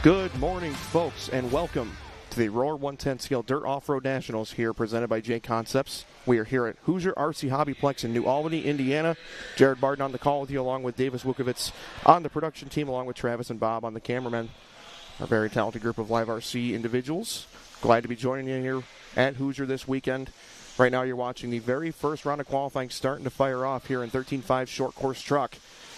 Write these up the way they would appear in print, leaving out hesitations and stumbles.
Good morning, folks, and welcome to the Roar 110 Scale Dirt Off-Road Nationals here, presented by J Concepts. We are here at Hoosier RC Hobbyplex in New Albany, Indiana. Jared Barton on the call with you, along with Davis Wukovitz on the production team, along with Travis and Bob on the cameramen. A very talented group of live RC individuals. Glad to be joining you here at Hoosier this weekend. Right now you're watching the very first round of qualifying starting to fire off here in 13.5 short course truck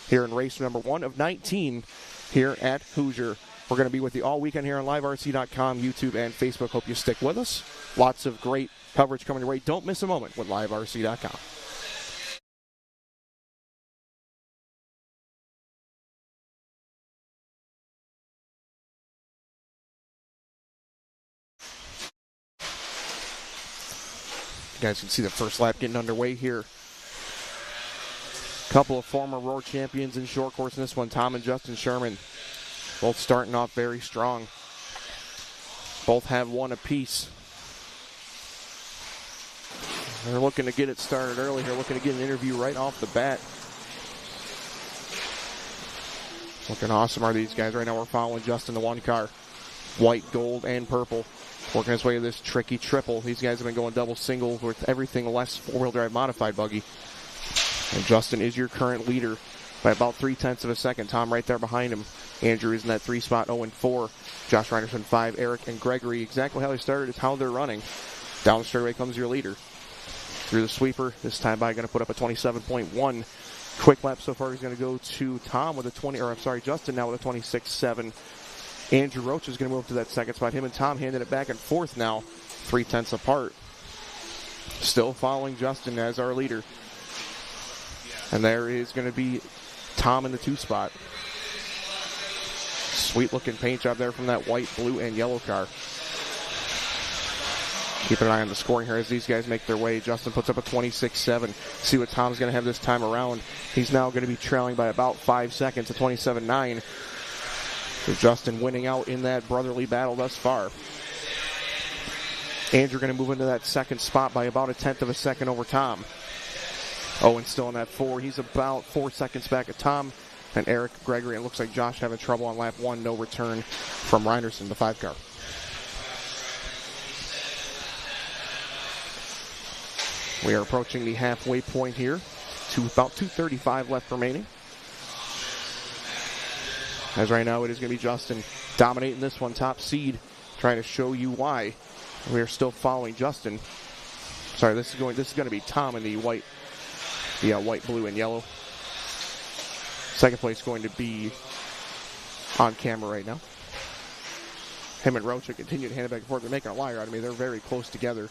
here in race number 1 of 19 here at Hoosier. We're going to be with you all weekend here on liverc.com, YouTube, and Facebook. Hope you stick with us. Lots of great coverage coming your way. Don't miss a moment with liverc.com. You guys can see the first lap getting underway here. Couple of former Roar champions in short course in this one, Tom and Justin Sherman. Both starting off very strong. Both have one apiece. They're looking to get it started early here, looking to get an interview right off the bat. Looking awesome are these guys. Right now we're following Justin, the one car. White, gold, and purple. Working his way to this tricky triple. These guys have been going double single with everything less four-wheel drive modified buggy. And Justin is your current leader by about 0.3 of a second. Tom right there behind him. Andrew is in that 3 spot, 0-4. Josh Reinerson 5. Eric and Gregory, exactly how they started is how they're running. Down the straightaway comes your leader. Through the sweeper, this time by going to put up a 27.1. Quick lap so far is going to go to Tom with a Justin now with a 26.7. Andrew Roach is going to move to that second spot. Him and Tom handing it back and forth now, 0.3 apart. Still following Justin as our leader. And there is going to be Tom in the 2 spot. Sweet looking paint job there from that white, blue, and yellow car. Keep an eye on the scoring here as these guys make their way. Justin puts up a 26.7. See what Tom's going to have this time around. He's now going to be trailing by about 5 seconds, a 27.9. So Justin winning out in that brotherly battle thus far. Andrew going to move into that second spot by about 0.1 of a second over Tom. Owen still in that 4. He's about 4 seconds back at Tom. And Eric, Gregory, it looks like Josh having trouble on lap 1. No return from Reinerson, the 5 car. We are approaching the halfway point here. To about 2:35 left remaining. As right now it is going to be Justin dominating this one, top seed. Trying to show you why. We are still following Justin. Sorry, this is going to be Tom in the white, white, blue, and yellow. Second place going to be on camera right now. Him and Rocha continue to hand it back and forth. They're making a liar out of me. They're very close together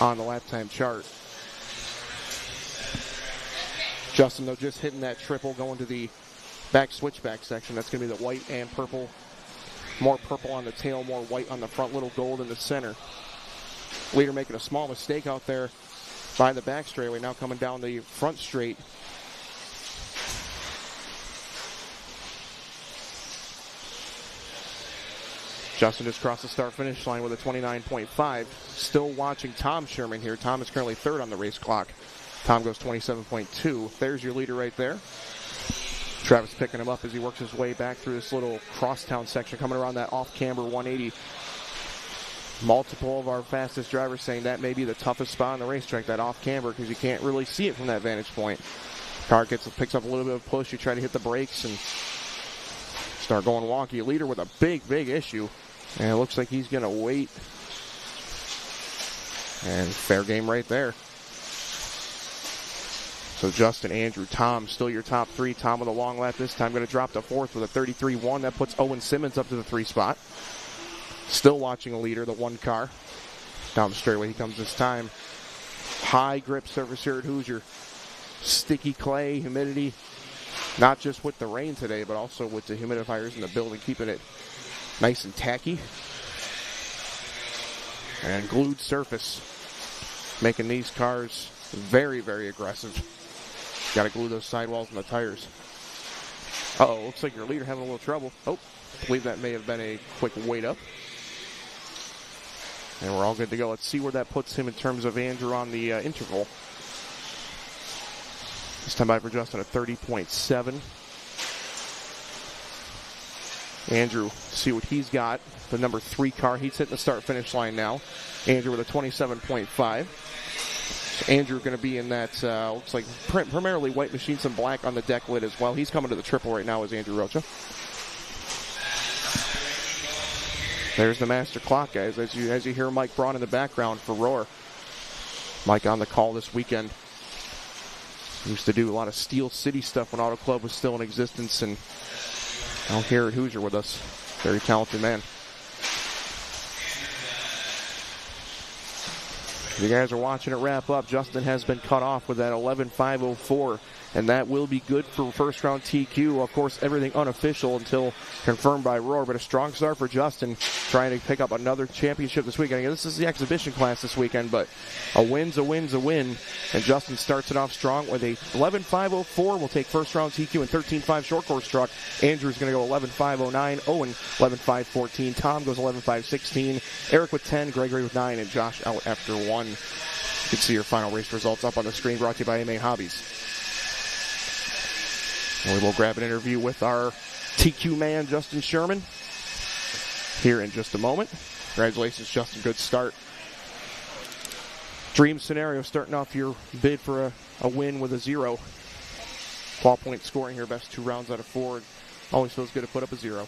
on the lap time chart. Justin, though, just hitting that triple, going to the back switchback section. That's going to be the white and purple. More purple on the tail, more white on the front, little gold in the center. Leader making a small mistake out there by the back straightaway. Now coming down the front straight. Justin just crossed the start-finish line with a 29.5. Still watching Tom Sherman here. Tom is currently 3rd on the race clock. Tom goes 27.2. There's your leader right there. Travis picking him up as he works his way back through this little crosstown section, coming around that off-camber 180. Multiple of our fastest drivers saying that may be the toughest spot on the racetrack, that off-camber, because you can't really see it from that vantage point. Car picks up a little bit of push. You try to hit the brakes and start going wonky. Leader with a big, big issue. And it looks like he's going to wait. And fair game right there. So Justin, Andrew, Tom, still your top 3. Tom with a long lap this time. Going to drop to 4th with a 33.1. That puts Owen Simmons up to the 3 spot. Still watching a leader, the 1 car. Down the straightaway he comes this time. High grip surface here at Hoosier. Sticky clay, humidity. Not just with the rain today, but also with the humidifiers in the building, keeping it nice and tacky. And glued surface, making these cars very, very aggressive. Got to glue those sidewalls and the tires. Uh-oh, looks like your leader having a little trouble. Oh, I believe that may have been a quick wait up. And we're all good to go. Let's see where that puts him in terms of Andrew on the interval. This time by for Justin at 30.7. Andrew, see what he's got. The number 3 car, he's hitting the start-finish line now. Andrew with a 27.5. So Andrew going to be in that, looks like primarily white machine, some black on the deck lid as well. He's coming to the triple right now as Andrew Rocha. There's the master clock, guys, as you hear Mike Braun in the background for Roar. Mike on the call this weekend. Used to do a lot of Steel City stuff when Auto Club was still in existence, and now here at Hoosier with us. Very talented man. You guys are watching it wrap up. Justin has been cut off with that 11.504, and that will be good for first round TQ. Of course, everything unofficial until confirmed by Roar, but a strong start for Justin, trying to pick up another championship this weekend. Again, this is the exhibition class this weekend, but a win's a win's a win, and Justin starts it off strong with a 11.504. Will take first round TQ and 13.5 short course truck. Andrew's going to go 11.509. Owen 11.514. Tom goes 11.516. Eric with 10. Gregory with 9, and Josh out after 1. You can see your final race results up on the screen, brought to you by MA Hobbies. And we will grab an interview with our TQ man, Justin Sherman, here in just a moment. Congratulations, Justin. Good start. Dream scenario, starting off your bid for a win with a 0. 12-point scoring here, best 2 rounds out of 4. Always feels good to put up a 0.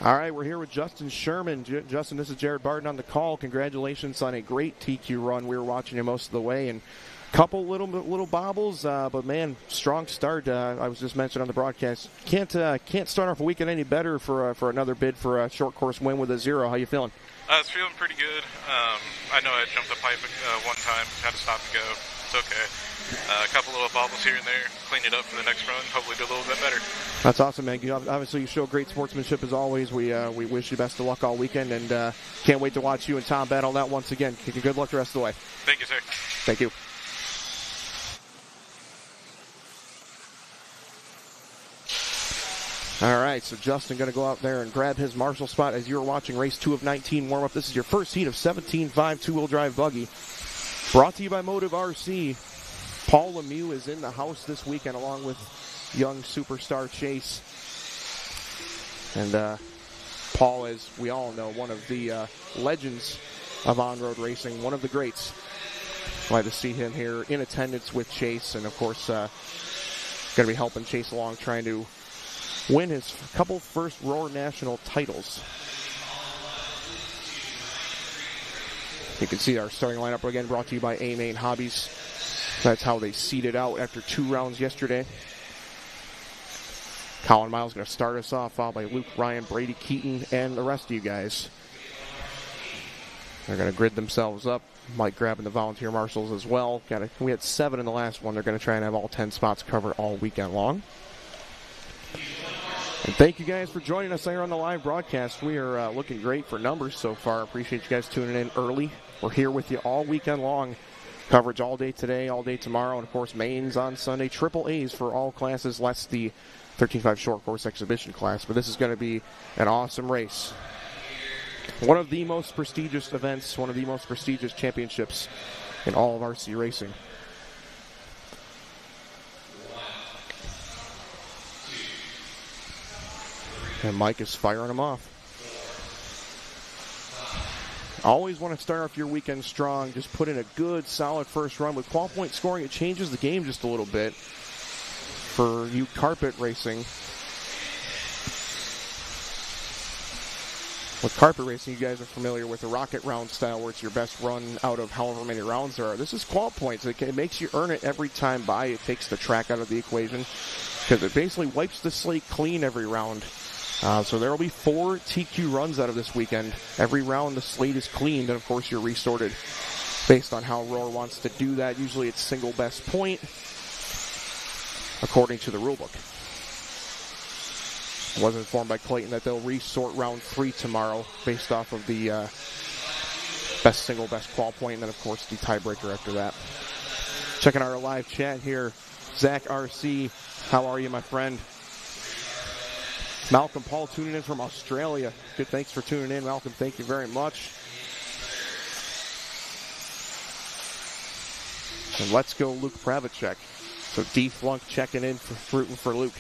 All right, we're here with Justin Sherman. Justin, this is Jared Barton on the call. Congratulations on a great TQ run. We were watching you most of the way, and a couple little bobbles, but man, strong start. I was just mentioned on the broadcast. Can't start off a weekend any better for another bid for a short course win with a 0. How you feeling? I was feeling pretty good. I know I jumped the pipe one time, had to stop and go. It's okay. A couple little bobbles here and there, clean it up for the next run, hopefully do a little bit better. That's awesome, man. Obviously, you show great sportsmanship as always. We wish you best of luck all weekend, and can't wait to watch you and Tom battle that once again. Good luck the rest of the way. Thank you, sir. Thank you. All right, so Justin going to go out there and grab his marshal spot as you're watching race 2 of 19 warm-up. This is your first heat of 17.5 two-wheel drive buggy. Brought to you by Motive RC. Paul Lemieux is in the house this weekend along with young superstar Chase. And Paul, as we all know, one of the legends of on-road racing, one of the greats. Glad to see him here in attendance with Chase, and of course going to be helping Chase along, trying to win his couple first Roar National titles. You can see our starting lineup again, brought to you by A-Main Hobbies. That's how they seeded out after 2 rounds yesterday. Colin Miles going to start us off, followed by Luke, Ryan, Brady, Keaton, and the rest of you guys. They're going to grid themselves up. Mike grabbing the volunteer marshals as well. We had 7 in the last one. They're going to try and have all 10 spots covered all weekend long. And thank you guys for joining us here on the live broadcast. We are looking great for numbers so far. Appreciate you guys tuning in early. We're here with you all weekend long. Coverage all day today, all day tomorrow, and of course mains on Sunday. Triple A's for all classes, less the 13.5 short course exhibition class. But this is going to be an awesome race. One of the most prestigious events, one of the most prestigious championships in all of RC racing. And Mike is firing them off. Always want to start off your weekend strong. Just put in a good, solid first run. With 12-point scoring, it changes the game just a little bit for you carpet racing. With carpet racing, you guys are familiar with the rocket round style, where it's your best run out of however many rounds there are. This is 12 points. It makes you earn it every time by. It takes the track out of the equation because it basically wipes the slate clean every round. So there will be 4 TQ runs out of this weekend. Every round the slate is cleaned, and of course you're resorted based on how Roar wants to do that. Usually it's single best point according to the rulebook. I was informed by Clayton that they'll resort round 3 tomorrow based off of the Best single, best qual point, and then, of course, the tiebreaker after that. Checking our live chat here. Zach RC, how are you, my friend? Malcolm Paul tuning in from Australia. Good, thanks for tuning in, Malcolm. Thank you very much. And let's go Luke Pravacek. So D-Flunk checking in, rooting for Luke.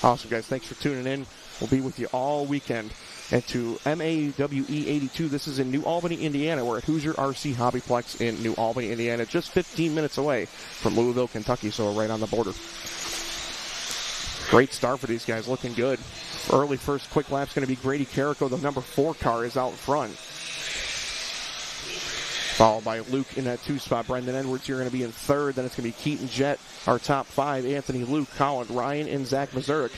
Awesome, guys. Thanks for tuning in. We'll be with you all weekend. And to MAWE 82, this is in New Albany, Indiana. We're at Hoosier RC Hobbyplex in New Albany, Indiana, just 15 minutes away from Louisville, Kentucky, so right on the border. Great start for these guys, looking good. Early first quick lap's going to be Grady Carrico. The number 4 car is out front. Followed by Luke in that 2 spot. Brendan Edwards, you're going to be in 3rd. Then it's going to be Keaton Jett, our top 5. Anthony, Luke, Colin, Ryan, and Zach Mazurek.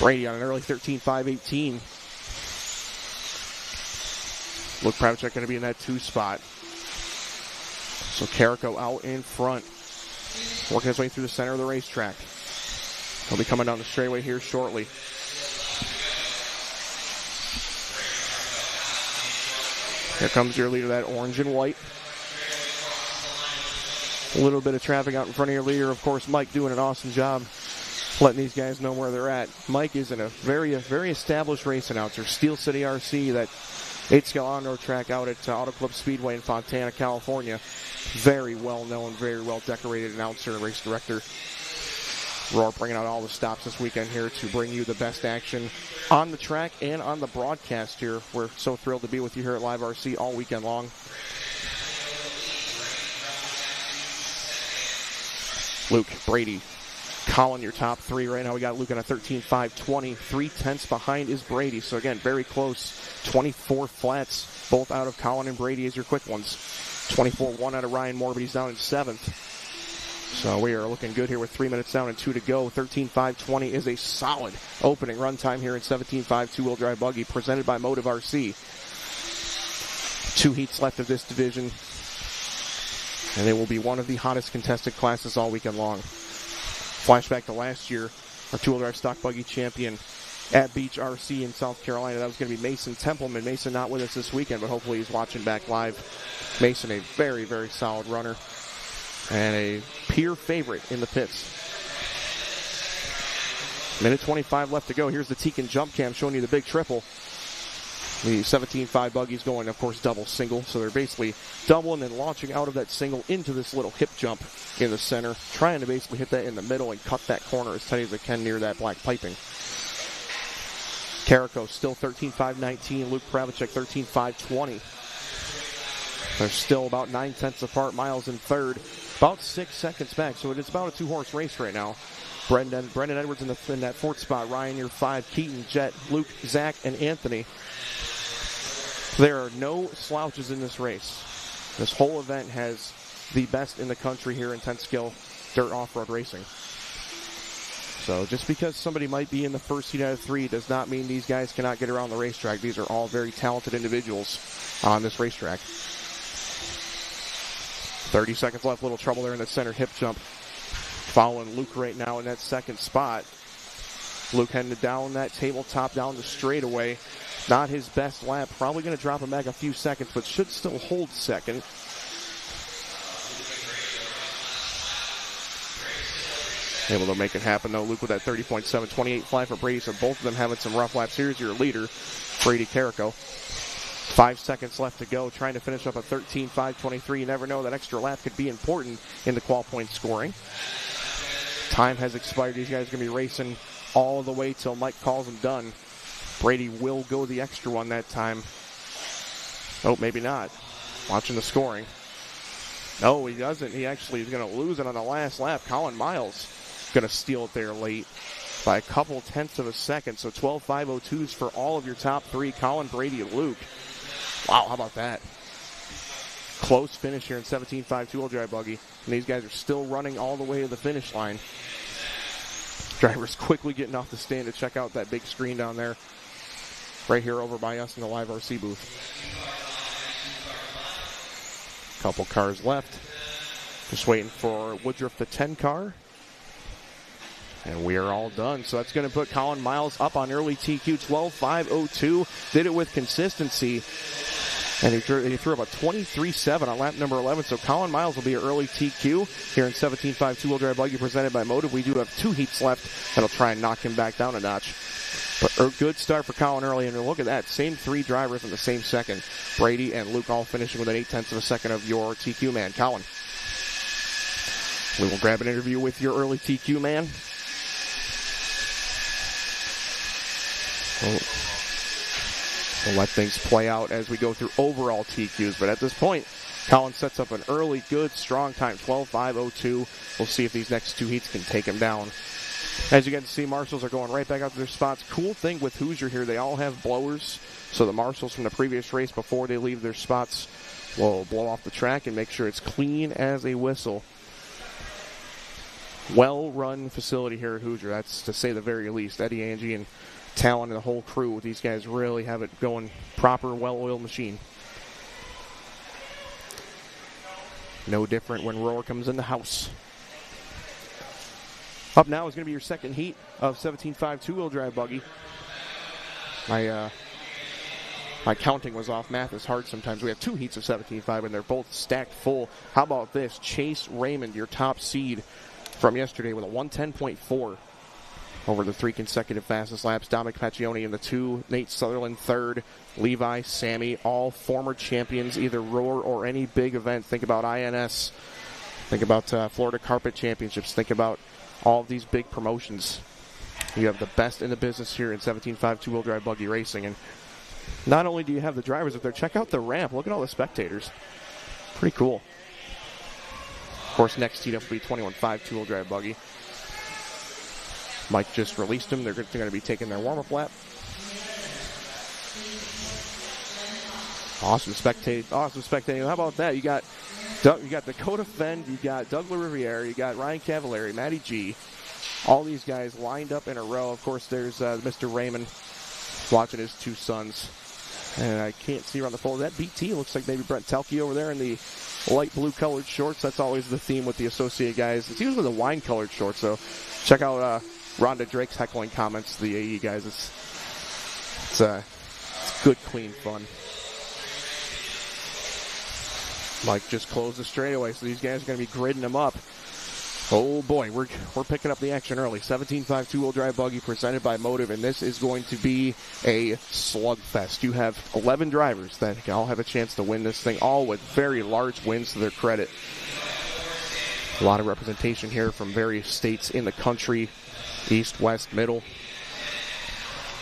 Brady on an early 13.518. Luke Pravacek going to be in that 2 spot. So Carrico out in front, working his way through the center of the racetrack. He'll be coming down the straightaway here shortly. Here comes your leader, that orange and white. A little bit of traffic out in front of your leader. Of course, Mike doing an awesome job letting these guys know where they're at. Mike is in a very established race announcer. Steel City RC, that 8-scale on-road track out at Auto Club Speedway in Fontana, California. Very well-known, very well-decorated announcer and race director. Roar bringing out all the stops this weekend here to bring you the best action on the track and on the broadcast here. We're so thrilled to be with you here at Live RC all weekend long. Luke, Brady, Colin, your top 3 right now. We got Luke on a 13.520. 3/10 behind is Brady. So again, very close. 24 flats, both out of Colin and Brady as your quick ones. 24-1 out of Ryan Moore, but he's down in 7th. So we are looking good here with 3 minutes down and 2 to go. 13.520 is a solid opening run time here in 17.5 two-wheel drive buggy presented by Motive RC. 2 heats left of this division, and it will be one of the hottest contested classes all weekend long. Flashback to last year, our two-wheel drive stock buggy champion at Beach RC in South Carolina. That was going to be Mason Templeman. Mason not with us this weekend, but hopefully he's watching back live. Mason, a very, very solid runner and a peer favorite in the pits. Minute 25 left to go. Here's the Tekin jump cam showing you the big triple. The 17.5 buggy's going, of course, double single. So they're basically double and then launching out of that single into this little hip jump in the center, trying to basically hit that in the middle and cut that corner as tight as they can near that black piping. Carrico still 13.519. Luke Pravacek 13.520. They're still about 9/10 apart. Miles in 3rd. About 6 seconds back. So it's about a 2-horse race right now. Brendan Edwards in that 4th spot. Ryan, your 5. Keaton, Jett, Luke, Zach, and Anthony. There are no slouches in this race. This whole event has the best in the country here in 10-scale dirt off-road racing. So just because somebody might be in the first heat out of 3 does not mean these guys cannot get around the racetrack. These are all very talented individuals on this racetrack. 30 seconds left. Little trouble there in the center hip jump. Following Luke right now in that 2nd spot. Luke heading down that tabletop, down the straightaway. Not his best lap. Probably going to drop him back a few seconds, but should still hold 2nd. Able to make it happen, though. Luke with that 30.728 fly for Brady, so both of them having some rough laps. Here's your leader, Brady Carrico. 5 seconds left to go, trying to finish up a 13.523. You never know, that extra lap could be important in the qual point scoring. Time has expired. These guys are going to be racing all the way till Mike calls them done. Brady will go the extra one that time. Oh, maybe not. Watching the scoring. No, he doesn't. He actually is going to lose it on the last lap. Colin Miles going to steal it there late by a couple tenths of a second. So 12.502s for all of your top 3. Colin, Brady, and Luke. Wow, how about that? Close finish here in 17.5 two-wheel drive buggy. And these guys are still running all the way to the finish line. Drivers quickly getting off the stand to check out that big screen down there. Right here over by us in the Live RC booth. Couple cars left. Just waiting for Woodruff, the 10 car. And we are all done. So that's going to put Colin Miles up on early TQ 12.502. Did it with consistency. And he threw about 23.7 on lap number 11. So Colin Miles will be your early TQ here in 17.5 two-wheel drive buggy presented by Motive. We do have 2 heats left that'll try and knock him back down a notch. But a good start for Colin early. And look at that. Same 3 drivers in the same second. Brady and Luke all finishing with an 0.8 of a second of your TQ man. Colin, we will grab an interview with your early TQ man. We'll let things play out as we go through overall TQs. But at this point, Colin sets up an early, good, strong time, 12.502. We'll see if these next 2 heats can take him down. As you get to see, marshals are going right back out to their spots. Cool thing with Hoosier here, they all have blowers. So the marshals from the previous race, before they leave their spots, will blow off the track and make sure it's clean as a whistle. Well-run facility here at Hoosier, that's to say the very least. Eddie, Angie, and Talon and the whole crew, these guys really have it going. Proper, well-oiled machine. No different when Roar comes in the house. Up now is going to be your second heat of 17.5 two-wheel drive buggy. My counting was off. Math is hard sometimes. We have 2 heats of 17.5, and they're both stacked full. How about this? Chase Raymond, your top seed from yesterday, with a 110.4 over the 3 consecutive fastest laps. Dominic Paccioni in the 2, Nate Sutherland third, Levi, Sammy, all former champions, either Roar or any big event. Think about INS. Think about Florida Carpet Championships. Think about all of these big promotions. You have the best in the business here in 17.5 two-wheel drive buggy racing. And not only do you have the drivers up there, check out the ramp. Look at all the spectators. Pretty cool. Of course, next heat up will be 21.5 two-wheel drive buggy. Mike just released them. They're going to be taking their warm-up lap. Awesome spectating. How about that? You got Dakota Fend, you got Doug LaRiviere, you got Ryan Cavallari, Matty G. All these guys lined up in a row. Of course, there's Mr. Raymond watching his 2 sons. And I can't see around the pole. That BT looks like maybe Brent Telke over there in the light blue colored shorts. That's always the theme with the associate guys. It's usually the wine colored shorts, so check out Rhonda Drake's heckling comments, the AE guys. It's good, clean fun. Mike just closed the straightaway, so these guys are going to be gridding them up. Oh boy, we're picking up the action early. 17.5 two-wheel drive buggy presented by Motive, and this is going to be a slugfest. You have 11 drivers that all have a chance to win this thing, all with very large wins to their credit. A lot of representation here from various states in the country, east, west, middle.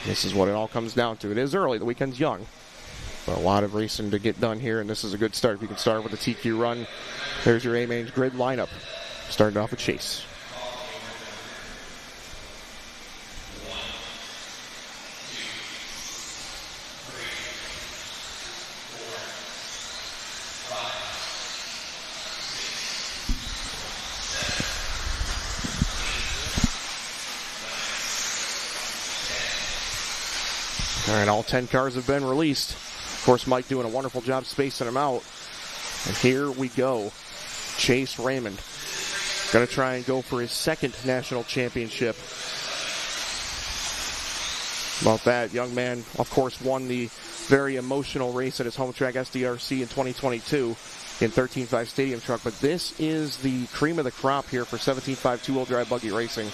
This is what it all comes down to. It is early, the weekend's young, but a lot of racing to get done here, and this is a good start. If you can start with a TQ run, there's your A-Main grid lineup. Starting off with Chase. All right, all 10 cars have been released. Of course, Mike doing a wonderful job spacing them out. And here we go. Chase Raymond going to try and go for his 2nd national championship. About that, young man, of course, won the very emotional race at his home track, SDRC, in 2022 in 13.5 Stadium Truck. But this is the cream of the crop here for 17.5 two-wheel drive buggy racing.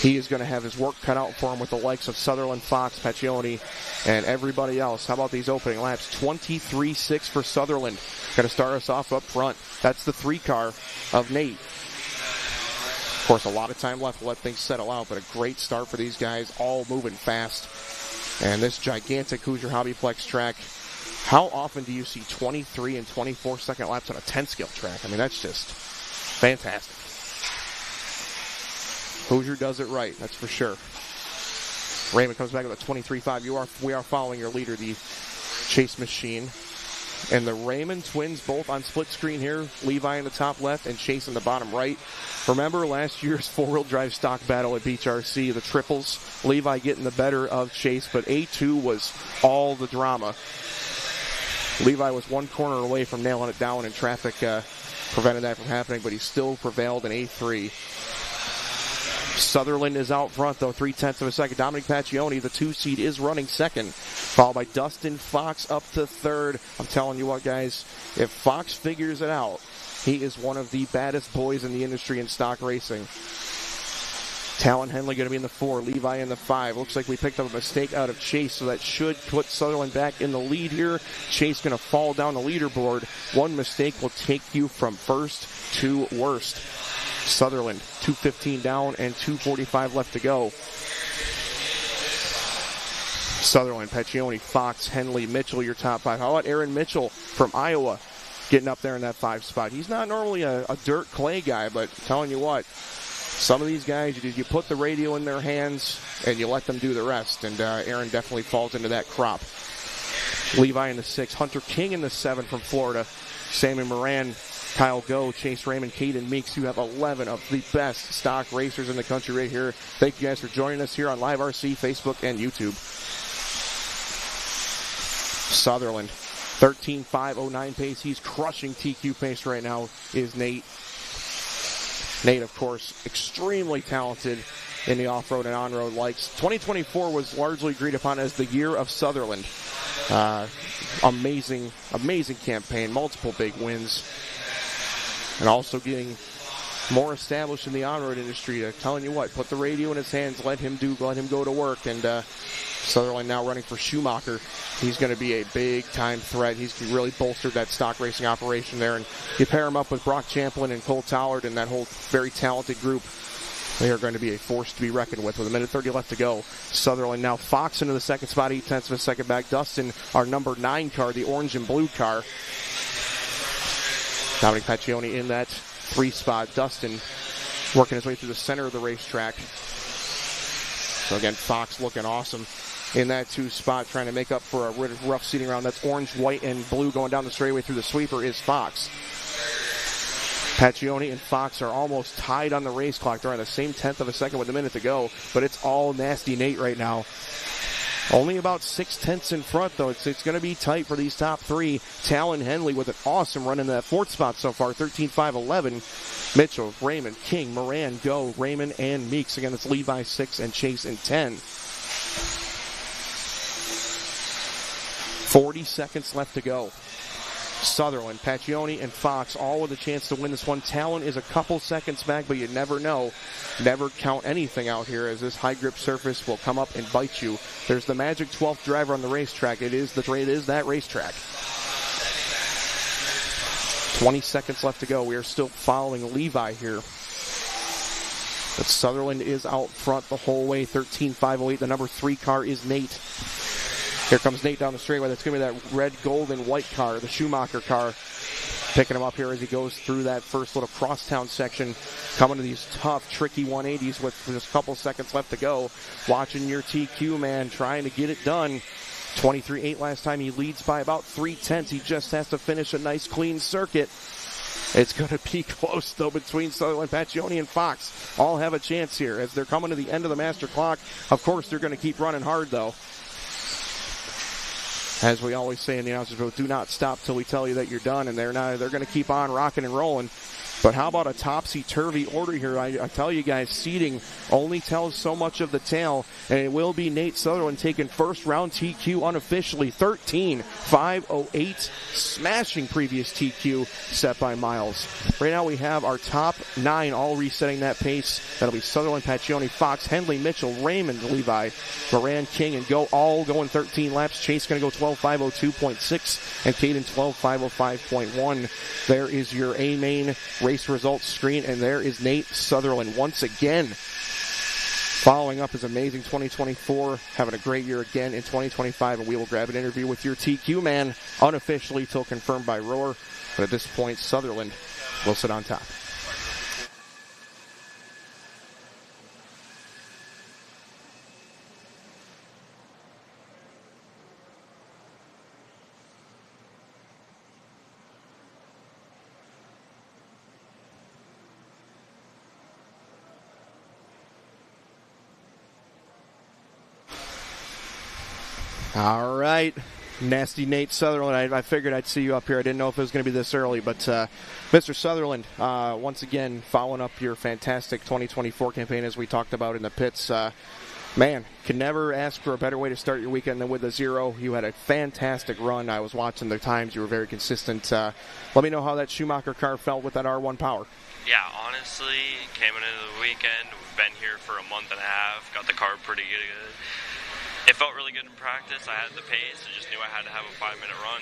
He is going to have his work cut out for him with the likes of Sutherland, Fox, Paccioni, and everybody else. How about these opening laps? 23.6 for Sutherland. Going to start us off up front. That's the 3 car of Nate. Of course, a lot of time left to let things settle out, but a great start for these guys, all moving fast. And this gigantic Hoosier Hobbyplex track, how often do you see 23 and 24 second laps on a 10-scale track? I mean, that's just fantastic. Hoosier does it right, that's for sure. Raymond comes back with a 23.5. We are following your leader, the Chase Machine. And the Raymond twins both on split screen here. Levi in the top left and Chase in the bottom right. Remember last year's 4-wheel drive stock battle at Beach RC, the triples. Levi getting the better of Chase, but A2 was all the drama. Levi was 1 corner away from nailing it down, and traffic prevented that from happening, but he still prevailed in A3. Sutherland is out front, though, 0.3 of a second. Dominic Paccioni, the 2 seed, is running second, followed by Dustin Fox up to third. I'm telling you what, guys, if Fox figures it out, he is one of the baddest boys in the industry in stock racing. Talon Henley going to be in the 4, Levi in the 5. Looks like we picked up a mistake out of Chase, so that should put Sutherland back in the lead here. Chase going to fall down the leaderboard. One mistake will take you from first to worst. Sutherland, 2:15 down and 2:45 left to go. Sutherland, Paccioni, Fox, Henley, Mitchell, your top 5. How about Aaron Mitchell from Iowa getting up there in that 5 spot? He's not normally a dirt clay guy, but I'm telling you what, some of these guys, you put the radio in their hands and you let them do the rest, and Aaron definitely falls into that crop. Levi in the 6, Hunter King in the 7 from Florida, Sammy Moran, Kyle Go, Chase Raymond, Caden Meeks. You have 11 of the best stock racers in the country right here. Thank you guys for joining us here on Live RC, Facebook, and YouTube. Sutherland, 13.509 pace. He's crushing TQ pace right now, is Nate. Nate, of course, extremely talented in the off-road and on-road likes. 2024 was largely agreed upon as the year of Sutherland. Amazing campaign, multiple big wins. And also getting more established in the on-road industry. Telling you what, put the radio in his hands, let him go to work. And Sutherland now running for Schumacher. He's going to be a big-time threat. He's really bolstered that stock racing operation there. And you pair him up with Brock Champlin and Cole Tallard and that whole very talented group. They are going to be a force to be reckoned with. With a minute 30 left to go. Sutherland now Fox into the second spot, 0.8 of a second back. Dustin, our number 9 car, the orange and blue car. Dominic Paccioni in that 3 spot. Dustin working his way through the center of the racetrack. So again, Fox looking awesome in that 2 spot, trying to make up for a rough seating round. That's orange, white, and blue going down the straightaway through the sweeper is Fox. Paccioni and Fox are almost tied on the race clock. They're on the same 1/10 of a second with a minute to go, but it's all Nasty Nate right now. Only about 0.6 in front, though. It's going to be tight for these top 3. Talon Henley with an awesome run in that 4th spot so far, 13.511. Mitchell, Raymond, King, Moran, Go, Raymond, and Meeks. Again, it's Levi 6 and Chase in 10. 40 seconds left to go. Sutherland, Paccioni, and Fox all with a chance to win this one. Talon is a couple seconds back, but you never know. Never count anything out here, as this high grip surface will come up and bite you. There's the magic 12th driver on the racetrack. It is that racetrack. 20 seconds left to go. We are still following Levi here. But Sutherland is out front the whole way, 13.508. The number 3 car is Nate. Here comes Nate down the straightaway. That's going to be that red, gold, and white car, the Schumacher car. Picking him up here as he goes through that first little crosstown section. Coming to these tough, tricky 180s with just a couple seconds left to go. Watching your TQ, man, trying to get it done. 23.8 last time. He leads by about 0.3. He just has to finish a nice, clean circuit. It's going to be close, though, between Sutherland, Paccioni, and Fox. All have a chance here as they're coming to the end of the master clock. Of course, they're going to keep running hard, though. As we always say in the announcers booth, do not stop till we tell you that you're done, and they're going to keep on rocking and rolling. But how about a topsy-turvy order here? I tell you guys, seeding only tells so much of the tale, and it will be Nate Sutherland taking first round TQ unofficially, 13.508, smashing previous TQ set by Miles. Right now we have our top 9 all resetting that pace. That'll be Sutherland, Paccioni, Fox, Henley, Mitchell, Raymond, Levi, Moran, King, and Go, all going 13 laps. Chase going to go 12.502.6, and Caden 12.505.1. There is your A-main race results screen, and there is Nate Sutherland once again following up his amazing 2024, having a great year again in 2025, and we will grab an interview with your TQ man unofficially till confirmed by Roar. But at this point, Sutherland will sit on top. All right, Nasty Nate Sutherland. I figured I'd see you up here. I didn't know if it was going to be this early, but Mr. Sutherland, once again, following up your fantastic 2024 campaign as we talked about in the pits. Man, can never ask for a better way to start your weekend than with a 0. You had a fantastic run. I was watching the times. You were very consistent. Let me know how that Schumacher car felt with that R1 power. Yeah, honestly, came into the weekend. We've been here for a month and a half. Got the car pretty good. It felt really good in practice. I had the pace. I just knew I had to have a 5-minute run.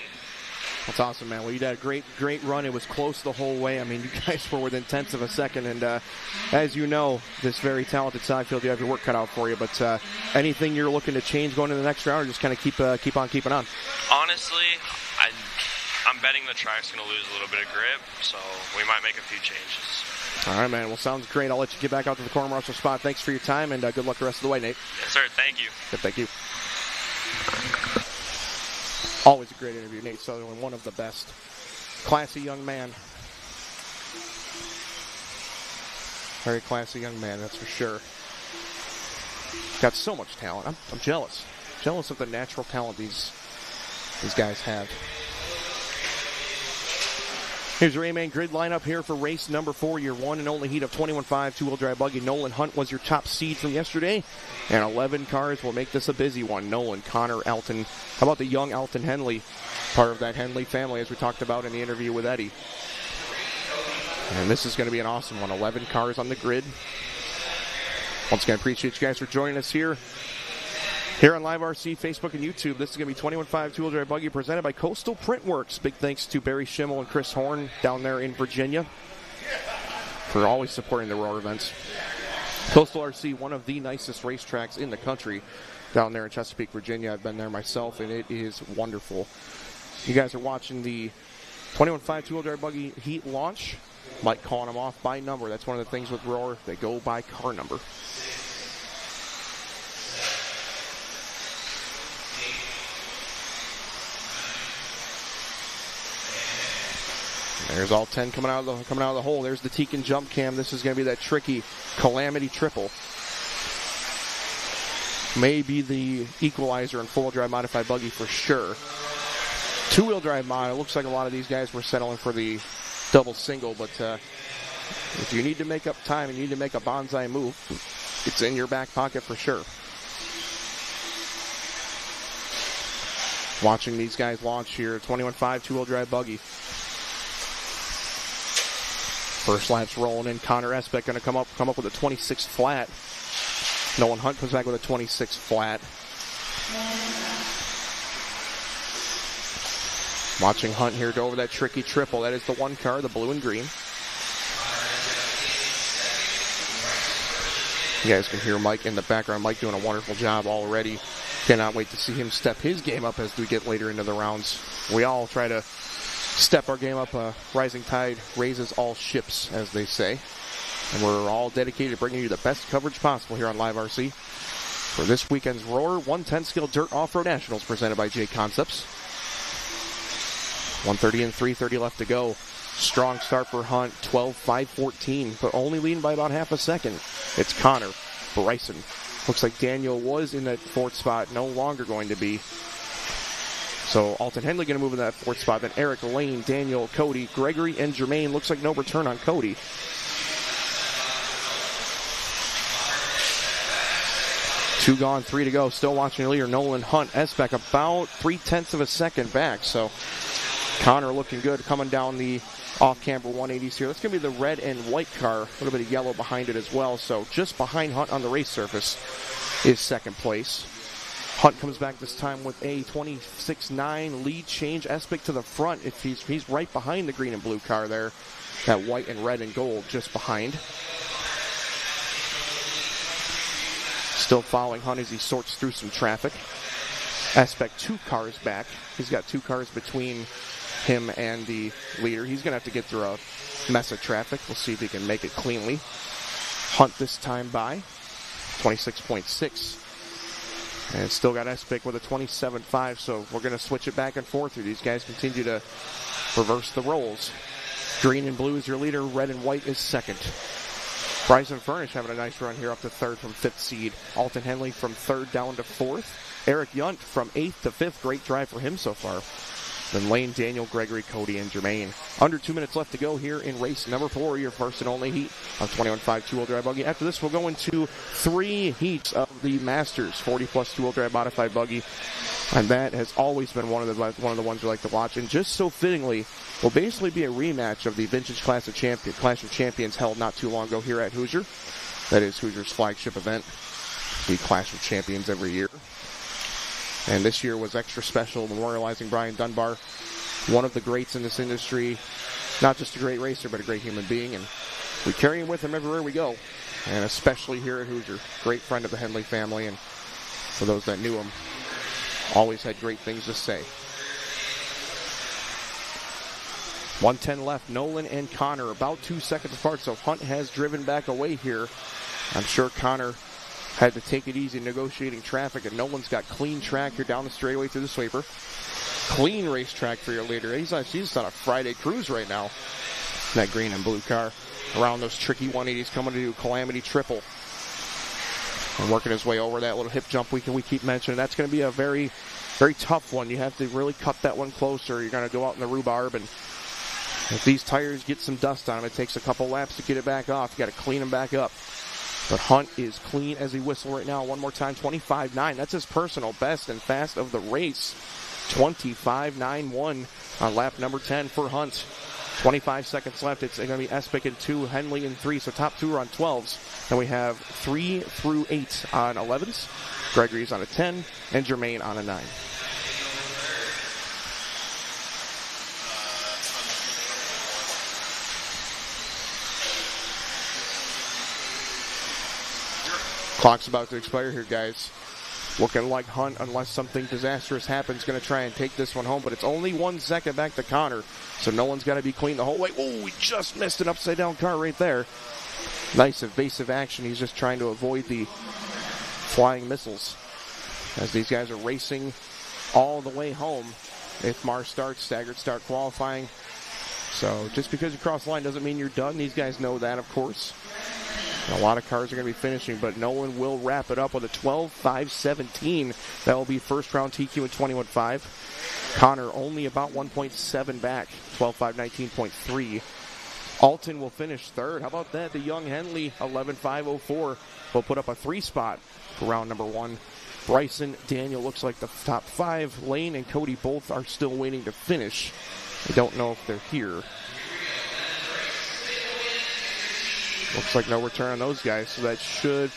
That's awesome, man. Well, you had a great run. It was close the whole way. I mean, you guys were within tenths of a second. And as you know, this very talented side field, you have your work cut out for you. But anything you're looking to change going into the next round, or just kind of keep on keeping on? Honestly, I'm betting the track's going to lose a little bit of grip, so we might make a few changes. All right, man. Well, sounds great. I'll let you get back out to the corner marshal spot. Thanks for your time, and good luck the rest of the way, Nate. Yes, sir. Thank you. Good, thank you. Always a great interview, Nate Sutherland, one of the best. Classy young man. Very classy young man, that's for sure. Got so much talent. I'm jealous. Jealous of the natural talent these guys have. Here's your A-Main grid lineup here for race number 4, your one and only heat of 21.5 two-wheel drive buggy. Nolan Hunt was your top seed from yesterday, and 11 cars will make this a busy one. Nolan, Connor, Elton. How about the young Elton Henley, part of that Henley family, as we talked about in the interview with Eddie. And this is going to be an awesome one. 11 cars on the grid. Once again, appreciate you guys for joining us here on Live RC, Facebook, and YouTube. This is going to be 21.5 two-wheel drive buggy presented by Coastal Printworks. Big thanks to Barry Schimmel and Chris Horn down there in Virginia for always supporting the Roar events. Coastal RC, one of the nicest racetracks in the country down there in Chesapeake, Virginia. I've been there myself, and it is wonderful. You guys are watching the 21.5 two-wheel drive buggy heat launch. Mike calling them off by number. That's one of the things with Roar. They go by car number. There's all 10 coming out of the hole. There's the Tekin jump cam. This is going to be that tricky Calamity triple. Maybe the equalizer in four-wheel drive modified buggy for sure. Two-wheel drive mod. It looks like a lot of these guys were settling for the double single, but if you need to make up time and you need to make a bonsai move, it's in your back pocket for sure. Watching these guys launch here, 21.5 two-wheel drive buggy. First lap's rolling in. Connor Esbeck going to come up with a 26 flat. Nolan Hunt comes back with a 26 flat. Watching Hunt here go over that tricky triple. That is the one car, the blue and green. You guys can hear Mike in the background. Mike doing a wonderful job already. Cannot wait to see him step his game up as we get later into the rounds. We all try to step our game up. Rising tide raises all ships, as they say. And we're all dedicated to bringing you the best coverage possible here on Live RC for this weekend's Roar 110 Scale Dirt Off-Road Nationals presented by J Concepts. 1:30 and 3:30 left to go. Strong start for Hunt, 12.514, but only leading by about half a second. It's Connor, Bryson. Looks like Daniel was in that fourth spot, no longer going to be. So Alton Henley going to move in that fourth spot. Then Eric, Lane, Daniel, Cody, Gregory, and Jermaine. Looks like no return on Cody. Two gone, 3 to go. Still watching the leader, Nolan Hunt. Esbeck about 0.3 of a second back. So Connor looking good coming down the off-camber 180s here. That's going to be the red and white car. A little bit of yellow behind it as well. So just behind Hunt on the race surface is second place. Hunt comes back this time with a 26.9 lead change. Esbeck to the front. If he's right behind the green and blue car there. That white and red and gold just behind. Still following Hunt as he sorts through some traffic. Esbeck 2 cars back. He's got 2 cars between him and the leader. He's going to have to get through a mess of traffic. We'll see if he can make it cleanly. Hunt this time by 26.6. And still got Esbeck with a 27.5, so we're going to switch it back and forth here. These guys continue to reverse the roles. Green and blue is your leader. Red and white is second. Bryson Furnish having a nice run here up to third from 5th seed. Alton Henley from 3rd down to 4th. Eric Yunt from 8th to 5th. Great drive for him so far. Then Lane, Daniel, Gregory, Cody, and Jermaine. Under 2 minutes left to go here in race number 4, your first and only heat of 21.5 two-wheel drive buggy. After this, we'll go into 3 heats of the Masters 40-plus two-wheel drive modified buggy. And that has always been one of the ones we like to watch. And just so fittingly, will basically be a rematch of the Vintage Clash of Champions held not too long ago here at Hoosier. That is Hoosier's flagship event, the Clash of Champions every year. And this year was extra special, memorializing Brian Dunbar, one of the greats in this industry. Not just a great racer, but a great human being. And we carry him with him everywhere we go, and especially here at Hoosier. Great friend of the Henley family, and for those that knew him, always had great things to say. 1:10 left. Nolan and Connor about 2 seconds apart, so Hunt has driven back away here. I'm sure Connor had to take it easy negotiating traffic, and Nolan's got clean track here down the straightaway through the sweeper. Clean racetrack for your leader. He's just on a Friday cruise right now. That green and blue car around those tricky 180s, coming to do Calamity Triple. And working his way over that little hip jump we keep mentioning. That's going to be a very, very tough one. You have to really cut that one closer. You're going to go out in the rhubarb, and if these tires get some dust on them, it takes a couple laps to get it back off. You got to clean them back up. But Hunt is clean as he whistle right now. One more time, 25.9. That's his personal best and fast of the race. 25.91 on lap number 10 for Hunt. 25 seconds left. It's going to be Espic in 2, Henley in 3. So top 2 are on 12s. Then we have 3 through 8 on 11s. Gregory's on a 10, and Jermaine on a 9. Clock's about to expire here, guys. Looking like Hunt, unless something disastrous happens, going to try and take this one home. But it's only 1 second back to Connor, so no one's got to be clean the whole way. Oh, we just missed an upside-down car right there. Nice evasive action. He's just trying to avoid the flying missiles as these guys are racing all the way home. If Mars starts, staggered start qualifying. So just because you cross the line doesn't mean you're done. These guys know that, of course. A lot of cars are going to be finishing, but Nolan will wrap it up with a 12.517. That will be first round TQ in 21.5. Connor only about 1.7 back, 12.519.3. Alton will finish third. How about that? The young Henley, 11.504, will put up a 3 spot for round number 1. Bryson, Daniel looks like the top 5. Lane and Cody both are still waiting to finish. I don't know if they're here. Looks like no return on those guys, so that should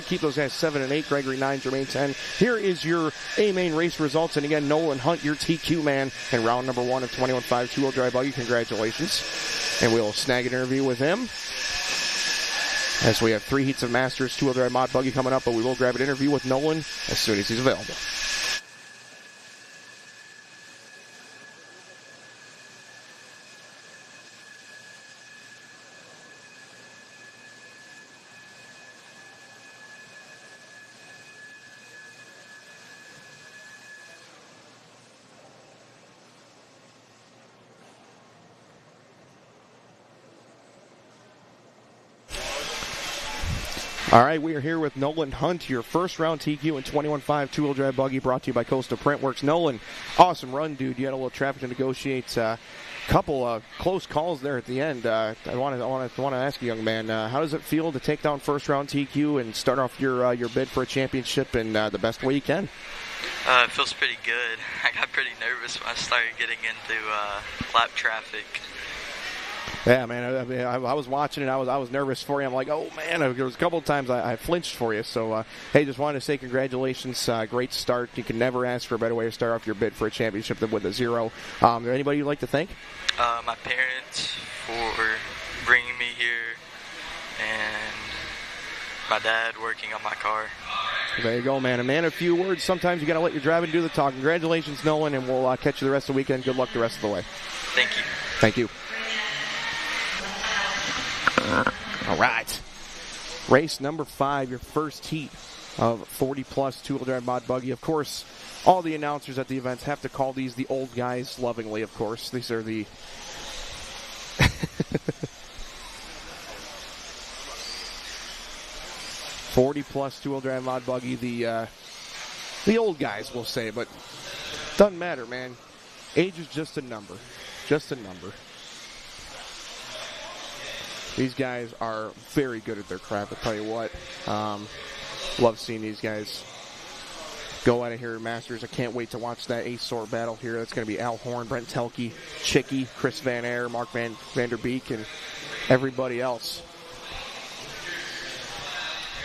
keep those guys 7 and 8. Gregory 9, Jermaine 10. Here is your A-main race results, and again, Nolan Hunt, your TQ man, in round number 1 of 21.5 two-wheel drive buggy. Congratulations, and we'll snag an interview with him as we have 3 heats of Masters two-wheel drive mod buggy coming up. But we will grab an interview with Nolan as soon as he's available. All right, we are here with Nolan Hunt, your first round TQ in 21.5 two-wheel drive buggy, brought to you by Coastal Printworks. Nolan, awesome run, dude. You had a little traffic to negotiate. Couple close calls there at the end. I want to ask you, young man, how does it feel to take down first round TQ and start off your bid for a championship in the best way you can? It feels pretty good. I got pretty nervous when I started getting into lap traffic. Yeah, man. I was watching it. I was nervous for you. I'm like, oh man. There was a couple of times I flinched for you. So, hey, just wanted to say congratulations. Great start. You can never ask for a better way to start off your bid for a championship than with a 0. Is there anybody you'd like to thank? My parents for bringing me here, and my dad working on my car. There you go, man. A man of few words. Sometimes you got to let your driving do the talk. Congratulations, Nolan, and we'll catch you the rest of the weekend. Good luck the rest of the way. Thank you. Thank you. All right. Race number 5, your first heat of 40-plus two-wheel drive mod buggy. Of course, all the announcers at the events have to call these the old guys lovingly, of course. These are the... 40-plus two-wheel drive mod buggy. The old guys will say, but doesn't matter, man. Age is just a number. Just a number. These guys are very good at their craft, I'll tell you what. Love seeing these guys go out of here, Masters. I can't wait to watch that Ace-Sword battle here. That's going to be Al Horn, Brent Telke, Chicky, Chris Van Air, Mark Vanderbeek, and everybody else.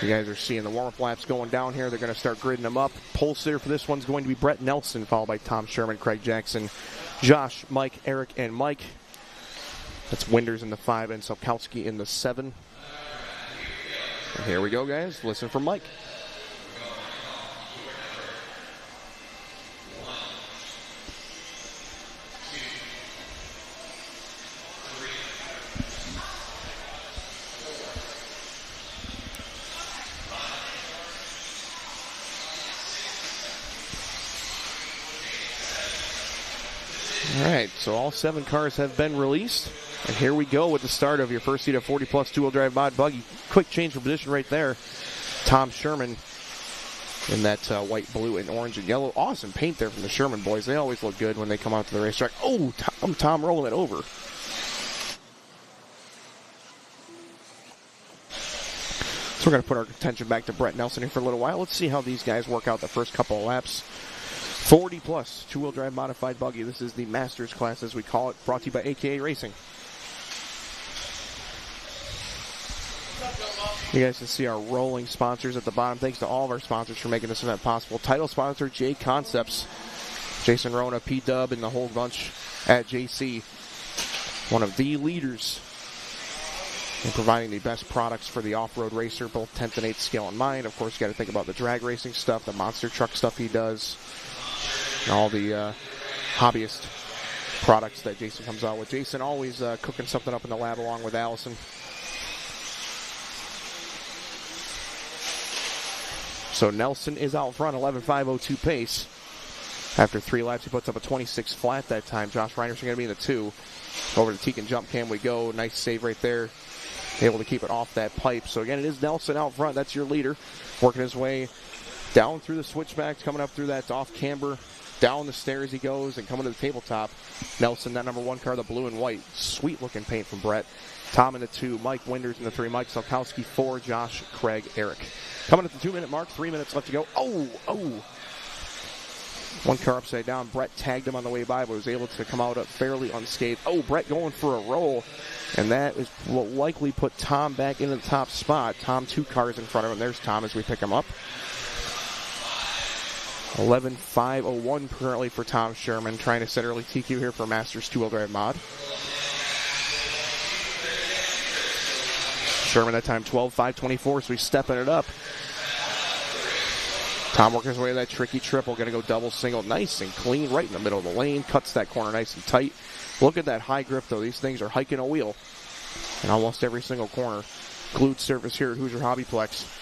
You guys are seeing the warm-up laps going down here. They're going to start gridding them up. Pole sitter for this one's going to be Brett Nelson, followed by Tom Sherman, Craig Jackson, Josh, Mike, Eric, and Mike. That's Winders in the 5 and Sokowski in the 7. And here we go, guys. Listen for Mike. All right, so all 7 cars have been released. And here we go with the start of your first seat of 40-plus two-wheel drive mod buggy. Quick change of position right there. Tom Sherman in that white, blue, and orange and yellow. Awesome paint there from the Sherman boys. They always look good when they come out to the racetrack. Oh, Tom rolling it over. So we're going to put our attention back to Brett Nelson here for a little while. Let's see how these guys work out the first couple of laps. 40-plus two-wheel drive modified buggy. This is the Masters class, as we call it, brought to you by AKA Racing. You guys can see our rolling sponsors at the bottom. Thanks to all of our sponsors for making this event possible. Title sponsor, J Concepts. Jason Rona, P-Dub, and the whole bunch at JC. One of the leaders in providing the best products for the off-road racer, both 10th and 8th scale in mind. Of course, you got to think about the drag racing stuff, the monster truck stuff he does, and all the hobbyist products that Jason comes out with. Jason always cooking something up in the lab along with Allison. So Nelson is out front, 11.502 pace. After 3 laps, he puts up a 26 flat that time. Josh Reinerson going to be in the 2. Over to Tekin jump cam we go. Nice save right there. Able to keep it off that pipe. So again, it is Nelson out front. That's your leader. Working his way down through the switchbacks, coming up through that off camber. Down the stairs he goes and coming to the tabletop. Nelson, that number 1 car, the blue and white. Sweet looking paint from Brett. Tom in the 2. Mike Winders in the 3. Mike Salkowski 4. Josh, Craig, Eric. Coming at the 2-minute mark. 3 minutes left to go. Oh! 1 car upside down. Brett tagged him on the way by, but was able to come out fairly unscathed. Oh, Brett going for a roll. And that is will likely put Tom back into the top spot. Tom 2 cars in front of him. There's Tom as we pick him up. 11.501 currently for Tom Sherman. Trying to set early TQ here for Masters 2-wheel drive mod. Sherman that time 12.524, so he's stepping it up. Tom working his way to that tricky triple. Going to go double single. Nice and clean right in the middle of the lane. Cuts that corner nice and tight. Look at that high grip, though. These things are hiking a wheel in almost every single corner. Glued surface here at Hoosier Hobbyplex.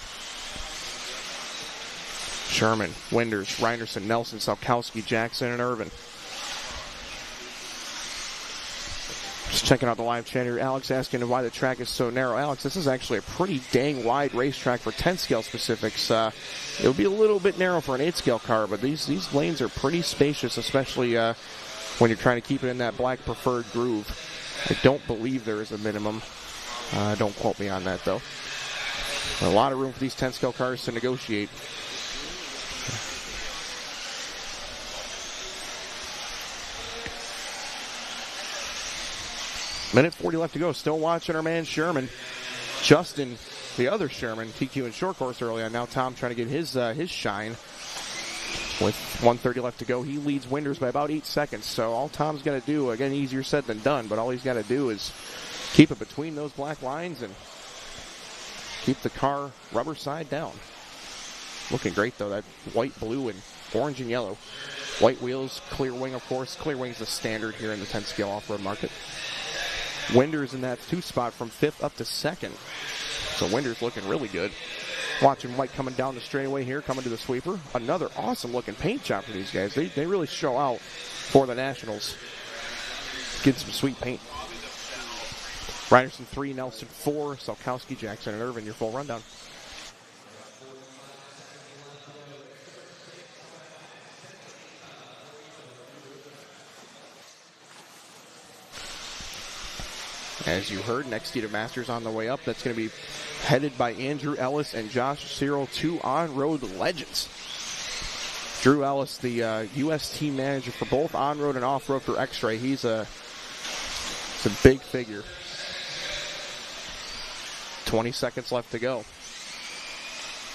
Sherman, Winders, Reinerson, Nelson, Salkowski, Jackson, and Irvin. Just checking out the live chat here. Alex asking why the track is so narrow. Alex, this is actually a pretty dang wide racetrack for 10 scale specifics. It'll be a little bit narrow for an 8 scale car, but these lanes are pretty spacious, especially when you're trying to keep it in that black preferred groove. I don't believe there is a minimum. Don't quote me on that, though. A lot of room for these 10 scale cars to negotiate. Minute 40 left to go. Still watching our man Sherman. Justin, the other Sherman, TQ in short course early on. Now Tom trying to get his shine. With 1:30 left to go, he leads Winders by about 8 seconds. So all Tom's got to do, again, easier said than done, but all he's got to do is keep it between those black lines and keep the car rubber side down. Looking great, though. That white, blue, and orange and yellow. White wheels, clear wing, of course. Clear wing's the standard here in the 10 scale off-road market. Winders in that 2 spot from 5th up to 2nd. So Winders looking really good. Watching White coming down the straightaway here, coming to the sweeper. Another awesome looking paint job for these guys. They really show out for the Nationals. Get some sweet paint. Reinerson 3, Nelson 4, Salkowski, Jackson, and Irvin. Your full rundown. As you heard, next heat of Masters on the way up. That's going to be headed by Andrew Ellis and Josh Cyril, two on-road legends. Drew Ellis, the U.S. team manager for both on-road and off-road for X-Ray. He's a big figure. 20 seconds left to go.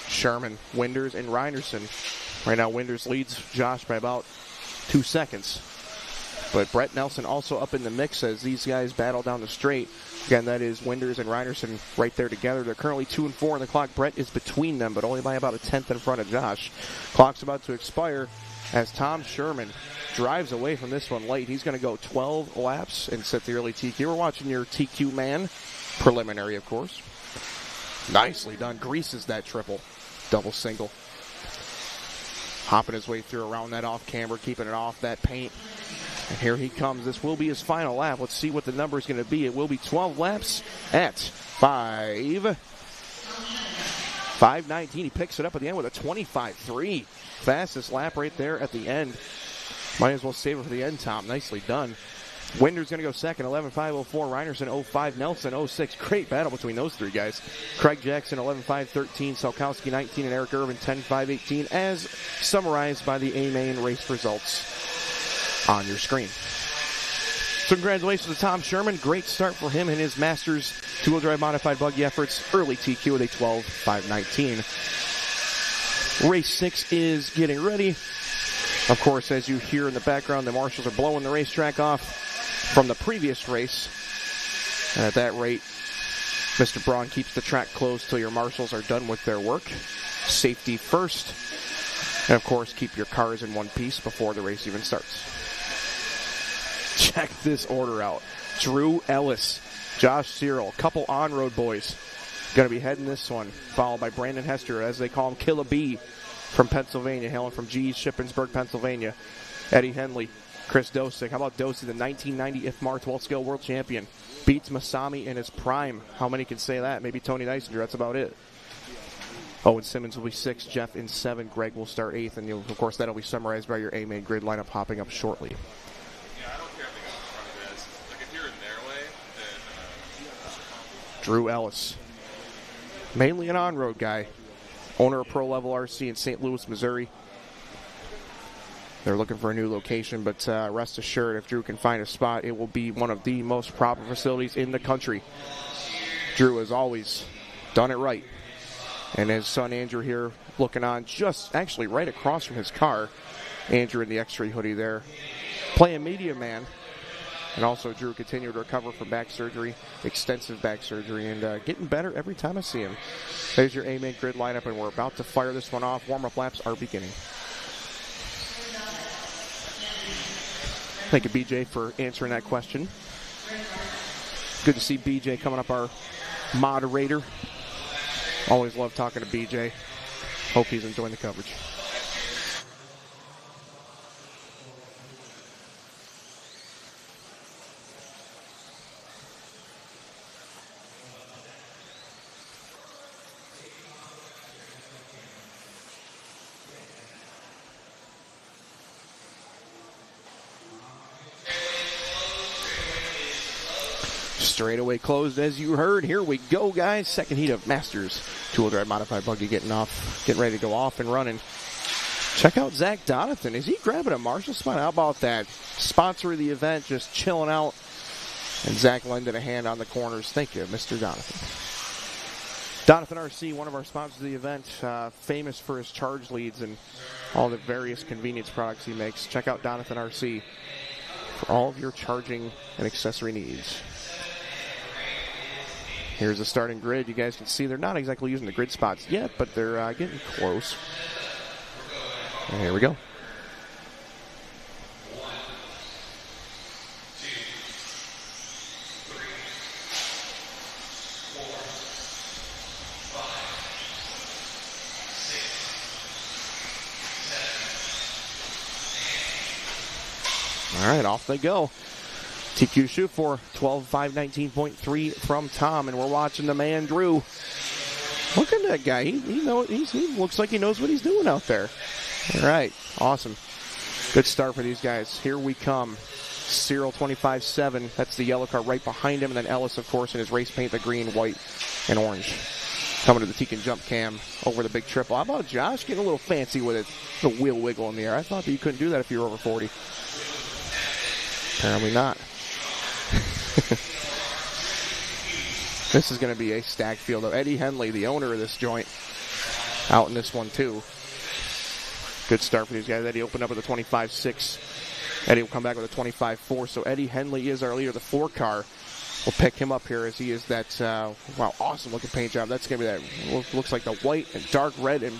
Sherman, Winders, and Reinerson. Right now, Winders leads Josh by about 2 seconds. But Brett Nelson also up in the mix as these guys battle down the straight. Again, that is Winders and Reinerson right there together. They're currently 2 and 4 on the clock. Brett is between them, but only by about a tenth in front of Josh. Clock's about to expire as Tom Sherman drives away from this one late. He's going to go 12 laps and set the early TQ. We're watching your TQ man. Preliminary, of course. Nicely done. Greases that triple. Double single. Hopping his way through around that off camber, keeping it off that paint. And here he comes. This will be his final lap. Let's see what the number is going to be. It will be 12 laps at 5:19. He picks it up at the end with a 25.3. Fastest lap right there at the end. Might as well save it for the end, Tom. Nicely done. Winder's going to go second, 11.5.04. Reinerson, 05. Nelson, 06. Great battle between those three guys. Craig Jackson, 11.5.13. Salkowski, 19. And Eric Irvin, 10.5.18. As summarized by the A-Main race results on your screen. So congratulations to Tom Sherman. Great start for him in his Masters two-wheel drive modified buggy efforts. Early TQ with a 12.519. Race 6 is getting ready. Of course, as you hear in the background, the marshals are blowing the racetrack off from the previous race. And at that rate, Mr. Braun keeps the track closed till your marshals are done with their work. Safety first. And of course, keep your cars in one piece before the race even starts. Check this order out. Drew Ellis, Josh Cyril, couple on-road boys. Going to be heading this one, followed by Brandon Hester, as they call him, Killa B from Pennsylvania, hailing from G's, Shippensburg, Pennsylvania. Eddie Henley, Chris Dosick. How about Dosick, the 1990 IFMAR 12-scale world champion? Beats Masami in his prime. How many can say that? Maybe Tony Dysinger. That's about it. Owen Simmons will be 6, Jeff in 7, Greg will start 8th, and of course that'll be summarized by your A-Main grid lineup hopping up shortly. Drew Ellis, mainly an on-road guy, owner of Pro Level RC in St. Louis, Missouri. They're looking for a new location, but rest assured, if Drew can find a spot, it will be one of the most proper facilities in the country. Drew has always done it right. And his son Andrew here looking on just actually right across from his car. Andrew in the X-ray hoodie there, playing media man. And also Drew continued to recover from back surgery, extensive back surgery, and getting better every time I see him. There's your A-Main grid lineup, and we're about to fire this one off. Warm-up laps are beginning. Thank you, BJ, for answering that question. Good to see BJ coming up, our moderator. Always love talking to BJ. Hope he's enjoying the coverage. Straightaway closed, as you heard. Here we go, guys. Second heat of Masters two-wheel drive modified buggy getting ready to go off and running. Check out Zach Donathan. Is he grabbing a Marshall spot? How about that? Sponsor of the event, just chilling out. And Zach lending a hand on the corners. Thank you, Mr. Donathan. Donathan RC, one of our sponsors of the event, famous for his charge leads and all the various convenience products he makes. Check out Donathan RC for all of your charging and accessory needs. Here's the starting grid. You guys can see they're not exactly using the grid spots yet, but they're getting close. And here we go. All right, off they go. TQ shoot for 12.519.3 from Tom, and we're watching the man Drew. Look at that guy. He looks like he knows what he's doing out there. All right, awesome. Good start for these guys. Here we come. Cyril 25-7. That's the yellow car right behind him. And then Ellis, of course, in his race paint, the green, white, and orange. Coming to the Tekin jump cam over the big triple. How about Josh getting a little fancy with it? The wheel wiggle in the air. I thought that you couldn't do that if you were over 40. Apparently not. This is going to be a stacked field, though. Eddie Henley, the owner of this joint, out in this one, too. Good start for these guys. Eddie opened up with a 25-6. Eddie will come back with a 25-4. So Eddie Henley is our leader. The 4 car will pick him up here as he is that, awesome looking paint job. That's going to be that, looks like the white and dark red and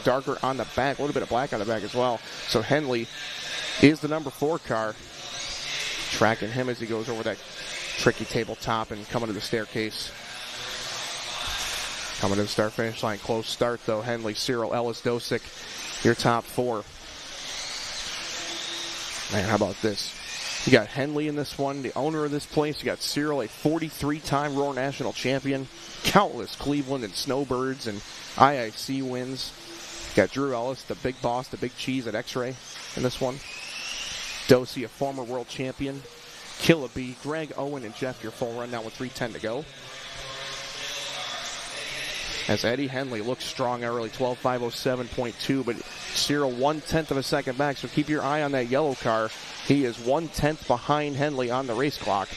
darker on the back. A little bit of black on the back as well. So Henley is the number 4 car. Tracking him as he goes over that tricky tabletop and coming to the staircase. Coming to the start-finish line. Close start, though. Henley, Cyril, Ellis, Dosick, your top 4. Man, how about this? You got Henley in this one, the owner of this place. You got Cyril, a 43-time Roar National champion. Countless Cleveland and Snowbirds and IIC wins. You got Drew Ellis, the big boss, the big cheese at X-Ray in this one. Dosey, a former world champion. Killaby, Greg, Owen, and Jeff, your full run now with 3:10 to go. As Eddie Henley looks strong early, 12.507.2, but Cyril 1/10 of a second back, so keep your eye on that yellow car. He is 1/10 behind Henley on the race clock.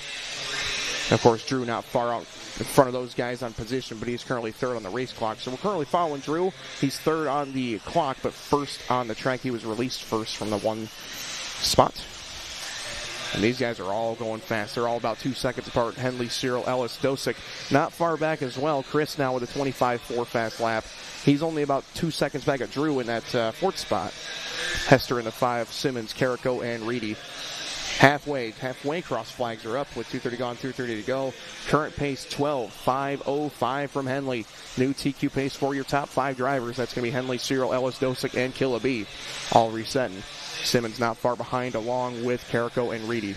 And of course, Drew not far out in front of those guys on position, but he's currently 3rd on the race clock. So we're currently following Drew. He's 3rd on the clock, but 1st on the track. He was released 1st from the 1 spot. And these guys are all going fast. They're all about 2 seconds apart. Henley, Cyril, Ellis, Dosick not far back as well. Chris now with a 25-4 fast lap. He's only about 2 seconds back at Drew in that 4th spot. Hester in the 5, Simmons, Carrico, and Reedy. Halfway cross flags are up with 2:30 gone, 2:30 to go. Current pace 12.505 from Henley. New TQ pace for your top 5 drivers. That's going to be Henley, Cyril, Ellis, Dosick, and Killaby. All resetting. Simmons not far behind along with Carrico and Reedy.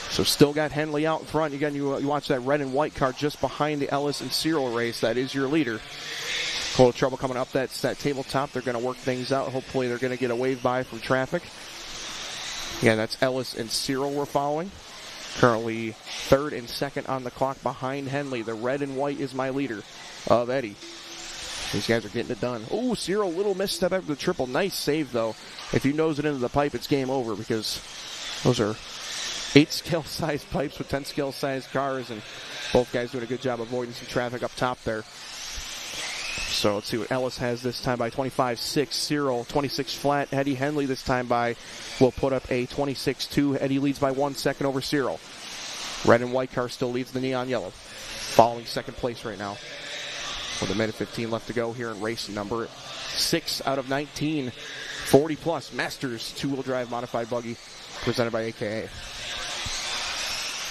So still got Henley out in front. Again, you watch that red and white car just behind the Ellis and Cyril race. That is your leader. A little trouble coming up. That's that tabletop. They're going to work things out. Hopefully they're going to get a wave by from traffic. Again, that's Ellis and Cyril we're following. Currently 3rd and 2nd on the clock behind Henley. The red and white is my leader of Eddie. These guys are getting it done. Oh, Cyril, little misstep after the triple. Nice save, though. If you nose it into the pipe, it's game over because those are 8 scale-sized pipes with 10 scale-sized cars, and both guys doing a good job avoiding some traffic up top there. So let's see what Ellis has this time by 25.6. Cyril, 26 flat. Eddie Henley this time will put up a 26.2. Eddie leads by 1 second over Cyril. Red and white car still leads the neon yellow. Following 2nd place right now. With a minute 15 left to go here in race number 6 out of 19. 40-plus Masters 2-wheel drive modified buggy presented by AKA.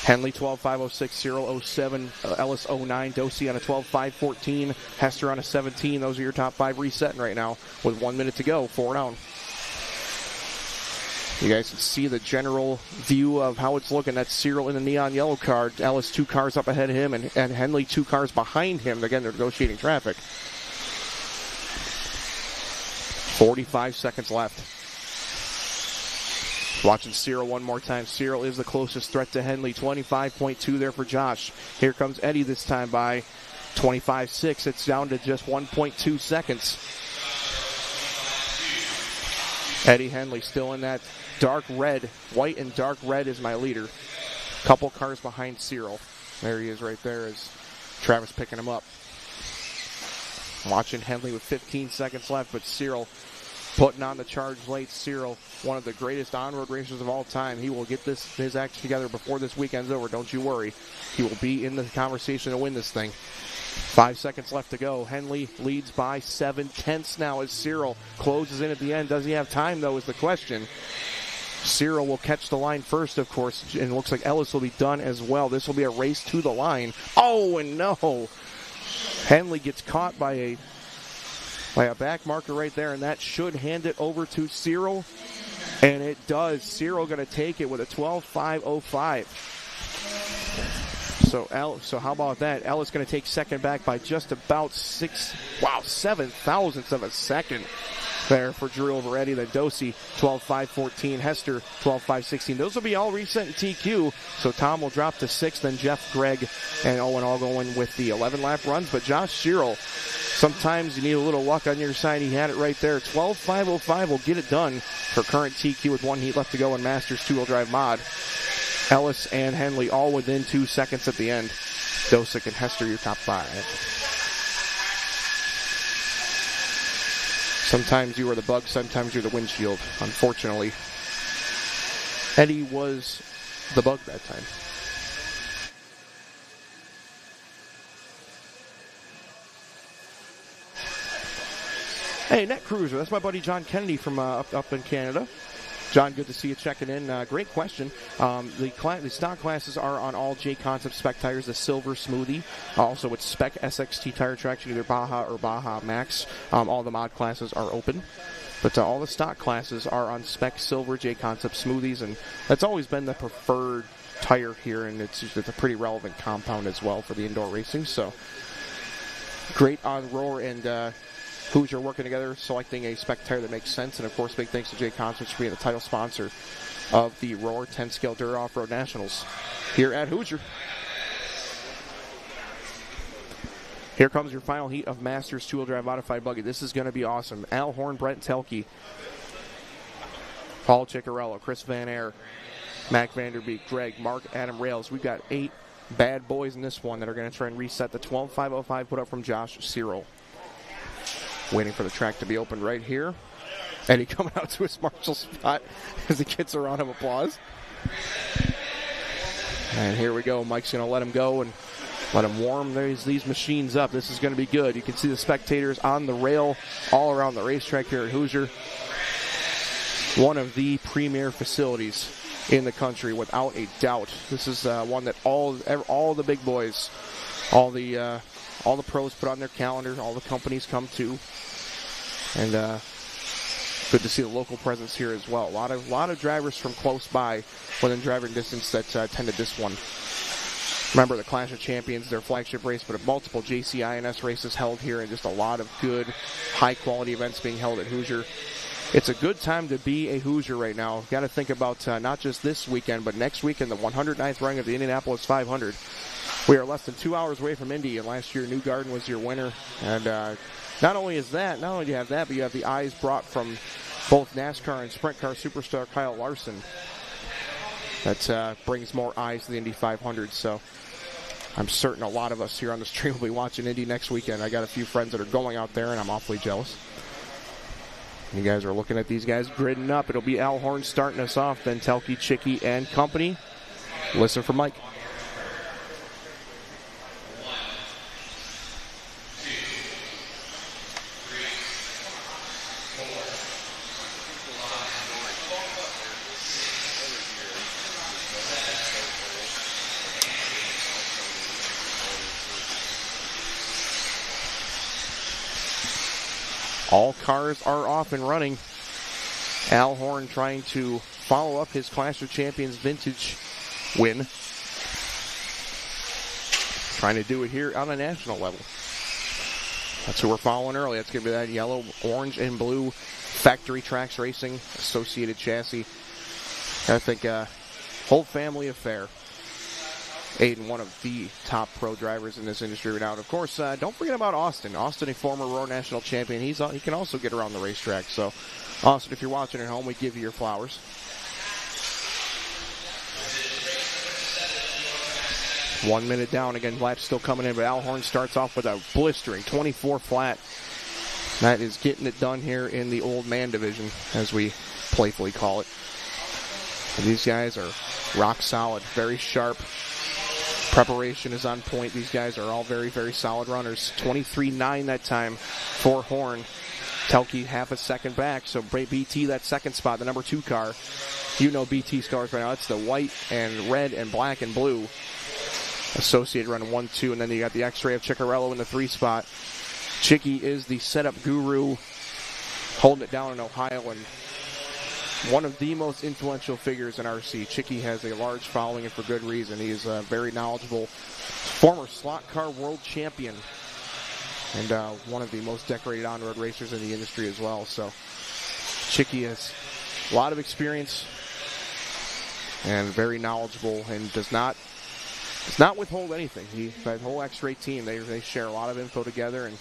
Henley 12.506, Cyril 07, Ellis 09, Dosey on a 12.514, Hester on a 17. Those are your top 5 resetting right now with 1 minute to go, 4 down. You guys can see the general view of how it's looking. That's Cyril in the neon yellow car. Ellis 2 cars up ahead of him, and Henley 2 cars behind him. Again, they're negotiating traffic. 45 seconds left. Watching Cyril one more time. Cyril is the closest threat to Henley. 25.2 there for Josh. Here comes Eddie this time by 25.6. It's down to just 1.2 seconds. Eddie Henley still in that dark red. White and dark red is my leader. Couple cars behind Cyril. There he is right there as Travis picking him up. Watching Henley with 15 seconds left, but Cyril putting on the charge late. Cyril, one of the greatest on-road racers of all time. He will get his act together before this weekend's over. Don't you worry. He will be in the conversation to win this thing. 5 seconds left to go. Henley leads by 7/10 now as Cyril closes in at the end. Does he have time, though, is the question. Cyril will catch the line first, of course, and it looks like Ellis will be done as well. This will be a race to the line. Oh, and no. Henley gets caught by a back marker right there, and that should hand it over to Cyril. And it does. Cyril going to take it with a 12.505. So how about that? Ellis going to take second back by just about 7 thousandths of a second. there for Drew over Eddie. Then Dosey, 12.5.14. Hester, 12.5.16. Those will be all reset in TQ. So Tom will drop to 6th. Then Jeff, Greg, and Owen all going with the 11-lap runs. But Josh Sherrill, sometimes you need a little luck on your side. He had it right there. 12.5.05 will get it done for current TQ with 1 heat left to go in Masters 2-wheel drive mod. Ellis and Henley all within 2 seconds at the end. Dosick and Hester, your top 5. Sometimes you are the bug, sometimes you're the windshield. Unfortunately, Eddie was the bug that time. Hey, Net Cruiser, that's my buddy John Kennedy from up in Canada. John, good to see you checking in. Great question. The stock classes are on all J Concept spec tires, the Silver Smoothie. Also, it's spec SXT tire traction, either Baja or Baja Max. All the mod classes are open. But all the stock classes are on spec Silver J Concept Smoothies, and that's always been the preferred tire here, and it's a pretty relevant compound as well for the indoor racing. So, great on Roar and Hoosier working together, selecting a spec tire that makes sense. And, of course, big thanks to J Concerts for being the title sponsor of the Roar 10-Scale Dirt Off-Road Nationals here at Hoosier. Here comes your final heat of Masters 2-wheel drive modified buggy. This is going to be awesome. Al Horn, Brent Telke, Paul Ciccarello, Chris Van Air, Mac Vanderbeek, Greg, Mark, Adam Rails. We've got 8 bad boys in this one that are going to try and reset the 12.505 put up from Josh Cyril. Waiting for the track to be opened right here. Eddie coming out to his marshal spot as he gets a round of applause. And here we go. Mike's going to let him go and let him warm these machines up. This is going to be good. You can see the spectators on the rail all around the racetrack here at Hoosier. One of the premier facilities in the country, without a doubt. This is one that all the big boys, all the pros put on their calendars, all the companies come to. And good to see the local presence here as well. A lot of drivers from close by within driving distance that attended this one. Remember the Clash of Champions, their flagship race, but multiple JCINS races held here, and just a lot of good, high-quality events being held at Hoosier. It's a good time to be a Hoosier right now. Got to think about not just this weekend, but next weekend, the 109th running of the Indianapolis 500. We are less than 2 hours away from Indy, and last year New Garden was your winner. And not only do you have that, but you have the eyes brought from both NASCAR and Sprint Car superstar Kyle Larson. That brings more eyes to the Indy 500. So I'm certain a lot of us here on the stream will be watching Indy next weekend. I got a few friends that are going out there, and I'm awfully jealous. You guys are looking at these guys gridding up. It'll be Al Horn starting us off, then Telke, Chicky, and company. Listen for Mike. All cars are off and running. Al Horn trying to follow up his Clash of Champions vintage win. Trying to do it here on a national level. That's who we're following early. That's going to be that yellow, orange, and blue Factory Tracks Racing Associated chassis. I think a whole family affair. Aiden, one of the top pro drivers in this industry right now. And of course, don't forget about Austin. Austin, a former Roar National champion. He can also get around the racetrack. So, Austin, if you're watching at home, we give you your flowers. One minute down. Again, laps still coming in, but Al Horn starts off with a blistering 24 flat. That is getting it done here in the old man division, as we playfully call it. And these guys are rock solid, very sharp. Preparation is on point. These guys are all very, very solid runners. 23.9 that time for Horn. Telke half a second back, so BT that second spot, the number 2 car. You know BT's cars right now. It's the white and red and black and blue. Associated running 1-2, and then you got the X-ray of Ciccarello in the 3 spot. Chicky is the setup guru, holding it down in Ohio, and one of the most influential figures in RC. Chicky has a large following, and for good reason. He is a very knowledgeable former slot car world champion and one of the most decorated on-road racers in the industry as well. So Chicky has a lot of experience and very knowledgeable, and does not withhold anything. That whole X-Ray team, they share a lot of info together, and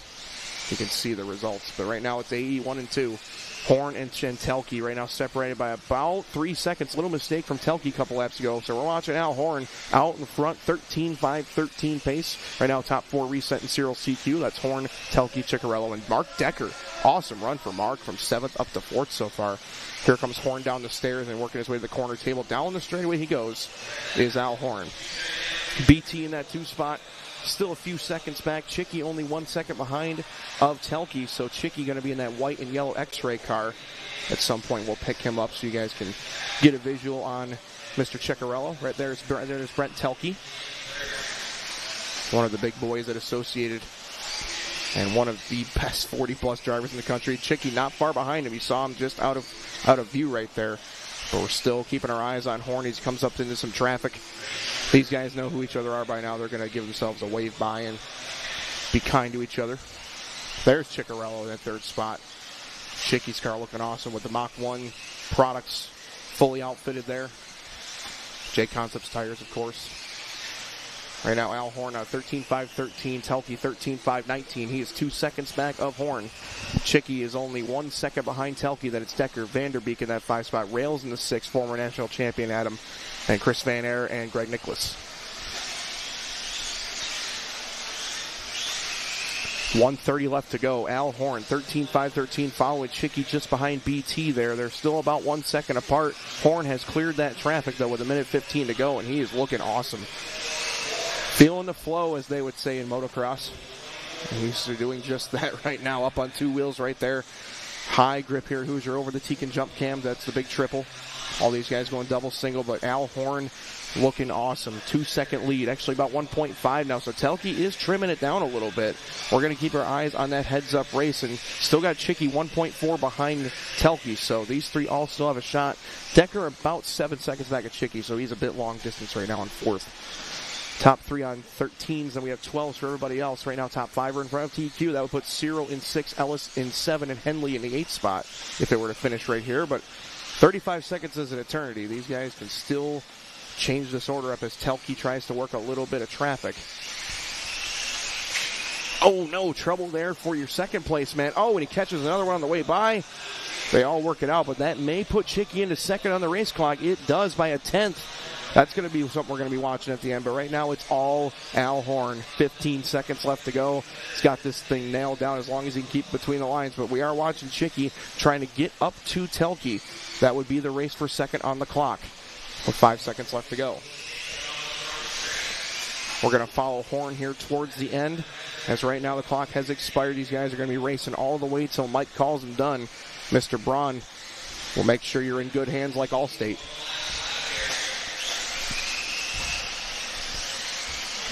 you can see the results. But right now it's AE 1 and 2. Horn and Telke right now separated by about 3 seconds. Little mistake from Telke a couple laps ago. So we're watching Al Horn out in front, 13.5-13 pace. Right now top 4 reset in serial CQ. That's Horn, Telke, Ciccarello, and Mark Decker. Awesome run for Mark from 7th up to 4th so far. Here comes Horn down the stairs and working his way to the corner table. Down the straightaway he goes is Al Horn. BT in that 2 spot. Still a few seconds back. Chicky only 1 second behind of Telke, so Chicky going to be in that white and yellow X-Ray car. At some point we'll pick him up so you guys can get a visual on Mr. Ciccarello. Right there's Brent Telke, one of the big boys at Associated and one of the best 40-plus drivers in the country. Chicky not far behind him. You saw him just out of view right there. But we're still keeping our eyes on Horn. He comes up into some traffic. These guys know who each other are by now. They're going to give themselves a wave by and be kind to each other. There's Ciccarello in that 3rd spot. Chicky's car looking awesome with the Mach 1 products fully outfitted there. J Concepts tires, of course. Right now, Al Horn 13.5-13, Telke 13.5-19. He is 2 seconds back of Horn. Chicky is only 1 second behind Telke. Then it's Decker, Vanderbeek in that 5 spot. Rails in the 6, former national champion Adam, and Chris Van Air and Greg Nicholas. 1:30 left to go. Al Horn 13.5-13 following Chicky just behind BT there. They're still about 1 second apart. Horn has cleared that traffic though with 1:15 to go, and he is looking awesome. Feeling the flow, as they would say in motocross. And he's doing just that right now, up on 2 wheels right there. High grip here, Hoosier over the Tekin jump cam. That's the big triple. All these guys going double single, but Al Horn looking awesome. 2 second lead, actually about 1.5 now. So Telke is trimming it down a little bit. We're going to keep our eyes on that heads-up race, and still got Chicky 1.4 behind Telke. So these 3 all still have a shot. Decker about 7 seconds back at Chicky, so he's a bit long distance right now on 4th. Top 3 on 13s, and we have 12s for everybody else. Right now, top 5 are in front of TQ. That would put Cyril in 6, Ellis in 7, and Henley in the 8th spot if it were to finish right here. But 35 seconds is an eternity. These guys can still change this order up as Telke tries to work a little bit of traffic. Oh, no, trouble there for your second place, man. Oh, and he catches another one on the way by. They all work it out, but that may put Chicky into second on the race clock. It does by a 10th. That's going to be something we're going to be watching at the end. But right now, it's all Al Horn. 15 seconds left to go. He's got this thing nailed down as long as he can keep between the lines. But we are watching Chicky trying to get up to Telke. That would be the race for second on the clock with 5 seconds left to go. We're going to follow Horn here towards the end. As right now, the clock has expired. These guys are going to be racing all the way till Mike calls them done. Mr. Braun will make sure you're in good hands like Allstate.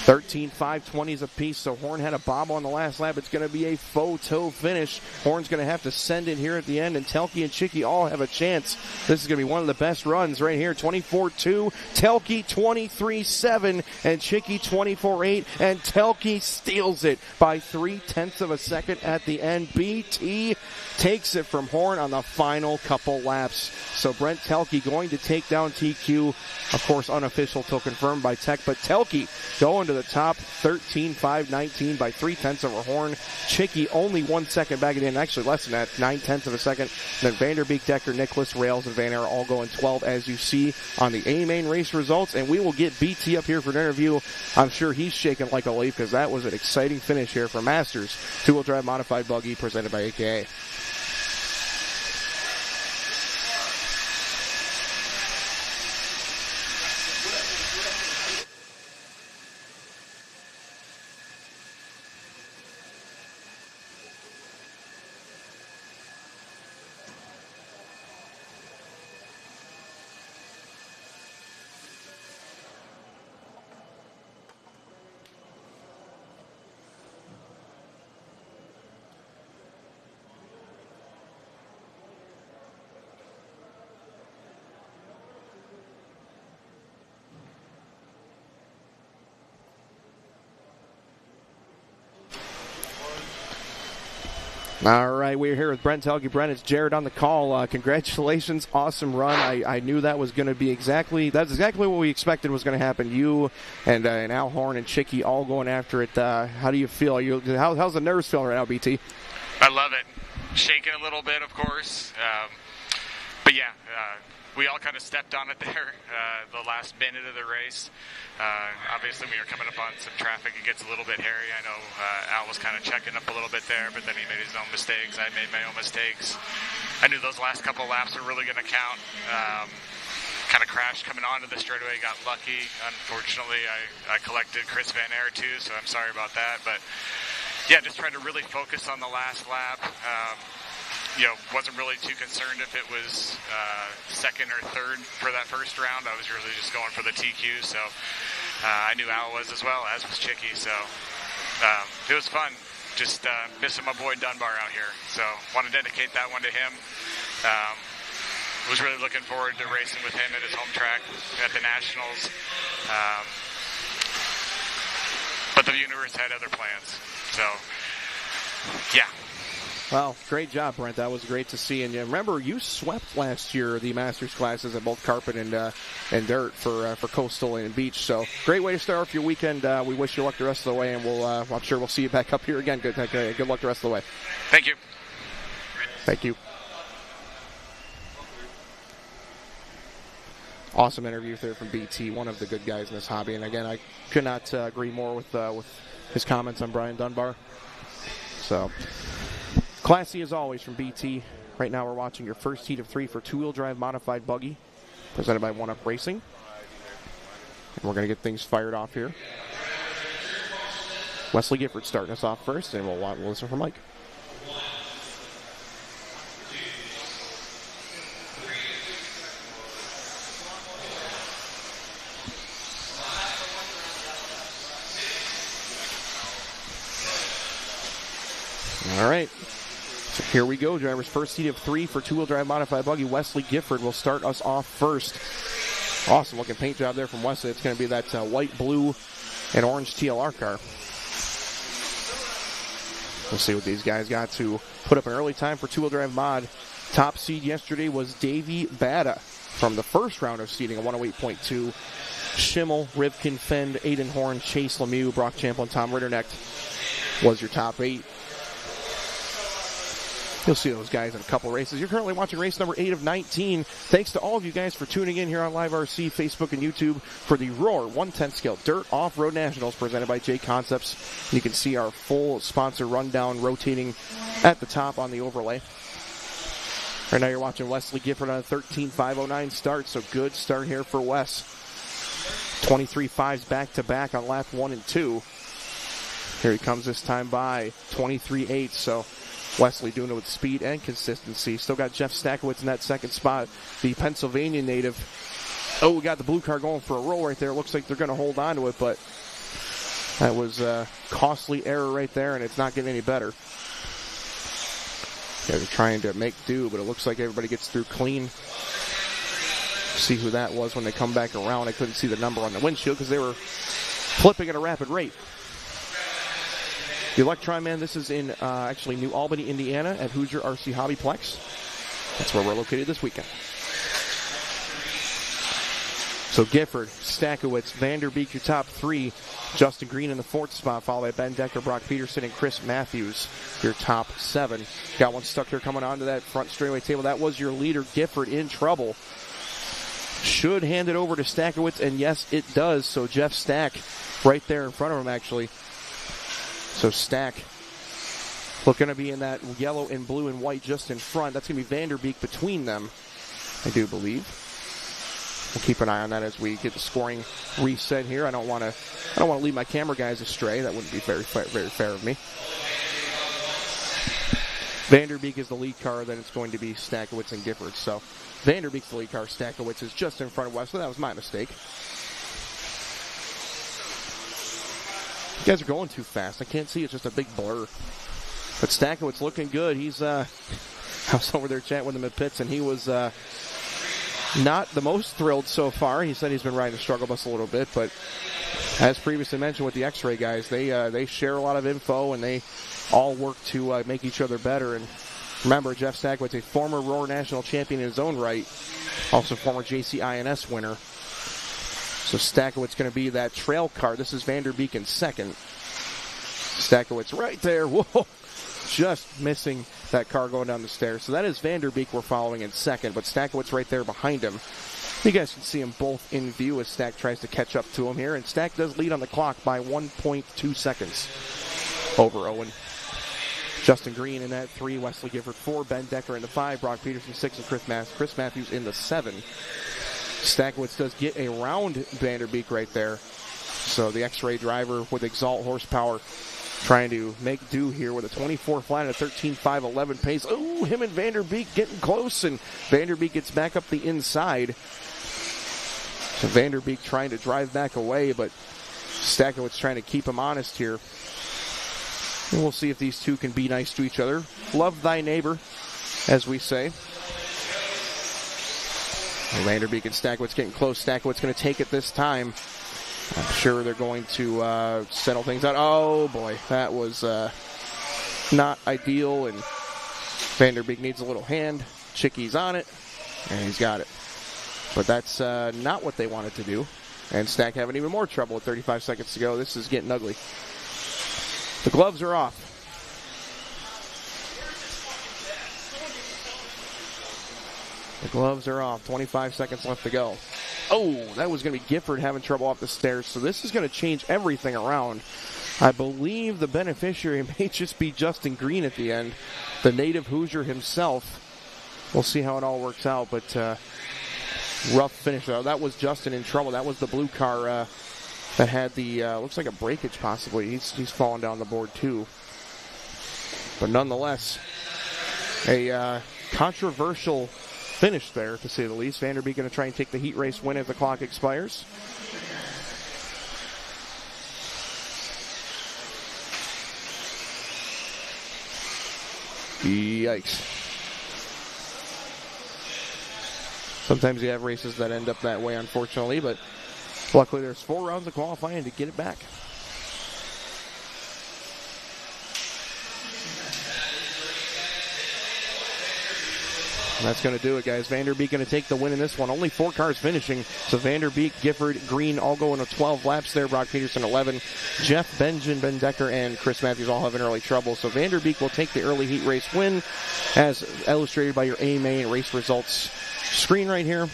13.5-20s apiece, so Horn had a bob on the last lap. It's going to be a photo finish. Horn's going to have to send it here at the end, and Telke and Chicky all have a chance. This is going to be one of the best runs right here. 24.2, Telke 23.7, and Chicky 24.8, and Telke steals it by 0.3 of a second at the end. BT takes it from Horn on the final couple laps. So Brent Telke going to take down TQ. Of course, unofficial till confirmed by Tech, but Telke going to the top, 13.5-19 by 0.3 of a Horn. Chicky only 1 second back at the end, actually less than that, 0.9 of a second. And then Vanderbeek, Decker, Nicholas, Rails, and Van Air all going 12 as you see on the A-Main race results. And we will get BT up here for an interview. I'm sure he's shaking like a leaf because that was an exciting finish here for Masters two-wheel drive modified buggy presented by AKA. All right, we're here with Brent Helge. Brent, it's Jared on the call. Congratulations, awesome run. I knew that was going to be exactly what we expected was going to happen. You and Al Horn and Chicky all going after it. How do you feel? How's the nerves feeling right now, BT? I love it. Shaking a little bit, of course. But yeah, we all kind of stepped on it there the last minute of the race. Obviously, when you're coming up on some traffic, it gets a little bit hairy. I know Al was kind of checking up a little bit there, but then he made his own mistakes. I made my own mistakes. I knew those last couple laps were really going to count. Kind of crashed coming onto the straightaway, got lucky. Unfortunately, I collected Chris Van Aert too, so I'm sorry about that. But yeah, just tried to really focus on the last lap. Wasn't really too concerned if it was second or third for that first round. I was really just going for the TQ, so I knew Al was as well, as was Chicky, so it was fun. Just missing my boy Dunbar out here, so want to dedicate that one to him. Was really looking forward to racing with him at his home track at the Nationals, but the universe had other plans, so yeah. Well, great job, Brent. That was great to see. And remember, you swept last year the Masters classes at both carpet and dirt for Coastal and Beach. So great way to start off your weekend. We wish you luck the rest of the way, and I'm sure we'll see you back up here again. Good luck the rest of the way. Thank you. Thank you. Awesome interview there from BT, one of the good guys in this hobby. And again, I could not agree more with his comments on Brian Dunbar. So. Classy as always from BT. Right now we're watching your first heat of 3 for two-wheel drive modified buggy, presented by 1UP Racing. And we're going to get things fired off here. Wesley Gifford starting us off first, and we'll listen for Mike. All right. So here we go, drivers. First heat of 3 for two-wheel drive modified buggy. Wesley Gifford will start us off first. Awesome looking paint job there from Wesley. It's going to be that white, blue, and orange TLR car. We'll see what these guys got to put up an early time for two-wheel drive mod. Top seed yesterday was Davey Bada from the first round of seeding, a 108.2. Schimmel, Rivkin, Fend, Aiden Horn, Chase Lemieux, Brock Champlin, Tom Ritternecht was your top 8. You'll see those guys in a couple races. You're currently watching race number 8 of 19. Thanks to all of you guys for tuning in here on Live RC, Facebook, and YouTube for the Roar 1/10 scale Dirt Off-Road Nationals presented by J Concepts. You can see our full sponsor rundown rotating at the top on the overlay. Right now you're watching Wesley Gifford on a 13.509 start, so good start here for Wes. 23.5s back-to-back on lap 1 and 2. Here he comes this time by 23.8, so Wesley doing it with speed and consistency. Still got Jeff Stackowitz in that second spot, the Pennsylvania native. Oh, we got the blue car going for a roll right there. Looks like they're going to hold on to it, but that was a costly error right there, and it's not getting any better. Yeah, they're trying to make do, but it looks like everybody gets through clean. See who that was when they come back around. I couldn't see the number on the windshield because they were flipping at a rapid rate. The Electron Man, this is in actually New Albany, Indiana at Hoosier RC Hobbyplex. That's where we're located this weekend. So Gifford, Stackowitz, Vanderbeek, your top 3. Justin Green in the 4th spot, followed by Ben Decker, Brock Peterson, and Chris Matthews, your top 7. Got one stuck here coming onto that front straightaway table. That was your leader, Gifford, in trouble. Should hand it over to Stackowitz, and yes, it does. So Jeff Stack right there in front of him, actually. So Stack looking to be in that yellow and blue and white just in front. That's going to be Vanderbeek between them, I do believe. We'll keep an eye on that as we get the scoring reset here. I don't want to lead my camera guys astray. That wouldn't be very fair of me. Vanderbeek is the lead car, then it's going to be Stackowitz and Gifford. So Vanderbeek's the lead car. Stackowitz is just in front of Wesley. That was my mistake. You guys are going too fast. I can't see. It's just a big blur. But Stackowitz looking good. He's I was over there chatting with him at pits, and he was not the most thrilled so far. He said he's been riding the struggle bus a little bit, but as previously mentioned with the X-Ray guys, they share a lot of info, and they all work to make each other better. And remember, Jeff Stackwood's a former Roar National champion in his own right, also former JCINS winner. So Stackowitz going to be that trail car. This is Vanderbeek in second. Stackowitz right there. Whoa, just missing that car going down the stairs. So that is Vanderbeek we're following in second, but Stackowitz right there behind him. You guys can see them both in view as Stack tries to catch up to him here, and Stack does lead on the clock by 1.2 seconds over Owen. Justin Green in that 3, Wesley Gifford 4, Ben Decker in the 5, Brock Peterson 6, and Chris Matthews in the 7. Stackowitz does get around Vanderbeek right there. So the X-Ray driver with Exalt horsepower trying to make do here with a 24 flat at a 13.511 pace. Oh, him and Vanderbeek getting close, and Vanderbeek gets back up the inside. So Vanderbeek trying to drive back away, but Stackowitz trying to keep him honest here. And we'll see if these two can be nice to each other. Love thy neighbor, as we say. Vanderbeek and Stackowitz getting close. Stackowitz going to take it this time. I'm sure they're going to settle things out. Oh, boy. That was not ideal, and Vanderbeek needs a little hand. Chicky's on it, and he's got it. But that's not what they wanted to do. And Stack having even more trouble with 35 seconds to go. This is getting ugly. The gloves are off. The gloves are off. 25 seconds left to go. Oh, that was going to be Gifford having trouble off the stairs. So this is going to change everything around. I believe the beneficiary may just be Justin Green at the end, the native Hoosier himself. We'll see how it all works out, but rough finish. That was Justin in trouble. That was the blue car that had the, looks like a breakage possibly. He's fallen down the board too. But nonetheless, a controversial finish there, to say the least. Vanderbeek going to try and take the heat race win as the clock expires. Yikes. Sometimes you have races that end up that way, unfortunately, but luckily there's 4 rounds of qualifying to get it back. And that's going to do it, guys. Vanderbeek going to take the win in this one. Only 4 cars finishing. So Vanderbeek, Gifford, Green all going to 12 laps there. Brock Peterson 11. Jeff, Benjamin, Ben Decker, and Chris Matthews all having early trouble. So Vanderbeek will take the early heat race win, as illustrated by your A-Main race results screen right here.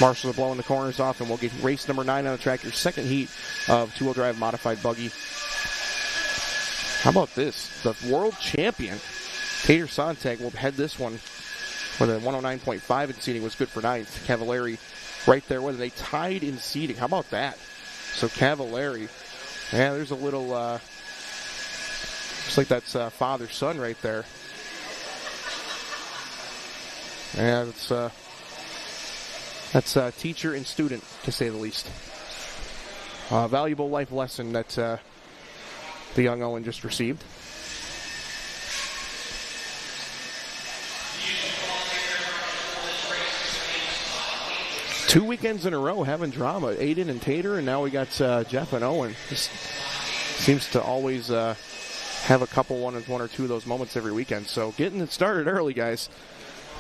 Marshals are blowing the corners off, and we'll get race number 9 on the track, your second heat of two-wheel drive modified buggy. How about this? The world champion, Tater Sontag, will head this one with a 109.5 in seating, was good for 9th. Cavallari right there with it. They tied in seating. How about that? So Cavallari, yeah, there's a little, looks like that's father-son right there. Yeah, that's teacher and student, to say the least. Valuable life lesson that the young Owen just received. Two weekends in a row having drama. Aiden and Tater, and now we got Jeff and Owen. Just seems to always have a couple, one or two of those moments every weekend. So getting it started early, guys.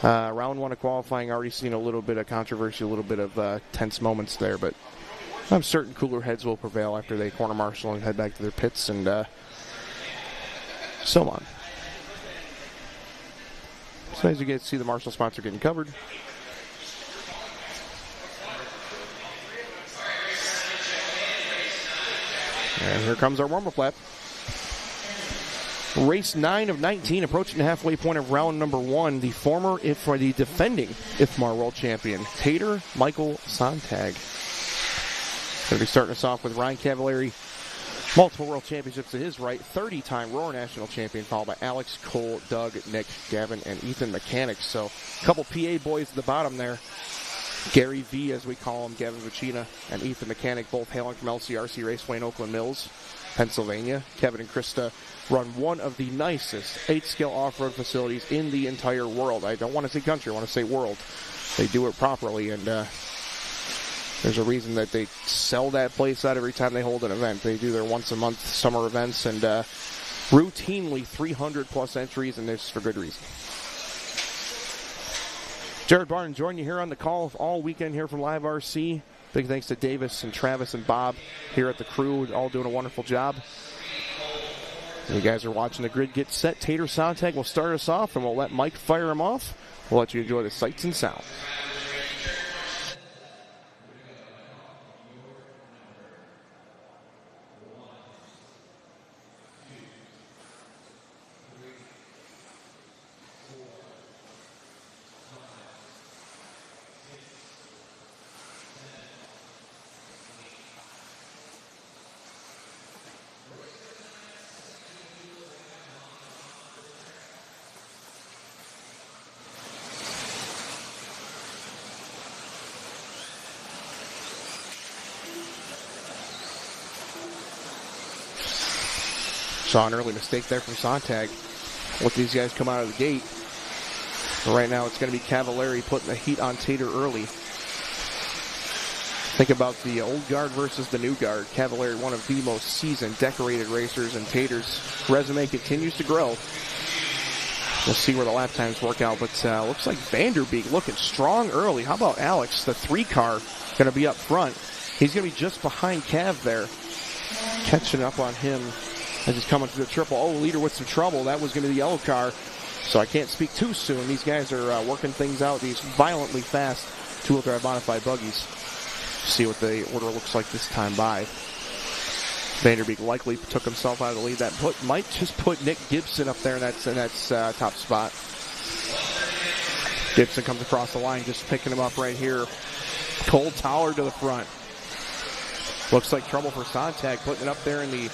Round 1 of qualifying, already seen a little bit of controversy, a little bit of tense moments there, but I'm certain cooler heads will prevail after they corner marshal and head back to their pits and so on. So as you get to see the Marshall sponsor getting covered. And here comes our warm-up lap. Race 9 of 19, approaching the halfway point of round number 1. The the defending IFMAR world champion, Tater Michael Sontag. Going to be starting us off with Ryan Cavallari, multiple world championships to his right, 30-time Roar National champion, followed by Alex, Cole, Doug, Nick, Gavin, and Ethan Mechanics. So a couple PA boys at the bottom there. Gary V, as we call him, Gavin Vecina, and Ethan Mechanic, both hailing from LCRC Raceway in Oakland Mills, Pennsylvania. Kevin and Krista run one of the nicest 8-scale off-road facilities in the entire world. I don't want to say country, I want to say world. They do it properly, and there's a reason that they sell that place out every time they hold an event. They do their once-a-month summer events, and routinely 300-plus entries, and this for good reason. Jared Barnes joining you here on the call all weekend here from Live RC. Big thanks to Davis and Travis and Bob here at the crew, all doing a wonderful job. You guys are watching the grid get set. Tater Soundtag will start us off, and we'll let Mike fire him off. We'll let you enjoy the sights and sounds. Saw an early mistake there from Sontag. Let these guys come out of the gate. But right now it's going to be Cavallari putting the heat on Tater early. Think about the old guard versus the new guard. Cavallari, one of the most seasoned, decorated racers, and Tater's resume continues to grow. We'll see where the lap times work out, but looks like Vanderbeek looking strong early. How about Alex, the 3-car, going to be up front. He's going to be just behind Cav there. Catching up on him as he's coming to the triple. Oh, leader with some trouble. That was going to be the yellow car, so I can't speak too soon. These guys are working things out. These violently fast two-wheel drive modified buggies. See what the order looks like this time by. Vanderbeek likely took himself out of the lead. That might just put Nick Gibson up there in that top spot. Gibson comes across the line, just picking him up right here. Cole Toller to the front. Looks like trouble for Sontag, putting it up there in the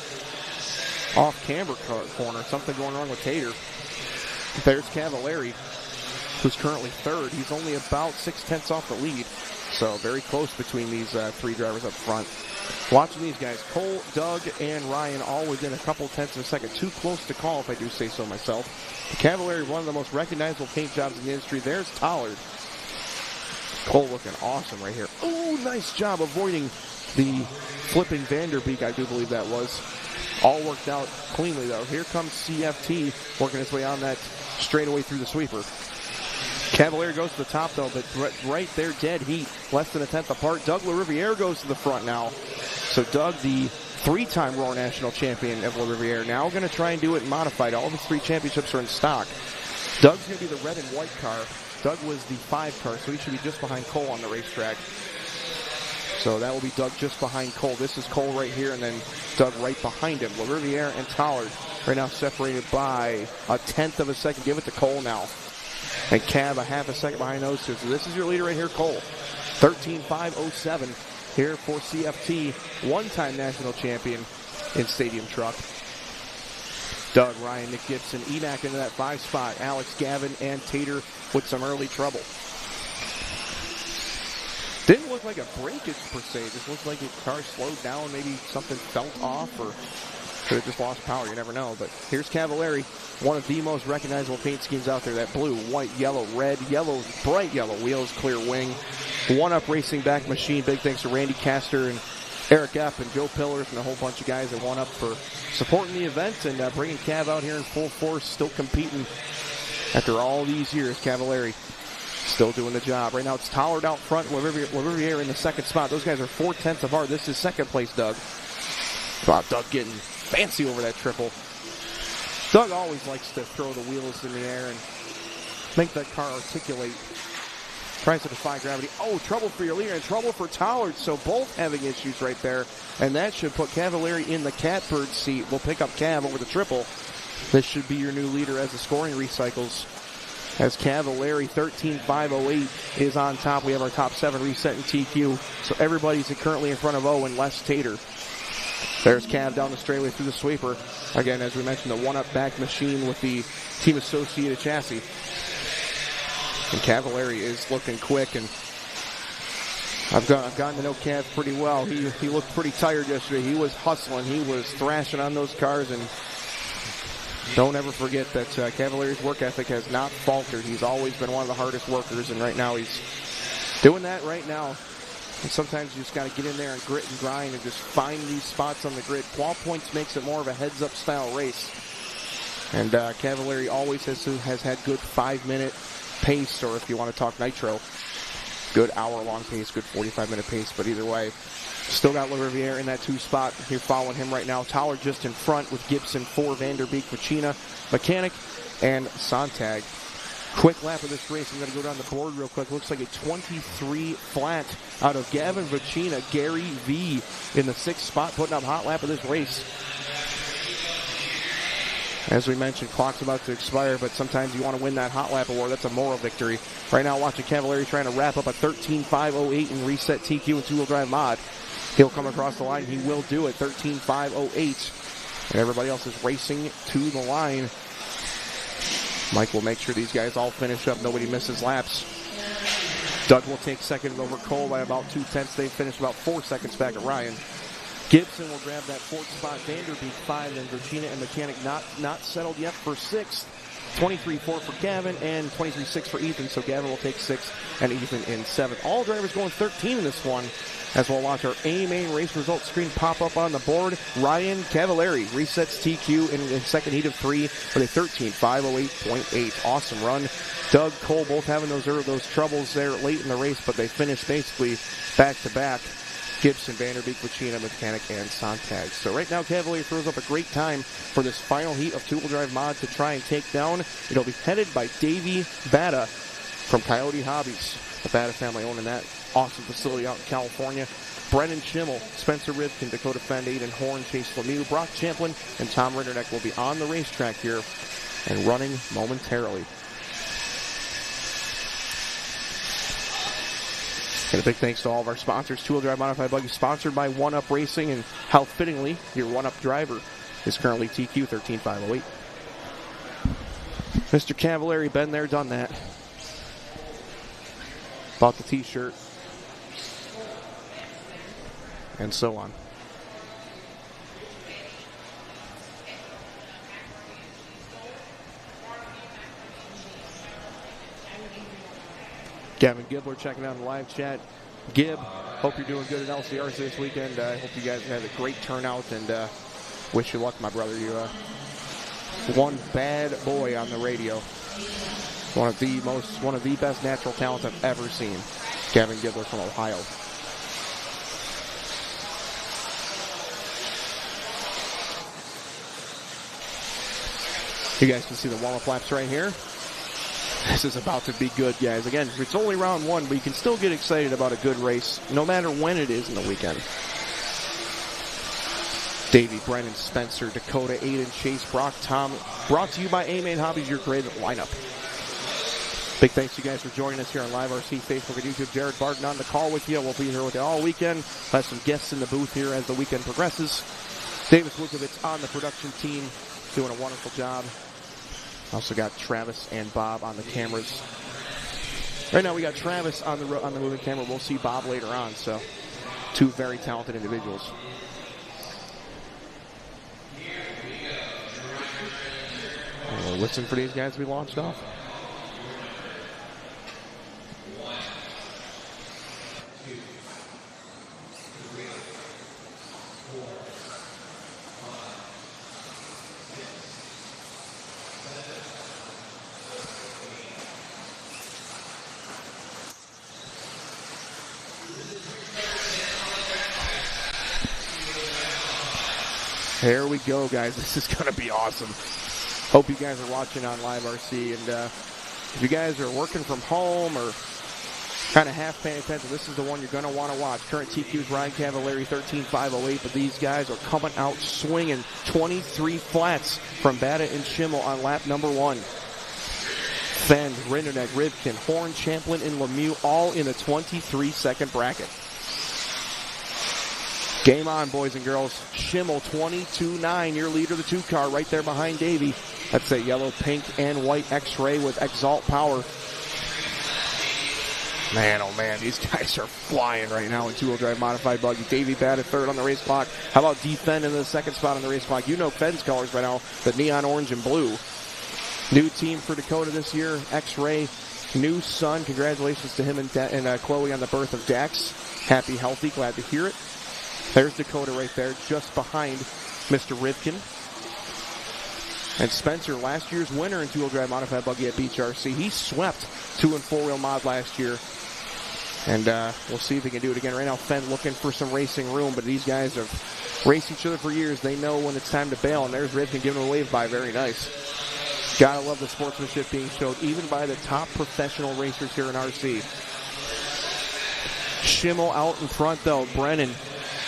off-camber corner. Something going wrong with Tater. There's Cavallari, who's currently third. He's only about 6/10 off the lead. So very close between these three drivers up front. Watching these guys, Cole, Doug, and Ryan all within a couple tenths of a second. Too close to call, if I do say so myself. Cavallari, one of the most recognizable paint jobs in the industry. There's Tollard. Cole looking awesome right here. Oh, nice job avoiding the flipping Vanderbeek, I do believe that was. All worked out cleanly, though. Here comes CFT working his way on that straightaway through the sweeper. Cavallari goes to the top, though, but right there, dead heat, less than a tenth apart. Doug LaRiviere goes to the front now. So Doug, the 3-time Roar National Champion of LaRiviere, now going to try and do it modified. All of his 3 championships are in stock. Doug's going to be the red and white car. Doug was the 5 car, so he should be just behind Cole on the racetrack. So that will be Doug just behind Cole. This is Cole right here, and then Doug right behind him. LaRiviere and Tollard right now separated by a tenth of a second. Give it to Cole now. And Cav a half a second behind those two. So this is your leader right here, Cole. 13.507 here for CFT. One-time national champion in Stadium Truck. Doug, Ryan, Nick Gibson, Enoch into that 5 spot. Alex, Gavin, and Tater with some early trouble. Didn't look like a breakage per se. Just looked like the car slowed down. Maybe something felt off, or could have just lost power. You never know. But here's Cavallari, one of the most recognizable paint schemes out there. That blue, white, yellow, red, yellow, bright yellow wheels, clear wing. One-Up Racing back machine. Big thanks to Randy Castor and Eric Epp and Joe Pillars and a whole bunch of guys at One-Up for supporting the event and bringing Cav out here in full force, still competing after all these years. Cavallari still doing the job. Right now it's Tollard out front, LaRiviere in the second spot. Those guys are 4/10 apart. This is second place, Doug. Wow, Doug getting fancy over that triple. Doug always likes to throw the wheels in the air and make that car articulate. Tries to defy gravity. Oh, trouble for your leader and trouble for Tollard. So both having issues right there. And that should put Cavallari in the catbird seat. We'll pick up Cav over the triple. This should be your new leader as the scoring recycles. As Cavallari 13.508 is on top. We have our top 7 reset in TQ. So everybody's currently in front of Owen, less Tater. There's Cav down the straightaway through the sweeper. Again, as we mentioned, the One-Up back machine with the team associated chassis. And Cavallari is looking quick, and I've gotten to know Cav pretty well. He looked pretty tired yesterday. He was hustling. He was thrashing on those cars, and don't ever forget that Cavallari's work ethic has not faltered. He's always been one of the hardest workers, and right now he's doing that right now. And sometimes you just got to get in there and grit and grind and just find these spots on the grid. 12 points makes it more of a heads-up style race. And Cavalieri always has had good 5-minute pace, or if you want to talk nitro, good hour-long pace, good 45-minute pace. But either way, still got LaRiviere in that 2 spot. You're following him right now. Toller just in front with Gibson, 4, Vanderbeek, Vecina, Mechanic, and Sontag. Quick lap of this race. I'm going to go down the board real quick. Looks like a 23 flat out of Gavin Vecina. Gary V in the 6th spot, putting up hot lap of this race. As we mentioned, clock's about to expire, but sometimes you want to win that hot lap award. That's a moral victory. Right now, watching Cavalieri trying to wrap up a 13.508 and reset TQ and two-wheel drive mod. He'll come across the line. He will do it. 13.508. And everybody else is racing to the line. Mike will make sure these guys all finish up. Nobody misses laps. Doug will take second over Cole by about 2/10. They finish about 4 seconds back at Ryan. Gibson will grab that 4th spot. Vanderbeek 5, then Virginia and Mechanic not settled yet for 6th. 23.4 for Gavin and 23.6 for Ethan. So Gavin will take 6th and Ethan in 7th. All drivers going 13 in this one. As we'll watch our A-Main race results screen pop up on the board. Ryan Cavalieri resets TQ in second heat of 3 with a 13.508.8. Awesome run. Doug, Cole both having those troubles there late in the race, but they finished basically back-to-back. Gibson, Vanderbeek, Vecina, Mechanic, and Sontag. So right now, Cavalier throws up a great time for this final heat of two-wheel drive mod to try and take down. It'll be headed by Davey Bata from Coyote Hobbies. The Bata family owning that awesome facility out in California. Brennan Schimmel, Spencer Rivkin, Dakota Fend, Aiden Horn, Chase Lemieux, Brock Champlin, and Tom Rinderneck will be on the racetrack here and running momentarily. And a big thanks to all of our sponsors. Two-wheel drive modified buggy sponsored by 1UP Racing, and how fittingly your 1UP driver is currently TQ 13.508. Mr. Cavalieri, been there, done that. Bought the t-shirt. And so on. Gavin Gibler checking out in the live chat. Gib, hope you're doing good at LCRs this weekend. I hope you guys had a great turnout, and wish you luck, my brother. You one bad boy on the radio. One of the best natural talents I've ever seen. Gavin Gibler from Ohio. You guys can see the warm-up laps right here. This is about to be good, guys. Again, it's only round 1, but you can still get excited about a good race, no matter when it is in the weekend. Davey, Brennan, Spencer, Dakota, Aiden, Chase, Brock, Tom. Brought to you by A-Main Hobbies, your great lineup. Big thanks to you guys for joining us here on Live RC, Facebook, and YouTube. Jared Barton on the call with you. We'll be here with you all weekend. We'll have some guests in the booth here as the weekend progresses. Davis Wukovitz on the production team, doing a wonderful job. Also got Travis and Bob on the cameras. Right now we got Travis on the moving camera. We'll see Bob later on. So, two very talented individuals. And we'll listen for these guys to be launched off. Here we go, guys. This is going to be awesome. Hope you guys are watching on Live RC. And if you guys are working from home or kind of half paying attention, this is the one you're going to want to watch. Current TQ's Ryan Cavalieri, 13.508. But these guys are coming out swinging 23 flats from Bata and Schimmel on lap number 1. Fend, Rinderneck, Rivkin, Horn, Champlin, and Lemieux all in a 23-second bracket. Game on, boys and girls. Schimmel, 22.9, your leader of the 2-car, right there behind Davey. That's a yellow, pink, and white X-Ray with Exalt power. Man, oh man, these guys are flying right now in two-wheel drive modified buggy. Davey batted 3rd on the race clock. How about D-Fend in the 2nd spot on the race clock? You know Fend's colors by now, the neon orange and blue. New team for Dakota this year, X-Ray. New son, congratulations to him and Chloe on the birth of Dax. Happy, healthy, glad to hear it. There's Dakota right there, just behind Mr. Rivkin. And Spencer, last year's winner in two-wheel drive modified buggy at Beach RC, he swept 2- and 4-wheel mod last year. And we'll see if he can do it again. Right now, Fenn looking for some racing room, but these guys have raced each other for years. They know when it's time to bail, and there's Rivkin giving him a wave by. Very nice. Gotta love the sportsmanship being showed, even by the top professional racers here in RC. Schimmel out in front, though. Brennan,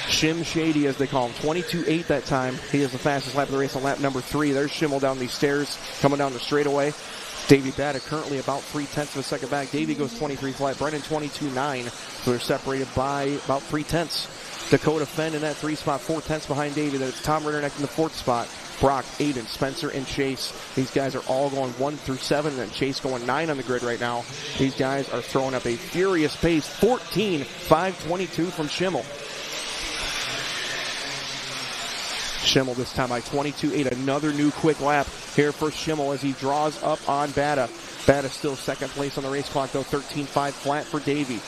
Shim Shady, as they call him, 22.8 that time. He is the fastest lap of the race on lap number 3. There's Schimmel down these stairs, coming down the straightaway. Davey Batta currently about 0.3 of a second back. Davey goes 23 flat. Brennan 22.9. So they're separated by about 0.3. Dakota Fenn in that 3 spot, 0.4 behind Davey. That's Tom Ritterneck in the 4th spot. Brock, Aiden, Spencer, and Chase. These guys are all going 1 through 7, and Chase going 9 on the grid right now. These guys are throwing up a furious pace. 14.522 from Schimmel. Schimmel this time by 22.8. Another new quick lap here for Schimmel as he draws up on Batta. Batta still second place on the race clock, though. 13.5 flat for Davey.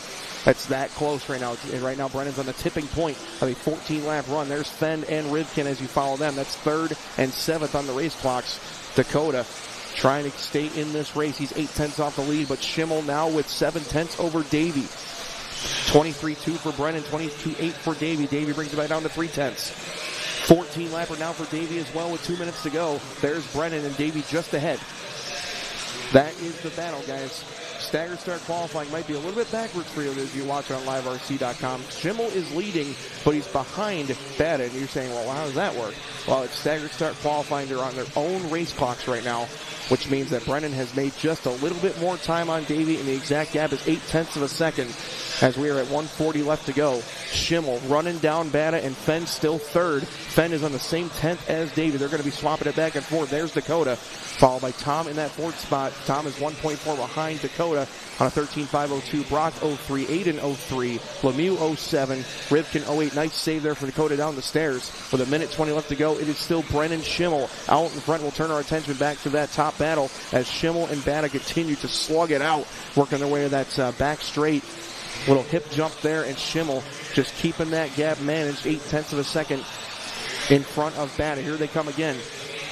That's that close right now. And right now, Brennan's on the tipping point of a 14-lap run. There's Fenn and Rivkin as you follow them. That's 3rd and 7th on the race clocks. Dakota trying to stay in this race. He's 0.8 off the lead, but Schimmel now with 0.7 over Davey. 23.2 for Brennan, 22.8 for Davey. Davey brings it back down to 0.3. 14-lapper now for Davey as well with 2 minutes to go. There's Brennan and Davey just ahead. That is the battle, guys. Staggered start qualifying might be a little bit backwards for you as you watch on liverc.com. Schimmel is leading, but he's behind Batta. And you're saying, well, how does that work? Well, it's staggered start qualifying. They're on their own race clocks right now, which means that Brennan has made just a little bit more time on Davey, and the exact gap is 0.8 of a second as we are at 1:40 left to go. Schimmel running down Batta, and Fenn still 3rd. Fenn is on the same 10th as Davey. They're going to be swapping it back and forth. There's Dakota, followed by Tom in that 4th spot. Tom is 1.4 behind Dakota on a 13.502. Brock 03, Aiden 03, Lemieux 07, Rivkin 08. Nice save there for Dakota down the stairs. With 1:20 left to go, it is still Brennan Schimmel out in front. We'll turn our attention back to that top battle as Schimmel and Batta continue to slug it out, working their way to that back straight. Little hip jump there, and Schimmel just keeping that gap managed, 0.8 of a second in front of Batta. Here they come again.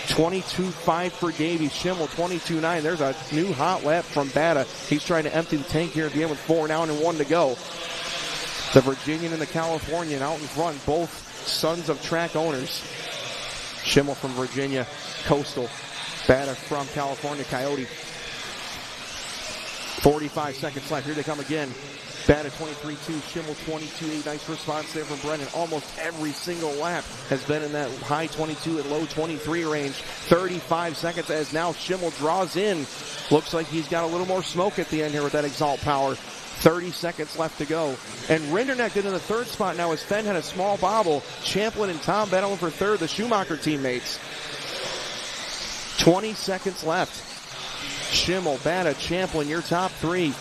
22.5 for Davey. Schimmel 22.9. There's a new hot lap from Batta. He's trying to empty the tank here at the end with 4 down and 1 to go. The Virginian and the Californian out in front, both sons of track owners. Schimmel from Virginia, Coastal. Batta from California, Coyote. 45 seconds left. Here they come again. Batta 23.2, Schimmel 22.8. Nice response there from Brennan. Almost every single lap has been in that high 22 and low 23 range. 35 seconds as now Schimmel draws in. Looks like he's got a little more smoke at the end here with that exalt power. 30 seconds left to go. And Rinderneck in the 3rd spot now as Fenn had a small bobble. Champlin and Tom battling for 3rd, the Schumacher teammates. 20 seconds left. Schimmel, Batta, Champlin, your top 3.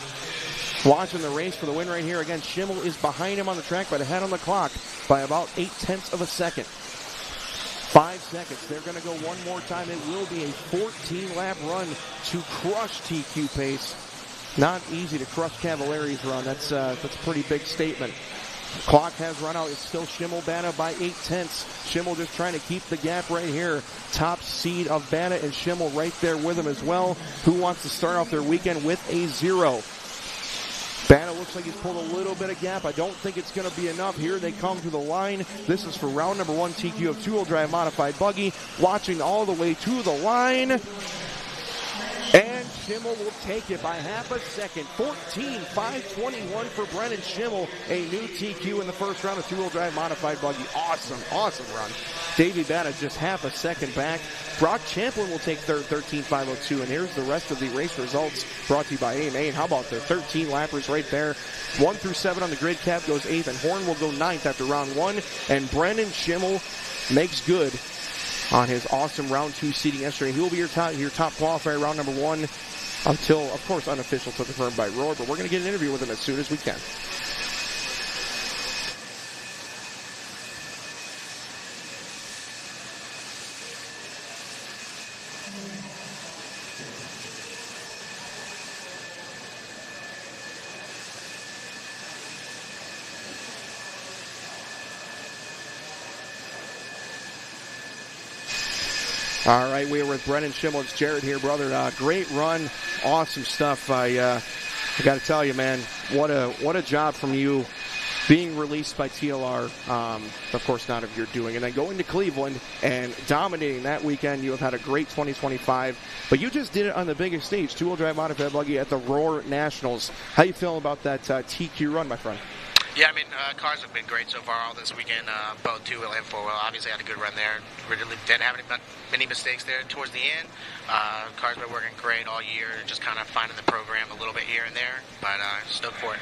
Watching the race for the win right here. Again, Schimmel is behind him on the track, but ahead on the clock by about 0.8 of a second. 5 seconds. They're going to go one more time. It will be a 14-lap run to crush TQ pace. Not easy to crush Cavallari's run. That's a pretty big statement. Clock has run out. It's still Schimmel, Batta by 0.8. Schimmel just trying to keep the gap right here. Top seed of Batta and Schimmel right there with him as well. Who wants to start off their weekend with a 0? Batta looks like he's pulled a little bit of gap. I don't think it's going to be enough. Here they come to the line. This is for round number 1 TQ of two-wheel drive modified buggy. Watching all the way to the line. And Schimmel will take it by half a second. 14.521 for Brennan Schimmel. A new TQ in the first round of two-wheel drive modified buggy. Awesome run. Davey Batta just half a second back. Brock Champlin will take 3rd, 13.502. And here's the rest of the race results brought to you by AMA. And how about the 13 lappers right there? 1 through 7 on the grid. Cap goes 8th, and Horn will go 9th after round 1. And Brennan Schimmel makes good on his awesome round 2 seeding yesterday. He will be your top qualifier round number 1 until, of course, unofficial to confirmed by Roy. But we're going to get an interview with him as soon as we can. All right, we are with Brennan Schimmel. It's Jared here, brother. Great run, awesome stuff. I got to tell you, man, what a job from you being released by TLR. Of course, not of your doing, and then going to Cleveland and dominating that weekend. You have had a great 2025, but you just did it on the biggest stage, two-wheel drive modified buggy at the Roar Nationals. How you feeling about that TQ run, my friend? Yeah, I mean, cars have been great so far all this weekend, both two-wheel and four-wheel. Obviously had a good run there. Really didn't have many mistakes there towards the end. Cars been working great all year, just kind of finding the program a little bit here and there, but stoked for it.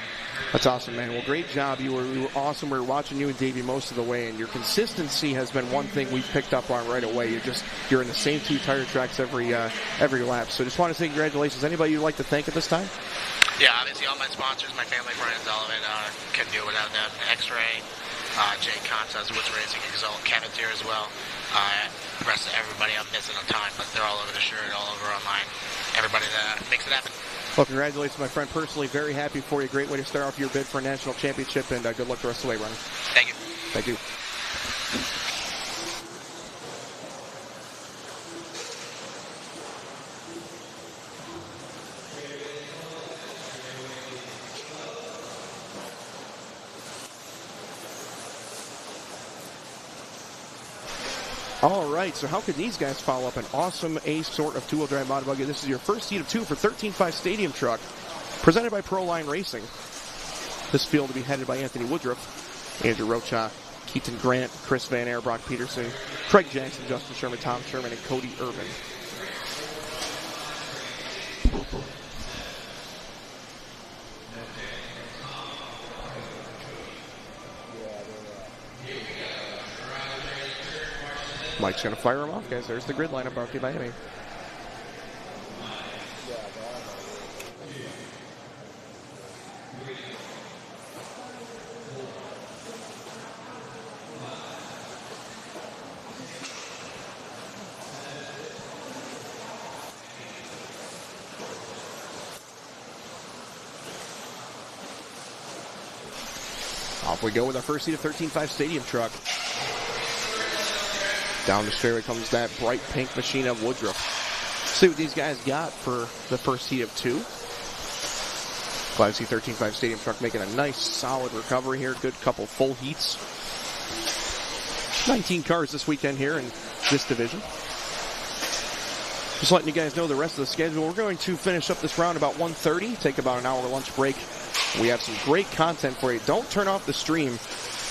That's awesome, man. Well, great job. You were awesome. We were watching you and Davey most of the way, and your consistency has been one thing we picked up on right away. You're in the same two tire tracks every lap. So just want to say congratulations. Anybody you'd like to thank at this time? Yeah, obviously all my sponsors, my family, friends, all of it. Couldn't do it without them. X-Ray, Jay Contas, Woods Racing, Exalt, Kevin's here as well. The rest of everybody I'm missing on time, but they're all over the shirt, all over online. Everybody that makes it happen. Well, congratulations, my friend. Personally, very happy for you. Great way to start off your bid for a national championship, and good luck the rest of the way, Ron. Thank you. Thank you. All right, so how could these guys follow up an awesome sort of two-wheel drive mod buggy? This is your first heat of two for 13.5 Stadium Truck, presented by Proline Racing. This field will be headed by Anthony Woodruff, Andrew Rocha, Keaton Grant, Chris Van Air, Brock Peterson, Craig Jackson, Justin Sherman, Tom Sherman, and Cody Irvin. Mike's going to fire him off, guys. There's the grid lineup brought to you by Hemi. Off we go with our first seat of 13.5 Stadium Truck. Down the straightaway comes that bright pink machine of Woodruff. See what these guys got for the first heat of two. Glad to see 13.5 Stadium Truck making a nice, solid recovery here. Good couple full heats. 19 cars this weekend here in this division. Just letting you guys know the rest of the schedule. We're going to finish up this round about 1:30. Take about an hour lunch break. We have some great content for you. Don't turn off the stream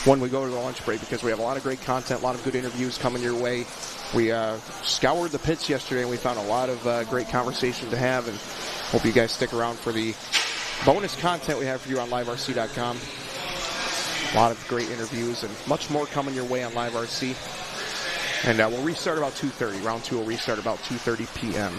when we go to the lunch break, because we have a lot of great content, a lot of good interviews coming your way. We scoured the pits yesterday, and we found a lot of great conversation to have, and hope you guys stick around for the bonus content we have for you on LiveRC.com. A lot of great interviews and much more coming your way on LiveRC. And we'll restart about 2:30. Round two will restart about 2:30 p.m.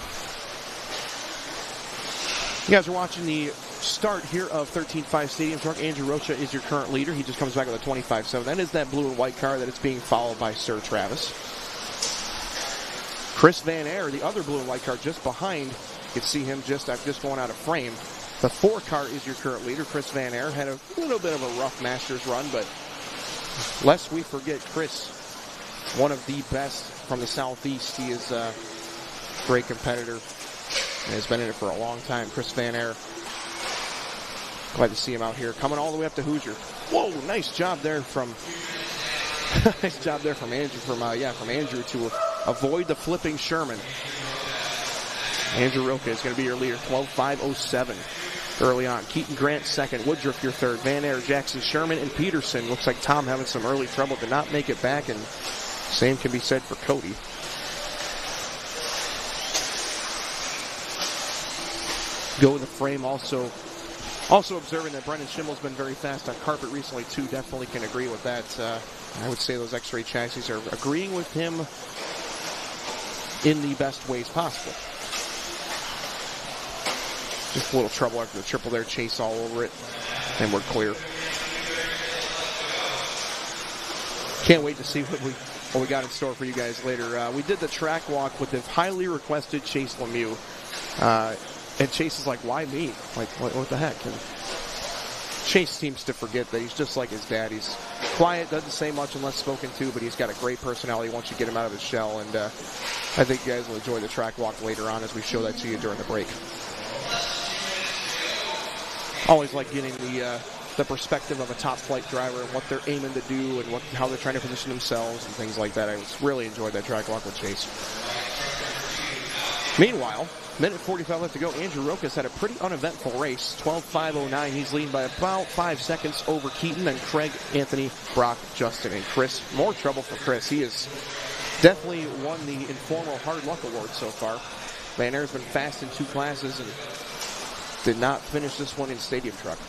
You guys are watching the start here of 13.5 Stadium Truck. Andrew Rocha is your current leader. He just comes back with a 25.7. That is that blue and white car that is being followed by Sir Travis. Chris Van Air, the other blue and white car just behind. You can see him just going out of frame. The 4 car is your current leader. Chris Van Air had a little bit of a rough Masters run, but lest we forget Chris, one of the best from the Southeast. He is a great competitor and has been in it for a long time. Chris Van Air. Glad to see him out here, coming all the way up to Hoosier. Whoa, nice job there from Andrew. From Andrew to avoid the flipping Sherman. Andrew Rocha is going to be your leader, 12.507 early on. Keaton Grant second, Woodruff your third, Van Air, Jackson, Sherman, and Peterson. Looks like Tom having some early trouble, did not make it back, and same can be said for Cody. Go with the frame also. Also observing that Brendan Schimmel's been very fast on carpet recently, too. Definitely can agree with that. I would say those X-Ray chassis are agreeing with him in the best ways possible. Just a little trouble after the triple there. Chase all over it. And we're clear. Can't wait to see what we got in store for you guys later. We did the track walk with the highly requested Chase Lemieux. And Chase is like, why me? Like, what the heck? And Chase seems to forget that he's just like his dad. He's quiet, doesn't say much unless spoken to, but he's got a great personality once you get him out of his shell. And I think you guys will enjoy the track walk later on as we show that to you during the break. Always like getting the perspective of a top flight driver and what they're aiming to do and how they're trying to position themselves and things like that. I really enjoyed that track walk with Chase. Meanwhile, minute 45 left to go. Andrew Rokas had a pretty uneventful race. 12:5:09. He's leading by about 5 seconds over Keaton and Craig, Anthony, Brock, Justin, and Chris. More trouble for Chris. He has definitely won the informal hard luck award so far. Van Air's been fast in 2 classes and did not finish this one in Stadium Truck.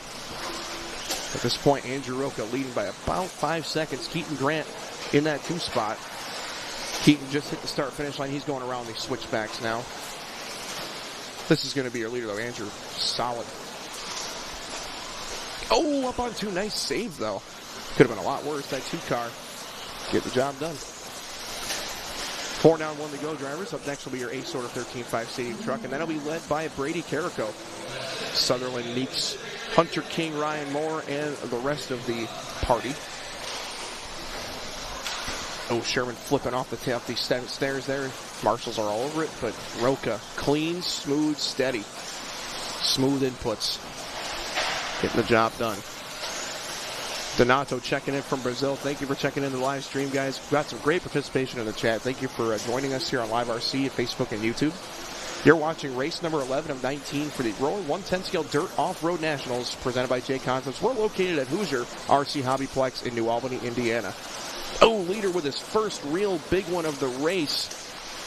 At this point, Andrew Roka leading by about 5 seconds. Keaton Grant in that 2 spot. Keaton just hit the start-finish line. He's going around these switchbacks now. This is going to be your leader, though. Andrew, solid. Oh, up on 2. Nice save, though. Could have been a lot worse. That 2 car. Get the job done. 4 down, 1 to go, drivers. Up next will be your Ace Order 13.5 Stadium Truck, and that'll be led by Brady Carrico. Sutherland, Meeks, Hunter King, Ryan Moore, and the rest of the party. Oh, Sherman flipping off the stairs there. Marshals are all over it, but Roka, clean, smooth, steady. Smooth inputs. Getting the job done. Donato checking in from Brazil. Thank you for checking in the live stream, guys. We've got some great participation in the chat. Thank you for joining us here on Live RC at Facebook and YouTube. You're watching race number 11 of 19 for the Roller 110 Scale Dirt Off-Road Nationals presented by J Concepts. We're located at Hoosier RC Hobbyplex in New Albany, Indiana. Oh, leader with his first real big one of the race.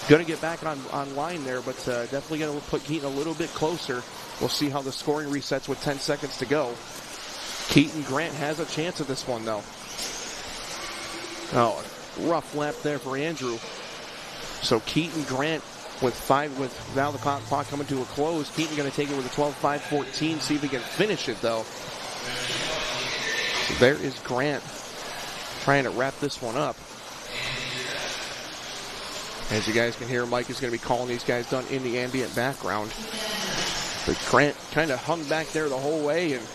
Going to get back online there, but definitely going to put Keaton a little bit closer. We'll see how the scoring resets with 10 seconds to go. Keaton Grant has a chance at this one, though. Oh, rough lap there for Andrew. So Keaton Grant with now the clock coming to a close. Keaton going to take it with a 12:5:14. See if he can finish it, though. So there is Grant trying to wrap this one up. As you guys can hear, Mike is going to be calling these guys done in the ambient background. But Grant kind of hung back there the whole way, and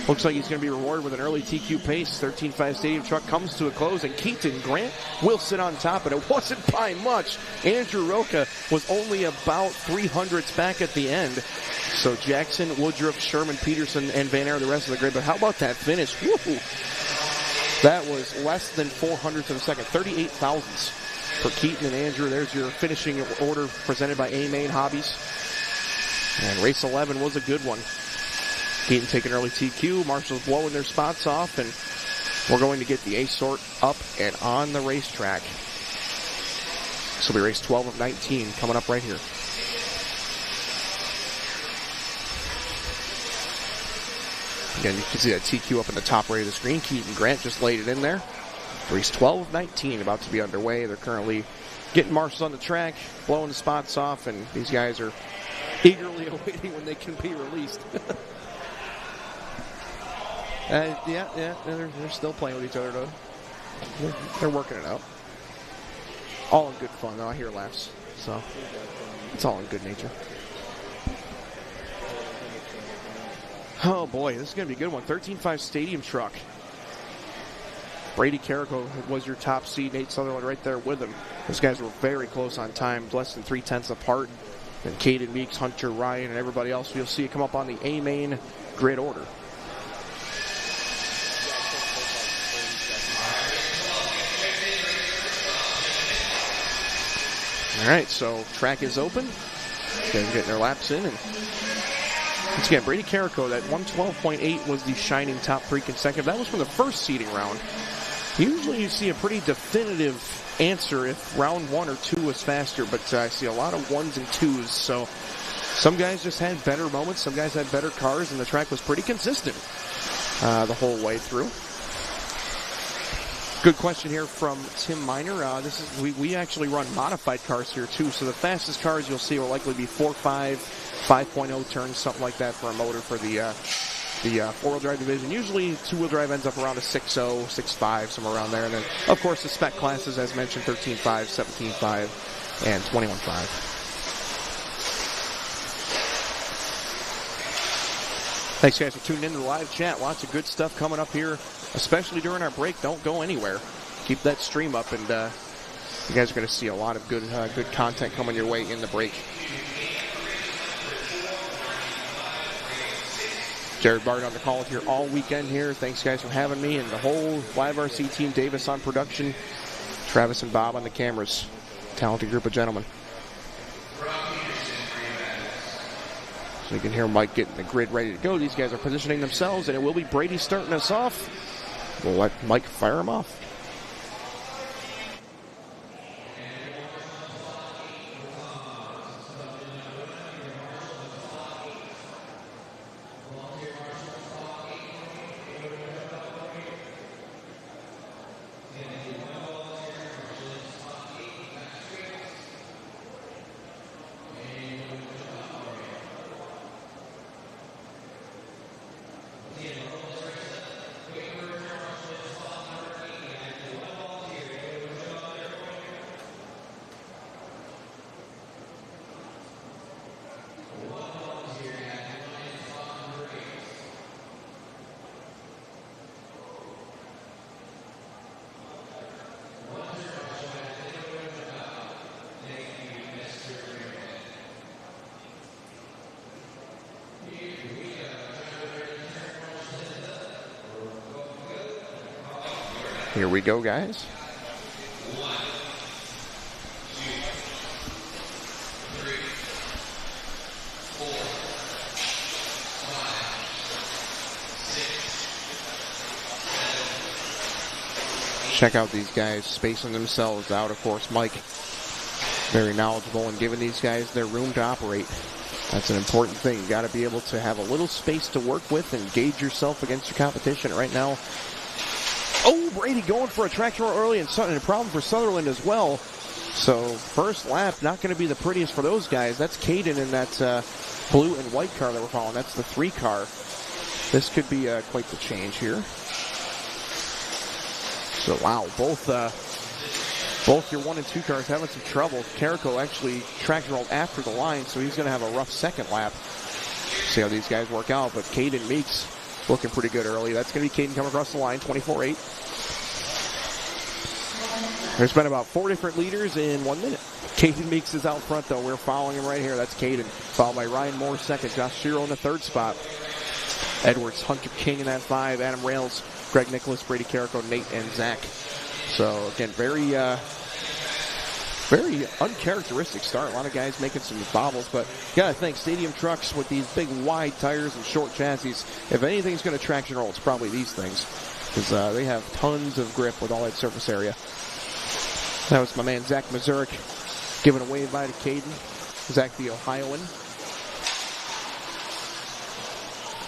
looks like he's going to be rewarded with an early TQ pace. 13.5 Stadium Truck comes to a close, and Keaton Grant will sit on top, and it wasn't by much. Andrew Roka was only about 300ths back at the end. So Jackson, Woodruff, Sherman, Peterson, and Van Air, the rest of the grid. But how about that finish? Woo! That was less than 400ths of a second, 38 thousandths for Keaton and Andrew. There's your finishing order presented by A-Main Hobbies. And race 11 was a good one. Keaton taking early TQ. Marshall's blowing their spots off, and we're going to get the A-Sort up and on the racetrack. This will be race 12 of 19 coming up right here. Again, you can see that TQ up in the top right of the screen. Keaton Grant just laid it in there. Race 12 of 19 about to be underway. They're currently getting Marshall on the track, blowing the spots off, and these guys are eagerly awaiting when they can be released. They're still playing with each other, though. They're working it out. All in good fun, though. I hear laughs, so it's all in good nature. Oh, boy, this is going to be a good one. 13.5 Stadium Truck. Brady Carrico was your top seed. Nate Sutherland right there with him. Those guys were very close on time, less than 3/10 apart. And Caden Meeks, Hunter, Ryan, and everybody else, you'll see it come up on the A-Main grid order. All right, so track is open. Guys are getting their laps in, and once again, Brady Carrico, that 112.8 was the shining top 3 consecutive. That was from the first seeding round. Usually you see a pretty definitive answer if round 1 or 2 was faster, but I see a lot of 1s and 2s. So some guys just had better moments, some guys had better cars, and the track was pretty consistent the whole way through. Good question here from Tim Miner. We actually run modified cars here too, so the fastest cars you'll see will likely be 4.5, 5.0 turns, something like that for a motor for the four-wheel drive division. Usually two-wheel drive ends up around a 6.0, 6.5, somewhere around there. And then, of course, the spec classes, as mentioned, 13.5, 17.5, and 21.5. Thanks, guys, for tuning in to the live chat. Lots of good stuff coming up here, especially during our break. Don't go anywhere. Keep that stream up, and you guys are going to see a lot of good content coming your way in the break. Jared Barton on the call here all weekend here. Thanks, guys, for having me, and the whole Live RC team. Davis on production, Travis and Bob on the cameras. Talented group of gentlemen. So you can hear Mike getting the grid ready to go. These guys are positioning themselves, and it will be Brady starting us off. We'll let Mike fire him off. Here we go, guys. Check out these guys spacing themselves out. Of course, Mike, very knowledgeable in giving these guys their room to operate. That's an important thing. You got to be able to have a little space to work with and gauge yourself against your competition. Right now, oh, Brady going for a traction roll early, and a problem for Sutherland as well. So first lap, not going to be the prettiest for those guys. That's Caden in that blue and white car that we're following. That's the 3 car. This could be quite the change here. So wow, both your 1 and 2 cars having some trouble. Carrico actually traction rolled after the line, so he's going to have a rough second lap. See how these guys work out, but Caden Meeks looking pretty good early. That's going to be Caden coming across the line, 24-8. There's been about 4 different leaders in 1 minute. Caden Meeks is out front, though. We're following him right here. That's Caden, followed by Ryan Moore second. Josh Shiro in the 3rd spot. Edwards, Hunter King in that 5. Adam Rails, Greg Nicholas, Brady Carrico, Nate, and Zach. So, again, very uncharacteristic start. A lot of guys making some bobbles, but you got to think, stadium trucks with these big wide tires and short chassis, if anything's going to traction roll, it's probably these things, because they have tons of grip with all that surface area. That was my man Zach Mazurik giving a wave by to Caden. Zach the Ohioan.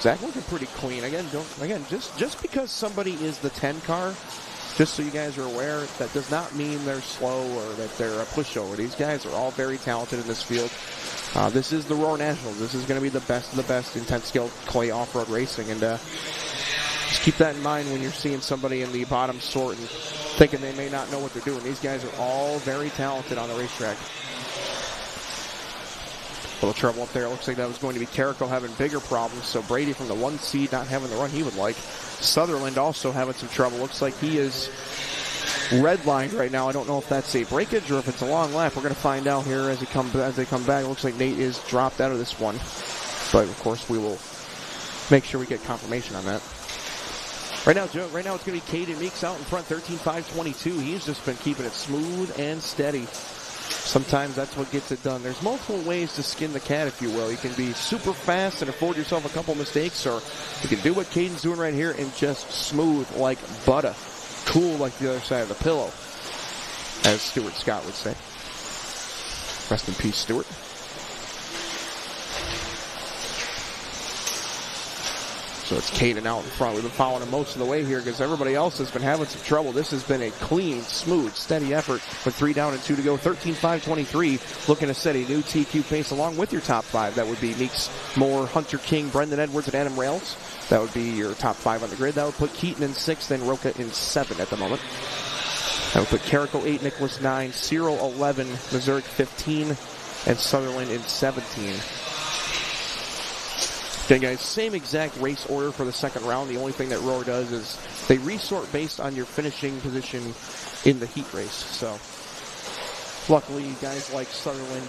Zach looking pretty clean. Again, just because somebody is the 10 car, just so you guys are aware, that does not mean they're slow or that they're a pushover. These guys are all very talented in this field. This is the Roar Nationals. This is going to be the best of the best in 10-scale clay off-road racing. And just keep that in mind when you're seeing somebody in the bottom sort and thinking they may not know what they're doing. These guys are all very talented on the racetrack. A little trouble up there. It looks like that was going to be Carrico having bigger problems. So Brady from the 1 seed not having the run he would like. Sutherland also having some trouble. Looks like he is redlined right now. I don't know if that's a breakage or if it's a long lap. We're going to find out here as they come back. It looks like Nate is dropped out of this one. But, of course, we will make sure we get confirmation on that. Right now, Joe, it's going to be Caden Meeks out in front, 13.522. He's just been keeping it smooth and steady. Sometimes that's what gets it done. There's multiple ways to skin the cat, if you will. You can be super fast and afford yourself a couple mistakes, or you can do what Caden's doing right here and just smooth like butter. Cool like the other side of the pillow, as Stuart Scott would say. Rest in peace, Stuart. So it's Caden out in front. We've been following him most of the way here because everybody else has been having some trouble. This has been a clean, smooth, steady effort with 3 down and 2 to go. 13.523, looking to set a new TQ pace along with your top 5. That would be Meeks, Moore, Hunter King, Brendan Edwards, and Adam Rails. That would be your top 5 on the grid. That would put Keaton in 6th and Roca in 7th at the moment. That would put Carrico 8, Nicholas 9, Cyril 11, Mazurik 15, and Sutherland in 17. Okay, guys, same exact race order for the second round. The only thing that Roar does is they resort based on your finishing position in the heat race. So, luckily, guys like Sutherland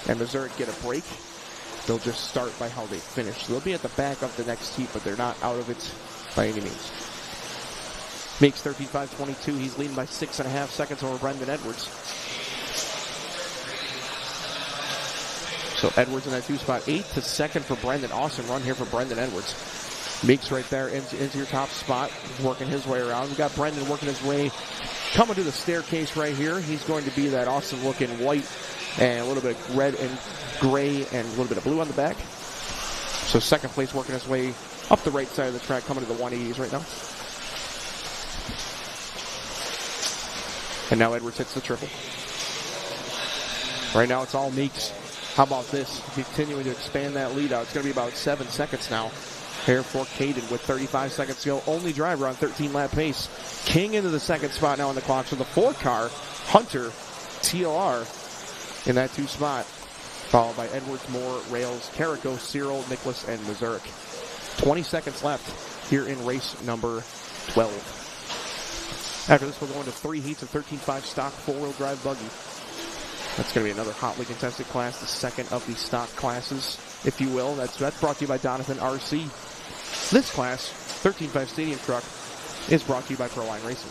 and Missouri get a break. They'll just start by how they finish. So they'll be at the back of the next heat, but they're not out of it by any means. Makes 13.522. He's leading by 6.5 seconds over Brendan Edwards. So Edwards in that 2 spot. 8th to 2nd for Brendan. Awesome run here for Brendan Edwards. Meeks right there into your top spot, working his way around. We've got Brendan working his way, coming to the staircase right here. He's going to be that awesome looking white and a little bit of red and gray and a little bit of blue on the back. So second place working his way up the right side of the track, coming to the 180s right now. And now Edwards hits the triple. Right now it's all Meeks. How about this? Continuing to expand that lead out. It's going to be about 7 seconds now. Here for Caden with 35 seconds to go. Only driver on 13-lap pace. King into the second spot now on the clock. So the 4 car, Hunter, TLR in that 2 spot. Followed by Edwards, Moore, Rails, Carrico, Cyril, Nicholas, and Mazurek. 20 seconds left here in race number 12. After this, we'll go into 3 heats of 13.5 stock 4-wheel drive buggy. That's going to be another hotly contested class, the second of the stock classes, if you will. That's brought to you by Donovan RC. This class, 13.5 Stadium Truck, is brought to you by Proline Racing.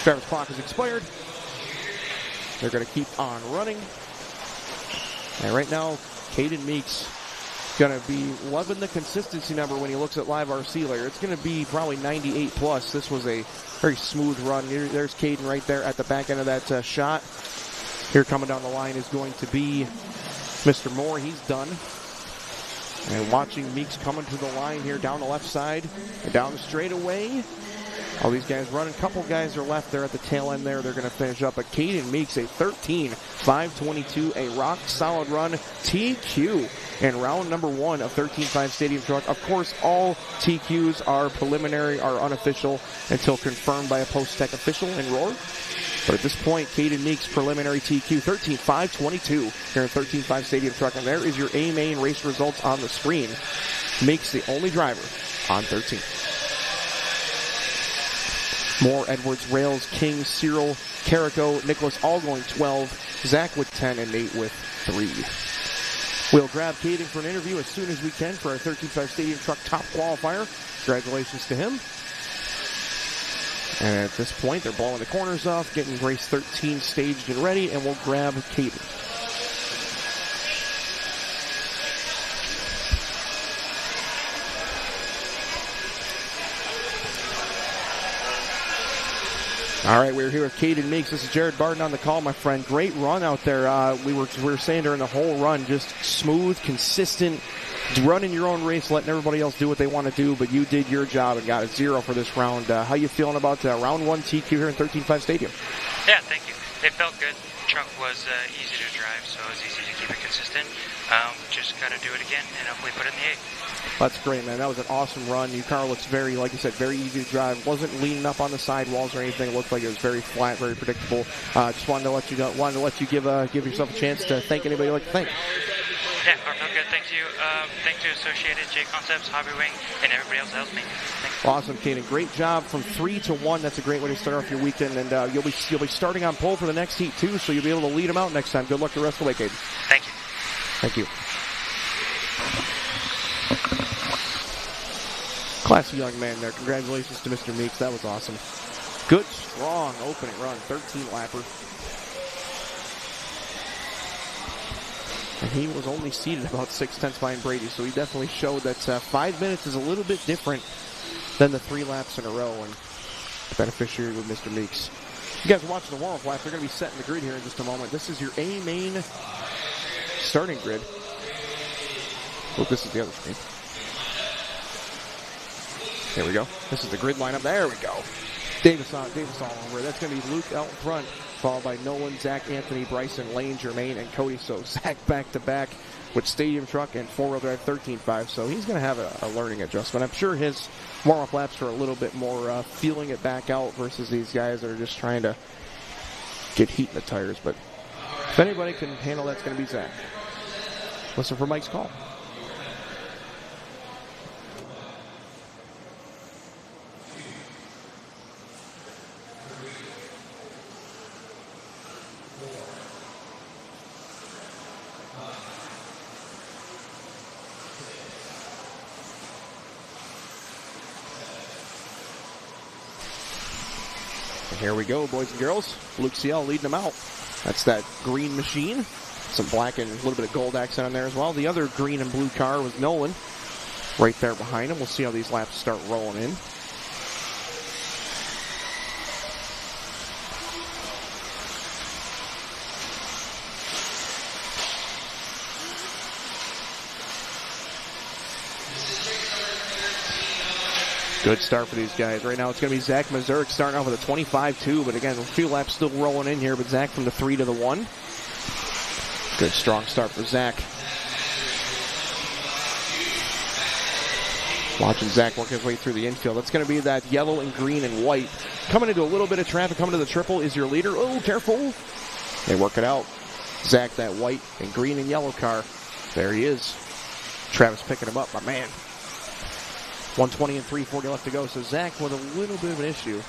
Driver's clock is expired. They're going to keep on running. And right now, Caden Meeks going to be loving the consistency number when he looks at live RC later. It's going to be probably 98 plus. This was a very smooth run. There's Caden right there at the back end of that shot. Here coming down the line is going to be Mr. Moore. He's done. And watching Meeks coming to the line here down the left side and down the straightaway. All these guys running. A couple guys are left there at the tail end there. They're going to finish up. But Caden Meeks, a 13.522, a rock-solid run. TQ in round number 1 of 13.5 Stadium Truck. Of course, all TQs are preliminary, are unofficial, until confirmed by a post-tech official in Roar. But at this point, Caden Meeks, preliminary TQ, 13.522 here in 13.5 Stadium Truck. And there is your A-main race results on the screen. Meeks the only driver on 13. Moore, Edwards, Rails, King, Cyril, Carrico, Nicholas all going 12. Zach with 10 and Nate with 3. We'll grab Caden for an interview as soon as we can for our 13.5 Stadium Truck top qualifier. Congratulations to him. And at this point, they're blowing the corners off, getting race 13 staged and ready, and we'll grab Caden. All right, we're here with Caden Meeks. This is Jared Barton on the call, my friend. Great run out there. We were saying during the whole run, just smooth, consistent, running your own race, letting everybody else do what they want to do, but you did your job and got a 0 for this round. How you feeling about round 1 TQ here in 13.5 Stadium? Yeah, thank you. It felt good. The truck was easy to drive, so it was easy to keep it consistent. Just got to do it again and hopefully put it in the 8. That's great, man. That was an awesome run. Your car looks very, like you said, very easy to drive. Wasn't leaning up on the sidewalls or anything. It looked like it was very flat, very predictable. Just wanted to let you give yourself a chance to thank anybody you'd like to thank. Yeah, it felt good. Thank you. Thanks to Associated, J Concepts, Hobby Wing, and everybody else that helped me. Thanks. Awesome, Caden. Great job from 3 to 1. That's a great way to start off your weekend, and you'll be starting on pole for the next heat too, so you'll be able to lead them out next time. Good luck the rest of the way, Caden. Thank you. Thank you. Classy young man there. Congratulations to Mr. Meeks. That was awesome. Good, strong opening run. 13-lapper. And he was only seated about 6/10 behind Brady, so he definitely showed that 5 minutes is a little bit different than the 3 laps in a row, and beneficiary with Mr. Meeks. You guys are watching the warm-up lap. They're going to be setting the grid here in just a moment. This is your A-main starting grid. Oh, this is the other screen. There we go. This is the grid lineup. There we go. Davis all over. That's going to be Luke out in front, followed by Nolan, Zach, Anthony, Bryson, Lane, Jermaine, and Cody. So Zach back-to-back with Stadium Truck and 4-wheel drive 13.5. So he's going to have a learning adjustment. I'm sure his warm-up laps are a little bit more feeling it back out versus these guys that are just trying to get heat in the tires. But if anybody can handle that, it's going to be Zach. Listen for Mike's call. And here we go, boys and girls. Luke Ciel leading them out. That's that green machine. Some black and a little bit of gold accent on there as well. The other green and blue car was Nolan right there behind him. We'll see how these laps start rolling in. Good start for these guys. Right now it's going to be Zach Mazurek starting off with a 25-2, but again, a few laps still rolling in here, but Zach from the 3 to the 1. Good strong start for Zach. Watching Zach work his way through the infield. That's going to be that yellow and green and white. Coming into a little bit of traffic, coming to the triple is your leader. Oh, careful. They work it out. Zach, that white and green and yellow car. There he is. Travis picking him up, my man. 120 and 340 left to go. So Zach with a little bit of an issue.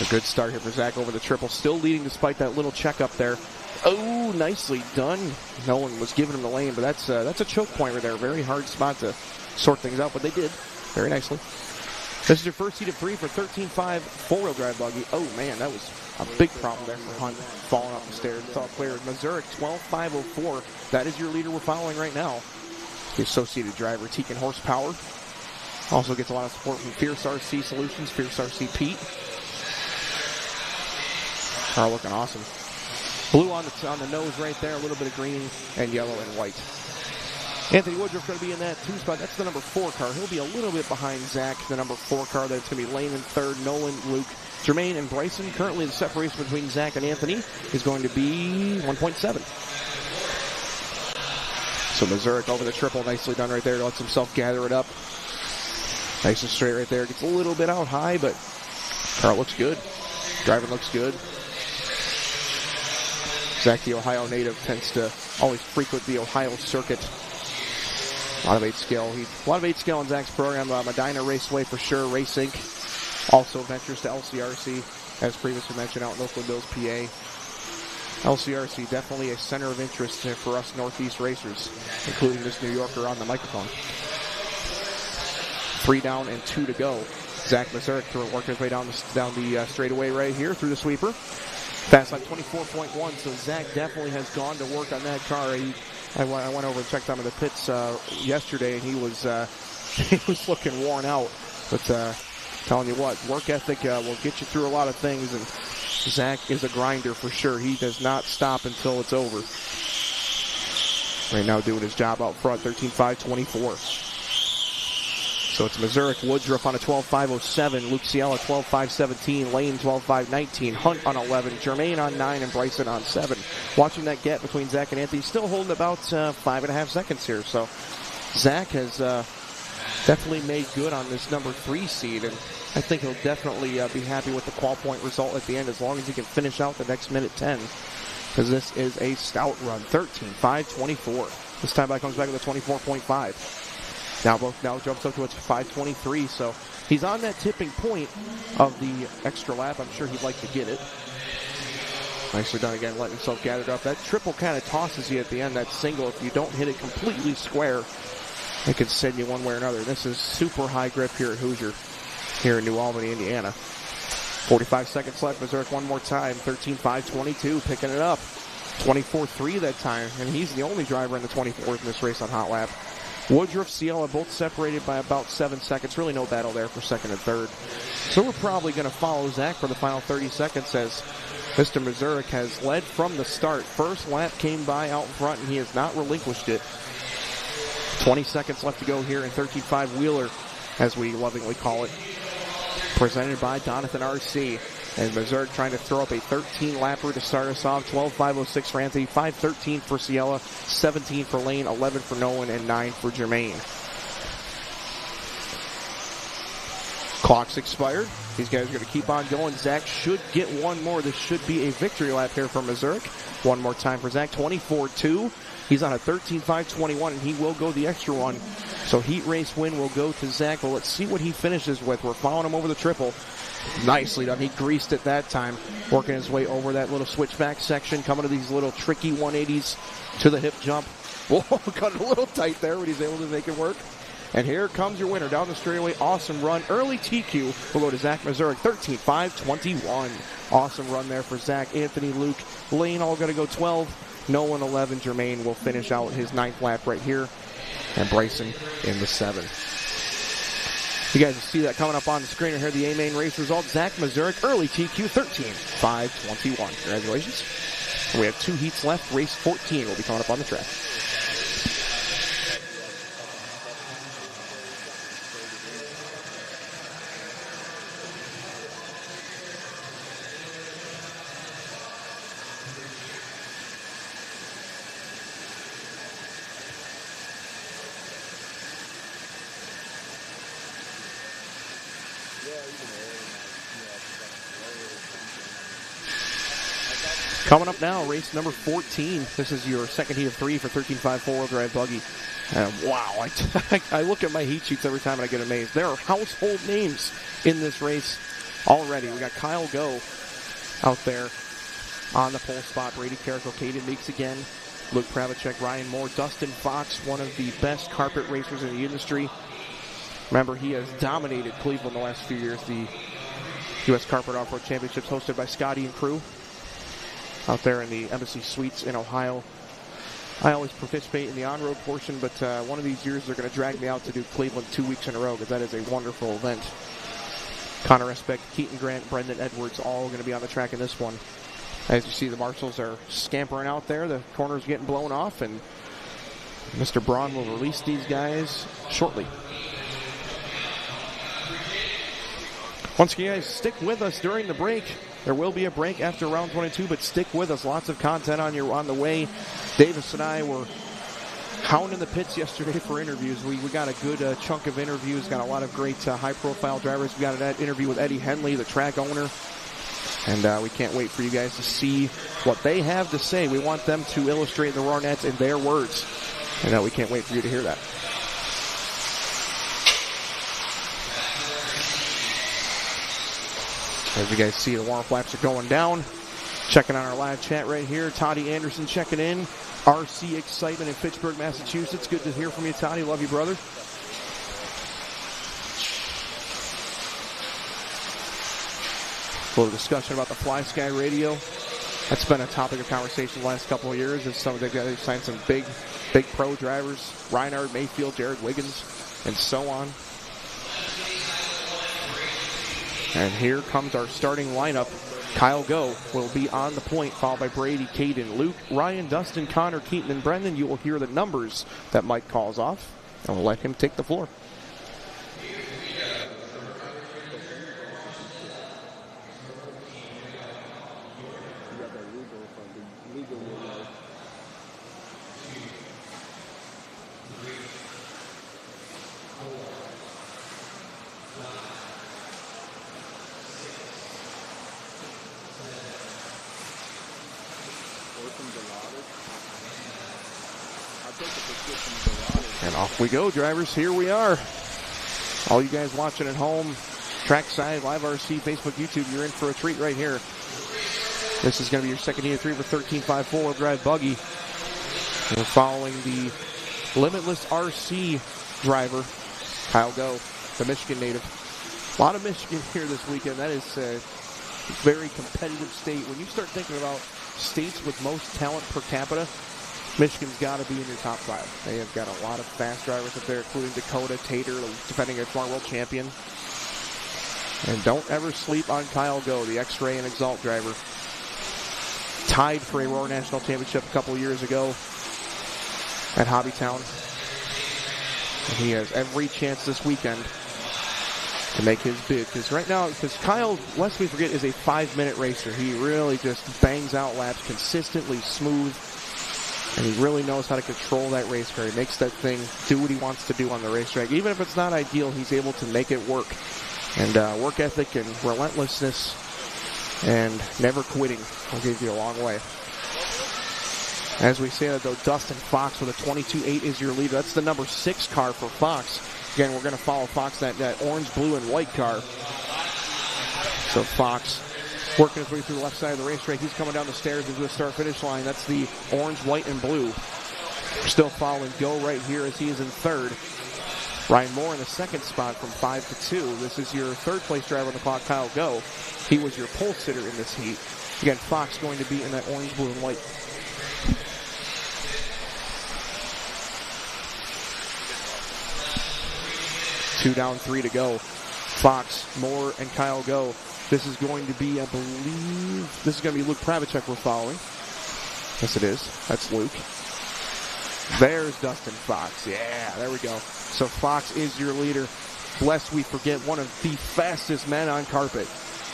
A good start here for Zach over the triple. Still leading despite that little check up there. Oh, nicely done. No one was giving him the lane, but that's a choke point right there. Very hard spot to sort things out, but they did very nicely. This is your first heat of 3 for 13.5 four-wheel drive buggy. Oh, man, that was a big problem there for Hunt falling off the stairs. It's all clear. Mazurek, 12.504. That is your leader we're following right now. The associated driver, Tekin Horsepower. Also gets a lot of support from Fierce RC Solutions, Fierce RC Pete. Car looking awesome. Blue on the nose right there, a little bit of green and yellow and white. Anthony Woodruff going to be in that 2 spot. That's the number 4 car. He'll be a little bit behind Zach, the number 4 car. That's going to be Lane in 3rd, Nolan, Luke, Jermaine, and Bryson. Currently the separation between Zach and Anthony is going to be 1.7. So Mazurek over the triple. Nicely done right there. Lets himself gather it up. Nice and straight right there. Gets a little bit out high, but car looks good. Driving looks good. Zach, the Ohio native, tends to always frequent the Ohio circuit. A lot of 8 scale in Zach's program. Medina Raceway for sure. Race Inc. Also ventures to LCRC, as previously mentioned, out in Oakland Mills, PA. LCRC, definitely a center of interest for us Northeast racers, including this New Yorker on the microphone. 3 down and 2 to go. Zach Mazurek working his way down the straightaway right here through the sweeper. Fast lap 24.1, so Zach definitely has gone to work on that car. I went over and checked him in the pits yesterday, and he was looking worn out. But telling you what, work ethic will get you through a lot of things, and Zach is a grinder for sure. He does not stop until it's over. Right now doing his job out front, 13.524. So it's Mazurek, Woodruff on a 12.507, Luke Ciel 12.517, Lane 12.519, Hunt on 11, Jermaine on 9, and Bryson on 7. Watching that gap between Zach and Anthony, still holding about 5.5 seconds here. So Zach has definitely made good on this number 3 seed, and I think he'll definitely be happy with the qual point result at the end as long as he can finish out the next minute 10, because this is a stout run. 13.524. This time back comes back with a 24.5. Now jumps up to its 5:23, so he's on that tipping point of the extra lap. I'm sure he'd like to get it. Nicely done again, letting himself gather up. That triple kind of tosses you at the end, that single. If you don't hit it completely square, it can send you one way or another. This is super high grip here at Hoosier, here in New Albany, Indiana. 45 seconds left. Mazurek one more time. 13.522, picking it up. 24.3 that time, and he's the only driver in the 24th in this race on hot lap. Woodruff, Ciel are both separated by about 7 seconds. Really no battle there for second and third. So we're probably going to follow Zach for the final 30 seconds as Mr. Mazurek has led from the start. First lap came by out front, and he has not relinquished it. 20 seconds left to go here in 13.5 Wheeler, as we lovingly call it. Presented by Donathan RC. And Mazurek trying to throw up a 13-lapper to start us off. 12.506 for Anthony, 5.13 for Ciela, 17 for Lane, 11 for Nolan, and 9 for Jermaine. Clock's expired. These guys are going to keep on going. Zach should get one more. This should be a victory lap here for Missouri. One more time for Zach. 24-2. He's on a 13.521, and he will go the extra one. So heat race win will go to Zach. Well, let's see what he finishes with. We're following him over the triple. Nicely done. He greased it that time, working his way over that little switchback section, coming to these little tricky 180s to the hip jump. Whoa, cut it a little tight there, but he's able to make it work. And here comes your winner down the straightaway. Awesome run. Early TQ will go to Zach Mazurek, 13.521. Awesome run there for Zach. Anthony, Luke, Lane all going to go 12. Nolan 11. Jermaine will finish out his 9th lap right here. And Bryson in the 7th. You guys will see that coming up on the screen here. The A-Main race result. Zach Mazurek, early TQ, 13.521. Congratulations. We have 2 heats left. Race 14 will be coming up on the track. Coming up now, race number 14. This is your second heat of 3 for 13.5 four-wheel drive buggy. Wow, I look at my heat sheets every time and I get amazed. There are household names in this race already. We got Kyle Go out there on the pole spot. Brady Carrico, Caden Meeks again. Luke Pravacek, Ryan Moore, Dustin Fox, one of the best carpet racers in the industry. Remember, he has dominated Cleveland the last few years. The U.S. Carpet Off-Road Championships hosted by Scotty and crew out there in the Embassy Suites in Ohio. I always participate in the on-road portion, but one of these years they're going to drag me out to do Cleveland 2 weeks in a row because that is a wonderful event. Connor Esbeck, Keaton Grant, Brendan Edwards, all going to be on the track in this one. As you see, the marshals are scampering out there. The corner's getting blown off, and Mr. Braun will release these guys shortly. Once again, guys, stick with us during the break. There will be a break after round 22, but stick with us. Lots of content on the way. Davis and I were hounding the pits yesterday for interviews. We got a good chunk of interviews, got a lot of great high-profile drivers. We got that interview with Eddie Henley, the track owner, and we can't wait for you guys to see what they have to say. We want them to illustrate the Roarnets in their words, and we can't wait for you to hear that. As you guys see, the warm-up laps are going down. Checking on our live chat right here. Toddy Anderson checking in. RC Excitement in Fitchburg, Massachusetts. Good to hear from you, Toddy. Love you, brother. A little discussion about the Fly Sky Radio. That's been a topic of conversation the last couple of years. It's some of the guys signed some big pro drivers. Reinhard Mayfield, Jared Wiggins, and so on. And here comes our starting lineup. Kyle Go will be on the point, followed by Brady, Caden, Luke, Ryan, Dustin, Connor, Keaton, and Brendan. You will hear the numbers that Mike calls off, and we'll let him take the floor. And off we go, drivers. Here we are. All you guys watching at home, trackside, live RC, Facebook, YouTube, you're in for a treat right here. This is going to be your second heat of 3 for 13.5 four-wheel drive buggy. We're following the Limitless RC driver, Kyle Go, the Michigan native. A lot of Michigan here this weekend. That is a very competitive state. When you start thinking about states with most talent per capita, Michigan's got to be in your top 5. They have got a lot of fast drivers up there, including Dakota Tater, defending a Smart World champion. And don't ever sleep on Kyle Go, the X-Ray and Exalt driver. Tied for a Roar National Championship a couple years ago at Hobbytown. And he has every chance this weekend to make his bid. Because right now, because Kyle, lest we forget, is a 5-minute racer. He really just bangs out laps consistently, smooth. And he really knows how to control that race car. He makes that thing do what he wants to do on the racetrack. Even if it's not ideal, he's able to make it work. And work ethic and relentlessness and never quitting will get you a long way. As we say that, though, Dustin Fox with a 22.8 is your lead. That's the number 6 car for Fox. Again, we're going to follow Fox, that orange, blue, and white car. So Fox working his way through the left side of the racetrack. He's coming down the stairs into the start-finish line. That's the orange, white, and blue. Still following Go right here as he is in third. Ryan Moore in the second spot from 5-2. This is your third-place driver on the clock, Kyle Go. He was your pole sitter in this heat. Again, Fox going to be in that orange, blue, and white. Two down, 3 to go. Fox, Moore, and Kyle Go. This is going to be, I believe, this is going to be Luke Pravacek we're following. Yes, it is. That's Luke. There's Dustin Fox. Yeah, there we go. So Fox is your leader. Lest we forget, one of the fastest men on carpet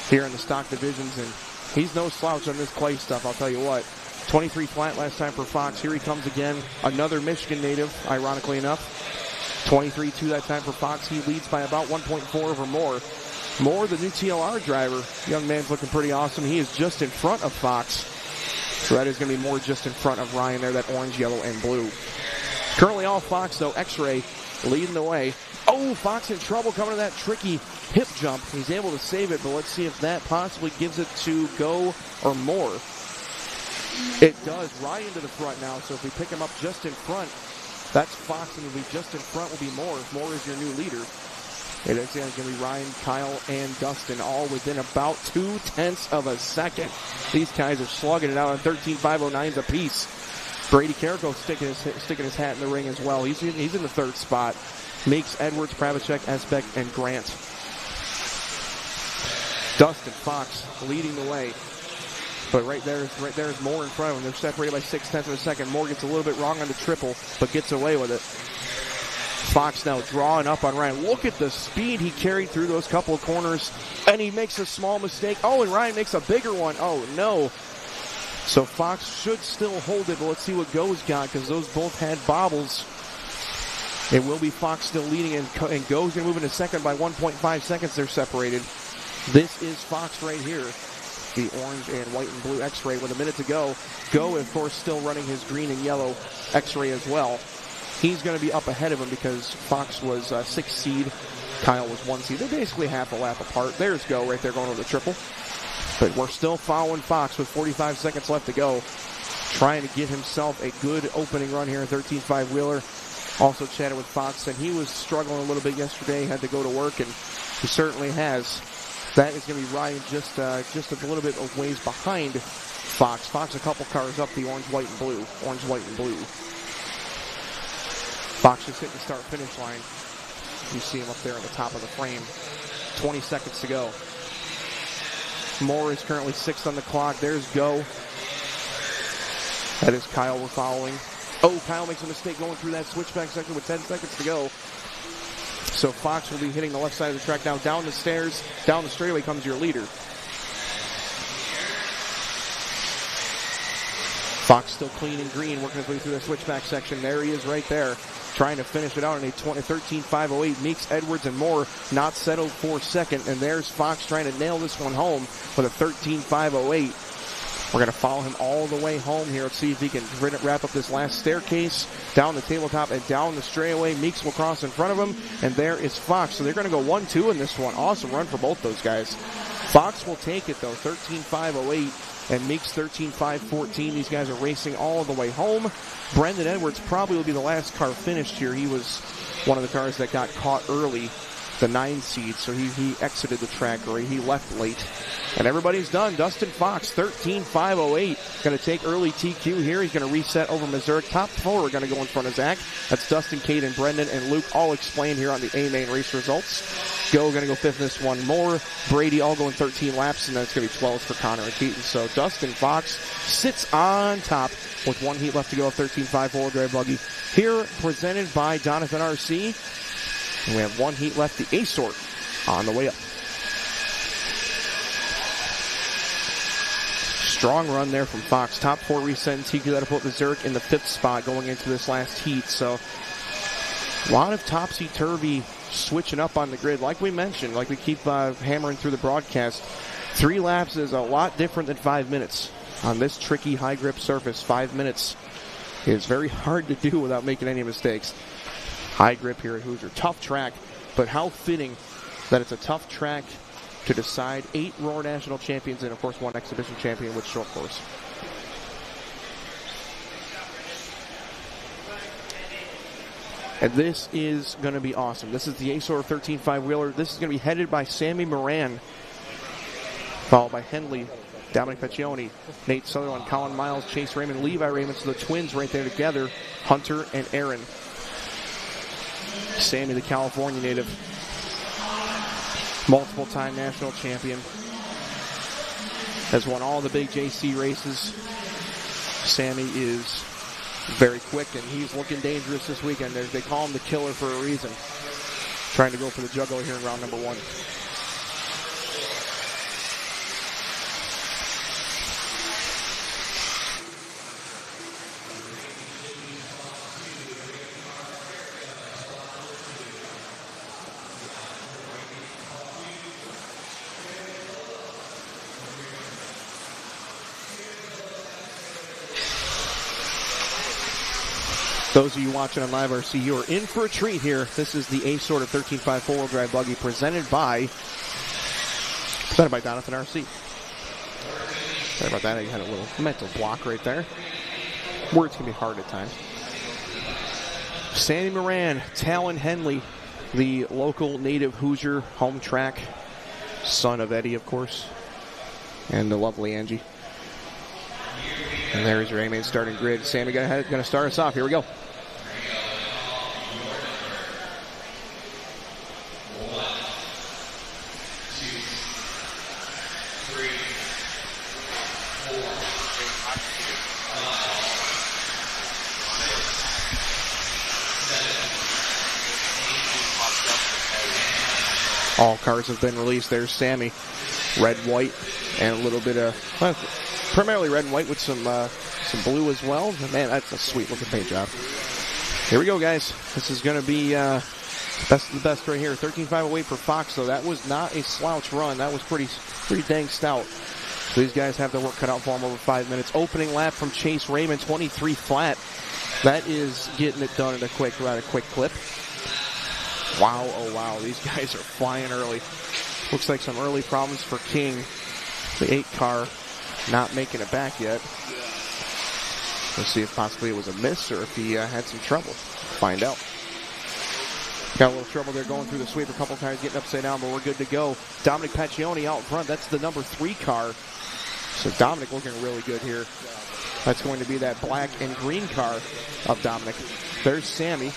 here in the stock divisions, and he's no slouch on this clay stuff, I'll tell you what. 23 flat last time for Fox. Here he comes again. Another Michigan native, ironically enough. 23-2 that time for Fox. He leads by about 1.4 over Moore. Moore, the new TLR driver. Young man's looking pretty awesome. He is just in front of Fox. So that is going to be Moore just in front of Ryan there, that orange, yellow, and blue. Currently all Fox, though. X-Ray leading the way. Oh, Fox in trouble coming to that tricky hip jump. He's able to save it, but let's see if that possibly gives it to Go or Moore. It does. Ryan to the front now, so if we pick him up just in front, that's Fox, and will be just in front will be Moore. Moore is your new leader. It is going to be Ryan, Kyle, and Dustin all within about 0.2 of a second. These guys are slugging it out on 13.509s apiece. Brady Carrico sticking his hat in the ring as well. He's in the third spot. Meeks, Edwards, Pravacek, Esbeck, and Grant. Dustin Fox leading the way. But right there is Moore in front of him. They're separated by 0.6 of a second. Moore gets a little bit wrong on the triple, but gets away with it. Fox now drawing up on Ryan. Look at the speed he carried through those couple of corners, and he makes a small mistake. Oh, and Ryan makes a bigger one. Oh, no. So Fox should still hold it, but let's see what Go's got, because those both had bobbles. It will be Fox still leading, and Go's going to move into second by 1.5 seconds. They're separated. This is Fox right here. The orange and white and blue X-Ray with a minute to go. Go, of course, still running his green and yellow X-Ray as well. He's going to be up ahead of him because Fox was 6th seed. Kyle was 1 seed. They're basically half a lap apart. There's Go right there going with the triple. But we're still following Fox with 45 seconds left to go. Trying to get himself a good opening run here in 13.5 Wheeler. Also chatted with Fox, and he was struggling a little bit yesterday. Had to go to work, and he certainly has. That is going to be Ryan just a little bit of ways behind Fox. Fox a couple cars up the orange, white, and blue. Orange, white, and blue. Fox just hit the start-finish line. You see him up there at the top of the frame. 20 seconds to go. Moore is currently 6th on the clock. There's Go. That is Kyle we're following. Oh, Kyle makes a mistake going through that switchback section with 10 seconds to go. So Fox will be hitting the left side of the track now. Down the stairs, down the straightaway comes your leader. Fox still clean and green, working his way through the switchback section. There he is right there, trying to finish it out in a 13.508. Meeks, Edwards, and Moore not settled for second. And there's Fox trying to nail this one home with a 13.508. We're going to follow him all the way home here. Let's see if he can wrap up this last staircase, down the tabletop and down the straightaway. Meeks will cross in front of him, and there is Fox. So they're going to go 1-2 in this one. Awesome run for both those guys. Fox will take it, though, 13.508, and Meeks 13.514. These guys are racing all the way home. Brendan Edwards probably will be the last car finished here. He was one of the cars that got caught early, the 9 seed, so he exited the track, or he left late. And everybody's done. Dustin Fox, 13.508. Going to take early TQ here. He's going to reset over Missouri. Top 4 are going to go in front of Zach. That's Dustin, Cade, and Brendan, and Luke all explained here on the A-Main race results. Go going to go 5th in this one. Moore, Brady all going 13 laps, and then it's going to be 12 for Connor and Keaton. So Dustin Fox sits on top with 1 heat left to go. 13.5 4 drive buggy. Here presented by Donovan RC. And we have 1 heat left. The A-Sort on the way up. Strong run there from Fox. Top 4 reset in TQ. That'll put Missouri in the 5th spot going into this last heat. So a lot of topsy-turvy switching up on the grid. Like we mentioned, like we keep hammering through the broadcast, 3 laps is a lot different than 5 minutes. On this tricky high grip surface, 5 minutes is very hard to do without making any mistakes. High grip here at Hoosier. Tough track, but how fitting that it's a tough track to decide 8 Roar National champions and, of course, 1 exhibition champion with short course. And this is going to be awesome. This is the ASOR 13.5 wheeler. This is going to be headed by Sammy Moran, followed by Henley, Dominic Peccioni, Nate Sutherland, Colin Miles, Chase Raymond, Levi Raymond. So the twins right there together, Hunter and Aaron. Sammy, the California native, multiple-time national champion, has won all the big JC races. Sammy is very quick, and he's looking dangerous this weekend. They call him the killer for a reason. Trying to go for the juggler here in round number 1. Those of you watching on Live RC, you are in for a treat here. This is the ASOR 13.5 four-wheel drive buggy presented by Donathan RC. Sorry about that. I had a little mental block right there. Words can be hard at times. Sammy Moran, Talon Henley, the local native Hoosier home track, son of Eddie, of course, and the lovely Angie. And there's your A-main starting grid. Sammy going to start us off. Here we go. All cars have been released. There's Sammy. Red, white, and a little bit of, primarily red and white with some blue as well. Man, that's a sweet looking paint job. Here we go, guys. This is going to be best of the best right here. 13.5 away for Fox, though. That was not a slouch run. That was pretty dang stout. So these guys have their work cut out for them over 5 minutes. Opening lap from Chase Raymond, 23 flat. That is getting it done at a quick clip. Wow, oh wow, these guys are flying early. Looks like some early problems for King. The 8 car not making it back yet. We'll see if possibly it was a miss or if he had some trouble. Find out. Got a little trouble there going through the sweep. A couple times getting upside down, but we're good to go. Dominic Paccioni out front. That's the number 3 car. So Dominic looking really good here. That's going to be that black and green car of Dominic. There's Sammy.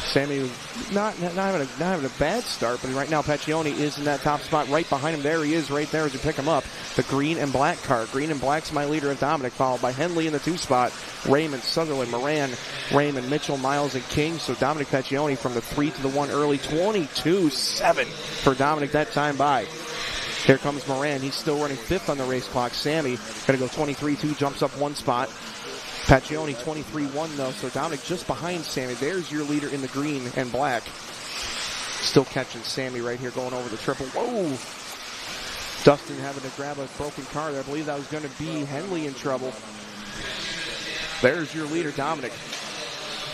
Sammy not having a bad start, but right now Paccioni is in that top spot right behind him. There he is right there as you pick him up. The green and black car. Green and black's my leader of Dominic, followed by Henley in the 2 spot. Raymond, Sutherland, Moran, Raymond, Mitchell, Miles, and King. So Dominic Paccioni from the 3 to the 1 early. 22.7 for Dominic that time by. Here comes Moran. He's still running 5th on the race clock. Sammy going to go 23.2, jumps up 1 spot. Paccioni 23.1 though, so Dominic just behind Sammy. There's your leader in the green and black. Still catching Sammy right here going over the triple. Whoa! Dustin having to grab a broken car there. I believe that was going to be Henley in trouble. There's your leader, Dominic.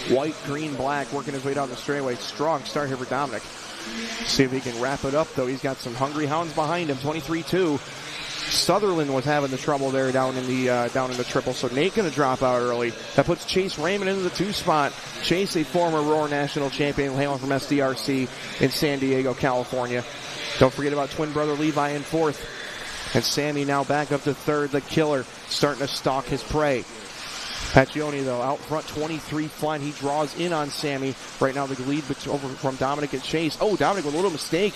White, green, black, working his way down the straightaway. Strong start here for Dominic. See if he can wrap it up though. He's got some hungry hounds behind him. 23.2. Sutherland was having the trouble there down in the triple, so Nate going to drop out early. That puts Chase Raymond into the 2 spot. Chase, a former Roar National champion, hailing from SDRC in San Diego, California. Don't forget about twin brother Levi in 4th. And Sammy now back up to 3rd, the killer, starting to stalk his prey. Paccioni, though, out front, 23 flat. He draws in on Sammy. Right now the lead over from Dominic and Chase. Oh, Dominic with a little mistake.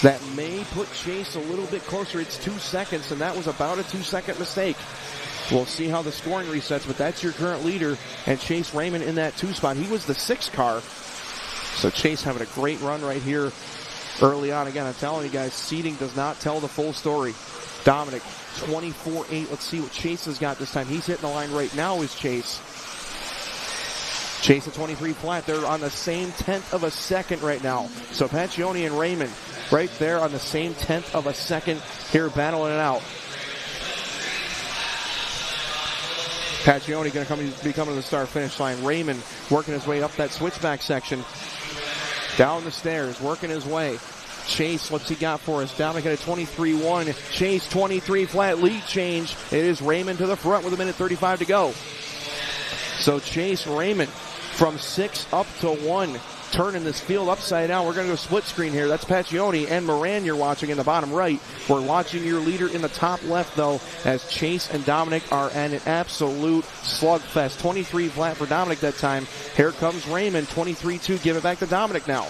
That may put Chase a little bit closer. It's 2 seconds, and that was about a 2-second mistake. We'll see how the scoring resets, but that's your current leader, and Chase Raymond in that 2 spot. He was the 6 car. So Chase having a great run right here early on. Again, I'm telling you guys, seeding does not tell the full story. Dominic, 24.8. Let's see what Chase has got this time. He's hitting the line right now is Chase. Chase at 23 flat. They're on the same 10th of a second right now. So Paccioni and Raymond right there on the same 10th of a second here battling it out. Paccioni going to be coming to the start-finish line. Raymond working his way up that switchback section. Down the stairs, working his way. Chase, what's he got for us? Dominic at a 23-1. Chase, 23 flat lead change. It is Raymond to the front with 1:35 to go. So Chase, Raymond from 6 up to 1. Turning this field upside down. We're going to go split screen here. That's Paccioni and Moran you're watching in the bottom right. We're watching your leader in the top left, though, as Chase and Dominic are at an absolute slugfest. 23 flat for Dominic that time. Here comes Raymond, 23-2. Give it back to Dominic now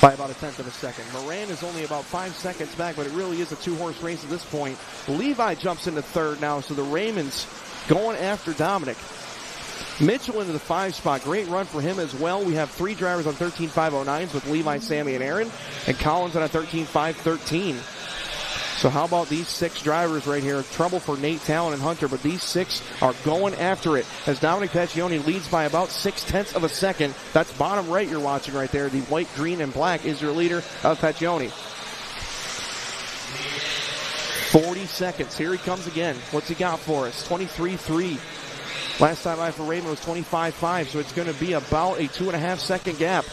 by about 1/10 of a second. Moran is only about 5 seconds back, but it really is a two-horse race at this point. Levi jumps into third now, so the Raymonds going after Dominic. Mitchell into the 5 spot. Great run for him as well. We have 3 drivers on 13.509s with Levi, Sammy, and Aaron. And Collins on a 13.513. So how about these 6 drivers right here? Trouble for Nate, Talon, and Hunter. But these 6 are going after it as Dominic Paccioni leads by about 0.6 of a second. That's bottom right you're watching right there. The white, green, and black is your leader of Paccioni. 40 seconds. Here he comes again. What's he got for us? 23-3. Last time I for Raymond was 25-5, so it's going to be about a 2.5 second gap.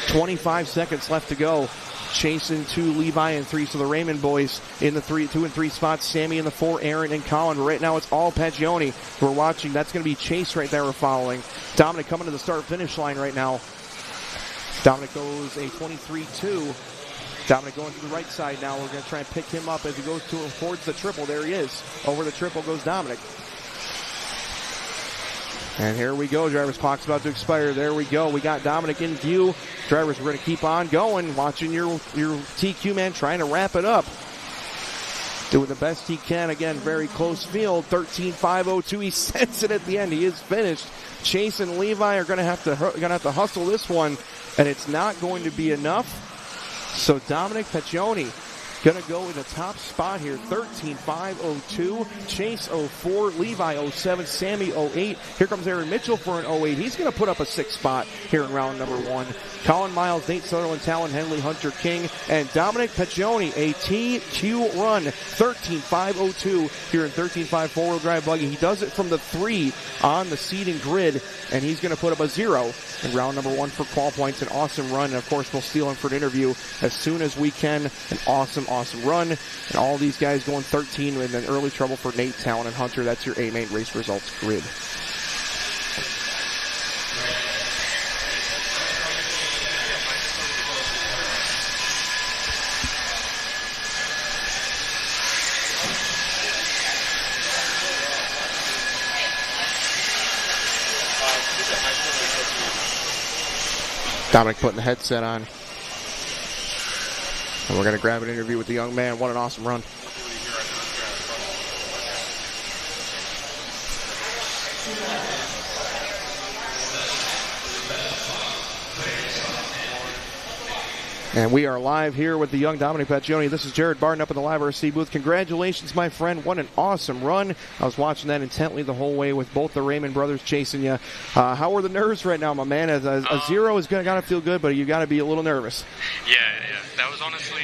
25 seconds left to go. Chasing 2, Levi in 3, so the Raymond boys in the 2 and 3 spots. Sammy in the 4, Aaron and Colin. But right now it's all Paccioni we're watching. That's going to be Chase right there we're following. Dominic coming to the start-finish line right now. Dominic goes a 23-2. Dominic going to the right side now. We're going to try and pick him up as he goes towards the triple. There he is. Over the triple goes Dominic. And here we go. Driver's clock's about to expire. There we go. We got Dominic in view. Drivers, we're going to keep on going. Watching your TQ man trying to wrap it up. Doing the best he can. Again, very close field. 13.502. He sends it at the end. He is finished. Chase and Levi are going to have to hustle this one, and it's not going to be enough. So Dominic Paccioni going to go in the top spot here. 13.502. Chase 04. Levi 07. Sammy 08. Here comes Aaron Mitchell for an 08. He's going to put up a 6th spot here in round number 1. Colin Miles, Nate Sutherland, Talon Henley, Hunter King, and Dominic Paccioni, a TQ run. 13.502 here in 13.5 four-wheel drive buggy. He does it from the 3 on the seating grid, and he's going to put up a 0 in round number 1 for qual points. An awesome run, and of course we'll steal him for an interview as soon as we can. An awesome run, and all these guys going 13 and then early trouble for Nate, Talon, and Hunter. That's your A-Main race results grid. Dominic putting the headset on. And we're going to grab an interview with the young man. What an awesome run. And we are live here with the young Dominic Paccioni. This is Jared Barton up in the Live RC booth. Congratulations, my friend. What an awesome run. I was watching that intently the whole way with both the Raymond brothers chasing you. How are the nerves right now, my man? A 0 is got to feel good, but you got to be a little nervous. Yeah. That was honestly,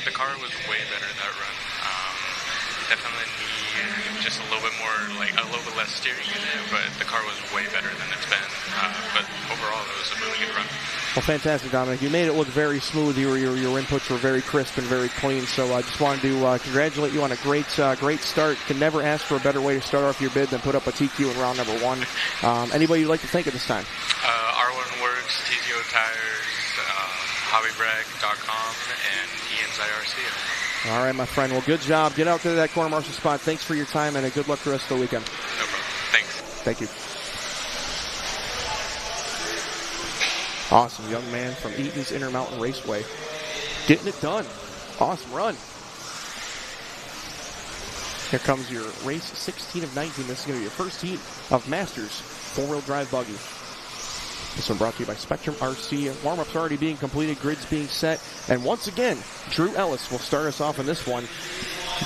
the car was way better that run. Definitely need just a little bit more, like a little bit less steering in it, but the car was way better than it's been. But overall, it was a really good run. Well, fantastic, Dominic. You made it look very smooth. Your inputs were very crisp and very clean. So I just wanted to congratulate you on a great start. Can never ask for a better way to start off your bid than put up a TQ in round number 1. Anybody you'd like to thank at this time? R1 Works, TZO Tires, Hobbyplex.com, and Ian's IRC. All right, my friend. Well, good job. Get out to that corner marshal spot. Thanks for your time, and a good luck the rest of the weekend. No problem. Thanks. Thank you. Awesome young man from Eaton's Intermountain Raceway. Getting it done. Awesome run. Here comes your race 16 of 19. This is going to be your first heat of Masters 4-wheel drive buggy. This one brought to you by Spectrum RC. Warm-up's already being completed. Grids being set. And once again, Drew Ellis will start us off in this one.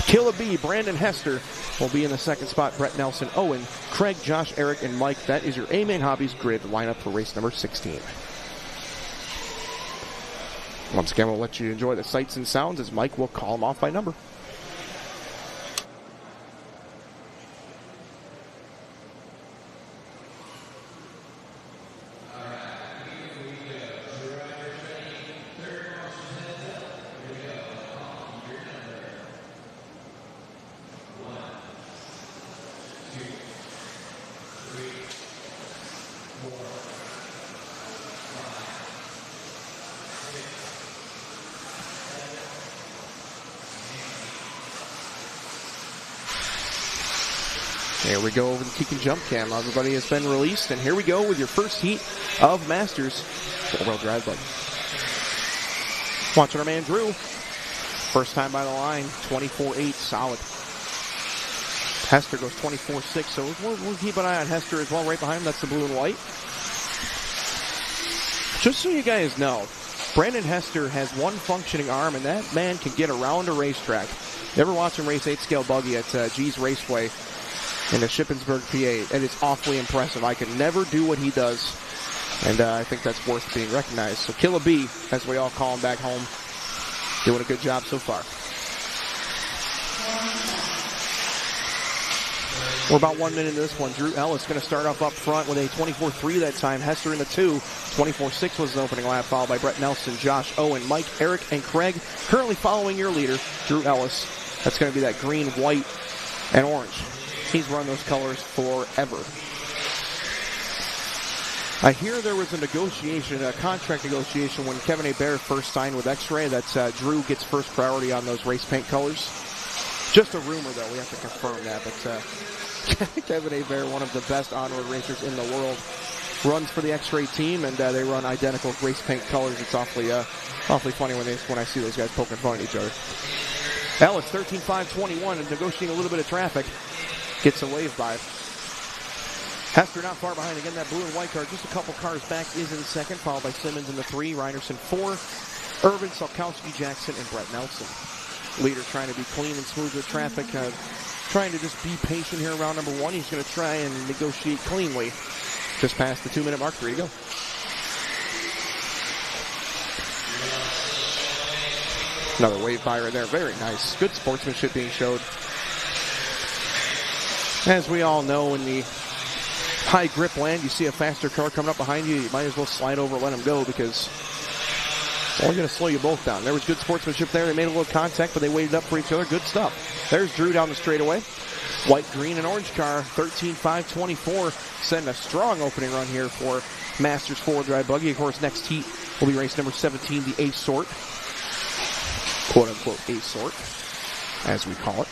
Killa B, Brandon Hester will be in the second spot. Brett Nelson, Owen, Craig, Josh, Eric, and Mike. That is your A-Main Hobbies grid lineup for race number 16. Once again, we'll let you enjoy the sights and sounds as Mike will call them off by number. Here we go over the Keegan jump cam. Everybody has been released, and here we go with your first heat of Masters four-wheel drive bike. Watching our man Drew. First time by the line, 24.8, solid. Hester goes 24.6, so we'll keep an eye on Hester as well. Right behind him, that's the blue and white. Just so you guys know, Brandon Hester has one functioning arm, and that man can get around a racetrack. You ever watch him race 8-scale buggy at G's Raceway in the Shippensburg, PA? It is awfully impressive. I can never do what he does, and I think that's worth being recognized. So Killa B, as we all call him back home, doing a good job so far. We're about 1 minute into this one. Drew Ellis going to start off up front with a 24.3 that time. Hester in the 2. 24.6 was his opening lap, followed by Brett Nelson, Josh, Owen, Mike, Eric, and Craig. Currently following your leader, Drew Ellis. That's going to be that green, white, and orange. He's run those colors forever. I hear there was a negotiation, a contract negotiation when Kevin Hebert first signed with X-Ray that Drew gets first priority on those race paint colors. Just a rumor, though. We have to confirm that. But Kevin Hebert, one of the best on-road racers in the world, runs for the X-Ray team, and they run identical race paint colors. It's awfully funny when I see those guys poking fun at each other. Ellis, 13.5.21, and negotiating a little bit of traffic. Gets a wave by. Hester not far behind. Again, that blue and white car just a couple cars back is in second, followed by Simmons in the 3, Reinerson 4, Irvin, Salkowski, Jackson, and Brett Nelson. Leader trying to be clean and smooth with traffic, trying to just be patient here around number 1. He's going to try and negotiate cleanly. Just past the 2-minute mark. 3 to go. Another wave by right there. Very nice. Good sportsmanship being showed. As we all know, in the high grip land, you see a faster car coming up behind you, you might as well slide over and let him go because it's only going to slow you both down. There was good sportsmanship there. They made a little contact, but they waited up for each other. Good stuff. There's Drew down the straightaway. White, green, and orange car, 13.5.24, setting a strong opening run here for Masters 4 Drive Buggy. Of course, next heat will be race number 17, the A sort. Quote-unquote A sort, as we call it.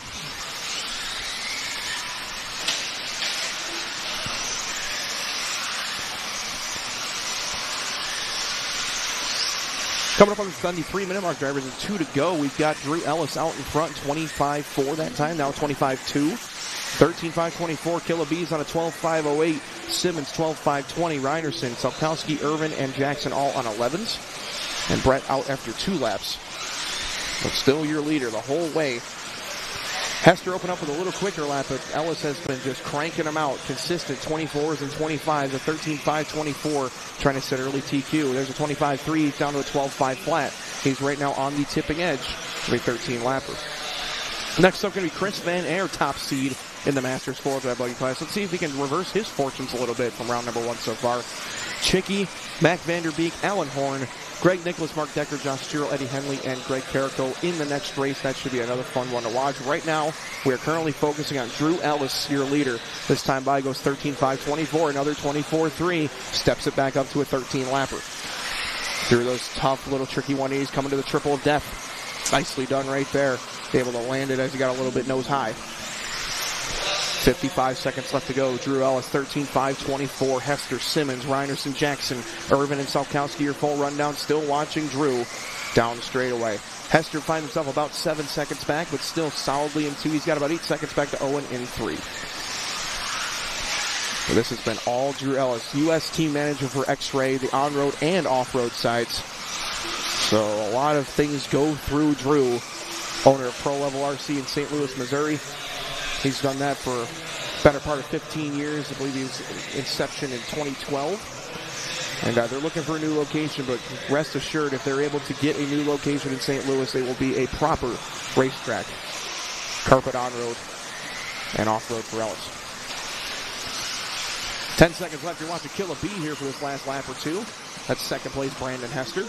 Coming up on the 73-minute mark, drivers in 2 to go. We've got Drew Ellis out in front, 25.4 that time, now 25.2. 13.5.24, Killa B's on a 12.5.08. Simmons, 12.5.20. Reinerson, Salkowski, Irvin, and Jackson all on 11s. And Brett out after 2 laps. But still your leader the whole way. Hester opened up with a little quicker lap, but Ellis has been just cranking them out. Consistent 24s and 25s, a 13.5.24, trying to set early TQ. There's a 25.3 down to a 12.5 flat. He's right now on the tipping edge of a 13-lapper. Next up going to be Chris Van Aer, top seed in the Masters 4 Drive Buggy class. Let's see if he can reverse his fortunes a little bit from round number 1 so far. Chicky, Mac Vanderbeek, Alan Horn, Greg Nicholas, Mark Decker, Josh Tyrrell, Eddie Henley, and Greg Carrico in the next race. That should be another fun one to watch. Right now, we are currently focusing on Drew Ellis, your leader. This time by goes 13.5.24, another 24.3, steps it back up to a 13-lapper. Through those tough little tricky 180s, coming to the triple of death. Nicely done right there. Able to land it as he got a little bit nose high. 55 seconds left to go. Drew Ellis, 13.5.24. Hester, Simmons, Reinerson, Jackson, Irvin, and Salkowski. Your full rundown. Still watching Drew down the straightaway. Hester finds himself about 7 seconds back, but still solidly in 2. He's got about 8 seconds back to Owen in 3. So this has been all Drew Ellis, U.S. team manager for X-Ray, the on-road and off-road sides. So a lot of things go through Drew owner of Pro Level RC in St. Louis, Missouri. He's done that for a better part of 15 years. I believe he's inception in 2012. And they're looking for a new location, but rest assured, if they're able to get a new location in St. Louis, it will be a proper racetrack. Carpet on-road and off-road for Ellis. 10 seconds left. You're watching Kill a Bee here for this last lap or two. That's second place, Brandon Hester.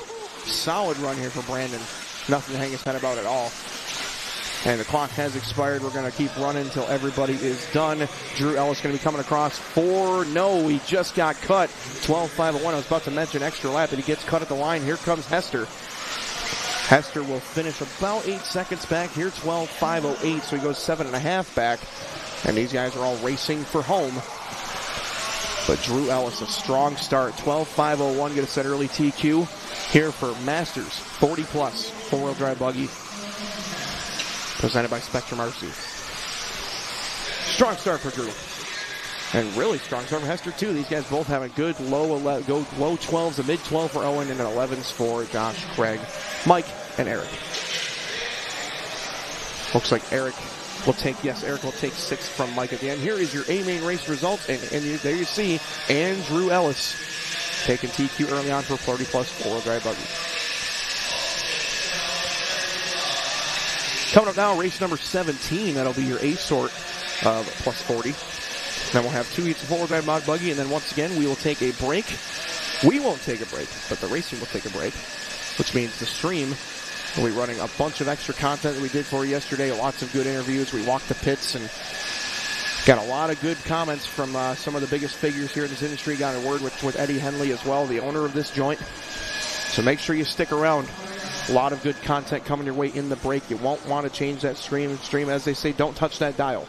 Solid run here for Brandon. Nothing to hang his head about at all. And the clock has expired. We're going to keep running until everybody is done. Drew Ellis going to be coming across for... No, he just got cut. 12.501. I was about to mention extra lap, but he gets cut at the line. Here comes Hester. Hester will finish about 8 seconds back here. 12.508, so he goes 7.5 back. And these guys are all racing for home. But Drew Ellis, a strong start. 12.501, going to set early TQ here for Masters 40 plus four-wheel drive buggy. Presented by Spectrum RC. Strong start for Drew. And really strong start for Hester, too. These guys both have a good low 12s, a mid 12 for Owen, and an 11s for Josh, Craig, Mike, and Eric. Looks like Eric will take 6 from Mike at the end. Here is your A-main race results, and there you see Andrew Ellis taking TQ early on for 30 plus four-wheel drive buggy. Coming up now, race number 17. That'll be your A-sort of plus 40. Then we'll have 2 heats of four-wheel drive mod buggy, and then once again, we will take a break. We won't take a break, but the racing will take a break, which means the stream will be running a bunch of extra content that we did for you yesterday. Lots of good interviews. We walked the pits and got a lot of good comments from some of the biggest figures here in this industry. Got a word with Eddie Henley as well, the owner of this joint. So make sure you stick around. A lot of good content coming your way in the break. You won't want to change that stream. As they say, don't touch that dial.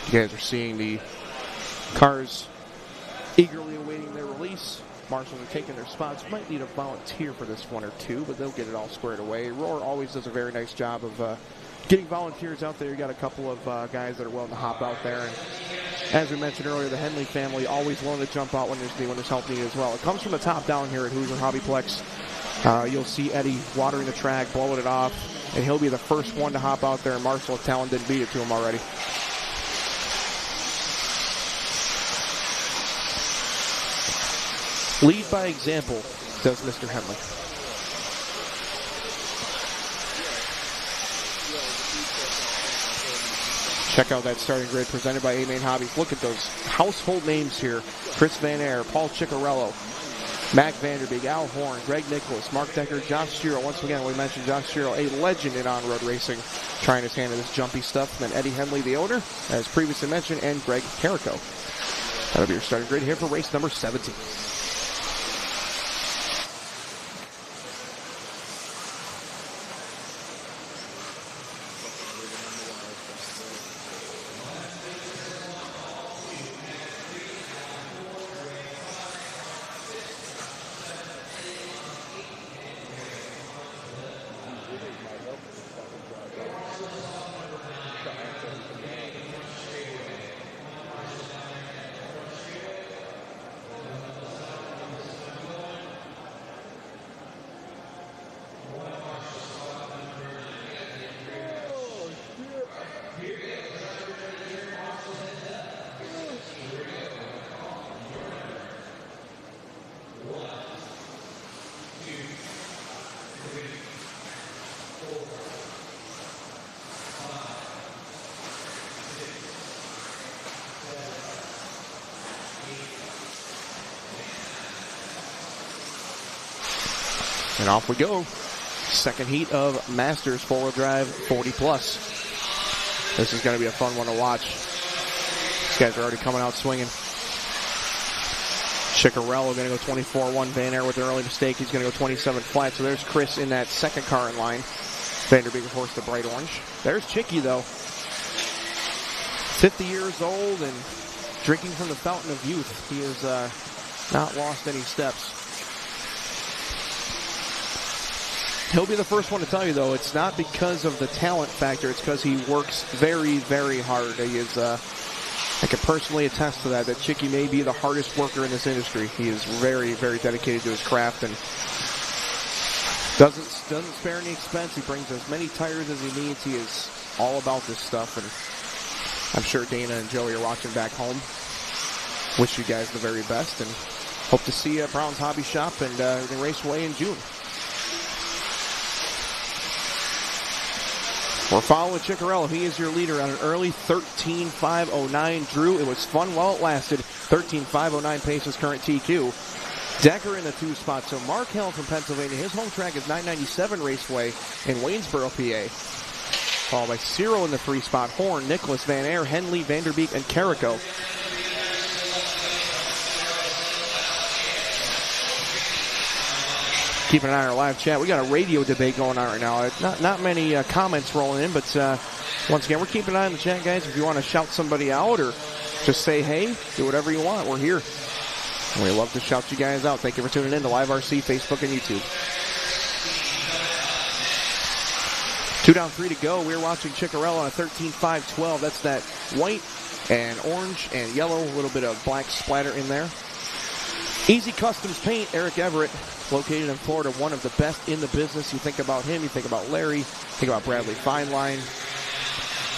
You guys are seeing the cars eagerly awaiting their release. Marshals are taking their spots. Might need a volunteer for this one or two, but they'll get it all squared away. Roar always does a very nice job of getting volunteers out there. You got a couple of guys that are willing to hop out there. And as we mentioned earlier, the Henley family always willing to jump out when there's help needed as well. It comes from the top down here at Hoosier Hobbyplex. You'll see Eddie watering the track, blowing it off, and he'll be the first one to hop out there. And Marshall Talon didn't beat it to him already. Lead by example, does Mr. Henley. Check out that starting grid presented by A-Main Hobbies. Look at those household names here. Chris Van Air, Paul Ciccarello, Mac Vanderbeek, Al Horn, Greg Nicholas, Mark Decker, Josh Shiro. Once again, we mentioned Josh Shiro, a legend in on-road racing, trying his hand at this jumpy stuff. And then Eddie Henley, the owner, as previously mentioned, and Greg Carrico. That'll be your starting grid here for race number 17. And off we go. Second heat of Masters four-wheel drive 40 plus. This is going to be a fun one to watch. These guys are already coming out swinging. Ciccarello going to go 24-1. Van Air with an early mistake. He's going to go 27 flat. So there's Chris in that second car in line. Vanderbeek, of course, the bright orange. There's Chicky, though. 50 years old and drinking from the fountain of youth. He has not lost any steps. He'll be the first one to tell you, though, it's not because of the talent factor. It's because he works very, very hard. He is, I can personally attest to that Chicky may be the hardest worker in this industry. He is very, very dedicated to his craft, and Doesn't spare any expense. He brings as many tires as he needs. He is all about this stuff, and I'm sure Dana and Joey are watching back home. Wish you guys the very best, and hope to see you at Brown's Hobby Shop and the Raceway in June. We're following Ciccarello. He is your leader on an early 13.509. Drew, it was fun while it lasted. 13.509 pace is current TQ. Decker in the 2 spot. So Mark Hill from Pennsylvania. His home track is 997 Raceway in Waynesboro, PA. Followed by Cyril in the 3 spot. Horn, Nicholas, Van Air, Henley, Vanderbeek, and Carrico. Keeping an eye on our live chat. We got a radio debate going on right now. Not many comments rolling in, but once again, we're keeping an eye on the chat, guys. If you want to shout somebody out or just say hey, do whatever you want. We're here. And we love to shout you guys out. Thank you for tuning in to Live RC, Facebook, and YouTube. 2 down, 3 to go. We're watching Ciccarello on a 13.512. That's that white and orange and yellow. A little bit of black splatter in there. Easy Customs Paint, Eric Everett, located in Florida, one of the best in the business. You think about him, you think about Larry, think about Bradley Fineline.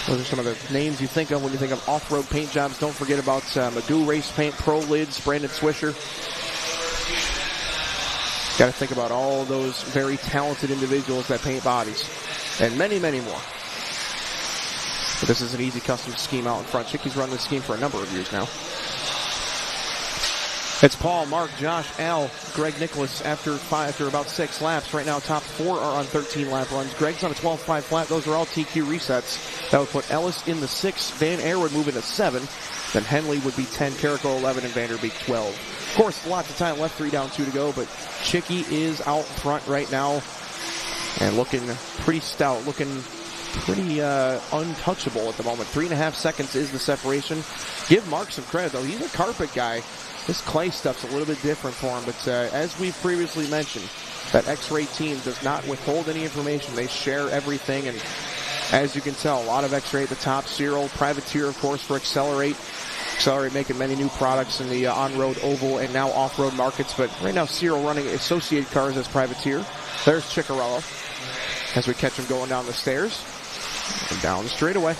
Those are some of the names you think of when you think of off-road paint jobs. Don't forget about Magoo Race Paint, Pro Lids, Brandon Swisher. Got to think about all those very talented individuals that paint bodies. And many, many more. But this is an Easy Custom scheme out in front. Chicky's run this scheme for a number of years now. It's Paul, Mark, Josh, Al, Greg, Nicholas after about 6 laps. Right now, top 4 are on 13-lap runs. Greg's on a 12.5 flat. Those are all TQ resets. That would put Ellis in the 6. Van Air would move into 7. Then Henley would be 10, Carrico 11, and Vanderbeek 12. Of course, lots of time left, 3 down, 2 to go, but Chicky is out front right now and looking pretty stout, looking pretty untouchable at the moment. 3.5 seconds is the separation. Give Mark some credit, though. He's a carpet guy. This clay stuff's a little bit different for him, but as we've previously mentioned, that X-Ray team does not withhold any information. They share everything, and as you can tell, a lot of X-Ray at the top. Cyril, Privateer, of course, for Accelerate. Accelerate making many new products in the on-road, oval, and now off-road markets, but right now Cyril running Associated Cars as Privateer. There's Ciccarello as we catch him going down the stairs and down the straightaway.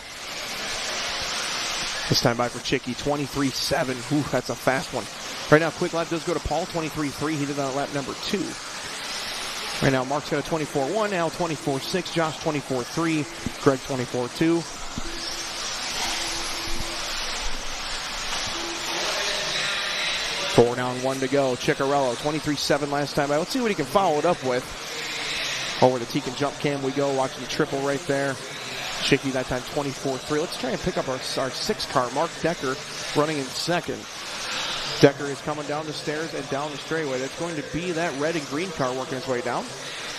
This time by for Chicky, 23.7. Ooh, that's a fast one. Right now, quick lap does go to Paul, 23.3. He did that on lap number 2. Right now, Mark's got a 24.1, Al 24.6, Josh 24.3, Greg 24.2. Four down, 1 to go. Ciccarello, 23.7 last time by. Let's see what he can follow it up with. Over the Tekin jump cam we go, watching the triple right there. Chicky that time 24.3. Let's try and pick up our 6 car. Mark Decker running in 2nd. Decker is coming down the stairs and down the straightaway. That's going to be that red and green car working its way down.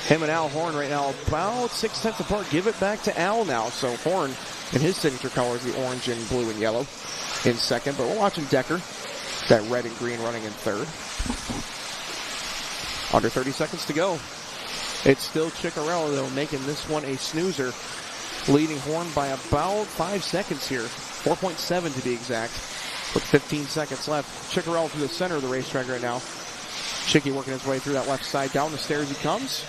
Him and Al Horn right now about 6 tenths apart. Give it back to Al now. So Horn in his signature colors, the orange and blue and yellow in 2nd. But we're watching Decker, that red and green running in 3rd. Under 30 seconds to go. It's still Ciccarello, though, making this one a snoozer. Leading Horn by about 5 seconds here. 4.7 to be exact. With 15 seconds left. Ciccarello through the center of the racetrack right now. Chicky working his way through that left side. Down the stairs he comes.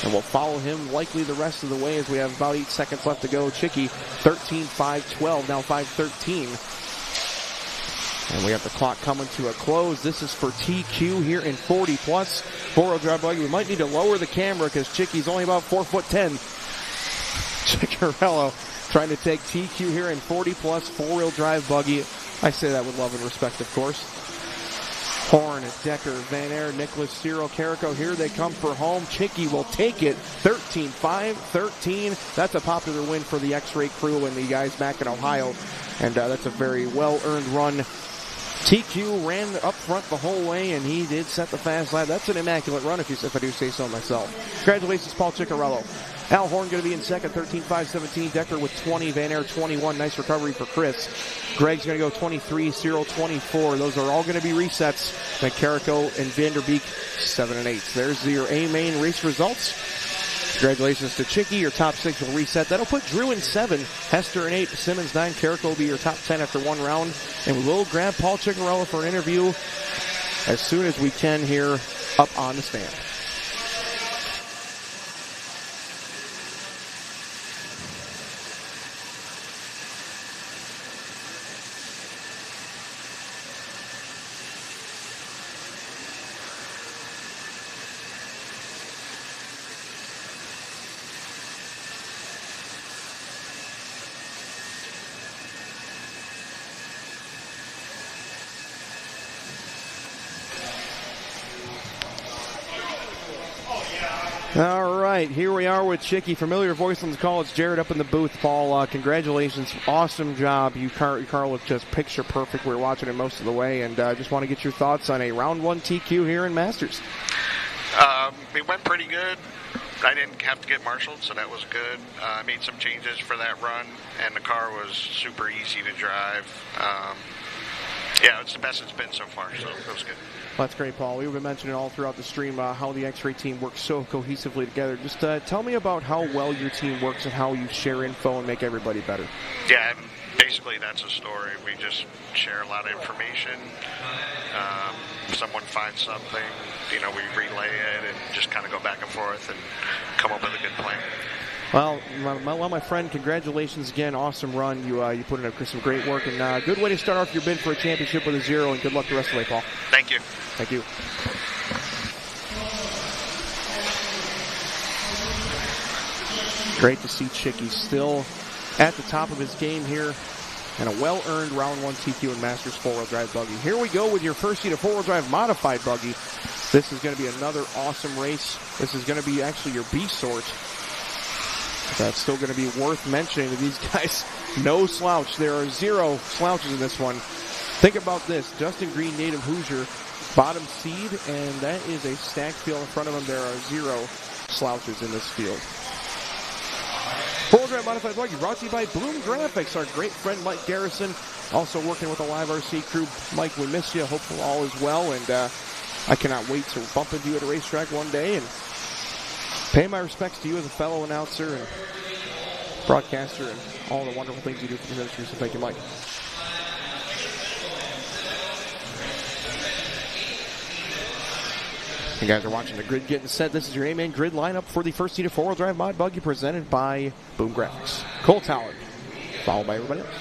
And we'll follow him likely the rest of the way as we have about 8 seconds left to go. Chicky, 13.512, now 5.13. And we have the clock coming to a close. This is for TQ here in 40 plus. 4-wheel drive buggy. We might need to lower the camera because Chicky's only about 4'10". Ciccarello trying to take TQ here in 40 plus 4-wheel drive buggy. I say that with love and respect, of course. Horn, Decker, Van Air, Nicholas, Cyril, Carrico. Here they come for home. Chicky will take it. 13.5-13. That's a popular win for the X-Ray crew and the guys back in Ohio. And that's a very well-earned run. TQ ran up front the whole way, and he did set the fast lap. That's an immaculate run, if I do say so myself. Congratulations, Paul Ciccarello. Al Horn going to be in 2nd, 13.517. Decker with 20, Van Air 21. Nice recovery for Chris. Greg's going to go 23, Cyril 24. Those are all going to be resets. And Carrico and Vanderbeek 7 and 8. There's your A main race results. Congratulations to Chicky. Your top 6 will reset. That'll put Drew in 7, Hester in 8, Simmons 9. Carrico will be your top 10 after 1 round. And we will grab Paul Ciccarello for an interview as soon as we can here up on the stand. right, here we are with Chicky. Familiar voice on the call. It's Jared up in the booth. Paul, congratulations. Awesome job. Your car looked just picture perfect. We were watching it most of the way, and just want to get your thoughts on a round 1 TQ here in Masters. It went pretty good. I didn't have to get marshaled, so that was good. I made some changes for that run, and the car was super easy to drive. Yeah, it's the best it's been so far, so it was good. Well, that's great, Paul. We've been mentioning all throughout the stream how the X-Ray team works so cohesively together. Just tell me about how well your team works and how you share info and make everybody better. Yeah, basically that's a story. We just share a lot of information. If someone finds something, we relay it and just kind of go back and forth and come up with a good plan. Well, my friend, congratulations again. Awesome run. You put in some great work, and good way to start off your bid for a championship with a 0, and good luck the rest of the way, Paul. Thank you. Thank you. Great to see Chicky still at the top of his game here, and a well-earned round 1 TQ in Masters 4-wheel drive buggy. Here we go with your first seat of 4-wheel drive modified buggy. This is going to be another awesome race. This is going to be actually your B sort. That's still going to be worth mentioning to these guys. No slouch. There are 0 slouches in this one. Think about this. Justin Green, native Hoosier, bottom seed, and that is a stacked field in front of him. There are 0 slouches in this field. 4-wheel drive modified buggy brought to you by Bloom Graphics. Our great friend Mike Garrison, also working with the Live RC crew. Mike, we miss you. Hope all is well, and I cannot wait to bump into you at a racetrack one day and pay my respects to you as a fellow announcer and broadcaster and all the wonderful things you do for the industry. So thank you, Mike. You guys are watching the grid getting set. This is your A-Main grid lineup for the first seat of 4-wheel drive mod buggy presented by Boom Graphics. Cole Tower, followed by everybody else.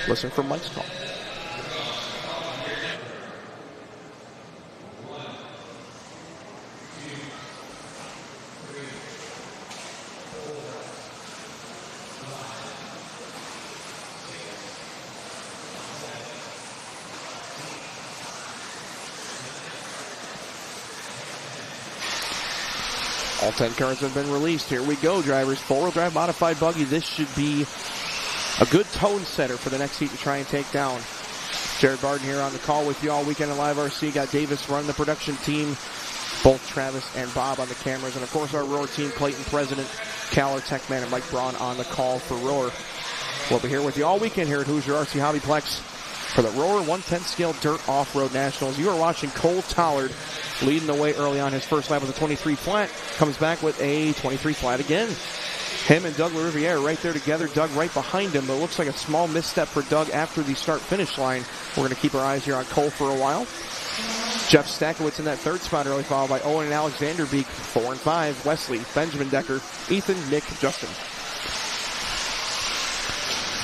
Listen for Mike's call. All 10 cars have been released. Here we go, drivers. 4-wheel drive modified buggy. This should be a good tone setter for the next heat to try and take down. Jared Barden here on the call with you all weekend at Live RC. Got Davis running the production team. Both Travis and Bob on the cameras. And, of course, our Roar team, Clayton President, Caller, Techman, and Mike Braun on the call for Roar. We'll be here with you all weekend here at Hoosier RC Hobbyplex for the Roar 110 scale Dirt Off-Road Nationals. You are watching Cole Tollard leading the way early on his first lap with a 23 flat. Comes back with a 23 flat again. Him and Doug LaRiviere right there together. Doug right behind him, but it looks like a small misstep for Doug after the start-finish line. We're going to keep our eyes here on Cole for a while. Jeff Stakowitz in that third spot early, followed by Owen and Alex Vanderbeek, 4 and 5. Wesley, Benjamin Decker, Ethan, Nick, Justin.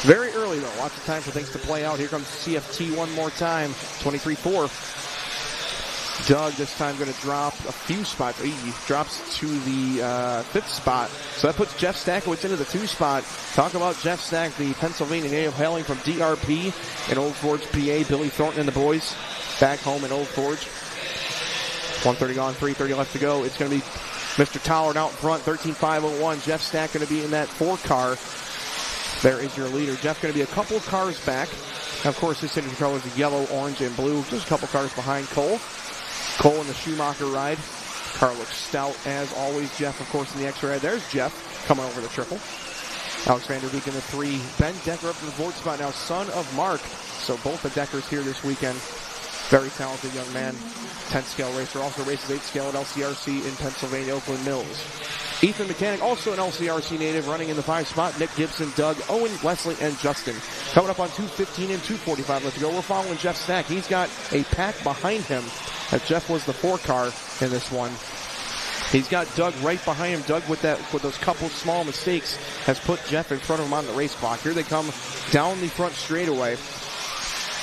Very early, though. Lots of time for things to play out. Here comes CFT one more time. 23-4. Doug this time going to drop a few spots. He drops to the 5th spot. So that puts Jeff Stakowitz into the 2 spot. Talk about Jeff Stack, the Pennsylvania native hailing from DRP in Old Forge, PA. Billy Thornton and the boys back home in Old Forge. 130 gone, 3:30 left to go. It's going to be Mr. Tollard out front, 13.501. Jeff Stack going to be in that 4 car. There is your leader. Jeff going to be a couple of cars back. Now, of course, this signature colors are yellow, orange, and blue. Just a couple cars behind Cole. Cole in the Schumacher ride. Car looks stout as always. Jeff, of course, in the X-ray ride. There's Jeff coming over the triple. Alex Vanderbeek in the 3. Ben Decker up to the 4th spot now, son of Mark. So both the Deckers here this weekend. Very talented young man. 10th scale racer. Also races 8th scale at LCRC in Pennsylvania, Oakland Mills. Ethan Mechanic, also an LCRC native, running in the 5 spot. Nick Gibson, Doug, Owen, Wesley, and Justin. Coming up on 2:15 and 2:45 left to go. We're following Jeff Stack. He's got a pack behind him, as Jeff was the 4 car in this one. He's got Doug right behind him. Doug, with those couple small mistakes, has put Jeff in front of him on the race clock. Here they come down the front straightaway,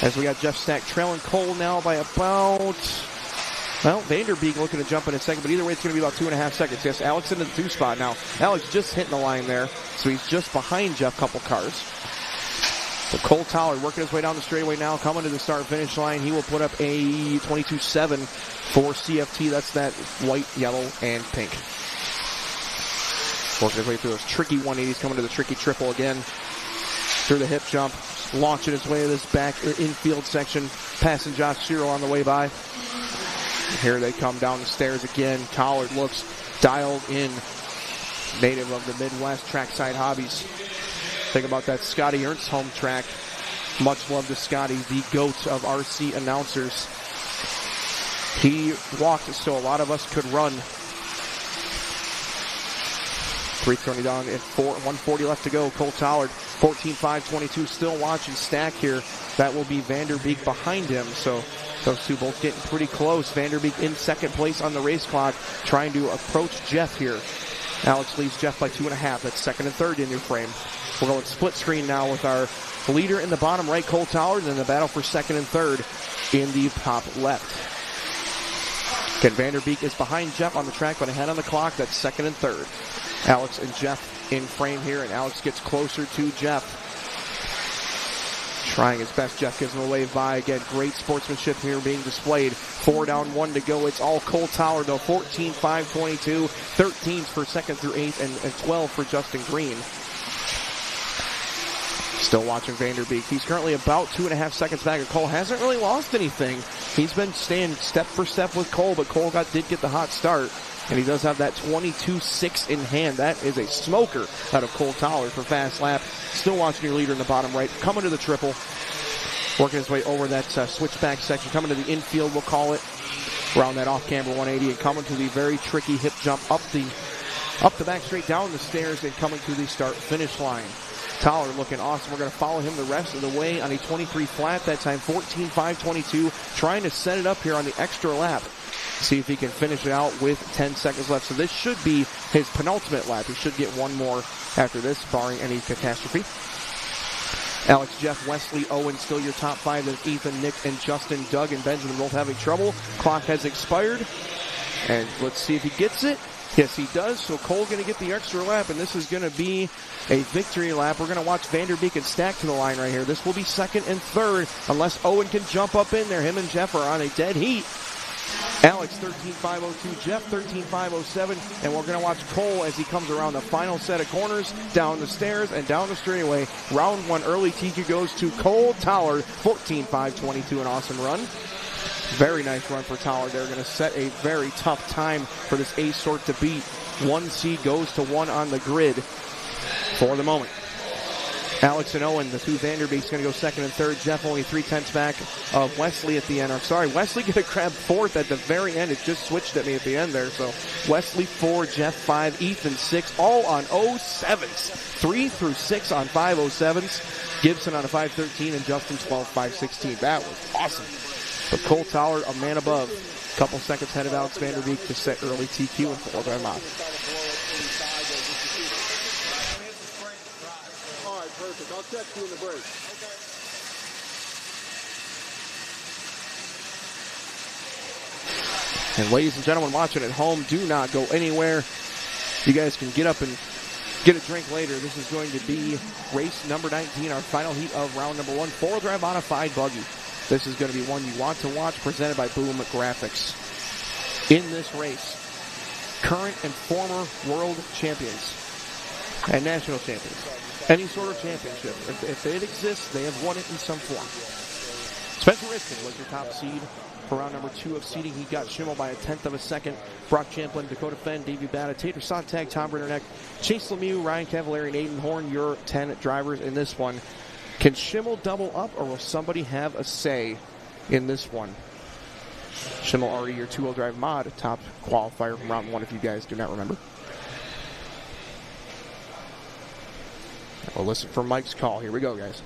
as we got Jeff Stack trailing Cole now by about... Well, Vanderbeek looking to jump in a second, but either way it's going to be about 2.5 seconds. Yes, Alex into the 2 spot now. Alex just hitting the line there, so he's just behind Jeff, couple cars. So Cole Tollard working his way down the straightaway now, coming to the start-finish line. He will put up a 22.7 for CFT. That's that white, yellow, and pink. Working his way through those tricky 180s, coming to the tricky triple again. Through the hip jump, launching his way to this back infield section, passing Josh Cyril on the way by. Here they come down the stairs again. Collard looks dialed in. Native of the Midwest, Trackside Hobbies. Think about that Scotty Ernst home track. Much love to Scotty, the GOAT of RC announcers. He walked so a lot of us could run. 3:20 down at 140 left to go. Cole Tollard, 14.5.22, still watching Stack here. That will be Vanderbeek behind him. So those two both getting pretty close. Vanderbeek in second place on the race clock, trying to approach Jeff here. Alex leads Jeff by 2.5. That's second and third in your frame. We're going split screen now with our leader in the bottom right, Cole Tollard, and then the battle for second and third in the top left. Again, Vanderbeek is behind Jeff on the track, but ahead on the clock. That's second and third. Alex and Jeff in frame here, and Alex gets closer to Jeff. Trying his best. Jeff gives him a wave by. Again, great sportsmanship here being displayed. 4 down, 1 to go. It's all Cole Tollard, though. 14.5.22. 13s for second through 8, and 12 for Justin Green. Still watching Vanderbeek. He's currently about 2.5 seconds back, and Cole hasn't really lost anything. He's been staying step for step with Cole, but Cole did get the hot start. And he does have that 22.6 in hand. That is a smoker out of Cole Tollard for fast lap. Still watching your leader in the bottom right. Coming to the triple. Working his way over that switchback section. Coming to the infield, we'll call it. Around that off-camber 180. And coming to the very tricky hip jump up the back straight, down the stairs, and coming to the start-finish line. Tollard looking awesome. We're going to follow him the rest of the way on a 23 flat. That time 14.5.22. Trying to set it up here on the extra lap. See if he can finish it out with 10 seconds left. So this should be his penultimate lap. He should get one more after this, barring any catastrophe. Alex, Jeff, Wesley, Owen, still your top 5. There's Ethan, Nick, and Justin, Doug, and Benjamin both having trouble. Clock has expired. And let's see if he gets it. Yes, he does. So Cole going to get the extra lap, and this is going to be a victory lap. We're going to watch Vanderbeek and Stack to the line right here. This will be second and third, unless Owen can jump up in there. Him and Jeff are on a dead heat. Alex 13.502, Jeff 13.507, and we're going to watch Cole as he comes around the final set of corners, down the stairs, and down the straightaway. Round 1 early TQ goes to Cole Tollard, 14.522, an awesome run. Very nice run for Tollard. They're going to set a very tough time for this A sort to beat. 1C goes to 1 on the grid for the moment. Alex and Owen, the two Vanderbeeks, going to go second and third. Jeff only 3/10 back of Wesley at the end. I'm sorry, Wesley going to grab fourth at the very end. It just switched at me at the end there. So Wesley 4, Jeff 5, Ethan 6, all on 07s. 3 through 6 on 507s. Gibson on a 5:13 and Justin 12.516. That was awesome. But Cole Tollard, a man above. A couple seconds ahead of Alex Vanderbeek to set early TQ and 4 drive out. Perfect. I'll text you in the break. Okay. And ladies and gentlemen watching at home, do not go anywhere. You guys can get up and get a drink later. This is going to be race number 19, our final heat of round number 1. 4-wheel-drive modified buggy. This is going to be one you want to watch, presented by Boom Graphics. In this race, current and former world champions and national champions. Any sort of championship. If it exists, they have won it in some form. Spencer Riskin was your top seed for round number 2 of seeding. He got Schimmel by 1/10 of a second. Brock Champlin, Dakota Fenn, Davey Batta, Tater Sontag, Tom Brennerneck, Chase Lemieux, Ryan Cavallari, and Aiden Horn, your 10 drivers in this one. Can Schimmel double up, or will somebody have a say in this one? Schimmel already your 2-wheel drive mod top qualifier from round 1, if you guys do not remember. We'll listen for Mike's call. Here we go, guys.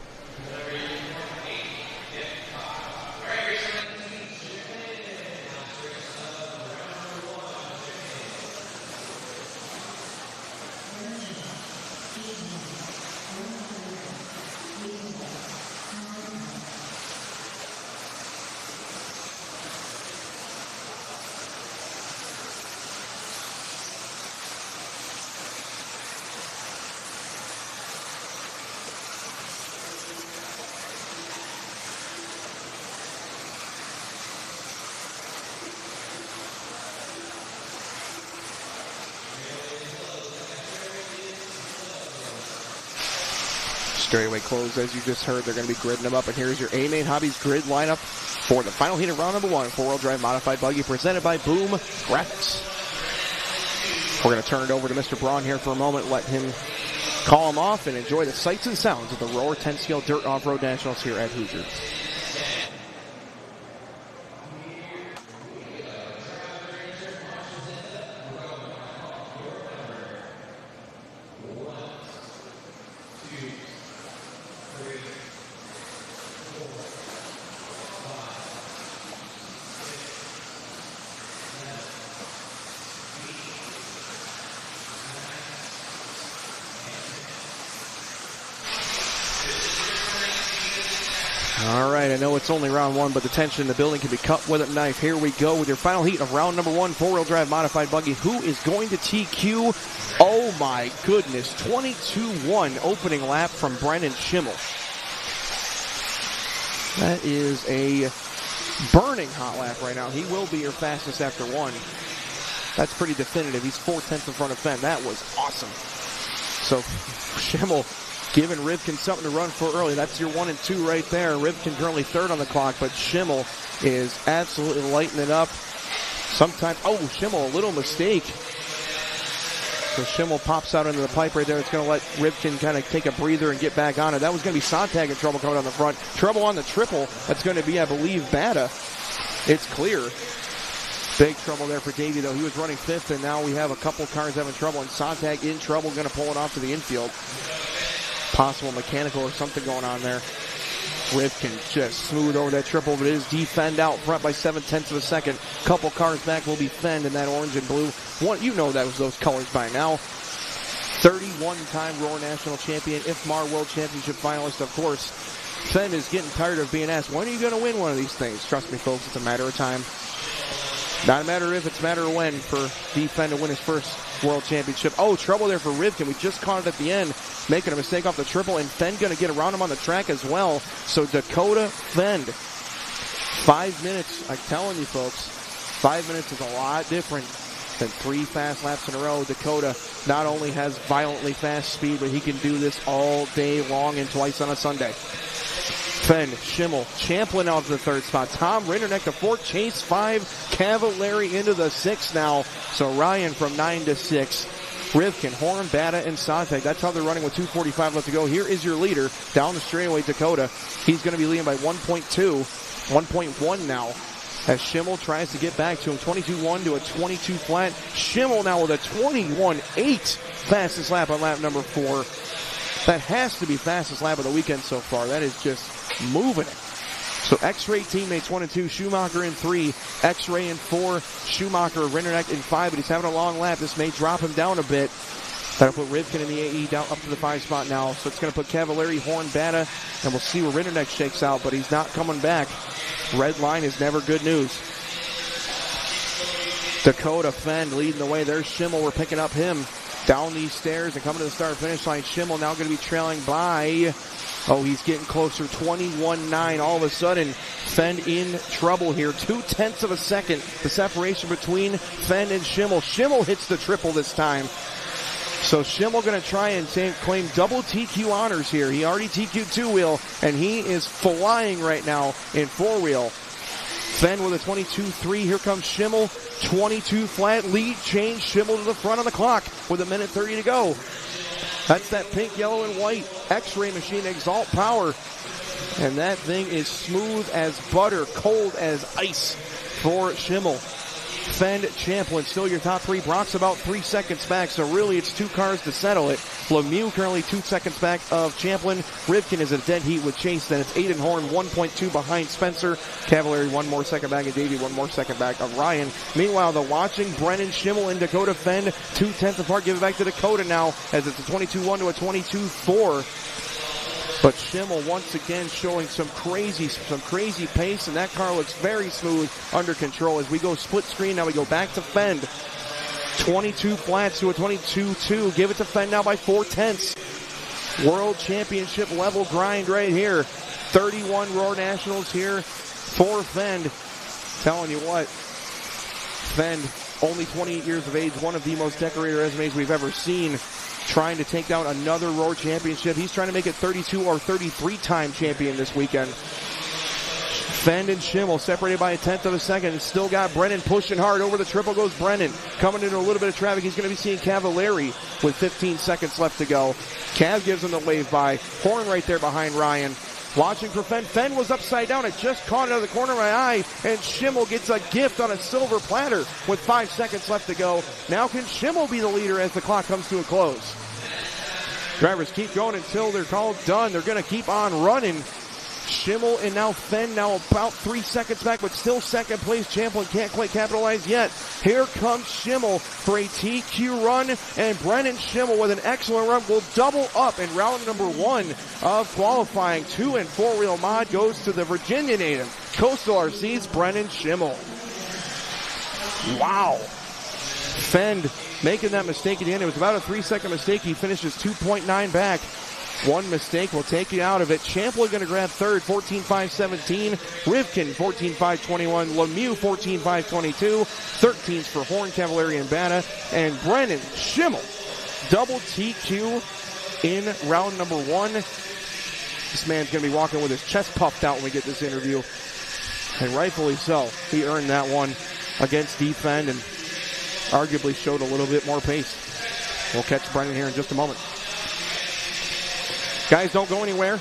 Straightaway close, as you just heard. They're going to be gridding them up, and here's your A-Main Hobbies grid lineup for the final heat of round number 1. Four-wheel drive modified buggy presented by Boom Graphics. We're going to turn it over to Mr. Braun here for a moment, let him call him off and enjoy the sights and sounds of the Roar 10-scale Dirt Off-Road Nationals here at Hoosier. All right, I know it's only round 1, but the tension in the building can be cut with a knife. Here we go with your final heat of round number 1, four-wheel drive modified buggy. Who is going to TQ? Oh my goodness, 22-1 opening lap from Brennan Schimmel. That is a burning hot lap right now. He will be your fastest after 1. That's pretty definitive. He's 4/10 in front of Fenn. That was awesome. So Schimmel giving Rivkin something to run for early. That's your 1 and 2 right there. Rivkin currently 3rd on the clock, but Schimmel is absolutely lighting it up. Sometimes, Schimmel, a little mistake. So Schimmel pops out into the pipe right there. It's going to let Rivkin kind of take a breather and get back on it. That was going to be Sontag in trouble coming on the front. Trouble on the triple. That's going to be, I believe, Bata. It's clear. Big trouble there for Davey, though. He was running 5th, and now we have a couple cars having trouble, and Sontag in trouble, going to pull it off to the infield. Possible mechanical or something going on there. Rivkin just smooth over that triple, but it is defend out front by 7/10 of a second. Couple cars back will be Fenn in that orange and blue. You know that was those colors by now. 31-time Roar National Champion, IFMAR World Championship finalist, of course. Fenn is getting tired of being asked, when are you going to win one of these things? Trust me, folks, it's a matter of time. Not a matter if, it's a matter of when for Fenn to win his first World Championship. Trouble there for Rivkin. We just caught it at the end, making a mistake off the triple, and Fenn going to get around him on the track as well. So Dakota Fenn, 5 minutes. I'm telling you, folks, 5 minutes is a lot different than 3 fast laps in a row. Dakota not only has violently fast speed, but he can do this all day long and twice on a Sunday. Fenn, Schimmel, Champlin out to the 3rd spot. Tom Rinderneck to 4th, Chase 5, Cavallari into the 6th now. So Ryan from 9 to 6. Rivkin, Horn, Bata, and Sontag. That's how they're running with 2:45 left to go. Here is your leader down the straightaway, Dakota. He's going to be leading by 1.2, 1.1 now, as Schimmel tries to get back to him. 22-1 to a 22 flat. Schimmel now with a 21.8 fastest lap on lap number 4. That has to be fastest lap of the weekend so far. That is just moving it. So X-Ray teammates 1 and 2, Schumacher in 3, X-Ray in 4, Schumacher, Rinderneck in 5, but he's having a long lap. This may drop him down a bit. That'll put Rivkin in the AE down up to the 5 spot now. So it's going to put Cavallari, Horn, Bata, and we'll see where Rinderneck shakes out, but he's not coming back. Red line is never good news. Dakota Fenn leading the way. There's Schimmel. We're picking up him down these stairs and coming to the start-finish line. Schimmel now going to be trailing by... he's getting closer, 21-9. All of a sudden, Fenn in trouble here. 0.2 of a second, the separation between Fenn and Schimmel. Schimmel hits the triple this time. So Schimmel going to try and claim double TQ honors here. He already TQ'd 2-wheel, and he is flying right now in 4-wheel. Fenn with a 22-3. Here comes Schimmel. 22 flat lead change. Schimmel to the front of the clock with 1:30 to go. That's that pink, yellow, and white X-Ray machine, Exalt Power. And that thing is smooth as butter, cold as ice for Schimmel. Fenn, Champlin, still your top 3. Brock's about 3 seconds back, so really it's 2 cars to settle it. Lemieux currently 2 seconds back of Champlin. Rivkin is a dead heat with Chase. Then it's Aiden Horn 1.2 behind Spencer. Cavallari 1 more second back, and Davey 1 more second back of Ryan. Meanwhile, the watching Brennan Schimmel and Dakota Fenn 2/10 apart. Give it back to Dakota now as it's a 22-1 to a 22-4. But Schimmel once again showing some crazy pace, and that car looks very smooth under control. As we go split screen, now we go back to Fenn. 22 flats to a 22-2. Give it to Fenn now by 4/10. World Championship level grind right here. 31 Roar Nationals here for Fenn. Telling you what, Fenn, only 28 years of age, one of the most decorated resumes we've ever seen. trying to take down another Roar championship. He's trying to make it 32 or 33-time champion this weekend. Fend and Schimmel separated by a tenth of a second. It's still got Brennan pushing hard. Over the triple goes Brennan. Coming into a little bit of traffic. He's going to be seeing Cavalieri with 15 seconds left to go. Cav gives him the wave by. Horn right there behind Ryan. Watching for Fenn. Fenn was upside down. It just caught it out of the corner of my eye. And Schimmel gets a gift on a silver platter with 5 seconds left to go. Now can Schimmel be the leader as the clock comes to a close? Drivers keep going until they're called done. They're going to keep on running. Schimmel and now Fenn now about 3 seconds back, but still second place. Champlin can't quite capitalize yet. Here comes Schimmel for a TQ run, and Brennan Schimmel with an excellent run will double up in round number 1 of qualifying. 2 and 4-wheel mod goes to the Virginia native, Coastal RC's Brennan Schimmel. Wow. Fenn making that mistake at the end. It was about a 3-second mistake. He finishes 2.9 back. One mistake will take you out of it. Champlin going to grab third, 14.517. Rivkin, 14.521. Lemieux, 14.522. 13s for Horn, Cavalieri, and Banna. And Brennan Schimmel, double TQ in round number 1. This man's going to be walking with his chest puffed out when we get this interview. And rightfully so. He earned that one against Defend and arguably showed a little bit more pace. We'll catch Brennan here in just a moment. Guys, don't go anywhere.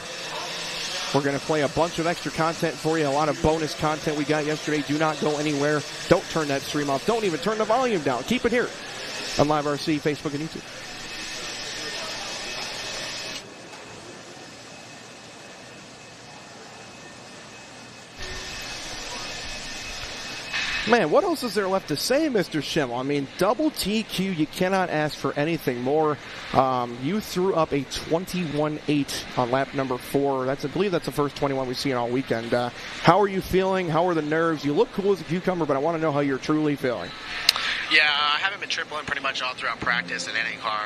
We're going to play a bunch of extra content for you, a lot of bonus content we got yesterday. Do not go anywhere. Don't turn that stream off. Don't even turn the volume down. Keep it here on Live RC, Facebook, and YouTube. Man, what else is there left to say, Mr. Schimmel? I mean, double TQ, you cannot ask for anything more. You threw up a 21.8 on lap number 4. I believe that's the first 21 we've seen all weekend. How are you feeling? How are the nerves? You look cool as a cucumber, but I want to know how you're truly feeling. Yeah, I haven't been tripling pretty much all throughout practice in any car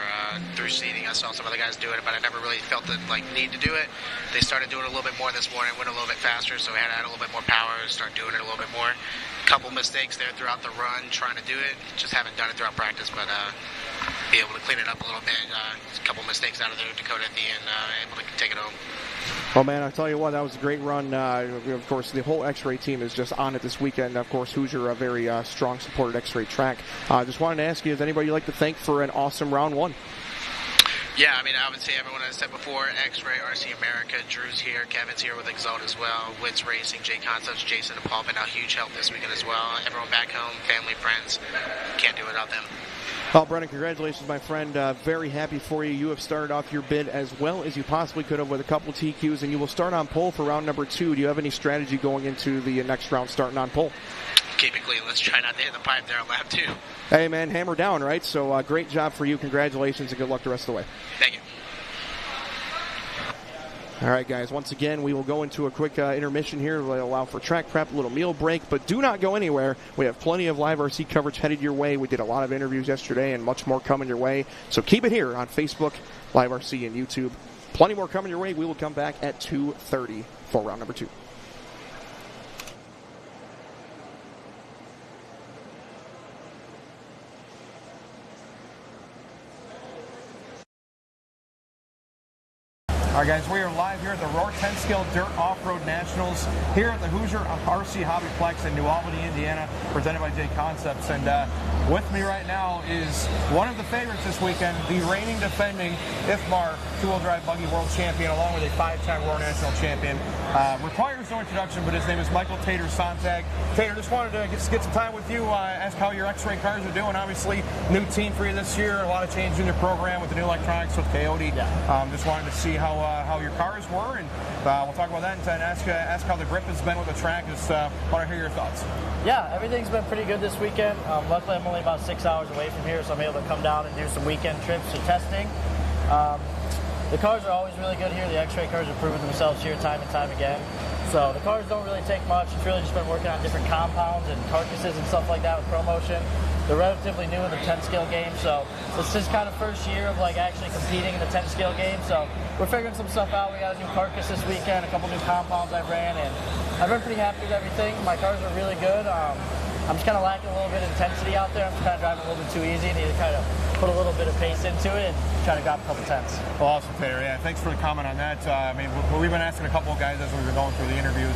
through seating. I saw some other guys do it, but I never really felt the need to do it. They started doing it a little bit more this morning, went a little bit faster, so I had to add a little bit more power and start doing it a little bit more. A couple mistakes there throughout the run trying to do it. Just haven't done it throughout practice, but be able to clean it up a little bit. A couple mistakes out of there, Dakota at the end, able to take it home. Well, man, I'll tell you what, that was a great run. Of course, the whole X-Ray team is just on it this weekend. Of course, Hoosier, a very strong supported X-Ray track. Just wanted to ask you, is anybody you'd like to thank for an awesome round 1? Yeah, I mean, I would say everyone I said before, X-Ray, RC America, Drew's here, Kevin's here with Exalt as well, Wits Racing, J Concepts, Jason and Paul been a huge help this weekend as well. Everyone back home, family, friends, can't do it without them. Well, Brennan, congratulations, my friend. Very happy for you. You have started off your bid as well as you possibly could have with a couple TQs, and you will start on pole for round number 2. Do you have any strategy going into the next round starting on pole? Keep it clean. Let's try not to hit the pipe there on lap 2. Hey, man, hammer down, right? So great job for you. Congratulations, and good luck the rest of the way. Thank you. All right, guys, once again, we will go into a quick intermission here. We'll allow for track prep, a little meal break, but do not go anywhere. We have plenty of Live RC coverage headed your way. We did a lot of interviews yesterday and much more coming your way. So keep it here on Facebook, Live RC, and YouTube. Plenty more coming your way. We will come back at 2:30 for round number 2. All right, guys, we are live here at the Roar 10 Scale Dirt Off-Road Nationals here at the Hoosier RC Hobbyplex in New Albany, Indiana, presented by J Concepts. And with me right now is one of the favorites this weekend, the reigning defending IFMAR two-wheel drive buggy world champion, along with a 5-time Roar National champion. Requires no introduction, but his name is Michael Tater Sontag. Tater, just wanted to get some time with you, ask how your X-Ray cars are doing. Obviously, new team for you this year, a lot of change in your program with the new electronics with Coyote. Just wanted to see how your cars were, and we'll talk about that and ask how the grip has been with the track. Just want to hear your thoughts. Yeah, everything's been pretty good this weekend. Luckily, I'm only about 6 hours away from here, so I'm able to come down and do some weekend trips for testing. The cars are always really good here. The X-Ray cars have proven themselves here time and time again. So the cars don't really take much. It's really just been working on different compounds and carcasses and stuff like that with ProMotion. They're relatively new in the 10 scale game, so this is kind of first year of actually competing in the 10 scale game. So we're figuring some stuff out. We got a new carcass this weekend, a couple new compounds I ran, and I've been pretty happy with everything. My cars are really good. I'm just kind of lacking a little bit of intensity out there. I'm just kind of driving a little bit too easy. I need to kind of put a little bit of pace into it and try to grab a couple tenths. Well, awesome, Taylor. Yeah, thanks for the comment on that. I mean, we've been asking a couple of guys as we've been going through the interviews.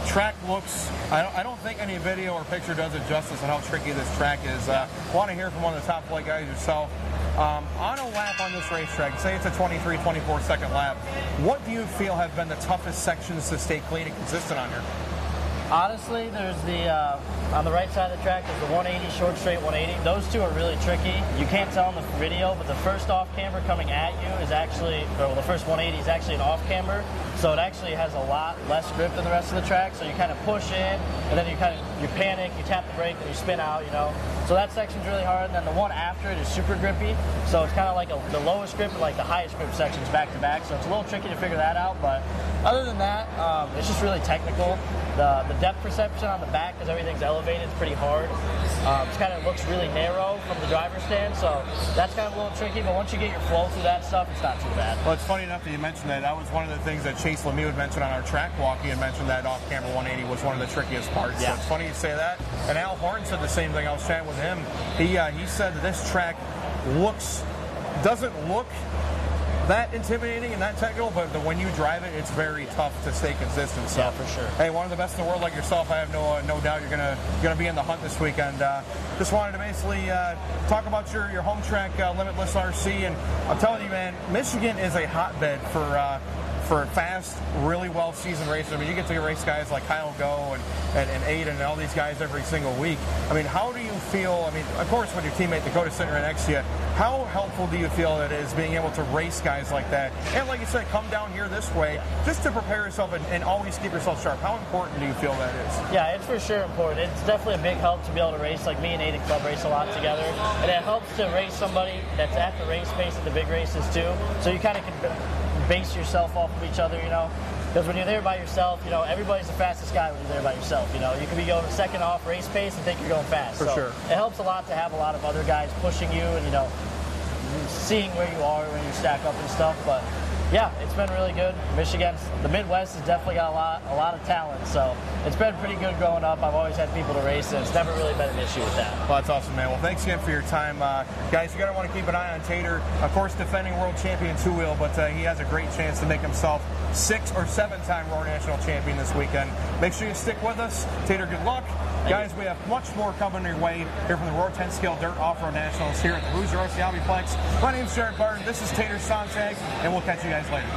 Track looks, I don't think any video or picture does it justice on how tricky this track is. Want to hear from one of the top flight guys yourself. On a lap on this racetrack, say it's a 23, 24 second lap, what do you feel have been the toughest sections to stay clean and consistent on here? Honestly, there's the, on the right side of the track, there's the 180, short straight 180. Those two are really tricky. You can't tell in the video, but the first off camber coming at you is actually, or the first 180 is actually an off camber. So it actually has a lot less grip than the rest of the track. So you kind of push in, and then you panic, you tap the brake, and you spin out, you know. So that section's really hard. And then the one after it is super grippy. So it's kind of like the lowest grip and like the highest grip sections back to back. So it's a little tricky to figure that out. But other than that, it's just really technical. The depth perception on the back, because everything's elevated, is pretty hard. It kind of looks really narrow from the driver's stand, so that's kind of a little tricky, but once you get your flow through that stuff, it's not too bad. Well, it's funny enough that you mentioned that. That was one of the things that Chase Lemieux had mentioned on our track walk. He had mentioned that off-camber 180 was one of the trickiest parts. Yeah. So it's funny you say that. And Al Horn said the same thing. I was chatting with him. He said that this track doesn't look that intimidating and that technical, but when you drive it, it's very tough to stay consistent. So, yeah, for sure. Hey, one of the best in the world like yourself, I have no doubt you're gonna be in the hunt this weekend. Just wanted to basically talk about your home track, Limitless RC, and I'm telling you, man, Michigan is a hotbed for fast, really well-seasoned racers. I mean, you get to race guys like Kyle Go and Aiden and all these guys every single week. I mean, how do you feel, I mean, of course, with your teammate Dakota sitting right next to you, how helpful do you feel it is being able to race guys like that? And like you said, come down here this way just to prepare yourself and always keep yourself sharp. How important do you feel that is? Yeah, it's for sure important. It's definitely a big help to be able to race. Like me and Aiden Club race a lot together. And it helps to race somebody that's at the race pace at the big races too. So you kind of can base yourself off of each other, you know. Because when you're there by yourself, you know, everybody's the fastest guy when you're there by yourself, you know. You can be going second off race pace and think you're going fast. For sure. It helps a lot to have a lot of other guys pushing you and, you know, seeing where you are when you stack up and stuff. But yeah, it's been really good. Michigan, the Midwest has definitely got a lot of talent, so it's been pretty good growing up. I've always had people to race, and it's never really been an issue with that. Well, that's awesome, man. Well, thanks again for your time. Guys, you're going to want to keep an eye on Tater. Of course, defending world champion two-wheel, but he has a great chance to make himself 6- or 7-time Roar National champion this weekend. Make sure you stick with us. Tater, good luck. Guys, we have much more coming your way here from the Roar 10 Scale Dirt Off-Road Nationals here at the Hoosier RC Hobbyplex. My name's Jared Barton. This is Tater Sontag, and we'll catch you guys later.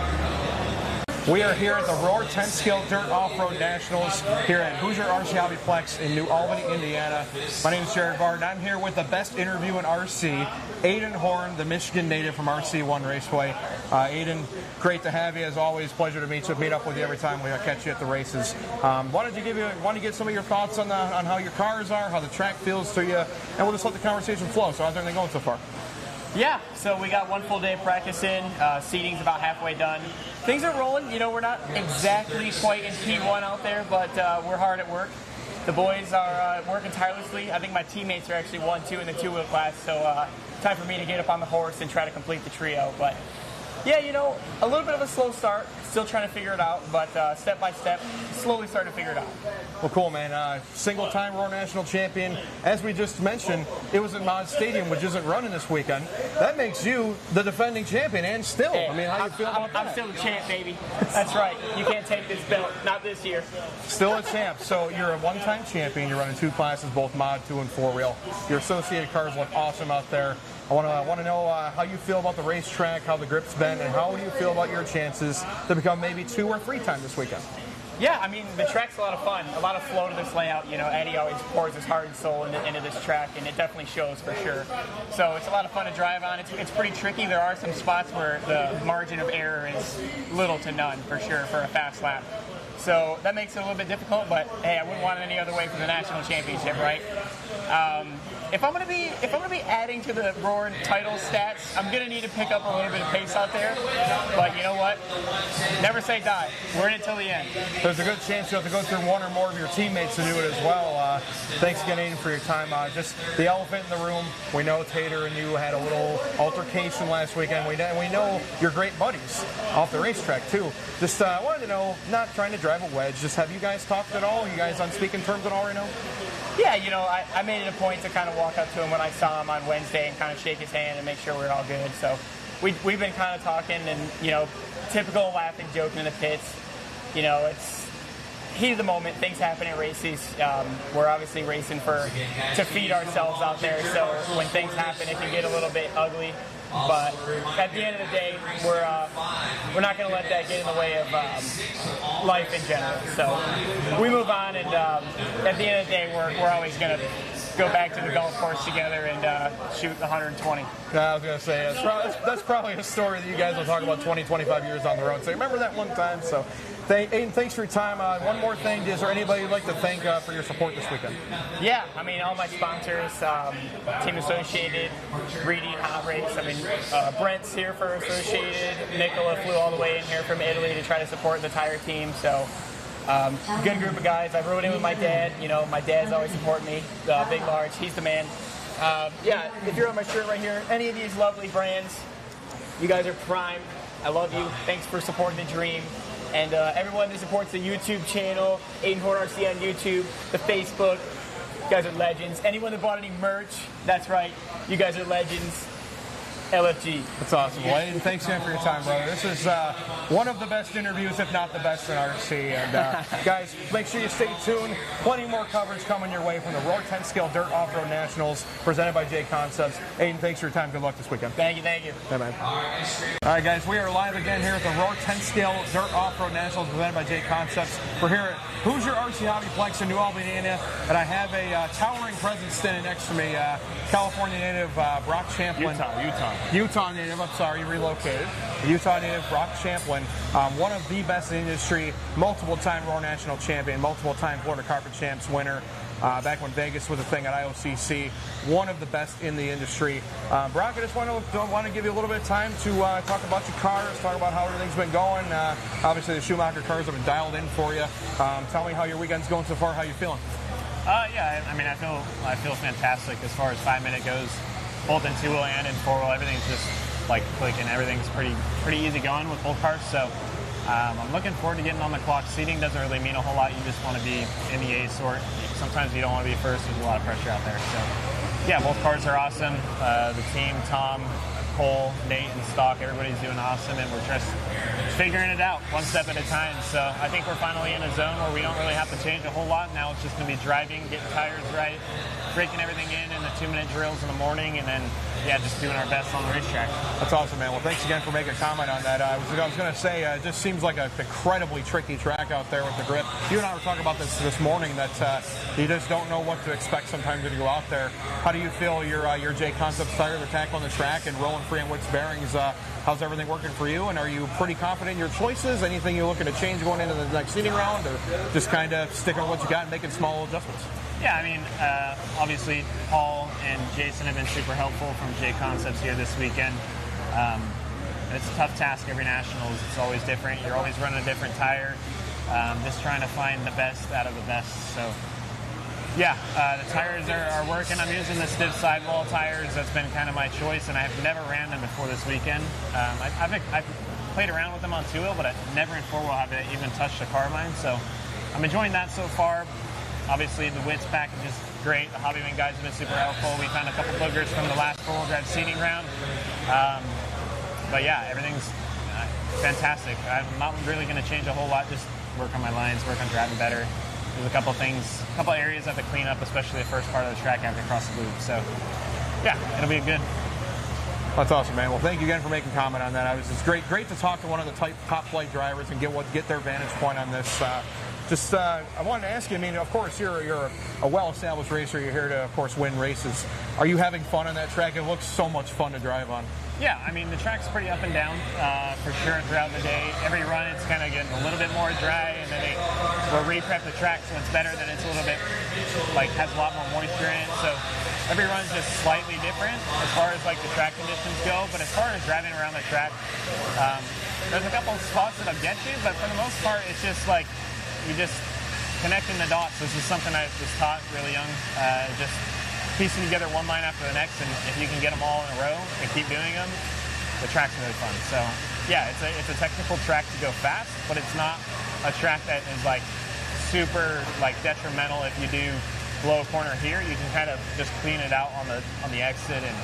We are here at the Roar 10 Scale Dirt Off-Road Nationals here at Hoosier RC Hobbyplex in New Albany, Indiana. My name is Jared Barton. I'm here with the best interview in RC, Aiden Horn, the Michigan native from RC1 Raceway. Aiden, great to have you as always. Pleasure to meet up with you every time we catch you at the races. Want to get some of your thoughts on how your cars are, how the track feels to you, and we'll just let the conversation flow. So how's everything going so far? Yeah, so we got one full day of practice in. Seating's about halfway done. Things are rolling. You know, we're not exactly quite in P1 out there, but we're hard at work. The boys are working tirelessly. I think my teammates are actually 1-2 in the two-wheel class, so time for me to get up on the horse and try to complete the trio. But yeah, you know, a little bit of a slow start. Still trying to figure it out, but step by step, slowly starting to figure it out. Well, cool, man. Single-time Roar National champion. As we just mentioned, it was at Mod Stadium, which isn't running this weekend. That makes you the defending champion, and still. Hey, I mean, how do you feel about that? I'm still the champ, baby. That's right. You can't take this belt. Not this year. Still a champ. So you're a one-time champion. You're running two classes, both Mod 2 and 4-wheel. Your associated cars look awesome out there. I want to know how you feel about the racetrack, how the grip's been, and how do you feel about your chances to become maybe 2 or 3 times this weekend? Yeah, I mean, the track's a lot of fun. A lot of flow to this layout. You know, Eddie always pours his heart and soul into this track, and it definitely shows for sure. So it's a lot of fun to drive on. It's pretty tricky. There are some spots where the margin of error is little to none for sure for a fast lap. So that makes it a little bit difficult, but hey, I wouldn't want it any other way for the national championship, right? If I'm gonna be adding to the Roar title stats, I'm gonna need to pick up a little bit of pace out there. But you know what? Never say die. We're in it till the end. There's a good chance you'll have to go through one or more of your teammates to do it as well. Thanks again, Aiden, for your time. Just the elephant in the room. We know Tater and you had a little altercation last weekend. We know you're great buddies off the racetrack too. Just wanted to know, not trying to drive a wedge, just have you guys talked at all? Are you guys on speaking terms at all right now? Yeah, I made it a point to kind of walk up to him when I saw him on Wednesday and kind of shake his hand and make sure we're all good. So we've been kind of talking and, typical laughing, joking in the pits. It's heat of the moment. Things happen in races. We're obviously racing to feed ourselves out there. So when things happen, it can get a little bit ugly. But at the end of the day, we're not going to let that get in the way of life in general. So we move on, and at the end of the day, we're always going to go back to the golf course together and shoot 120. I was going to say, that's probably a story that you guys will talk about 20, 25 years on the road. So remember that one time. So Aiden, thanks for your time. One more thing, is there anybody you'd like to thank for your support this weekend? Yeah, all my sponsors, Team Associated, Reedy, Hot Race. Brent's here for Associated. Nicola flew all the way in here from Italy to try to support the tire team. So good group of guys. I rode in with my dad. My dad's always supporting me. Big Large, he's the man. If you're on my shirt right here, any of these lovely brands, you guys are prime. I love you. Thanks for supporting the dream. And everyone that supports the YouTube channel, Aiden Horn RC on YouTube, the Facebook, you guys are legends. Anyone that bought any merch, that's right, you guys are legends. LFG. That's awesome. Well, Aiden, thanks again for your time, brother. This is one of the best interviews, if not the best, in RC. And guys, make sure you stay tuned. Plenty more coverage coming your way from the Roar 10 Scale Dirt Off-Road Nationals presented by J Concepts. Aiden, thanks for your time. Good luck this weekend. Thank you. Yeah, man. All right, guys, we are live again here at the Roar 10 Scale Dirt Off-Road Nationals presented by J Concepts. We're here at Hoosier RC Hobbyplex in New Albany, Indiana, and I have a towering presence standing next to me, California native Brock Champlin. Utah native, I'm sorry, relocated. Utah native Brock Champlin, one of the best in the industry, multiple-time Roar National champion, multiple-time Florida Carpet Champs winner, back when Vegas was a thing at IOCC, one of the best in the industry. Brock, I just want to give you a little bit of time to talk about your cars, talk about how everything's been going. Obviously, the Schumacher cars have been dialed in for you. Tell me how your weekend's going so far, how you feeling? I feel fantastic as far as 5-minute goes. Both in two-wheel and in four-wheel, everything's just like clicking. Everything's pretty easy going with both cars. So I'm looking forward to getting on the clock. Seating doesn't really mean a whole lot. You just want to be in the A sort. Sometimes you don't want to be first. There's a lot of pressure out there. So yeah, both cars are awesome. The team, Tom, Cole, Nate, and Stock, everybody's doing awesome, and we're just figuring it out one step at a time. So I think we're finally in a zone where we don't really have to change a whole lot. Now it's just going to be driving, getting tires right, breaking everything in the 2-minute drills in the morning, and then, just doing our best on the racetrack. That's awesome, man. Well, thanks again for making a comment on that. I was going to say, it just seems like an incredibly tricky track out there with the grip. You and I were talking about this morning, that you just don't know what to expect sometimes when you go out there. How do you feel your J Concepts tires are tackling the track and rolling free on Witt's bearings? How's everything working for you, and are you pretty confident in your choices? Anything you're looking to change going into the next seating round, or just kind of sticking with what you got and making small adjustments? Yeah, obviously Paul and Jason have been super helpful from J Concepts here this weekend. It's a tough task every Nationals. It's always different. You're always running a different tire. Just trying to find the best out of the best. So, the tires are working. I'm using the stiff sidewall tires. That's been kind of my choice, and I've never ran them before this weekend. I've played around with them on two-wheel, but I've never in four-wheel have even touched a Carmine. So I'm enjoying that so far. Obviously, the Witt's package is great. The Hobbyman guys have been super helpful. We found a couple boogers from the last four-wheel drive seating round. Everything's fantastic. I'm not really going to change a whole lot. Just work on my lines, work on driving better. There's a couple areas I have to clean up, especially the first part of the track after cross the loop. So, it'll be good. That's awesome, man. Well, thank you again for making comment on that. It's great to talk to one of the top flight drivers and get their vantage point on this. I wanted to ask you, of course, you're a well-established racer. You're here to, of course, win races. Are you having fun on that track? It looks so much fun to drive on. Yeah, the track's pretty up and down for sure throughout the day. Every run, it's kind of getting a little bit more dry, and then we'll re-prep the track so it's better. Then it's a little bit, has a lot more moisture in it. So every run's just slightly different as far as, the track conditions go. But as far as driving around the track, there's a couple of spots that'll get you, but for the most part, it's just you're just connecting the dots. This is something I was taught really young, just piecing together one line after the next, and if you can get them all in a row and keep doing them, the track's really fun. So, it's a technical track to go fast, but it's not a track that is super detrimental if you do blow a corner here, you can kind of just clean it out on the exit. And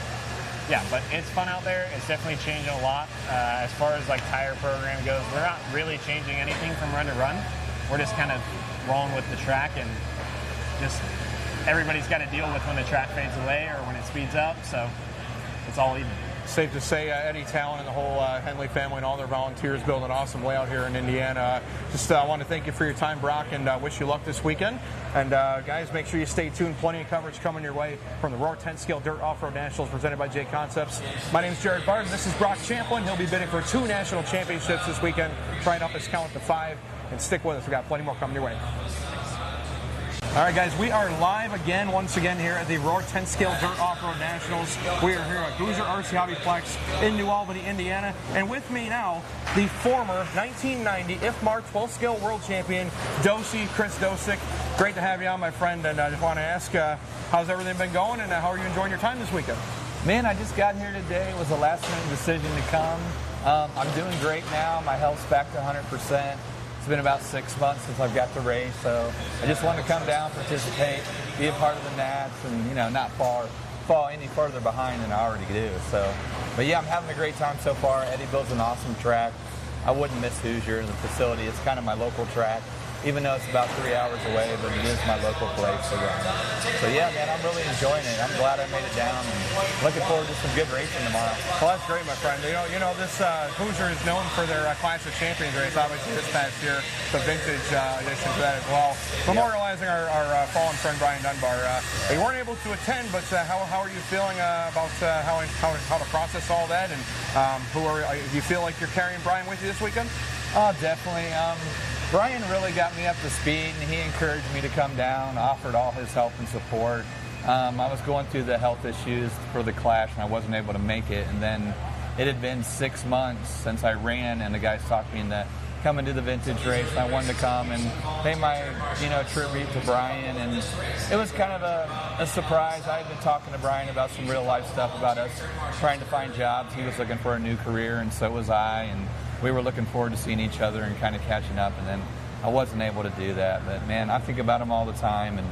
yeah, but it's fun out there. It's definitely changing a lot. As far as like tire program goes, we're not really changing anything from run to run. We're just kind of rolling with the track, and just everybody's got to deal with when the track fades away or when it speeds up. So it's all even. Safe to say Eddie Talon and the whole Henley family and all their volunteers build an awesome layout here in Indiana. I want to thank you for your time, Brock, and wish you luck this weekend. And guys, make sure you stay tuned. Plenty of coverage coming your way from the Roar 10 Scale Dirt Off-Road Nationals presented by J Concepts. My name is Jared Barton. This is Brock Champlin. He'll be bidding for 2 national championships this weekend, trying up his count to 5. And stick with us. We've got plenty more coming your way. All right, guys, we are live once again here at the Roar 10 Scale Dirt Off-Road Nationals. We are here at Hoosier RC Hobbyplex in New Albany, Indiana. And with me now, the former 1990 IFMAR 12 Scale World Champion, Chris Dosick. Great to have you on, my friend. And I just want to ask, how's everything been going, and how are you enjoying your time this weekend? Man, I just got here today. It was a last-minute decision to come. I'm doing great now. My health's back to 100%. It's been about 6 months since I've got to race, so I just wanted to come down, participate, be a part of the Nats, and not fall any further behind than I already do. So, but yeah, I'm having a great time so far. Eddie builds an awesome track. I wouldn't miss Hoosier, the facility. It's kind of my local track, even though it's about 3 hours away, but it is my local place. So yeah, man, I'm really enjoying it. I'm glad I made it down, and looking forward to some good racing tomorrow. Well, that's great, my friend. You know, this Hoosier is known for their Clash of Champions race. Obviously, this past year, the vintage edition to that as well. Memorializing our fallen friend Brian Dunbar. You weren't able to attend, but how are you feeling about how to process all that? And do you feel like you're carrying Brian with you this weekend? Oh, definitely. Brian really got me up to speed, and he encouraged me to come down, offered all his help and support. I was going through the health issues for the Clash, and I wasn't able to make it. And then it had been 6 months since I ran, and the guys talked me into coming to the vintage race, and I wanted to come and pay my tribute to Brian. And it was kind of a surprise. I had been talking to Brian about some real life stuff about us trying to find jobs. He was looking for a new career, and so was I. And we were looking forward to seeing each other and kind of catching up, and then I wasn't able to do that. But man, I think about him all the time, and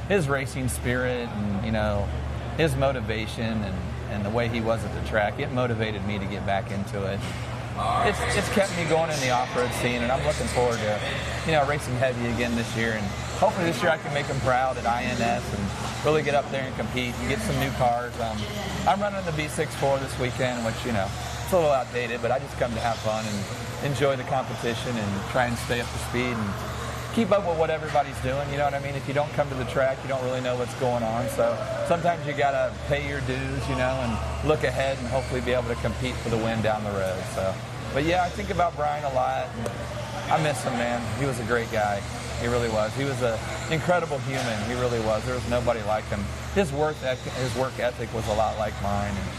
his racing spirit, and his motivation, and the way he was at the track. It motivated me to get back into it. It's kept me going in the off-road scene, and I'm looking forward to racing heavy again this year. And hopefully this year I can make him proud at INS and really get up there and compete and get some new cars. I'm running the B64 this weekend, which it's a little outdated, but I just come to have fun and enjoy the competition and try and stay up to speed and keep up with what everybody's doing. You know what I mean? If you don't come to the track, you don't really know what's going on. So sometimes you got to pay your dues, and look ahead and hopefully be able to compete for the win down the road. So, but yeah, I think about Brian a lot. And I miss him, man. He was a great guy. He really was. He was an incredible human. He really was. There was nobody like him. His work ethic was a lot like mine. And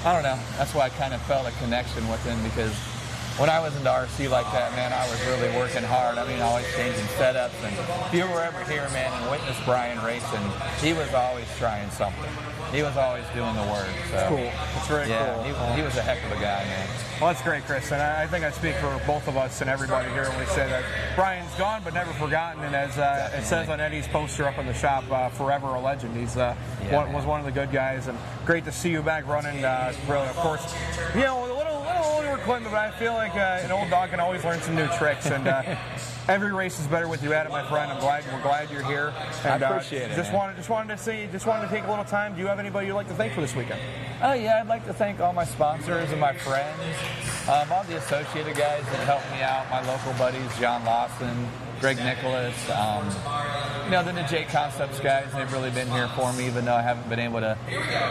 I don't know. That's why I kind of felt a connection with him, because when I was into RC like that, man, I was really working hard. I mean, always changing setups. And if you were ever here, man, and witnessed Brian racing, he was always trying something. He was always doing the work. So. That's cool. That's very cool. He was a heck of a guy, man. Well, that's great, Chris. And I think I speak for both of us and everybody here when we say that Brian's gone but never forgotten. And as it says on Eddie's poster up in the shop, forever a legend. He's was one of the good guys. And great to see you back running. Really, of course, a little older Clinton, but I feel like an old dog can always learn some new tricks. And every race is better with you at it, my friend. We're glad you're here. And, I appreciate it. Just wanted to take a little time. Do you have anybody you'd like to thank for this weekend? Oh yeah, I'd like to thank all my sponsors and my friends, all the associated guys that helped me out. My local buddies, John Lawson, Greg Nicholas, the J Concepts guys. They've really been here for me, even though I haven't been able to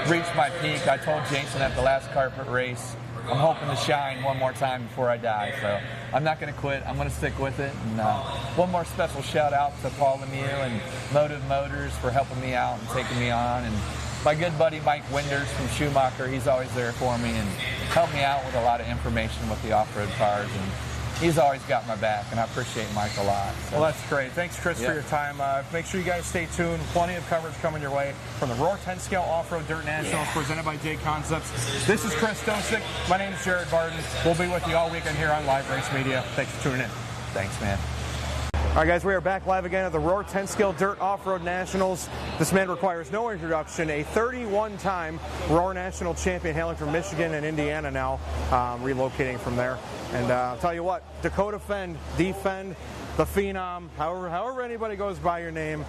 reach my peak. I told Jason at the last carpet race, I'm hoping to shine one more time before I die. So I'm not going to quit. I'm going to stick with it. And one more special shout out to Paul Lemieux and Motive Motors for helping me out and taking me on. And my good buddy Mike Winders from Schumacher, he's always there for me and helped me out with a lot of information with the off-road cars. And he's always got my back, and I appreciate Mike a lot. So. Well, that's great. Thanks, Chris, for your time. Make sure you guys stay tuned. Plenty of coverage coming your way from the Roar 10 Scale Off-Road Dirt Nationals presented by J Concepts. This is Chris Dosick. My name is Jared Barton. We'll be with you all weekend here on Live Race Media. Thanks for tuning in. Thanks, man. All right, guys, we are back live again at the Roar 10-Scale Dirt Off-Road Nationals. This man requires no introduction, a 31-time Roar National champion hailing from Michigan and Indiana now, relocating from there. And I'll tell you what, Dakota Defend, the Phenom, however anybody goes by your name.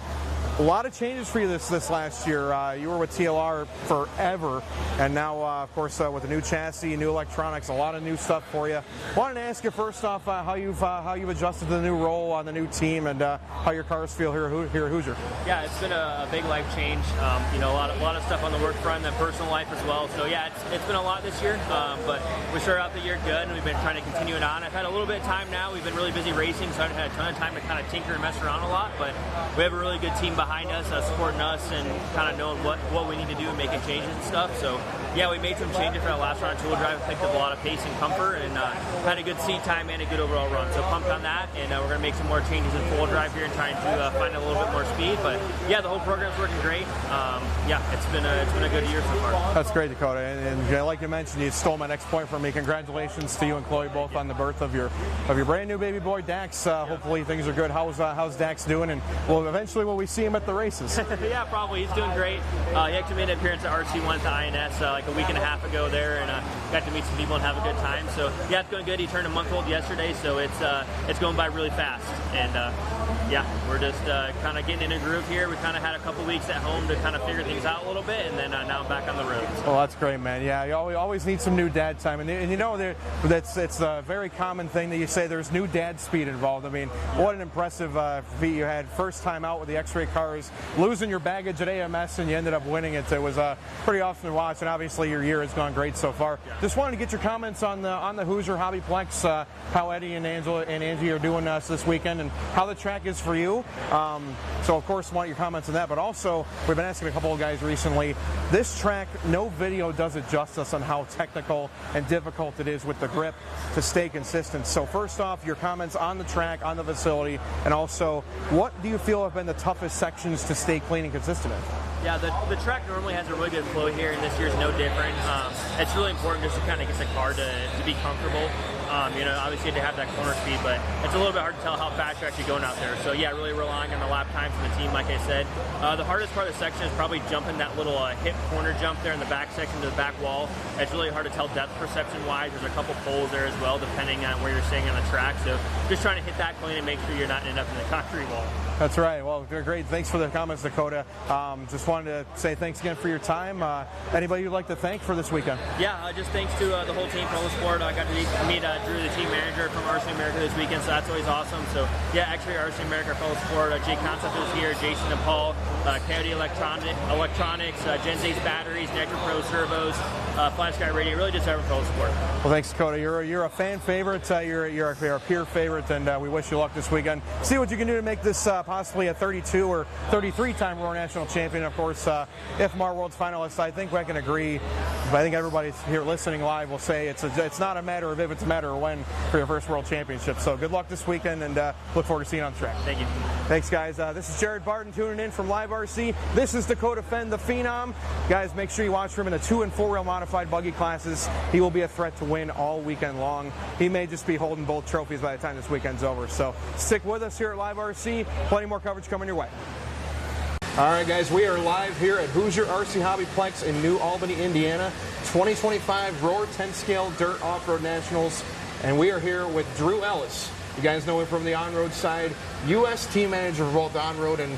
A lot of changes for you this last year. You were with TLR forever, and now, of course, with the new chassis, new electronics, a lot of new stuff for you. Wanted to ask you first off how you've adjusted to the new role on the new team, and how your cars feel here at Hoosier. Yeah, it's been a big life change. A lot of stuff on the work front and personal life as well. So yeah, it's been a lot this year, but we started out the year good, and we've been trying to continue it on. I've had a little bit of time now. We've been really busy racing, so I've had a ton of time to kind of tinker and mess around a lot. But we have a really good team behind us, supporting us, and kind of knowing what we need to do and making changes and stuff. So yeah, we made some changes for that last round tool drive, picked up a lot of pace and comfort, and had a good seat time and a good overall run. So pumped on that, and we're going to make some more changes in full drive here and trying to find a little bit more speed. But yeah, the whole program's working great. Yeah, it's been a good year so far. That's great, Dakota. And like you mentioned, you stole my next point from me. Congratulations to you and Chloe both on the birth of your brand new baby boy, Dax. Hopefully things are good. How's Dax doing? And eventually will we see him at the races? Yeah, probably. He's doing great. He actually made an appearance at RC1 at the INS like a week and a half ago there, and got to meet some people and have a good time. So yeah, it's going good. He turned a month old yesterday, so it's going by really fast. And yeah, we're just kind of getting in a groove here. We kind of had a couple weeks at home to kind of figure things out a little bit, and then now I'm back on the road. So. Well, that's great, man. Yeah, you always need some new dad time, and you know it's a very common thing that you say there's new dad speed involved. I mean, what an impressive feat you had first time out with the X-Ray cars, losing your baggage at AMS, and you ended up winning it. It was pretty awesome to watch, and obviously your year has gone great so far. Yeah. Just wanted to get your comments on the Hoosier Hobbyplex, how Eddie and Angela and Angie are doing this weekend, and how the track is for you. So of course, want your comments on that, but also we've been asking a couple of guys recently. This track, no video does it justice on how technical and difficult it is with the grip to stay consistent. So first off, your comments on the track, on the facility, and also what do you feel have been the toughest sections to stay clean and consistent in? Yeah, the track normally has a really good flow here, and this year's no different. It's really important just to kind of get the car to be comfortable. Obviously to have that corner speed, but it's a little bit hard to tell how fast you're actually going out there. So yeah, really relying on the lap times from the team, like I said. The hardest part of the section is probably jumping that little hip corner jump there in the back section to the back wall. It's really hard to tell depth perception-wise. There's a couple poles there as well, depending on where you're staying on the track. So just trying to hit that clean and make sure you're not ending up in the concrete wall. That's right. Well, great. Thanks for the comments, Dakota. Just wanted to say thanks again for your time. Anybody you'd like to thank for this weekend? Yeah, just thanks to the whole team for all the support. I got to meet Drew, the team manager from RC America this weekend, so that's always awesome. So yeah, actually RC America for all the support. Jay Concept is here, Jason and Paul, Coyote Electronics, Gen Z's batteries, Nitro Pro servos, Fly Sky Radio. Really just everyone for all the support. Well, thanks, Dakota. You're a fan favorite. You're a peer favorite, and we wish you luck this weekend. See what you can do to make this possibly a 32 or 33-time Roar National champion. Of course, if Mar World's finalist, I think we can agree. I think everybody here listening live will say it's not a matter of if, it's a matter of when for your first World Championship. So good luck this weekend, and look forward to seeing you on the track. Thank you. Thanks, guys. This is Jared Barton tuning in from Live RC. This is Dakota Fend, the Phenom. Guys, make sure you watch for him in the 2- and 4-wheel modified buggy classes. He will be a threat to win all weekend long. He may just be holding both trophies by the time this weekend's over. So stick with us here at Live RC. Plenty more coverage coming your way. All right, guys, we are live here at Hoosier RC Hobbyplex in New Albany, Indiana. 2025 Roar 10-Scale Dirt Off-Road Nationals. And we are here with Drew Ellis. You guys know him from the on-road side. U.S. team manager for both on-road and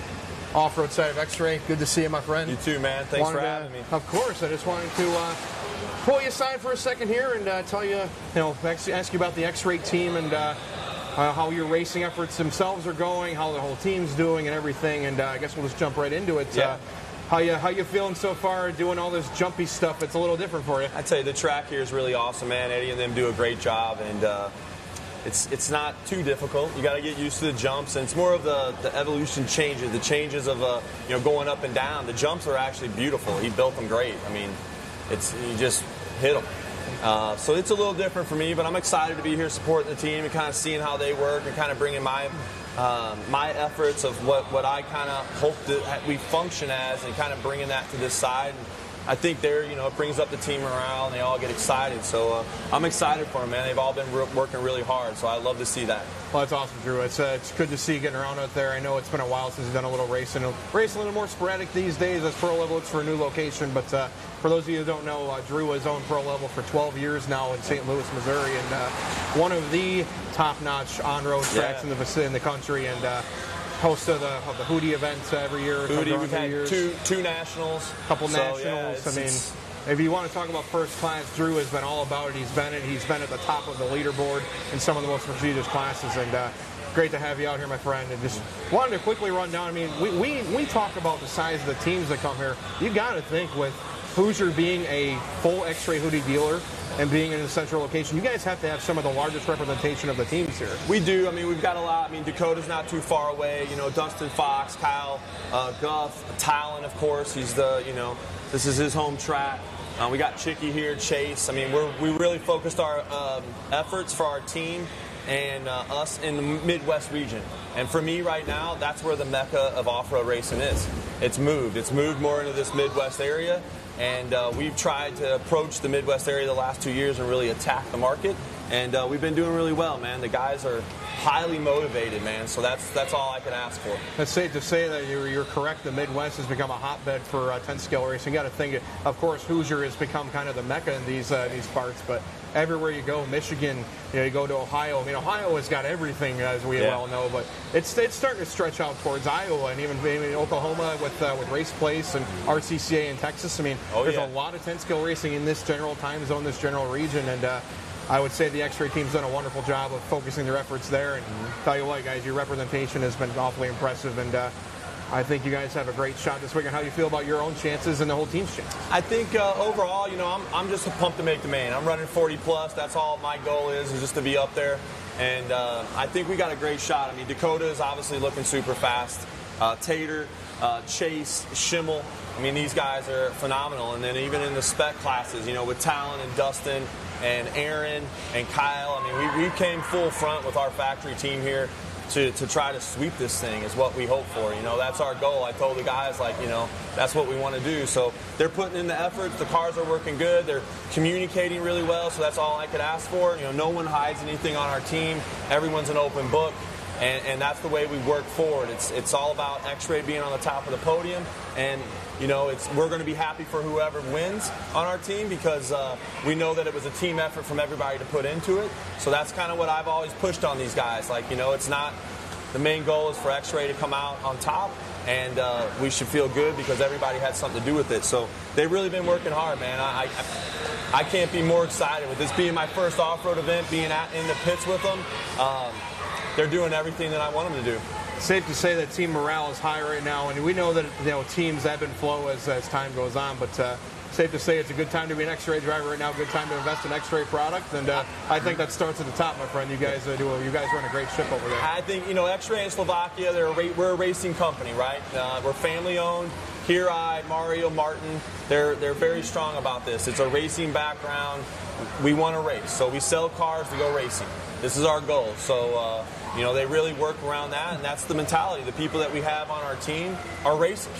off-road side of X-Ray. Good to see you, my friend. You too, man. Thanks for having me. Of course. I just wanted to pull you aside for a second here and tell you, ask you about the X-Ray team and how your racing efforts themselves are going, how the whole team's doing and everything, and I guess we'll just jump right into it. Yeah. How you feeling so far doing all this jumpy stuff? It's a little different for you. I'd say the track here is really awesome, man. Eddie and them do a great job, and it's not too difficult. You got to get used to the jumps, and it's more of the evolution changes, the changes of going up and down. The jumps are actually beautiful. He built them great. I mean, you just hit them. So it's a little different for me, but I'm excited to be here supporting the team and kind of seeing how they work and kind of bringing my efforts of what I kind of hope that we function as and kind of bringing that to this side. And I think it brings up the team morale, and they all get excited. So I'm excited for them, man. They've all been working really hard, so I love to see that. Well, that's awesome, Drew. It's good to see you getting around out there. I know it's been a while since you've done a little racing. Racing a little more sporadic these days as Pro Level looks for a new location. But for those of you who don't know, Drew has owned Pro Level for 12 years now in St. Louis, Missouri, and one of the top-notch on-road tracks in the country, and host of the Hoodie events every year. Hoodie, we've had two nationals. A couple nationals. If you want to talk about first class, Drew has been all about it. He's been at the top of the leaderboard in some of the most prestigious classes, and great to have you out here, my friend. And just wanted to quickly run down. I mean, we talk about the size of the teams that come here. You got to think with Hoosier being a full X-Ray Hoodie dealer and being in a central location, you guys have to have some of the largest representation of the teams here. We do. I mean, we've got a lot. I mean, Dakota's not too far away. Dustin Fox, Kyle, Guff, Talon, of course. He's this is his home track. We got Chicky here, Chase. I mean, we really focused our efforts for our team and us in the Midwest region. And for me right now, that's where the mecca of off-road racing is. It's moved. It's moved more into this Midwest area. And we've tried to approach the Midwest area the last 2 years and really attack the market. And we've been doing really well, man. The guys are highly motivated, man. So that's all I can ask for. It's safe to say that you're correct. The Midwest has become a hotbed for 10-scale racing. You got to think, of course, Hoosier has become kind of the mecca in these parts. But everywhere you go, Michigan, you go to Ohio. I mean, Ohio has got everything, as we well know. But it's starting to stretch out towards Iowa and even Oklahoma with Race Place and RCCA in Texas. I mean, there's a lot of 10-scale racing in this general time zone, this general region, and I would say the X-Ray team's done a wonderful job of focusing their efforts there. And tell you what, guys, your representation has been awfully impressive, and I think you guys have a great shot this weekend. How do you feel about your own chances and the whole team's chances? I think overall, I'm just pumped to make the main. I'm running 40 plus. That's all my goal is just to be up there. And I think we got a great shot. I mean, Dakota is obviously looking super fast. Tater, Chase, Schimmel. I mean, these guys are phenomenal. And then even in the spec classes, with Talon and Dustin and Aaron and Kyle, I mean, we came full front with our factory team here to try to sweep this thing is what we hope for. That's our goal. I told the guys, that's what we want to do. So they're putting in the efforts. The cars are working good. They're communicating really well, so that's all I could ask for. No one hides anything on our team. Everyone's an open book. And that's the way we work forward. It's all about X-Ray being on the top of the podium, and we're going to be happy for whoever wins on our team because we know that it was a team effort from everybody to put into it. So that's kind of what I've always pushed on these guys. It's not the main goal is for X-Ray to come out on top, and we should feel good because everybody had something to do with it. So they've really been working hard, man. I can't be more excited with this being my first off-road event, being in the pits with them. They're doing everything that I want them to do. Safe to say that team morale is high right now, and we know that teams ebb and flow as time goes on. But safe to say it's a good time to be an X-Ray driver right now. Good time to invest in X-Ray product, and I think that starts at the top, my friend. You guys run a great ship over there. I think X-Ray in Slovakia. We're a racing company, right? We're family owned. Hirai, Mario, Martin, they're very strong about this. It's a racing background. We want to race, so we sell cars to go racing. This is our goal. So, they really work around that, and that's the mentality. The people that we have on our team are racers,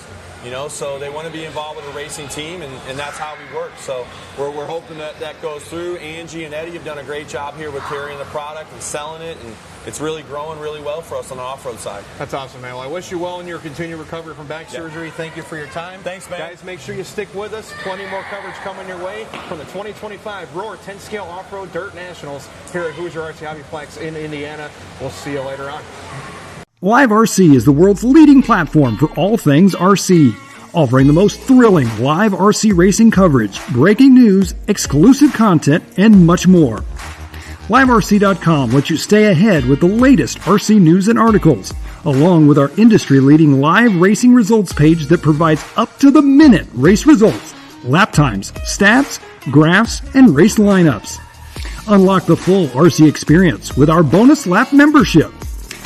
so they want to be involved with a racing team, and that's how we work. So we're hoping that goes through. Angie and Eddie have done a great job here with carrying the product and selling it, and it's really growing really well for us on the off-road side. That's awesome, man. Well, I wish you well in your continued recovery from back surgery. Thank you for your time. Thanks, man. Guys, make sure you stick with us. Plenty more coverage coming your way from the 2025 Roar 10-Scale Off-Road Dirt Nationals here at Hoosier RC Hobbyplex in Indiana. We'll see you later on. Live RC is the world's leading platform for all things RC, offering the most thrilling live RC racing coverage, breaking news, exclusive content, and much more. LiveRC.com lets you stay ahead with the latest RC news and articles, along with our industry-leading live racing results page that provides up-to-the-minute race results, lap times, stats, graphs, and race lineups. Unlock the full RC experience with our bonus lap membership.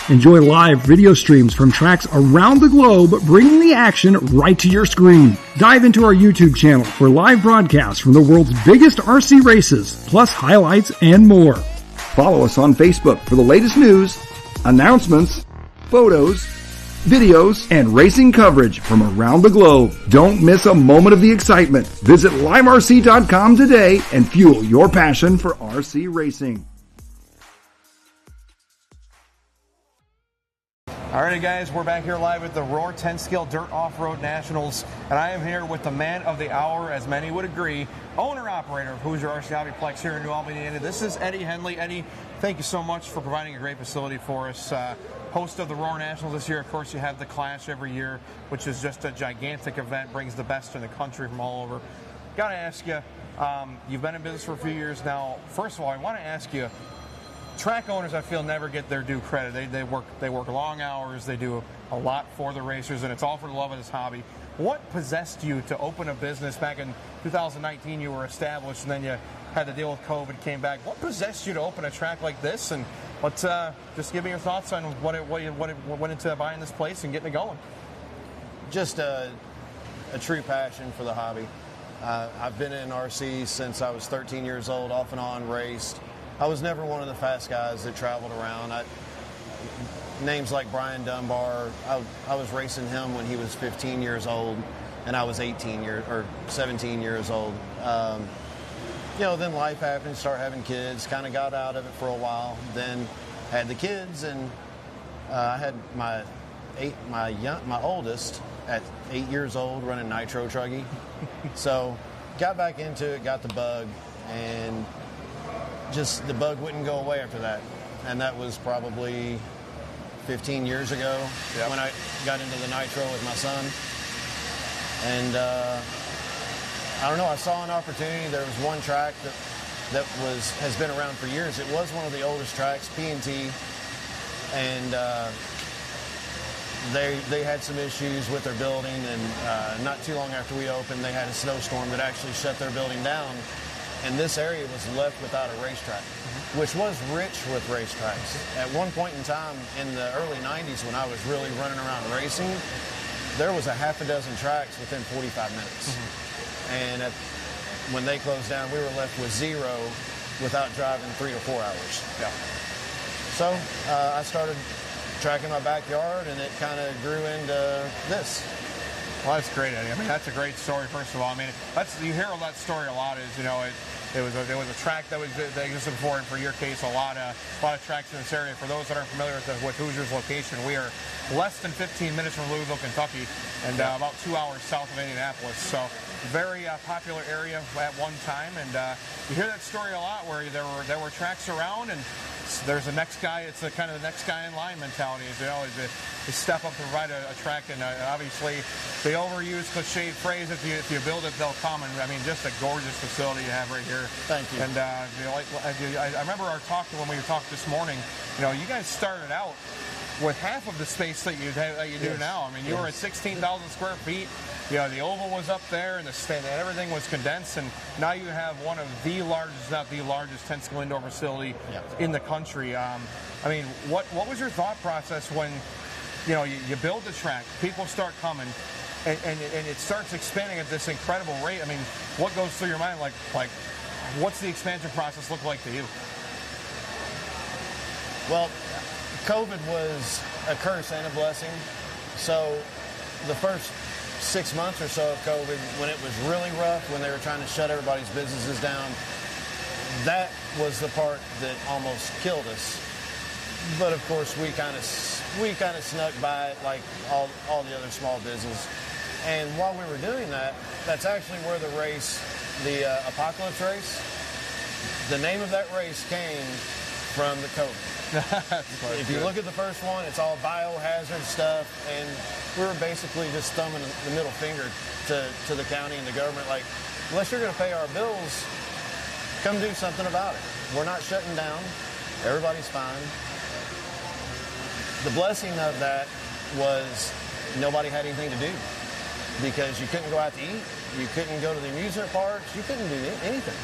Enjoy live video streams from tracks around the globe, bringing the action right to your screen. Dive into our YouTube channel for live broadcasts from the world's biggest RC races, plus highlights and more. Follow us on Facebook for the latest news, announcements, photos, videos, and racing coverage from around the globe. Don't miss a moment of the excitement. Visit liverc.com today and fuel your passion for RC racing. Alrighty guys, we're back here live at the Roar 10 Scale Dirt Off-Road Nationals, and I am here with the man of the hour, as many would agree, owner-operator of Hoosier RC Hobbyplex here in New Albany, Indiana. This is Eddie Henley. Eddie, thank you so much for providing a great facility for us. Host of the Roar Nationals this year, of course, you have the Clash every year, which is just a gigantic event, brings the best in the country from all over. Got to ask you, you've been in business for a few years now. First of all, I want to ask you, track owners, I feel, never get their due credit. They work long hours. They do a lot for the racers, and it's all for the love of this hobby. What possessed you to open a business back in 2019? You were established, and then you had to deal with COVID, came back. What possessed you to open a track like this? And let's just give me your thoughts on what went into buying this place and getting it going. Just a true passion for the hobby. I've been in RC since I was 13 years old, off and on, raced. I was never one of the fast guys that traveled around. Names like Brian Dunbar, I was racing him when he was 15 years old, and I was 17 years old. Then life happened, start having kids, kind of got out of it for a while, then had the kids, and I had my oldest at 8 years old running nitro truggy. So got back into it, got the bug, and just the bug wouldn't go away after that. And that was probably 15 years ago when I got into the nitro with my son. And I don't know, I saw an opportunity. There was one track that has been around for years. It was one of the oldest tracks, P&T, and they had some issues with their building, and not too long after we opened, they had a snowstorm that actually shut their building down. And this area was left without a racetrack, which was rich with racetracks. At one point in time in the early 90s, when I was really running around racing, there was a half a dozen tracks within 45 minutes. And when they closed down, we were left with zero without driving 3 to 4 hours. So I started tracking my backyard, and it kind of grew into this. Well, that's great, Eddie. I mean, that's a great story, first of all. I mean, you hear that story a lot. Is it was a track that existed before, and for your case, a lot of tracks in this area. For those that aren't familiar with Hoosier's location, we are less than 15 minutes from Louisville, Kentucky, and about 2 hours south of Indianapolis. So very popular area at one time, and you hear that story a lot, where there were tracks around, and there's the next guy. It's the kind of the next guy in line mentality. Is to step up to provide a track, and obviously the overused cliched phrase, if you build it, they'll come. And I mean, just a gorgeous facility you have right here. Thank you. And I remember our talk when we talked this morning. You guys started out with half of the space that you do now. I mean, you were at 16,000 square feet. The oval was up there, and everything was condensed, and now you have one of the largest, not the largest, 10-scale indoor facility in the country. I mean, what was your thought process when you build the track, people start coming, and it starts expanding at this incredible rate? I mean, what goes through your mind? Like what's the expansion process look like to you? Well, COVID was a curse and a blessing. So the first 6 months or so of COVID, when it was really rough, when they were trying to shut everybody's businesses down, that was the part that almost killed us. But of course, we kind of snuck by it like all the other small business. And while we were doing that, that's actually where the race, the Apocalypse race, the name of that race came from the COVID. If you look at the first one, it's all biohazard stuff, and we were basically just thumbing the middle finger to the county and the government, like, unless you're going to pay our bills, come do something about it. We're not shutting down. Everybody's fine. The blessing of that was nobody had anything to do, because you couldn't go out to eat, you couldn't go to the amusement parks, you couldn't do anything.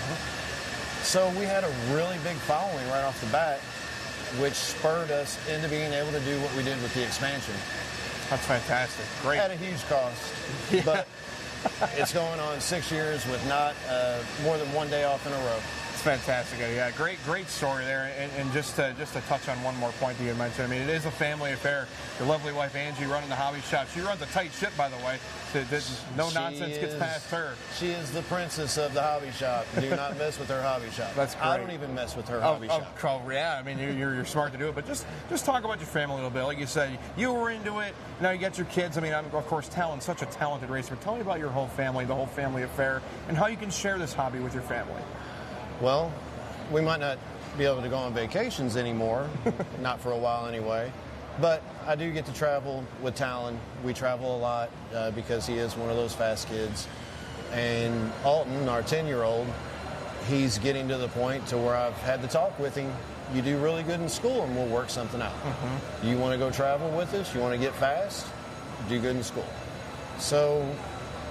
So we had a really big following right off the bat, which spurred us into being able to do what we did with the expansion. That's fantastic. Great. At a huge cost. But it's going on 6 years with not more than 1 day off in a row. It's fantastic. Yeah, great story there. And just to touch on one more point that you mentioned, I mean, it is a family affair. Your lovely wife Angie running the hobby shop. She runs a tight ship, by the way. No nonsense gets past her. She is the princess of the hobby shop. Do not mess with her hobby shop. That's great. I don't even mess with her hobby shop. Yeah, I mean, you're smart to do it. But just talk about your family a little bit. Like you said, you were into it. Now you got your kids. I mean, of course, Talon's such a talented racer. But tell me about your whole family, the whole family affair, and how you can share this hobby with your family. Well, we might not be able to go on vacations anymore, not for a while anyway. But I do get to travel with Talon. We travel a lot because he is one of those fast kids. And Alton, our 10-year-old, he's getting to the point to where I've had to talk with him. You do really good in school and we'll work something out. Mm-hmm. You want to go travel with us? You want to get fast? Do good in school. So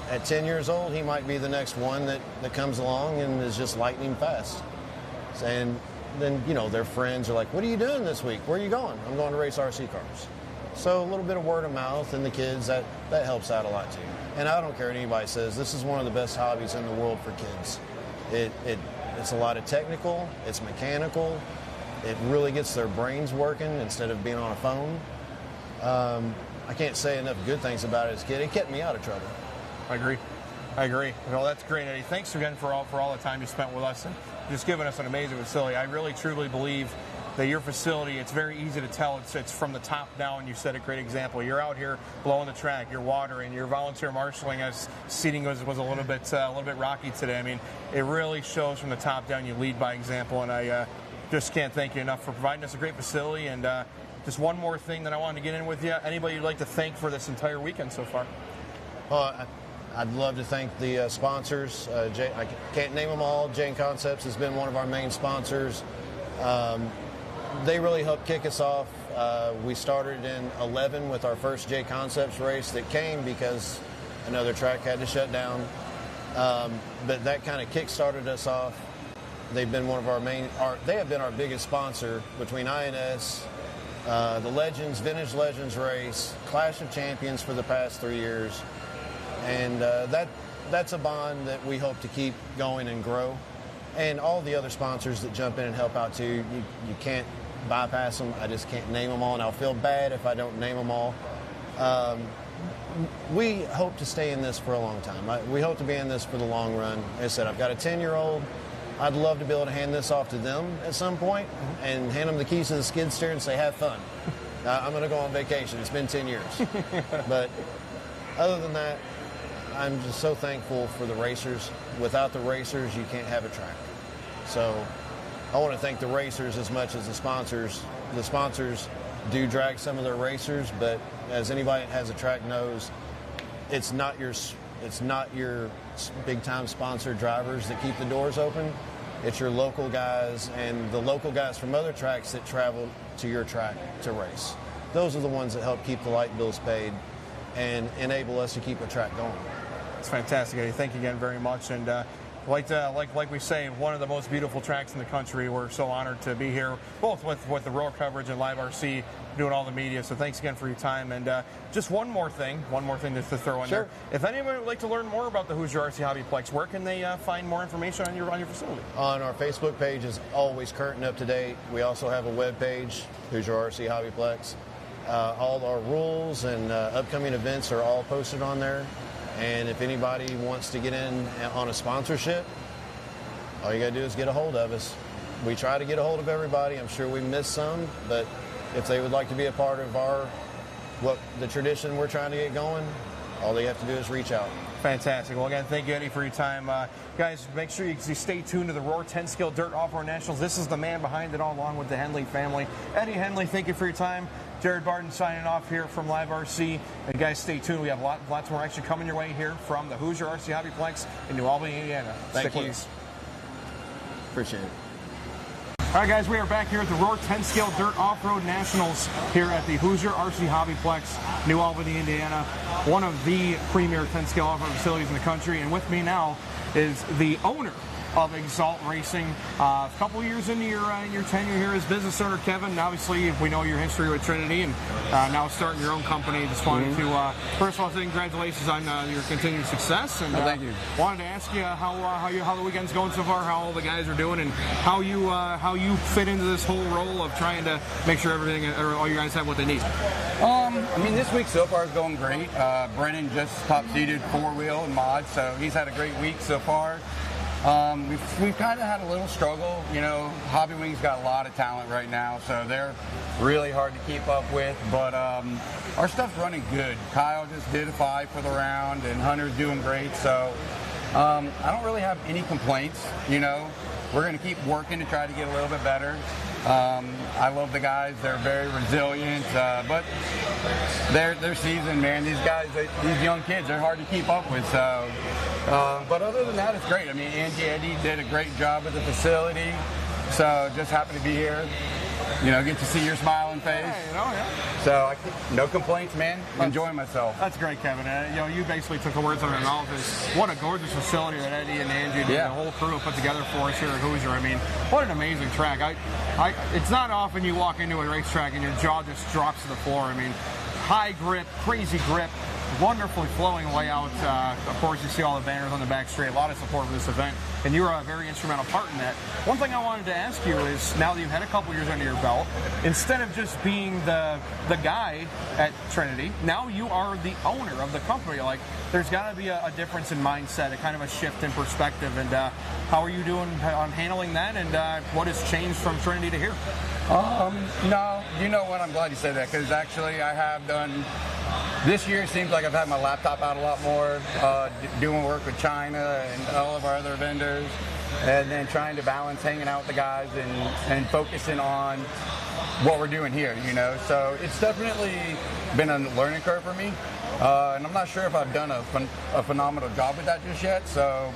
at 10 years old, he might be the next one that comes along and is just lightning fast. And then, their friends are like, what are you doing this week? Where are you going? I'm going to race RC cars. So a little bit of word of mouth and the kids, that helps out a lot too. And I don't care what anybody says, this is one of the best hobbies in the world for kids. It's a lot of technical, it's mechanical, it really gets their brains working instead of being on a phone. I can't say enough good things about it as a kid. It kept me out of trouble. I agree. Well, that's great, Eddie. Thanks again for all the time you spent with us and just giving us an amazing facility. I really, truly believe that your facility, it's very easy to tell. It's from the top down. You set a great example. You're out here blowing the track. You're watering. You're volunteer marshaling. As seating was a little bit rocky today. I mean, it really shows from the top down. You lead by example, and I just can't thank you enough for providing us a great facility. And just one more thing that I wanted to get in with you. Anybody you'd like to thank for this entire weekend so far? I'd love to thank the sponsors. I can't name them all. J Concepts has been one of our main sponsors. They really helped kick us off. We started in 2011 with our first J Concepts race that came because another track had to shut down. But that kind of kick-started us off. They've been one of they have been our biggest sponsor between INS, the Legends, Vintage Legends race, Clash of Champions for the past 3 years. And that's a bond that we hope to keep going and grow. And all the other sponsors that jump in and help out too, you can't bypass them. I just can't name them all, and I'll feel bad if I don't name them all. We hope to stay in this for a long time. We hope to be in this for the long run. As I said, I've got a 10-year-old. I'd love to be able to hand this off to them at some point and hand them the keys to the skid steer and say, have fun. I'm going to go on vacation. It's been 10 years. But other than that, I'm just so thankful for the racers. Without the racers, you can't have a track. So I want to thank the racers as much as the sponsors. The sponsors do drag some of their racers, but as anybody that has a track knows, it's not your big-time sponsor drivers that keep the doors open. It's your local guys and the local guys from other tracks that travel to your track to race. Those are the ones that help keep the light bills paid and enable us to keep a track going. It's fantastic, Eddie. Thank you again very much. And like we say, one of the most beautiful tracks in the country. We're so honored to be here, both with the Roar coverage and Live RC, doing all the media. So thanks again for your time. And just one more thing just to throw in there. If anyone would like to learn more about the Hoosier RC Hobbyplex, where can they find more information on your facility? On our Facebook page is always current and up to date. We also have a web page, Hoosier RC Hobbyplex. All our rules and upcoming events are all posted on there. And if anybody wants to get in on a sponsorship, all you got to do is get a hold of us. We try to get a hold of everybody. I'm sure we missed some, but if they would like to be a part of the tradition we're trying to get going, all they have to do is reach out. Fantastic. Well, again, thank you, Eddie, for your time. Guys, make sure you stay tuned to the Roar 10-Scale Dirt Off-Road Nationals. This is the man behind it all, along with the Henley family. Eddie Henley, thank you for your time. Jared Barton signing off here from Live RC. And guys, stay tuned. We have lots more action coming your way here from the Hoosier RC Hobbyplex in New Albany, Indiana. Thank you. With us. Appreciate it. All right, guys, we are back here at the Roar 10-Scale Dirt Off-Road Nationals here at the Hoosier RC Hobbyplex, New Albany, Indiana. One of the premier 10-scale off-road facilities in the country. And with me now is the owner of Exalt Racing. A couple years into your tenure here as business owner, Kevin. Obviously, we know your history with Trinity, and now starting your own company. Just wanted to first of all say congratulations on your continued success, and thank you. Wanted to ask you how the weekend's going so far, how all the guys are doing, and how you fit into this whole role of trying to make sure everything or all you guys have what they need. I mean, this week so far is going great. Brennan just top-seeded four-wheel and mod, so he's had a great week so far. We've kind of had a little struggle. You know, Hobby Wing's got a lot of talent right now, so they're really hard to keep up with. But our stuff's running good. Kyle just did a 5 for the round, and Hunter's doing great. So I don't really have any complaints. You know, we're going to keep working to try to get a little bit better. I love the guys. They're very resilient, but they're seasoned, man. These guys, these young kids, they're hard to keep up with. So, but other than that, it's great. I mean, Eddie did a great job with the facility. So just happened to be here. You know, get to see your smiling face. So no complaints, man. Enjoying myself. That's great, Kevin. You basically took the words out of my mouth. What a gorgeous facility that Eddie and Angie and the whole crew put together for us here at Hoosier. I mean, what an amazing track. It's not often you walk into a racetrack and your jaw just drops to the floor. I mean, high grip, crazy grip, wonderfully flowing layout. Of course, you see all the banners on the back straight. A lot of support for this event, and you were a very instrumental part in that. One thing I wanted to ask you is, now that you've had a couple years under your belt, instead of just being the guy at Trinity, now you are the owner of the company. Like, there's got to be a difference in mindset, a kind of a shift in perspective. And how are you doing on handling that? And what has changed from Trinity to here? No, you know what? I'm glad you said that, because actually I have done. This year it seems like I've had my laptop out a lot more, doing work with China and all of our other vendors, and then trying to balance hanging out with the guys and focusing on what we're doing here, you know. So it's definitely been a learning curve for me, and I'm not sure if I've done a phenomenal job with that just yet. So,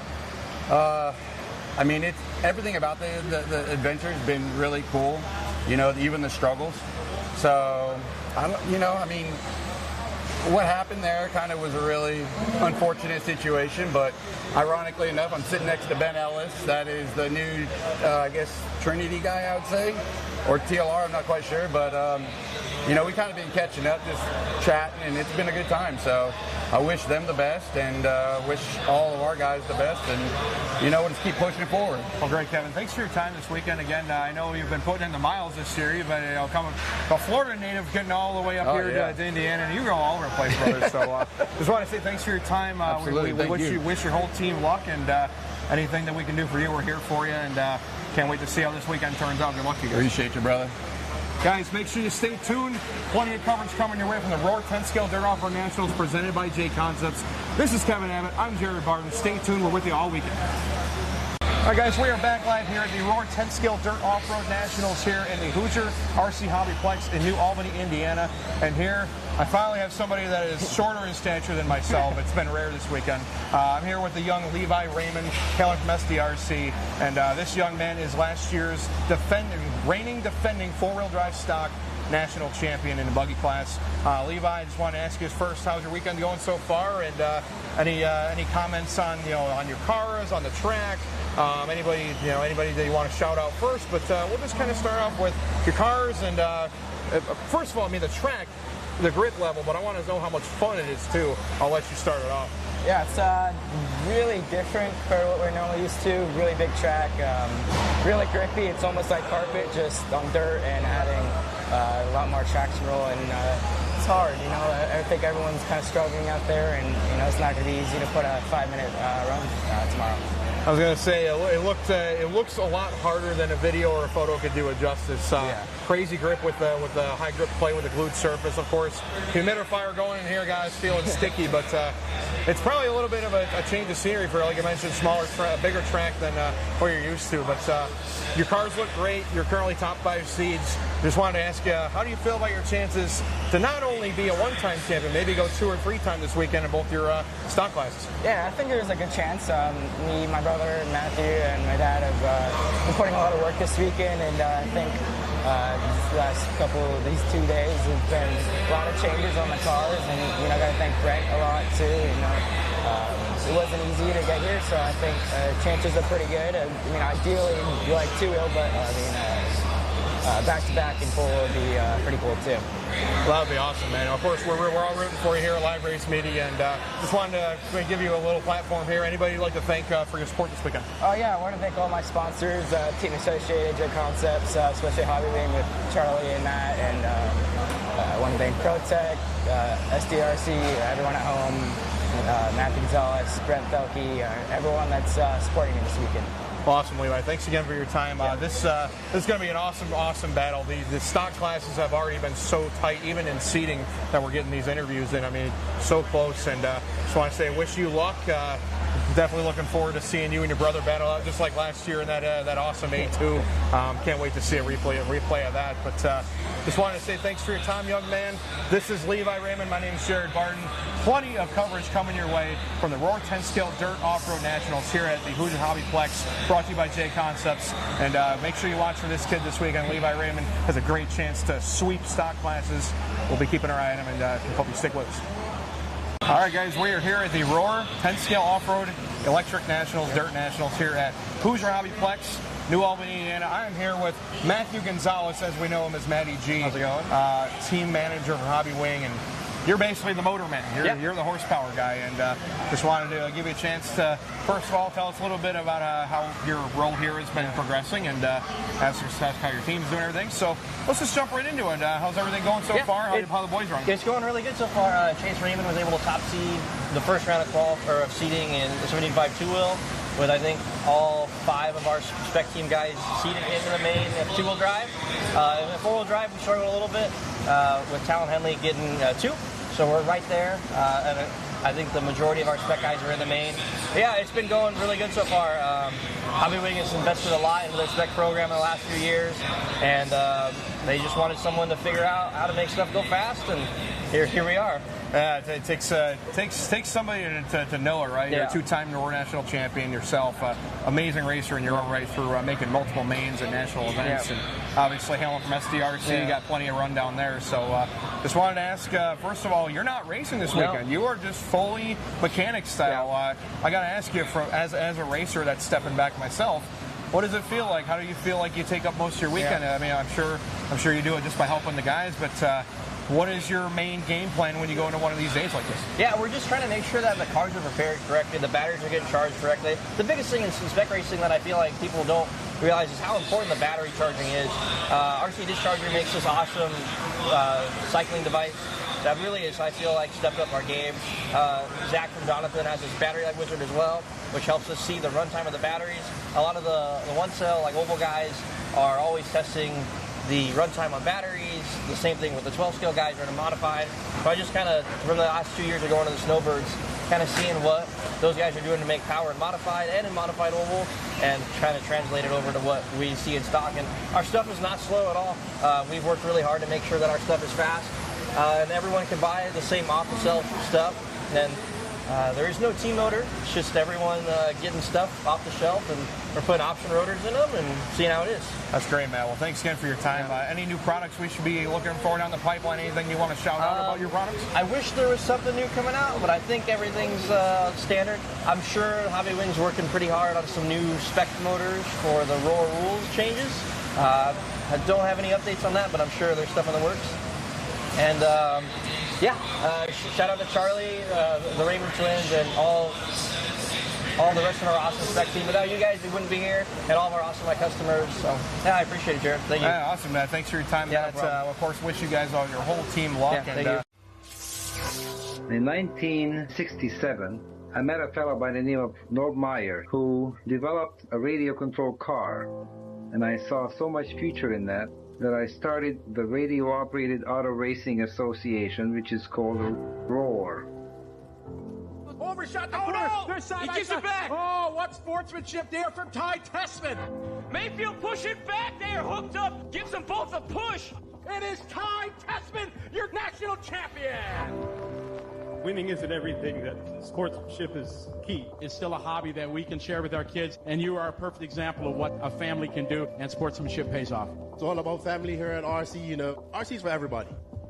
I mean, everything about the adventure has been really cool, you know, even the struggles. So, I mean, what happened there kind of was a really unfortunate situation, but ironically enough, I'm sitting next to Ben Ellis. That is the new, I guess, Trinity guy, I would say, or TLR, I'm not quite sure, but, you know, we kind of been catching up, just chatting, and it's been a good time. So I wish them the best, and wish all of our guys the best, and, you know, we'll just keep pushing it forward. Well, great, Kevin. Thanks for your time this weekend. Again, I know you've been putting in the miles this year. You've been, coming a Florida native, getting all the way up here to Indiana, and you go all over the place, brother. So just want to say thanks for your time. Absolutely. We wish your whole team luck, and anything that we can do for you, we're here for you, and can't wait to see how this weekend turns out. Good luck to you guys. Appreciate you, brother. Guys, make sure you stay tuned. Plenty of coverage coming your way from the Roar 10-Scale Dirt Off-Road Nationals presented by J Concepts. This is Kevin Abbott. I'm Jared Barton. Stay tuned. We're with you all weekend. All right, guys, we are back live here at the Roar 10-Scale Dirt Off-Road Nationals here in the Hoosier RC Hobbyplex in New Albany, Indiana. And here, I finally have somebody that is shorter in stature than myself. It's been rare this weekend. I'm here with the young Levi Raymond, hailing from SDRC. And this young man is last year's reigning defending four-wheel drive stock national champion in the buggy class. Levi, I just want to ask you first, how's your weekend going so far? And any comments on on your cars, on the track? Anybody that you want to shout out first? But we'll just kind of start off with your cars. And first of all, I mean, the track, the grip level, but I want to know how much fun it is too. I'll let you start it off. Yeah, it's really different for what we're normally used to. Really big track, really grippy. It's almost like carpet, just on dirt, and adding a lot more traction roll. And it's hard, I think everyone's kind of struggling out there, and it's not going to be easy to put a 5-minute run tomorrow. I was going to say, it looks a lot harder than a video or a photo could do it justice. Crazy grip with the high grip plate with the glued surface. Of course, humidifier going in here, guys, feeling sticky, but it's probably a little bit of a change of scenery for, like I mentioned, bigger track than what you're used to. But your cars look great. You're currently top 5 seeds. Just wanted to ask you, how do you feel about your chances to not only be a one-time champion, maybe go 2 or 3 times this weekend in both your stock classes? Yeah, I think there's a good chance. Me, my brother, Matthew, and my dad have been putting a lot of work this weekend, and I think these 2 days have been a lot of changes on the cars, and I got to thank Brent a lot too. wasn't easy to get here, so I think chances are pretty good. I mean, ideally, you like two-wheel, but back-to-back and full would be pretty cool too. Well, that would be awesome, man. Of course, we're all rooting for you here at Live Race Media, and just wanted to give you a little platform here. Anybody you'd like to thank for your support this weekend? Oh yeah, I want to thank all my sponsors, Team Associated, J Concepts, especially Hobbywing with Charlie and Matt, and I want to thank ProTech, SDRC, everyone at home, Matthew Gonzalez, Brent Felke, everyone that's supporting me this weekend. Awesome, Levi. Thanks again for your time. This is going to be an awesome battle. The stock classes have already been so tight, even in seating, that we're getting these interviews in. I mean, so close. And just want to say, wish you luck. Definitely looking forward to seeing you and your brother battle out just like last year in that awesome A2. Can't wait to see a replay of that. But just wanted to say thanks for your time, young man. This is Levi Raymond. My name is Jared Barton. Plenty of coverage coming your way from the Roar 10 Scale Dirt Off-Road Nationals here at the Hoosier Hobbyplex, brought to you by J Concepts. And make sure you watch for this kid this weekend. Levi Raymond has a great chance to sweep stock classes. We'll be keeping our eye on him, and hope you stick with us. All right, guys, we are here at the Roar 10 Scale Off-Road Electric Nationals, Dirt Nationals here at Hoosier Hobbyplex, New Albany, Indiana. I am here with Matthew Gonzalez, as we know him as Matty G. How's it going? Team manager for Hobbywing, and you're basically the motor man. You're the horsepower guy, and just wanted to give you a chance to, first of all, tell us a little bit about how your role here has been progressing, and ask how your team's doing everything. So let's just jump right into it. How's everything going so far? How the boys running? It's going really good so far. Chase Raymond was able to top seed the first round of seeding in the 75 two-wheel, with I think all 5 of our spec team guys seated into the main two-wheel drive. In the four-wheel drive, we struggled a little bit with Talon Henley getting 2. So we're right there, and I think the majority of our spec guys are in the main. But yeah, it's been going really good so far. Hobbywing has invested a lot into their spec program in the last few years, and they just wanted someone to figure out how to make stuff go fast, and here we are. It takes somebody to know it, right? You're a 2-time Roar National champion yourself, amazing racer in your own right through making multiple mains at national events, and obviously hailing from SDRC, you got plenty of run down there. So just wanted to ask, first of all, you're not racing this weekend. You are just fully mechanic style. I got to ask you, as a racer that's stepping back myself, what does it feel like? How do you feel like you take up most of your weekend? I mean, I'm sure you do it just by helping the guys, but what is your main game plan when you go into one of these days like this? Yeah, we're just trying to make sure that the cars are prepared correctly, the batteries are getting charged correctly. The biggest thing in spec racing that I feel like people don't realize is how important the battery charging is. RC Discharger makes this awesome cycling device that really is, I feel like, stepped up our game. Zach from Jonathan has his battery life wizard as well, which helps us see the runtime of the batteries. A lot of the one cell, like oval guys, are always testing the runtime on batteries. The same thing with the 12 scale guys running modified. So I just kind of, from the last 2 years of going to the Snowbirds, kind of seeing what those guys are doing to make power in modified and in modified oval, and trying to translate it over to what we see in stock. And our stuff is not slow at all. We've worked really hard to make sure that our stuff is fast, and everyone can buy the same off-the-shelf stuff. And there is no T-motor. It's just everyone getting stuff off the shelf, and we're putting option rotors in them and seeing how it is. That's great, Matt. Well, thanks again for your time. Any new products we should be looking for down the pipeline? Anything you want to shout out about your products? I wish there was something new coming out, but I think everything's standard. I'm sure Hobbywing's working pretty hard on some new spec motors for the Roar rules changes. I don't have any updates on that, but I'm sure there's stuff in the works. And shout out to Charlie, the Raymond twins, and all the rest of our awesome spec team. Without you guys, we wouldn't be here, and all of our awesome customers. So, I appreciate it, Jared. Thank you. Awesome, man. Thanks for your time. Of course, wish you guys all your whole team luck. Thank you. In 1967, I met a fellow by the name of Norb Meyer who developed a radio-controlled car, and I saw so much future in that I started the Radio Operated Auto Racing Association, which is called Roar. Overshot. Oh, no! He gives it back. Oh, what sportsmanship there from Ty Tessman. Mayfield push it back. They are hooked up. Gives them both a push. It is Ty Tessman, your national champion. Winning isn't everything. That sportsmanship is key. It's still a hobby that we can share with our kids, and you are a perfect example of what a family can do, and sportsmanship pays off. It's all about family here at RC. You know, RC's for everybody.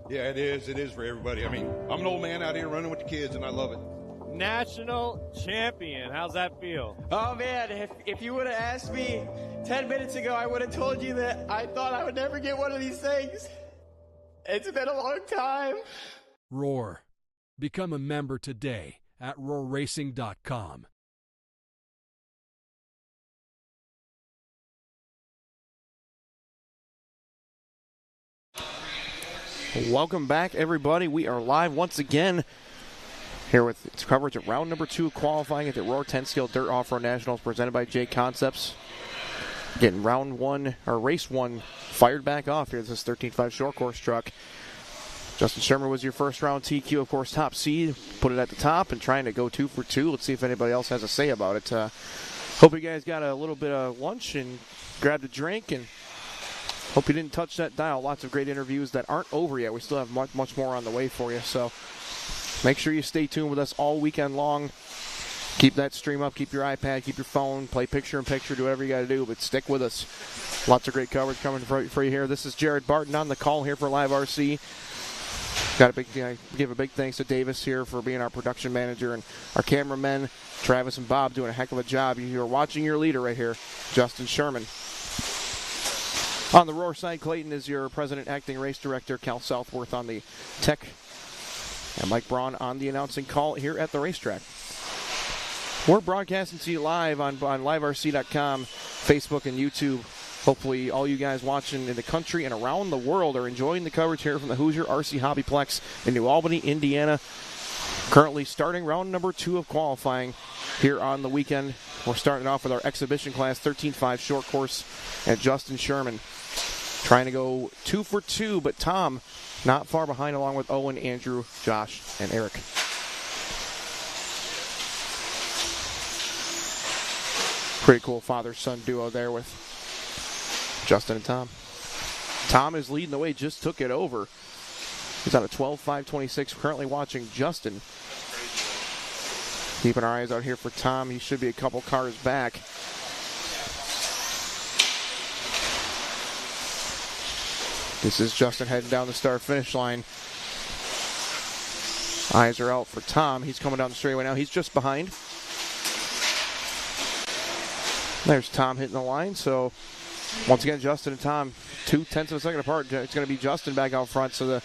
Yeah, it is. It is for everybody. I mean, I'm an old man out here running with the kids, and I love it. national champion. How's that feel? Oh man, if you would have asked me 10 minutes ago, I would have told you that I thought I would never get one of these things. It's been a long time. Roar. Become a member today at roarracing.com. Welcome back, everybody. We are live once again here with coverage of round number 2 of qualifying at the Roar 10 Scale Dirt Off-Road Nationals presented by J Concepts. Getting race 1 fired back off here. This is 13.5 short course truck. Justin Sherman was your first round TQ, of course, top seed. Put it at the top and trying to go 2 for 2. Let's see if anybody else has a say about it. Hope you guys got a little bit of lunch and grabbed a drink, and hope you didn't touch that dial. Lots of great interviews that aren't over yet. We still have much more on the way for you. So make sure you stay tuned with us all weekend long. Keep that stream up. Keep your iPad. Keep your phone. Play picture-in-picture. Do whatever you got to do, but stick with us. Lots of great coverage coming for you here. This is Jared Barton on the call here for Live RC. Got to give a big thanks to Davis here for being our production manager, and our cameramen, Travis and Bob, doing a heck of a job. You're watching your leader right here, Justin Sherman. On the Roar side, Clayton is your president, acting race director, Cal Southworth on the tech, and Mike Braun on the announcing call here at the racetrack. We're broadcasting to you live on liverc.com, Facebook, and YouTube. Hopefully all you guys watching in the country and around the world are enjoying the coverage here from the Hoosier RC Hobbyplex in New Albany, Indiana. Currently starting round number 2 of qualifying here on the weekend. We're starting off with our exhibition class, 13.5 short course, and Justin Sherman trying to go 2 for 2, but Tom not far behind along with Owen, Andrew, Josh, and Eric. Pretty cool father-son duo there with Justin and Tom. Tom is leading the way, just took it over. He's on a 12.526, currently watching Justin. Keeping our eyes out here for Tom. He should be a couple cars back. This is Justin heading down the start-finish line. Eyes are out for Tom. He's coming down the straightaway now. He's just behind. There's Tom hitting the line, so once again, Justin and Tom, 0.2 of a second apart. It's going to be Justin back out front. So the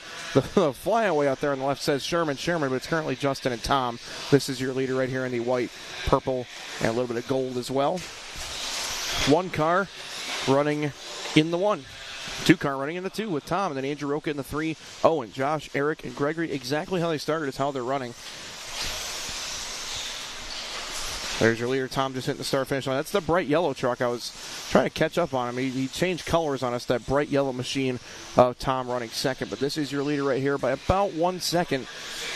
flyaway out there on the left says Sherman, but it's currently Justin and Tom. This is your leader right here in the white, purple, and a little bit of gold as well. 1 car running in the 1. 2 car running in the 2 with Tom, and then Andrew Roca in the 3. Owen, Josh, Eric, and Gregory. Exactly how they started is how they're running. There's your leader, Tom, just hitting the start-finish line. That's the bright yellow truck. I was trying to catch up on him. He changed colors on us, that bright yellow machine of Tom running second. But this is your leader right here. By about 1 second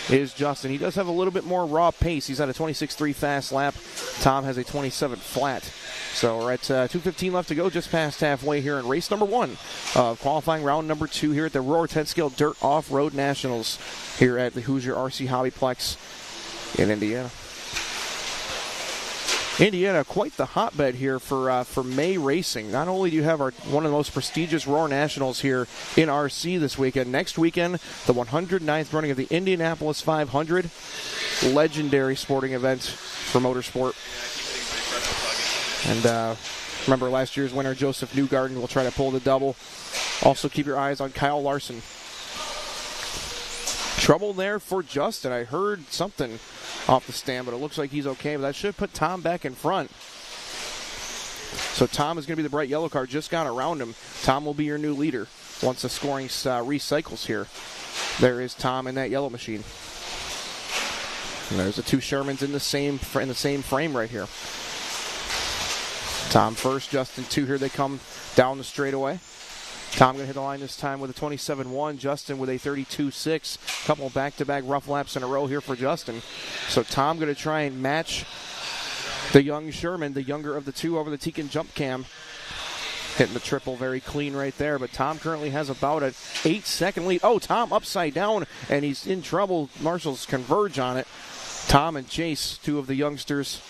is Justin. He does have a little bit more raw pace. He's at a 26.3 fast lap. Tom has a 27 flat. So we're at 2:15 left to go, just past halfway here in race number 1 of qualifying round number 2 here at the Roar 10 Scale Dirt Off-Road Nationals here at the Hoosier RC Hobbyplex in Indiana. Indiana, quite the hotbed here for May racing. Not only do you have one of the most prestigious Roar Nationals here in RC this weekend, next weekend, the 109th running of the Indianapolis 500, legendary sporting event for motorsport. And remember last year's winner, Joseph Newgarden, will try to pull the double. Also keep your eyes on Kyle Larson. Trouble there for Justin. I heard something off the stand, but it looks like he's okay. But that should put Tom back in front. So Tom is going to be the bright yellow car. Just got around him. Tom will be your new leader once the scoring recycles here. There is Tom in that yellow machine. And there's the 2 Shermans in the same frame right here. Tom first, Justin 2. Here they come down the straightaway. Tom going to hit the line this time with a 27.1. Justin with a 32.6. Couple back-to-back rough laps in a row here for Justin. So Tom going to try and match the young Sherman, the younger of the 2, over the Tekin jump cam. Hitting the triple very clean right there. But Tom currently has about an 8-second lead. Oh, Tom upside down, and he's in trouble. Marshals converge on it. Tom and Chase, 2 of the youngsters,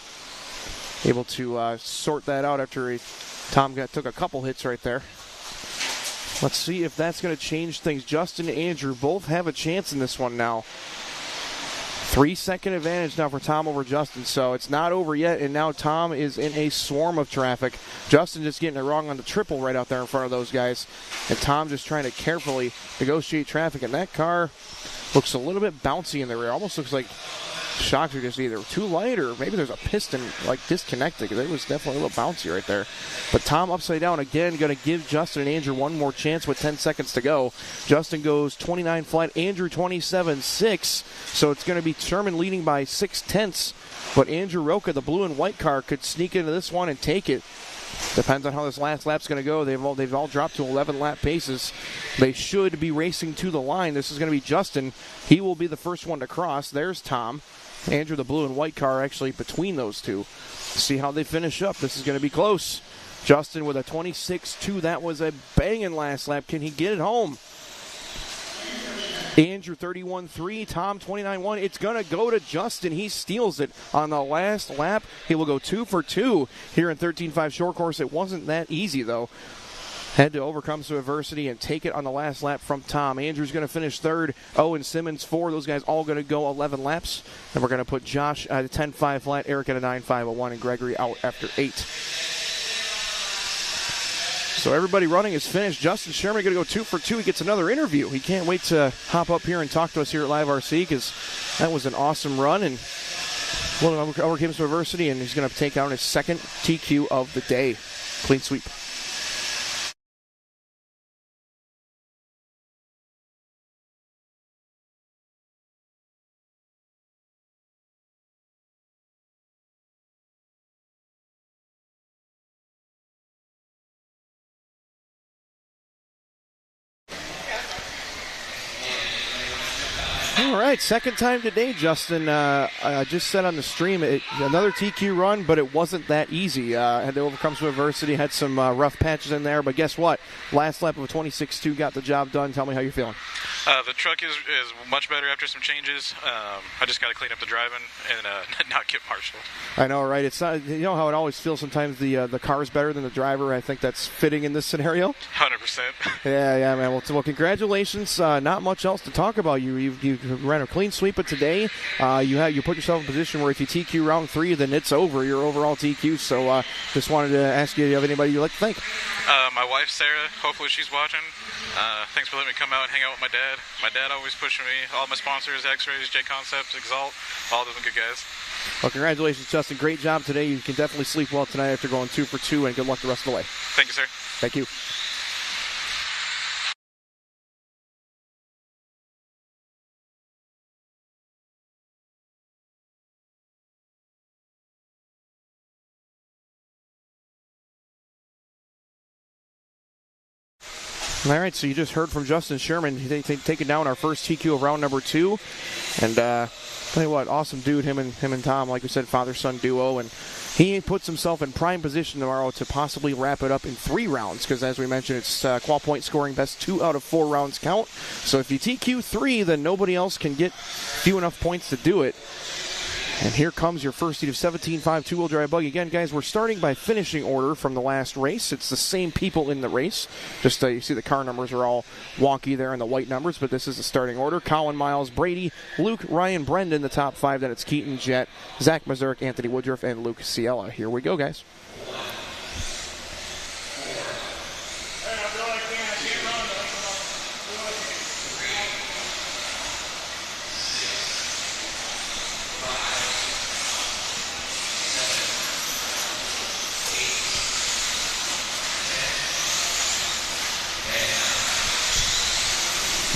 able to sort that out after Tom took a couple hits right there. Let's see if that's going to change things. Justin and Andrew both have a chance in this one now. 3-second advantage now for Tom over Justin, so it's not over yet, and now Tom is in a swarm of traffic. Justin just getting it wrong on the triple right out there in front of those guys, and Tom just trying to carefully negotiate traffic, and that car looks a little bit bouncy in the rear. Almost looks like shocks are just either too light or maybe there's a piston like disconnected. It was definitely a little bouncy right there. But Tom upside down again, going to give Justin and Andrew one more chance with 10 seconds to go. Justin goes 29 flat, Andrew 27.6. So it's going to be Sherman leading by 0.6. But Andrew Roca, the blue and white car, could sneak into this one and take it. Depends on how this last lap's going to go. They've all dropped to 11-lap paces. They should be racing to the line. This is going to be Justin. He will be the first one to cross. There's Tom. Andrew, the blue and white car, actually between those two. See how they finish up. This is going to be close. Justin with a 26.2. That was a banging last lap. Can he get it home? Andrew 31.3, Tom 29.1. It's going to go to Justin. He steals it on the last lap. He will go 2 for 2 here in 13.5 short course. It wasn't that easy, though. Had to overcome some adversity and take it on the last lap from Tom. Andrew's going to finish third. Owen Simmons 4. Those guys all going to go 11 laps. And we're going to put Josh at a 10.5 flat, Eric at a 9.501, and Gregory out after 8. So everybody running is finished. Justin Sherman going to go 2 for 2. He gets another interview. He can't wait to hop up here and talk to us here at Live RC because that was an awesome run and overcame some adversity, and he's going to take down his second TQ of the day. Clean sweep. All right, second time today, Justin. I just said on the stream, another TQ run, but it wasn't that easy. Had to overcome some adversity, had some rough patches in there, but guess what? Last lap of a 26.2 got the job done. Tell me how you're feeling. The truck is much better after some changes. I just got to clean up the driving and not get marshaled. I know, right? It's not. You know how it always feels sometimes the car is better than the driver. I think that's fitting in this scenario. 100%. Yeah, man. Well, congratulations. Not much else to talk about. You ran a clean sweep of today. You put yourself in a position where if you TQ round 3, then it's over. Your overall TQ. So just wanted to ask you, do you have anybody you'd like to thank? My wife, Sarah. Hopefully she's watching. Thanks for letting me come out and hang out with my dad. My dad always pushing me. All my sponsors, X-Rays, J-Concepts, Exalt, all of them good guys. Well, congratulations, Justin. Great job today. You can definitely sleep well tonight after going 2 for 2, and good luck the rest of the way. Thank you, sir. Thank you. All right, so you just heard from Justin Sherman. Taking down our first TQ of round number 2. And tell you what, awesome dude, him and Tom, like we said, father-son duo. And he puts himself in prime position tomorrow to possibly wrap it up in 3 rounds. Because as we mentioned, it's qual point scoring best 2 out of 4 rounds count. So if you TQ 3, then nobody else can get few enough points to do it. And here comes your first seat of 17.5 two-wheel drive buggy. Again, guys, we're starting by finishing order from the last race. It's the same people in the race. Just you see the car numbers are all wonky there in the white numbers, but this is the starting order. Colin, Miles, Brady, Luke, Ryan, Brendan, the top 5. Then it's Keaton, Jet, Zach Mazurk, Anthony Woodruff, and Luke Ciella. Here we go, guys.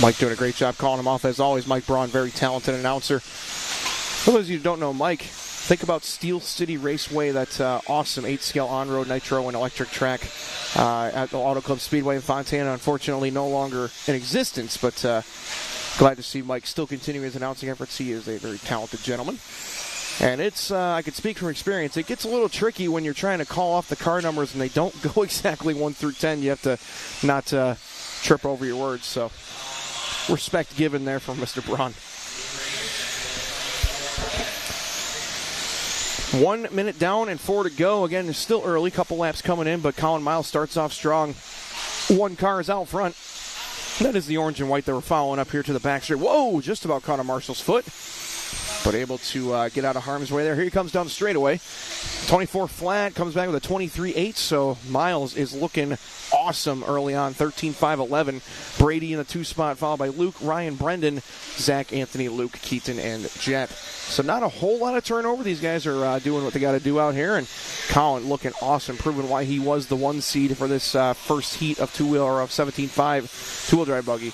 Mike doing a great job calling him off, as always. Mike Braun, very talented announcer. For those of you who don't know Mike, think about Steel City Raceway, that awesome 8-scale on-road nitro and electric track at the Auto Club Speedway in Fontana. Unfortunately, no longer in existence, but glad to see Mike still continuing his announcing efforts. He is a very talented gentleman. And it's, I can speak from experience, it gets a little tricky when you're trying to call off the car numbers and they don't go exactly 1 through 10. You have to not trip over your words, so respect given there from Mr. Braun. 1 minute down and 4 to go. Again, it's still early. Couple laps coming in, but Colin Miles starts off strong. 1 car is out front. That is the orange and white that we're following up here to the back straight. Whoa, just about caught a Marshall's foot. but able to get out of harm's way there. Here he comes down the straightaway. 24 flat, comes back with a 23.8, so Miles is looking awesome early on. 13.5.11. Brady in the 2 spot, followed by Luke, Ryan, Brendan, Zach, Anthony, Luke, Keaton, and Jet. So not a whole lot of turnover. These guys are doing what they got to do out here, and Colin looking awesome, proving why he was the 1 seed for this first heat of 17.5 two-wheel drive buggy.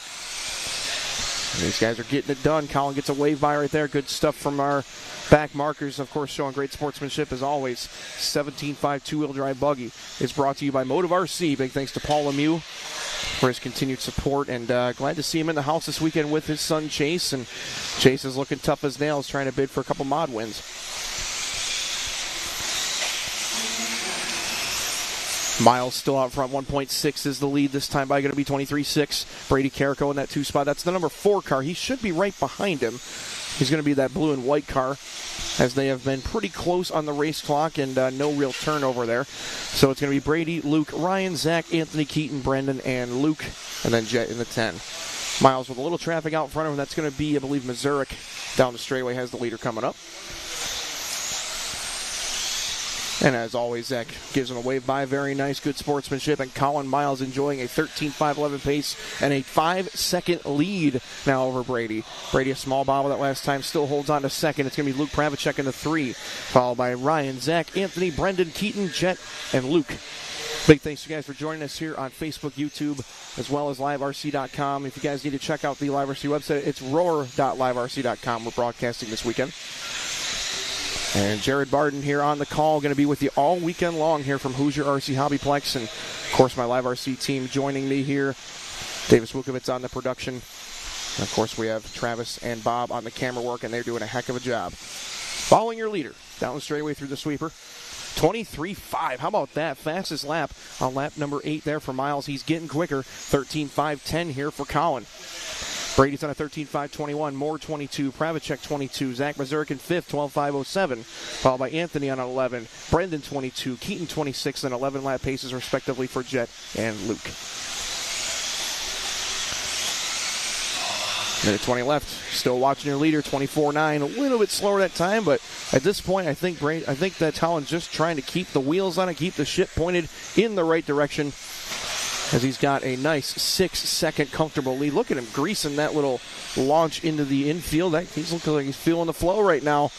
These guys are getting it done. Colin gets a wave by right there. Good stuff from our back markers, of course, showing great sportsmanship as always. 17.5 two-wheel drive buggy is brought to you by Motive RC. Big thanks to Paul Lemieux for his continued support, and glad to see him in the house this weekend with his son Chase. And Chase is looking tough as nails, trying to bid for a couple mod wins. Miles still out front. 1.6 is the lead this time by going to be 23.6. Brady Carrico in that 2 spot. That's the number 4 car. He should be right behind him. He's going to be that blue and white car, as they have been pretty close on the race clock, and no real turnover there. So it's going to be Brady, Luke, Ryan, Zach, Anthony, Keaton, Brendan, and Luke, and then Jet in the 10. Miles with a little traffic out in front of him. That's going to be, I believe, Mazurek down the straightaway has the leader coming up. And as always, Zach gives him a wave by. Very nice, good sportsmanship. And Colin Miles enjoying a 13.5.11 pace and a 5-second lead now over Brady. Brady, a small bobble that last time, still holds on to second. It's going to be Luke Pravacek in the 3, followed by Ryan, Zach, Anthony, Brendan, Keaton, Jet, and Luke. Big thanks to you guys for joining us here on Facebook, YouTube, as well as liverc.com. If you guys need to check out the Live RC website, it's roar.liverc.com. We're broadcasting this weekend. And Jared Barden here on the call, going to be with you all weekend long here from Hoosier RC Hobbyplex. And, of course, my Live RC team joining me here. Davis Wukovitz on the production. And, of course, we have Travis and Bob on the camera work, and they're doing a heck of a job. Following your leader, down the straightaway through the sweeper. 23.5. How about that? Fastest lap on lap number 8 there for Miles. He's getting quicker. 13.5.10 here for Colin. Brady's on a 13.5.21, Moore 22, Pravacek 22, Zach Mazurek in 5th, 12.5.07, followed by Anthony on an 11, Brendan 22, Keaton 26, and 11 lap paces respectively for Jet and Luke. Minute 20 left. Still watching your leader, 24.9. A little bit slower that time, but at this point, I think that Colin's just trying to keep the wheels on it, keep the ship pointed in the right direction, as he's got a nice 6-second comfortable lead. Look at him greasing that little launch into the infield. He's looking like he's feeling the flow right now.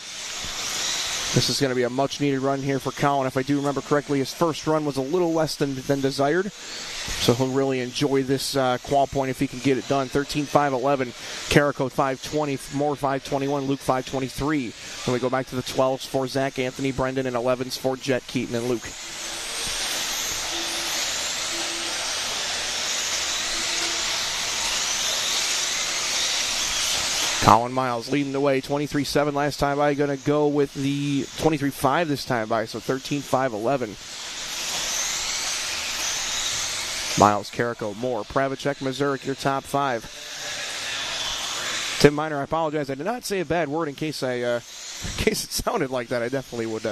This is going to be a much-needed run here for Colin. If I do remember correctly, his first run was a little less than desired. So he'll really enjoy this qual point if he can get it done. 13.5.11, Carrico 5.20, Moore 5.21, Luke 5.23. Then we go back to the 12s for Zach, Anthony, Brendan, and 11s for Jet, Keaton, and Luke. Colin Miles leading the way, 23.7 last time by. Going to go with the 23.5 this time by, so 13.5.11. Miles, Carrico, Moore, Pravacek, Mazurek, your top 5. Tim Miner, I apologize. I did not say a bad word in case it sounded like that. I definitely would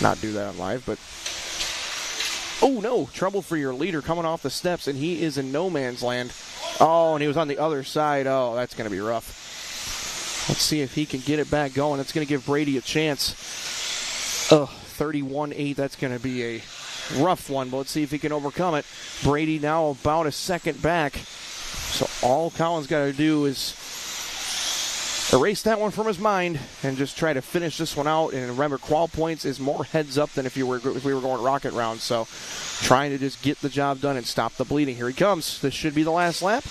not do that on live, but oh no, trouble for your leader coming off the steps, and he is in no man's land. Oh, and he was on the other side. Oh, that's going to be rough. Let's see if he can get it back going. That's going to give Brady a chance. 31.8. That's going to be a rough one, but let's see if he can overcome it. Brady now about a second back. So all Colin's got to do is erase that one from his mind and just try to finish this one out. And remember, qual points is more heads up than if we were going rocket rounds. So trying to just get the job done and stop the bleeding. Here he comes. This should be the last lap.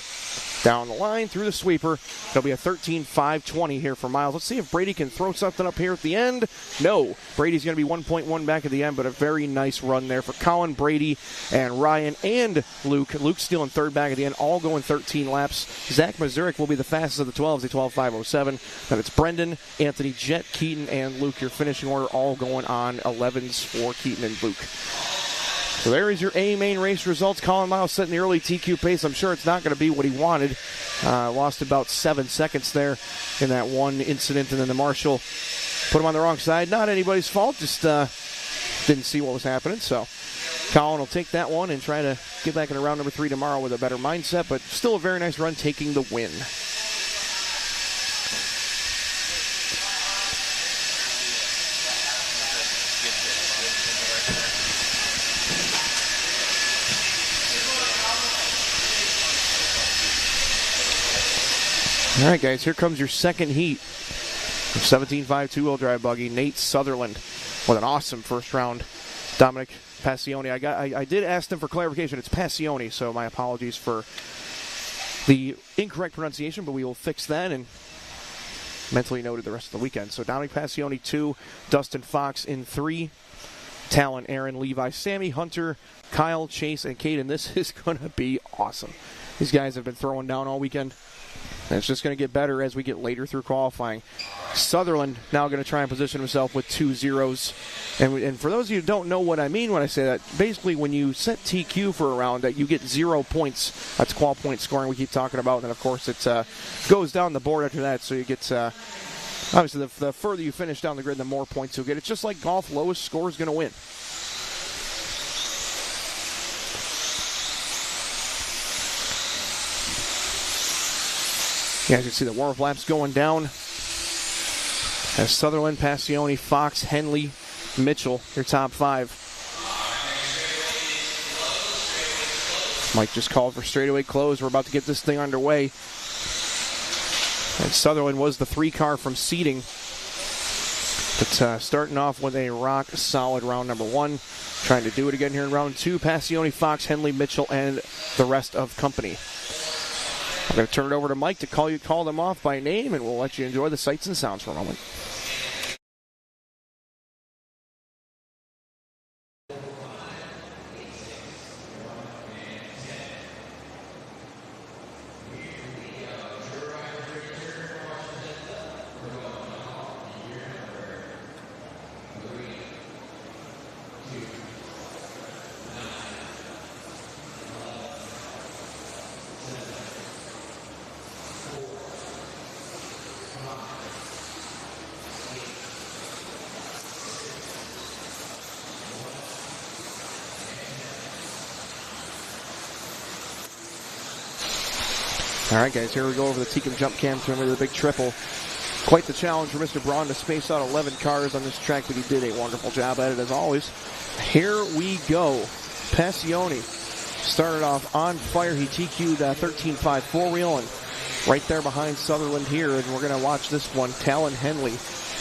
Down the line through the sweeper. It'll be a 13.5.20 here for Miles. Let's see if Brady can throw something up here at the end. No. Brady's going to be 1.1 back at the end, but a very nice run there for Colin, Brady, and Ryan, and Luke. Luke still in third back at the end, all going 13 laps. Zach Mazurek will be the fastest of the 12s, a 12.5.07. Then it's Brendan, Anthony, Jet, Keaton, and Luke. Your finishing order all going on 11s for Keaton and Luke. So there is your A main race results. Colin Miles setting the early TQ pace. I'm sure it's not going to be what he wanted. Lost about 7 seconds there in that one incident, and then the marshal put him on the wrong side. Not anybody's fault, just didn't see what was happening. So Colin will take that one and try to get back in round number 3 tomorrow with a better mindset, but still a very nice run taking the win. All right, guys, here comes your second heat. 17.5 two-wheel drive buggy. Nate Sutherland with an awesome first round. Dominic Passione. I did ask them for clarification. It's Passione, so my apologies for the incorrect pronunciation, but we will fix that and mentally noted the rest of the weekend. So Dominic Passione 2, Dustin Fox in 3, Talon, Aaron, Levi, Sammy, Hunter, Kyle, Chase, and Caden. This is going to be awesome. These guys have been throwing down all weekend. And it's just going to get better as we get later through qualifying. Sutherland now going to try and position himself with 2 zeros. And for those of you who don't know what I mean when I say that, basically when you set TQ for a round, that you get 0 points. That's qual point scoring we keep talking about. And then, of course, it goes down the board after that. So you get, obviously, the further you finish down the grid, the more points you'll get. It's just like golf. Lowest score is going to win. You guys can see the warm-up laps going down as Sutherland, Passione, Fox, Henley, Mitchell, your top 5. Mike just called for straightaway close. We're about to get this thing underway. And Sutherland was the 3 car from seeding. But starting off with a rock-solid round number 1. Trying to do it again here in round 2. Passione, Fox, Henley, Mitchell, and the rest of company. I'm going to turn it over to Mike to call them off by name, and we'll let you enjoy the sights and sounds for a moment. All right, guys, here we go over the Teekum jump cam to remember the big triple. Quite the challenge for Mr. Braun to space out 11 cars on this track, but he did a wonderful job at it as always. Here we go. Passione started off on fire. He TQ'd 13.5 four-wheel and right there behind Sutherland here, and we're going to watch this one. Talon Henley,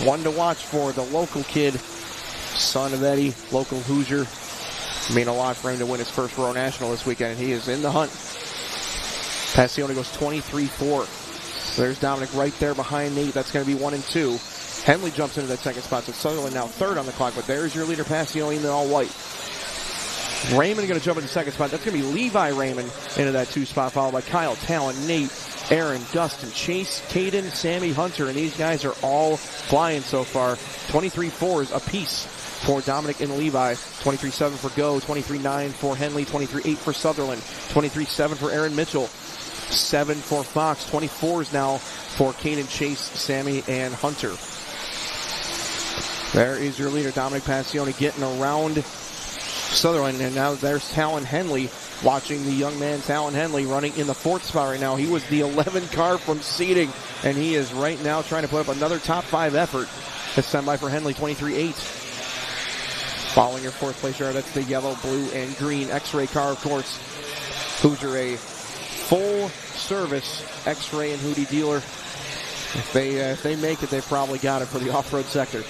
one to watch for the local kid, son of Eddie, local Hoosier. Mean a lot for him to win his first Row National this weekend, and he is in the hunt. Passione goes 23-4. So there's Dominic right there behind Nate. That's going to be 1 and 2. Henley jumps into that second spot. So Sutherland now third on the clock. But there's your leader, Passione, in the all-white. Raymond going to jump into the second spot. That's going to be Levi Raymond into that 2 spot, followed by Kyle, Talon, Nate, Aaron, Dustin, Chase, Caden, Sammy, Hunter. And these guys are all flying so far. 23-4s apiece for Dominic and Levi. 23-7 for Go. 23-9 for Henley. 23-8 for Sutherland. 23-7 for Aaron Mitchell. 7 for Fox. 24s now for Caden, Chase, Sammy, and Hunter. There is your leader, Dominic Passione, getting around Sutherland. And now there's Talon Henley, watching the young man Talon Henley running in the 4th spot right now. He was the 11 car from seeding, and he is right now trying to put up another top 5 effort. This time by for Henley, 23-8. Following your 4th place car, that's the yellow, blue, and green X-Ray car, of course. Hoosier, a full-service X-Ray and Hootie dealer. If they make it, they've probably got it for the off-road sector.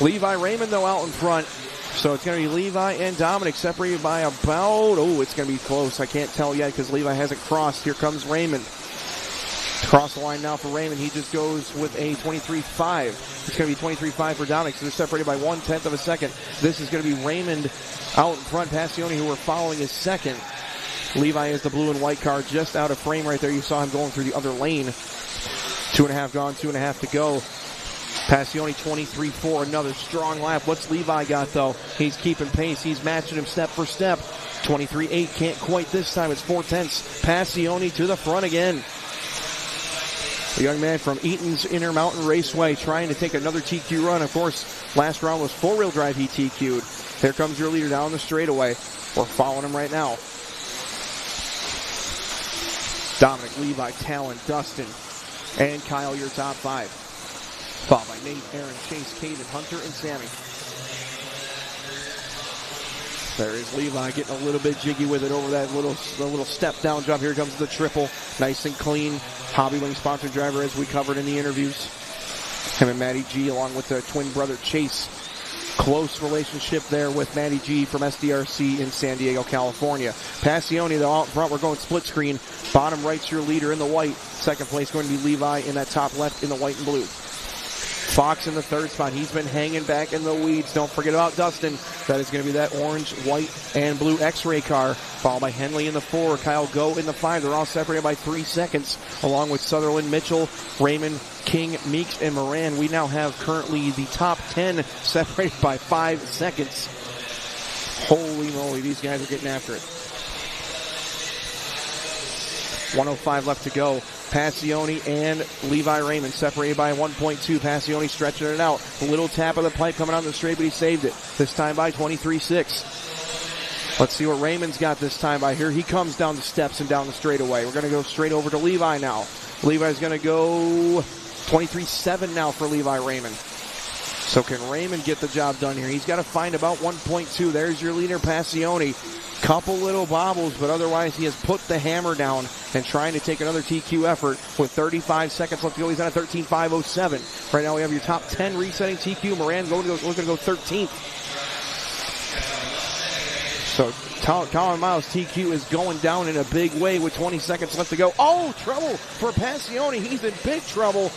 Levi Raymond, though, out in front. So it's going to be Levi and Dominic separated by about, it's going to be close. I can't tell yet because Levi hasn't crossed. Here comes Raymond. Across the line now for Raymond. He just goes with a 23.5. It's going to be 23.5 for Dominic. So they're separated by 1/10 of a second. This is going to be Raymond out in front. Passione, who we're following, is second. Levi is the blue and white car just out of frame right there. You saw him going through the other lane. 2.5 gone, 2.5 to go. Passione 23-4, another strong lap. What's Levi got, though? He's keeping pace. He's matching him step for step. 23-8, can't quite this time. It's 4/10. Passione to the front again. The young man from Eaton's Intermountain Raceway trying to take another TQ run. Of course, last round was 4-wheel drive he TQ'd. Here comes your leader down the straightaway. We're following him right now. Dominic, Levi, Talon, Dustin, and Kyle, your top 5. Followed by Nate, Aaron, Chase, Caden, Hunter, and Sammy. There is Levi getting a little bit jiggy with it over that little step down jump. Here comes the triple. Nice and clean. Hobby Wing sponsored driver, as we covered in the interviews. Him and Matty G, along with their twin brother Chase. Close relationship there with Matty G from SDRC in San Diego, California. Passione, though, out front. We're going split screen. Bottom right's your leader in the white. Second place going to be Levi in that top left in the white and blue. Fox in the third spot. He's been hanging back in the weeds. Don't forget about Dustin. That is going to be that orange, white, and blue X-Ray car. Followed by Henley in the 4. Kyle Go in the 5. They're all separated by 3 seconds. Along with Sutherland, Mitchell, Raymond, King, Meeks, and Moran. We now have currently the top 10 separated by 5 seconds. Holy moly, these guys are getting after it. 1:05 left to go. Passione and Levi Raymond separated by 1.2. Passione stretching it out. A little tap of the pipe coming on the straight, but he saved it. This time by 23.6. Let's see what Raymond's got this time by. Here he comes down the steps and down the straightaway. We're going to go straight over to Levi now. Levi's going to go 23.7 now for Levi Raymond. So can Raymond get the job done here? He's got to find about 1.2. There's your leader, Passione. Couple little bobbles, but otherwise he has put the hammer down and trying to take another TQ effort with 35 seconds left to go. He's on a 13.507. Right now we have your top 10 resetting TQ. Moran looking to go 13th. So Colin Miles' TQ is going down in a big way with 20 seconds left to go. Oh, trouble for Passione. He's in big trouble.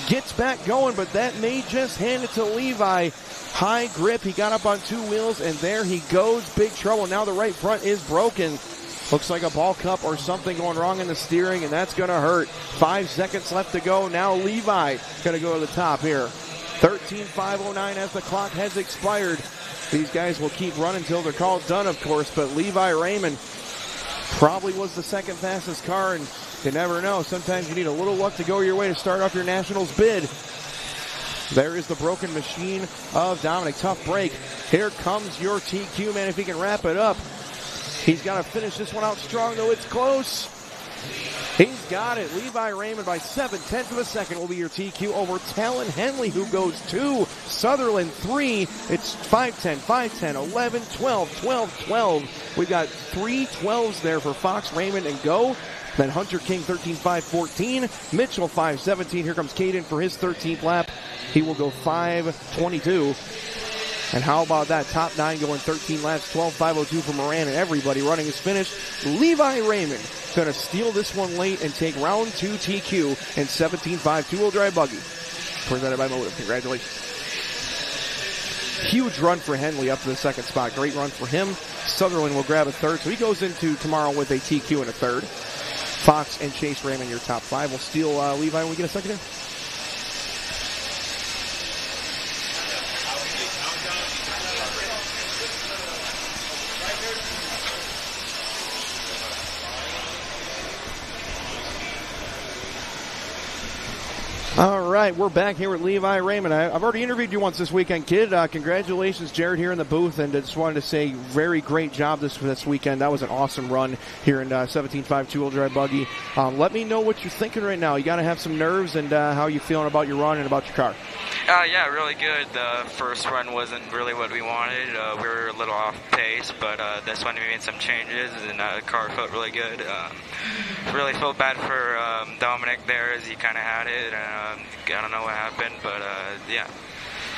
Gets back going, but that may just hand it to Levi. High grip. He got up on 2 wheels, and there he goes. Big trouble. Now the right front is broken. Looks like a ball cup or something going wrong in the steering, and that's going to hurt. 5 seconds left to go. Now Levi going to go to the top here. 13.509 as the clock has expired. These guys will keep running until they're called done, of course, but Levi Raymond probably was the second fastest car, and you never know. Sometimes you need a little luck to go your way to start off your Nationals bid. There is the broken machine of Dominic. Tough break. Here comes your TQ, man, if he can wrap it up. He's got to finish this one out strong, though it's close. He's got it. Levi Raymond by 7/10 of a second will be your TQ over Talon Henley, who goes 2. Sutherland 3. It's 5:10, 5:10, 11, 12, 12, 12. We've got 3 12s there for Fox, Raymond, and Go. Then Hunter King 13.514. Mitchell 5.17. Here comes Caden for his 13th lap. He will go 5.22. And how about that? Top 9 going 13 laps, 12.502 for Moran, and everybody running is finished. Levi Raymond going to steal this one late and take round 2 TQ in 17.5 two-wheel drive buggy. Presented by Motive. Congratulations. Huge run for Henley up to the second spot. Great run for him. Sutherland will grab a third, so he goes into tomorrow with a TQ and a third. Fox and Chase Raymond, your top 5. We'll steal Levi when we get a second in. All right, we're back here with Levi Raymond. I've already interviewed you once this weekend, kid. Congratulations, Jared, here in the booth, and just wanted to say very great job this weekend. That was an awesome run here in 17.5 two-wheel drive buggy. Let me know what you're thinking right now. You got to have some nerves, and how you feeling about your run and about your car? Yeah, really good. The first run wasn't really what we wanted. We were a little off pace, but this one we made some changes, and the car felt really good. Really felt bad for Dominic there, as he kind of had it. I don't know what happened, but yeah.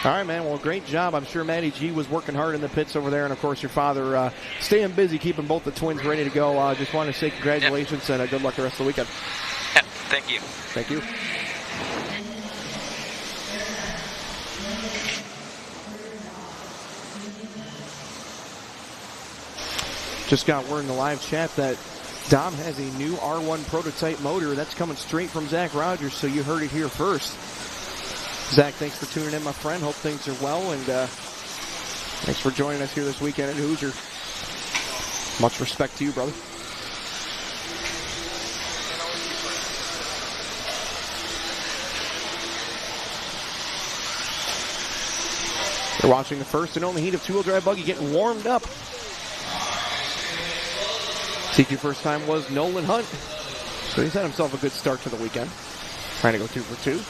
All right, man. Well, great job. I'm sure Matty G was working hard in the pits over there, and, of course, your father staying busy, keeping both the twins ready to go. Just wanted to say congratulations and good luck the rest of the weekend. Yep, thank you. Thank you. Just got word in the live chat that Dom has a new R1 prototype motor. That's coming straight from Zach Rogers, so you heard it here first. Zach, thanks for tuning in, my friend. Hope things are well, and thanks for joining us here this weekend at Hoosier. Much respect to you, brother. You're watching the first and only heat of two-wheel drive buggy getting warmed up. TQ first time was Nolan Hunt. So he's had himself a good start to the weekend. Trying to go 2 for 2.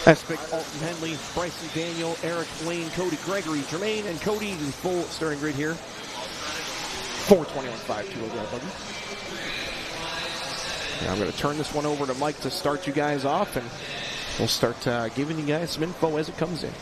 Espic, Alton Henley, Bryson Daniel, Eric Lane, Cody Gregory, Jermaine, and Cody, the full starting grid here. 421.5 two-wheel drive buggy. Now I'm going to turn this one over to Mike to start you guys off, and we'll start giving you guys some info as it comes in.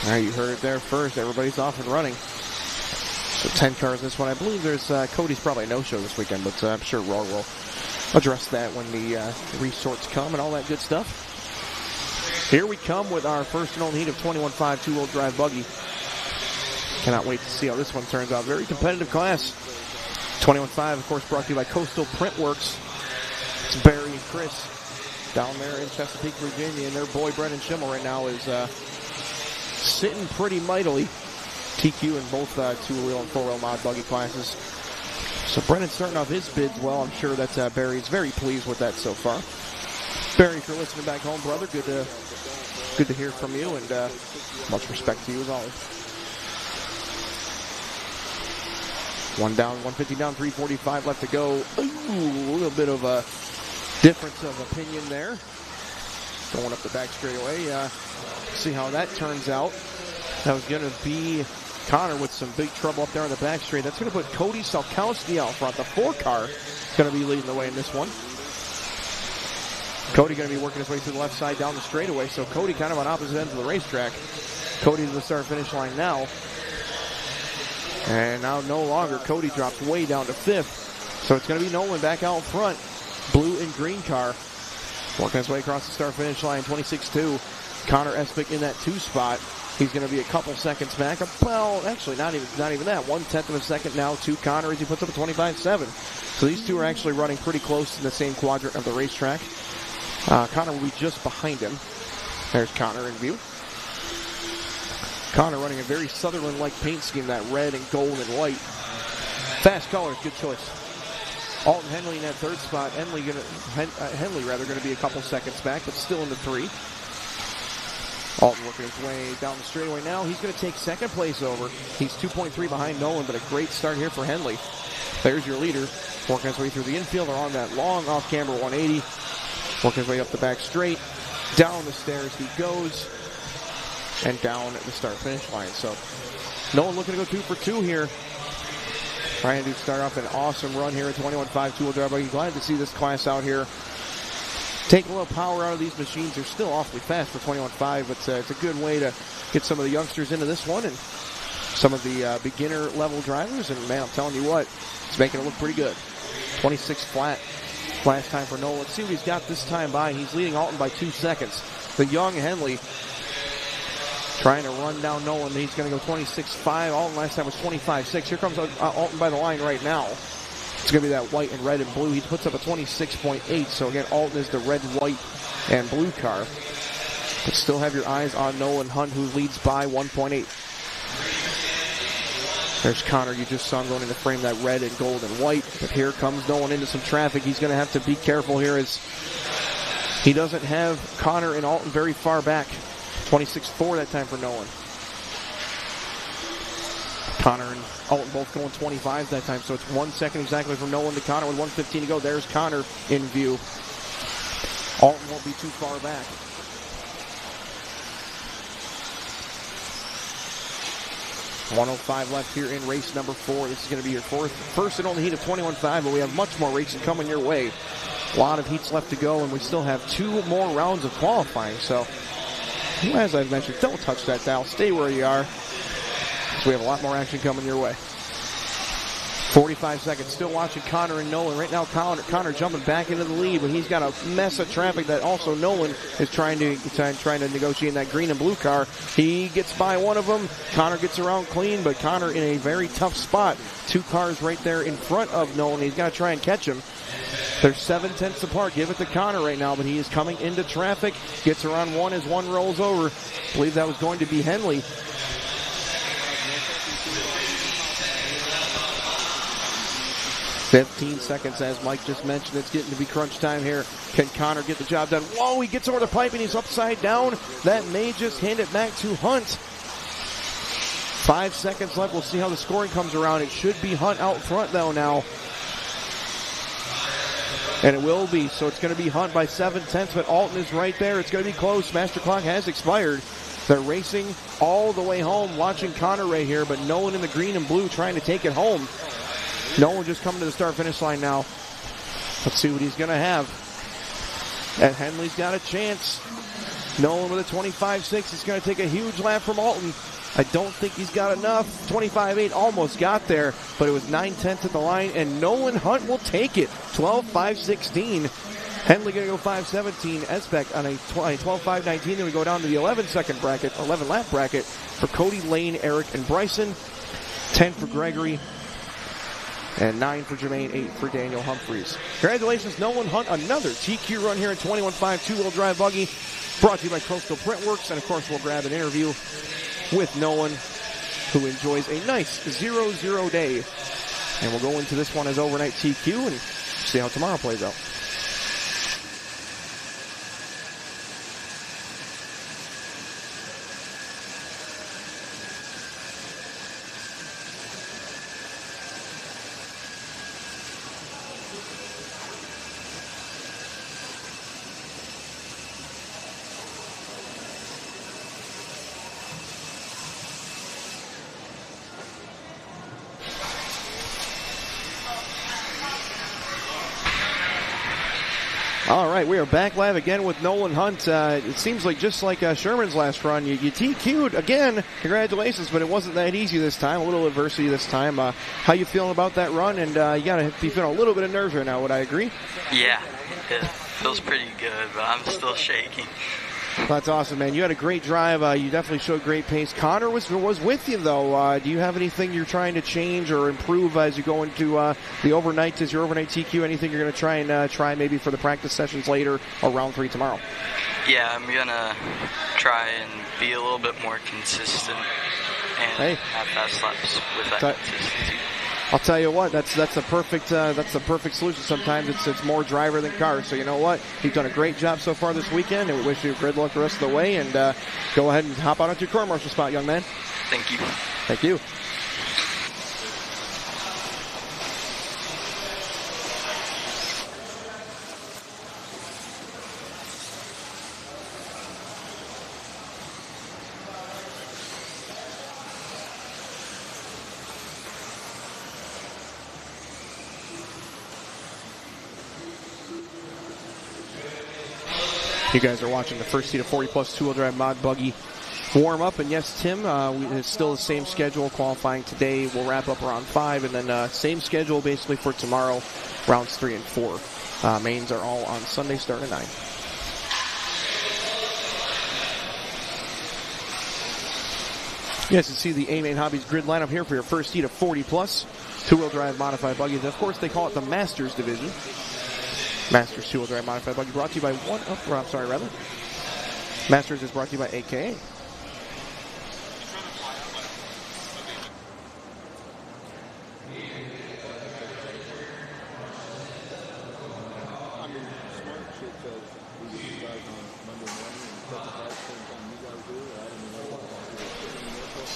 All right, you heard it there first. Everybody's off and running. So 10 cars in this one. I believe there's Cody's probably a no-show this weekend, but I'm sure Raw will address that when the resorts come and all that good stuff. Here we come with our first and only heat of 21.5 two-wheel drive buggy. Cannot wait to see how this one turns out. Very competitive class. 21.5, of course, brought to you by Coastal Printworks. It's Barry and Chris down there in Chesapeake, Virginia, and their boy Brendan Schimmel right now is sitting pretty mightily. TQ in both two-wheel and four-wheel mod buggy classes. So Brendan's starting off his bids well. I'm sure that Barry's very pleased with that so far. Barry, if you're listening back home, brother, good to hear from you, and much respect to you as always. 1 down, 150 down, 345 left to go. Ooh, a little bit of a difference of opinion there. Going up the back straightaway. See how that turns out. That was going to be Connor with some big trouble up there on the back straight. That's going to put Cody Salkowski out front. The 4-car is going to be leading the way in this one. Cody going to be working his way to the left side down the straightaway. So Cody kind of on opposite ends of the racetrack. Cody to the start-finish line now. And now no longer. Cody drops way down to 5th. So it's going to be Nolan back out front. Blue and green car. Working his way across the start-finish line, 26-2. Connor Espic in that 2 spot. He's going to be a couple seconds back. Well, actually, not even that. 1/10 of a second now to Connor as he puts up a 25.7. So these two are actually running pretty close in the same quadrant of the racetrack. Connor will be just behind him. There's Connor in view. Connor running a very Sutherland-like paint scheme, that red and gold and white. Fast colors, good choice. Alton Henley in that 3rd spot. Henley going to be a couple seconds back, but still in the 3. Alton working his way down the straightaway now. He's going to take 2nd place over. He's 2.3 behind Nolan, but a great start here for Henley. There's your leader. Working his way through the infield or on that long off-camber 180. Working his way up the back straight. Down the stairs he goes. And down at the start-finish line. So Nolan looking to go 2 for 2 here. Trying to start off an awesome run here at 21.5 two-wheel drive. I'm glad to see this class out here take a little power out of these machines. They're still awfully fast for 21.5, but it's a good way to get some of the youngsters into this one and some of the beginner-level drivers. And, man, I'm telling you what, it's making it look pretty good. 26 flat last time for Nolan. Let's see what he's got this time by. He's leading Alton by 2 seconds. The young Henley trying to run down Nolan. He's going to go 26.5. Alton last time was 25.6. Here comes Alton by the line right now. It's going to be that white and red and blue. He puts up a 26.8. So, again, Alton is the red, white, and blue car. But still have your eyes on Nolan Hunt, who leads by 1.8. There's Connor. You just saw him going into frame, that red and gold and white. But here comes Nolan into some traffic. He's going to have to be careful here as he doesn't have Connor and Alton very far back. 26.4 that time for Nolan. Connor and Alton both going 25 that time, so it's 1 second exactly from Nolan to Connor with 1:15 to go. There's Connor in view. Alton won't be too far back. .105 left here in race number 4. This is going to be your first and only heat of 21.5, but we have much more racing coming your way. A lot of heats left to go, and we still have 2 more rounds of qualifying, so as I've mentioned, don't touch that dial. Stay where you are, because we have a lot more action coming your way. 45 seconds. Still watching Connor and Nolan. Right now, Connor jumping back into the lead, but he's got a mess of traffic that also Nolan is trying to negotiate in that green and blue car. He gets by one of them. Connor gets around clean, but Connor in a very tough spot. 2 cars right there in front of Nolan. He's got to try and catch him. They're 7/10 apart. Give it to Connor right now, but he is coming into traffic. Gets around one as one rolls over. I believe that was going to be Henley. 15 seconds, as Mike just mentioned. It's getting to be crunch time here. Can Connor get the job done? Whoa, he gets over the pipe and he's upside down. That may just hand it back to Hunt. 5 seconds left. We'll see how the scoring comes around. It should be Hunt out front, though, now. And it will be. So it's going to be Hunt by 7/10, but Alton is right there. It's going to be close. Master clock has expired. They're racing all the way home, watching Connor right here, but no one in the green and blue trying to take it home. No one just coming to the start-finish line now. Let's see what he's going to have. And Henley's got a chance. Nolan with a 25.6. It's going to take a huge lap from Alton. I don't think he's got enough. 25.8 almost got there, but it was 9/10 at the line, and Nolan Hunt will take it. 12.516. Henley going to go 5.17. Espec on a 12.519. Then we go down to the 11-lap bracket for Cody, Lane, Eric, and Bryson. 10 for Gregory. And 9 for Jermaine, 8 for Daniel Humphreys. Congratulations, Nolan Hunt. Another TQ run here at 21.5 two-wheel drive buggy. Brought to you by Coastal Printworks. And, of course, we'll grab an interview with Nolan, who enjoys a nice 0-0 day. And we'll go into this one as overnight TQ and see how tomorrow plays out. All right, we are back live again with Nolan Hunt. It seems like just like Sherman's last run, you TQ'd again. Congratulations, but it wasn't that easy this time. A little adversity this time. How you feeling about that run? And you got to be feeling a little bit of nerves right now. Would I agree? Yeah, it feels pretty good, but I'm still shaking. That's awesome, man. You had a great drive. You definitely showed great pace. Connor was with you, though. Do you have anything you're trying to change or improve as you go into the overnight? Is your overnight TQ anything you're going to try maybe for the practice sessions later or round 3 tomorrow? Yeah, I'm going to try and be a little bit more consistent and have fast laps with that consistency. I'll tell you what, that's the perfect solution. Sometimes it's more driver than car. So you know what, you've done a great job so far this weekend, and we wish you good luck the rest of the way. And go ahead and hop out onto your court marshal spot, young man. Thank you. Thank you. You guys are watching the first seat of 40-plus two-wheel drive mod buggy warm up. And yes, Tim, it's still the same schedule. Qualifying today will wrap up around 5, and then same schedule basically for tomorrow, rounds 3 and 4. Mains are all on Sunday, start at 9. You guys can see the A-Main Hobbies grid lineup here for your first seat of 40-plus two-wheel drive modified buggies. Of course, they call it the Masters division. Masters two-wheel drive modified buggy brought to you by Masters is brought to you by AKA.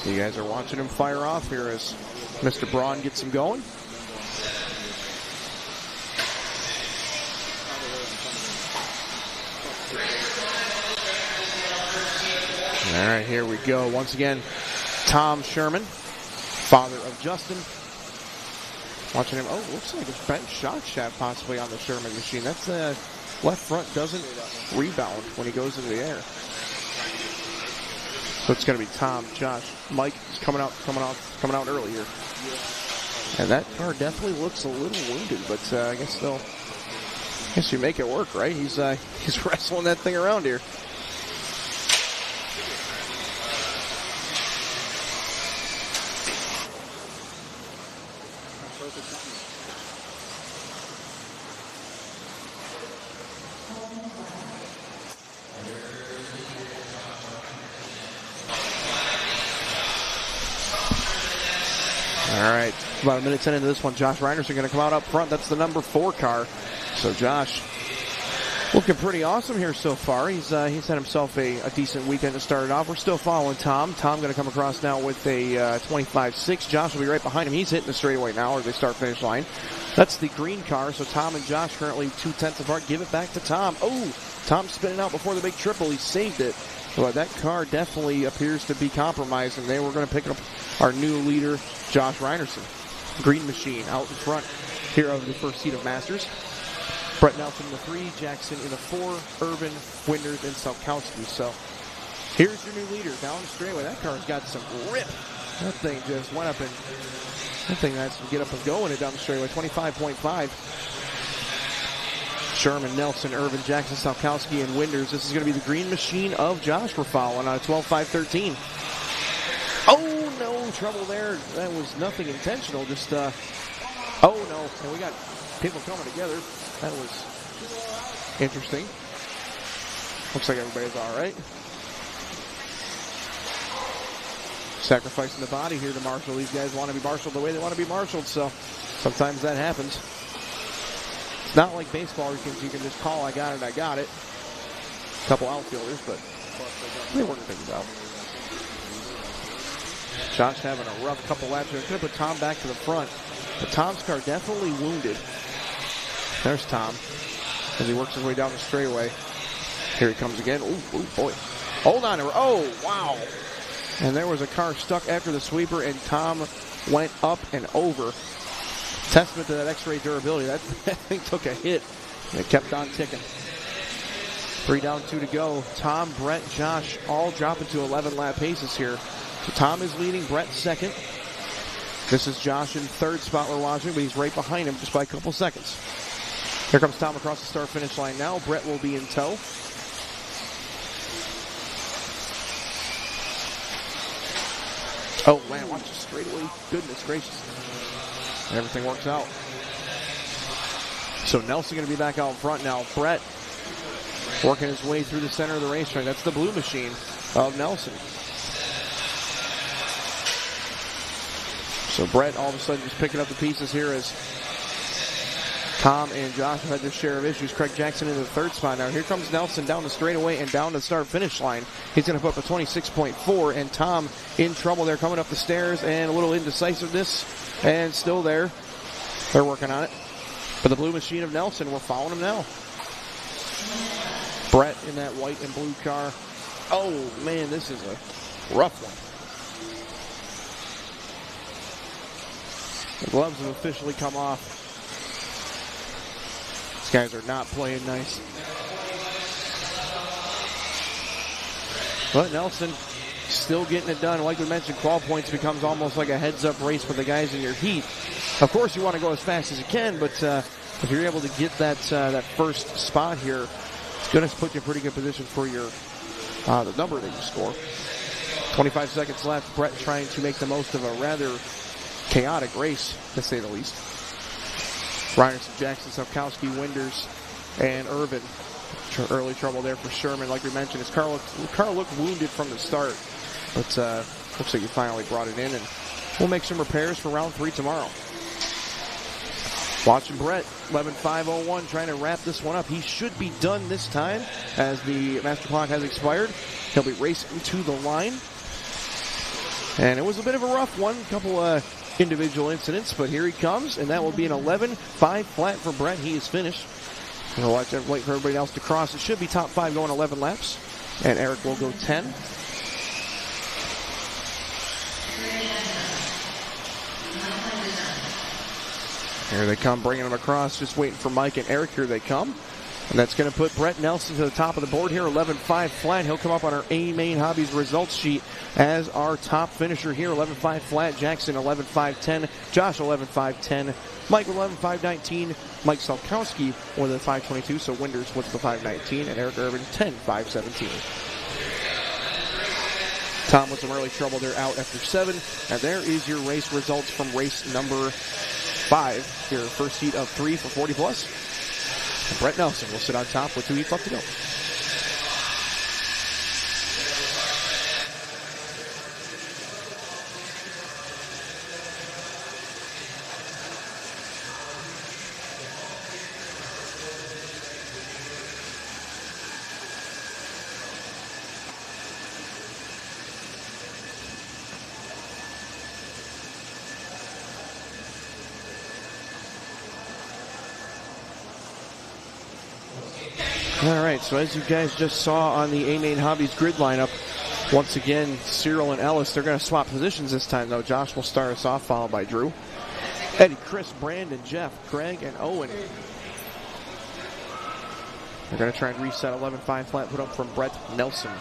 You guys are watching him fire off here as Mr. Braun gets him going. All right, here we go. Once again, Tom Sherman, father of Justin. Watching him. Oh, looks like a bent shock shaft possibly on the Sherman machine. That's left front doesn't rebound when he goes into the air. So it's going to be Tom, Josh, Mike is coming out early here. And that car definitely looks a little wounded, but I guess you make it work, right? He's wrestling that thing around here. All right, about a minute 10 into this one, Josh Reinerson going to come out up front. That's the number 4 car. So Josh looking pretty awesome here so far. He's had himself a decent weekend to start it off. We're still following Tom. Tom going to come across now with a 25.6. Josh will be right behind him. He's hitting the straightaway now as they start finish line. That's the green car. So Tom and Josh currently 2/10 apart. Give it back to Tom. Oh, Tom spinning out before the big triple. He saved it. But that car definitely appears to be compromised, and they were going to pick up our new leader, Josh Reinerson. Green Machine out in front here of the first seat of Masters. Brett Nelson in the 3, Jackson in the 4, Irvin, Winders, and Salkowski. So here's your new leader down the straightaway. That car's got some rip. That thing just went up and that thing has to get up and go in it down the straightaway. 25.5. Sherman, Nelson, Irvin, Jackson, Salkowski, and Winders. This is going to be the Green Machine of Josh we're following on a 12.5.13. Oh, no, trouble there. That was nothing intentional. Just, oh, no. And we got people coming together. That was interesting. Looks like everybody's all right. Sacrificing the body here to marshal. These guys want to be marshaled the way they want to be marshaled, so sometimes that happens. It's not like baseball, you can just call, I got it. A couple outfielders, but they work things out. Josh having a rough couple laps here. Could have put Tom back to the front, but Tom's car definitely wounded. There's Tom as he works his way down the straightaway. Here he comes again. Oh boy. Hold on. Oh, wow. And there was a car stuck after the sweeper, and Tom went up and over. Testament to that X-ray durability. That thing took a hit, and it kept on ticking. 3 down, 2 to go. Tom, Brett, Josh all dropping to 11-lap paces here. So Tom is leading, Brett second. This is Josh in third spot we're watching, but he's right behind him just by a couple seconds. Here comes Tom across the start-finish line now. Brett will be in tow. Oh, man, watch the straightaway. Goodness gracious. Everything works out. So Nelson going to be back out front now. Brett working his way through the center of the racetrack. That's the blue machine of Nelson. So Brett all of a sudden just picking up the pieces here as Tom and Josh have had their share of issues. Craig Jackson in the third spot now. Here comes Nelson down the straightaway and down to the start-finish line. He's going to put up a 26.4, and Tom in trouble there coming up the stairs, and a little indecisiveness, and still there. They're working on it. But the blue machine of Nelson, we're following him now. Brett in that white and blue car. Oh, man, this is a rough one. The gloves have officially come off. These guys are not playing nice. But Nelson still getting it done. Like we mentioned, qual points becomes almost like a heads-up race with the guys in your heat. Of course, you want to go as fast as you can, but if you're able to get that first spot here, it's going to put you in pretty good position for your the number that you score. 25 seconds left. Brett trying to make the most of a rather chaotic race, to say the least. Reinerson, Jackson, Salkowski, Winders, and Irvin. Early trouble there for Sherman. Like we mentioned, his car looked wounded from the start, but looks like he finally brought it in, and we'll make some repairs for round 3 tomorrow. Watching Brett, 11.501, trying to wrap this one up. He should be done this time as the master clock has expired. He'll be racing to the line. And it was a bit of a rough one, a couple individual incidents, but here he comes, and that will be an 11.5 flat for Brett. He is finished. We'll wait for everybody else to cross. It should be top 5 going 11 laps, and Eric will go 10. Here they come, bringing them across. Just waiting for Mike and Eric. Here they come. And that's going to put Brett Nelson to the top of the board here, 11.5 flat. He'll come up on our A-Main Hobbies results sheet as our top finisher here, 11.5 flat. Jackson, 11.5.10. Josh, 11.5.10. Mike with 11.5.19. Mike Salkowski with a 5.22. So Winders with the 5.19. And Eric Irvin, 10.5.17. Tom with some early trouble there out after 7. And there is your race results from race number 5. Your first heat of 3 for 40 plus. Brett Nelson will sit on top with 2 heats left to go. All right, so as you guys just saw on the A-Main Hobbies grid lineup, once again, Cyril and Ellis, they're going to swap positions this time, though. Josh will start us off, followed by Drew. Eddie, Chris, Brandon, Jeff, Craig, and Owen. They're going to try and reset 11.5 flat, put up from Brett Nelson.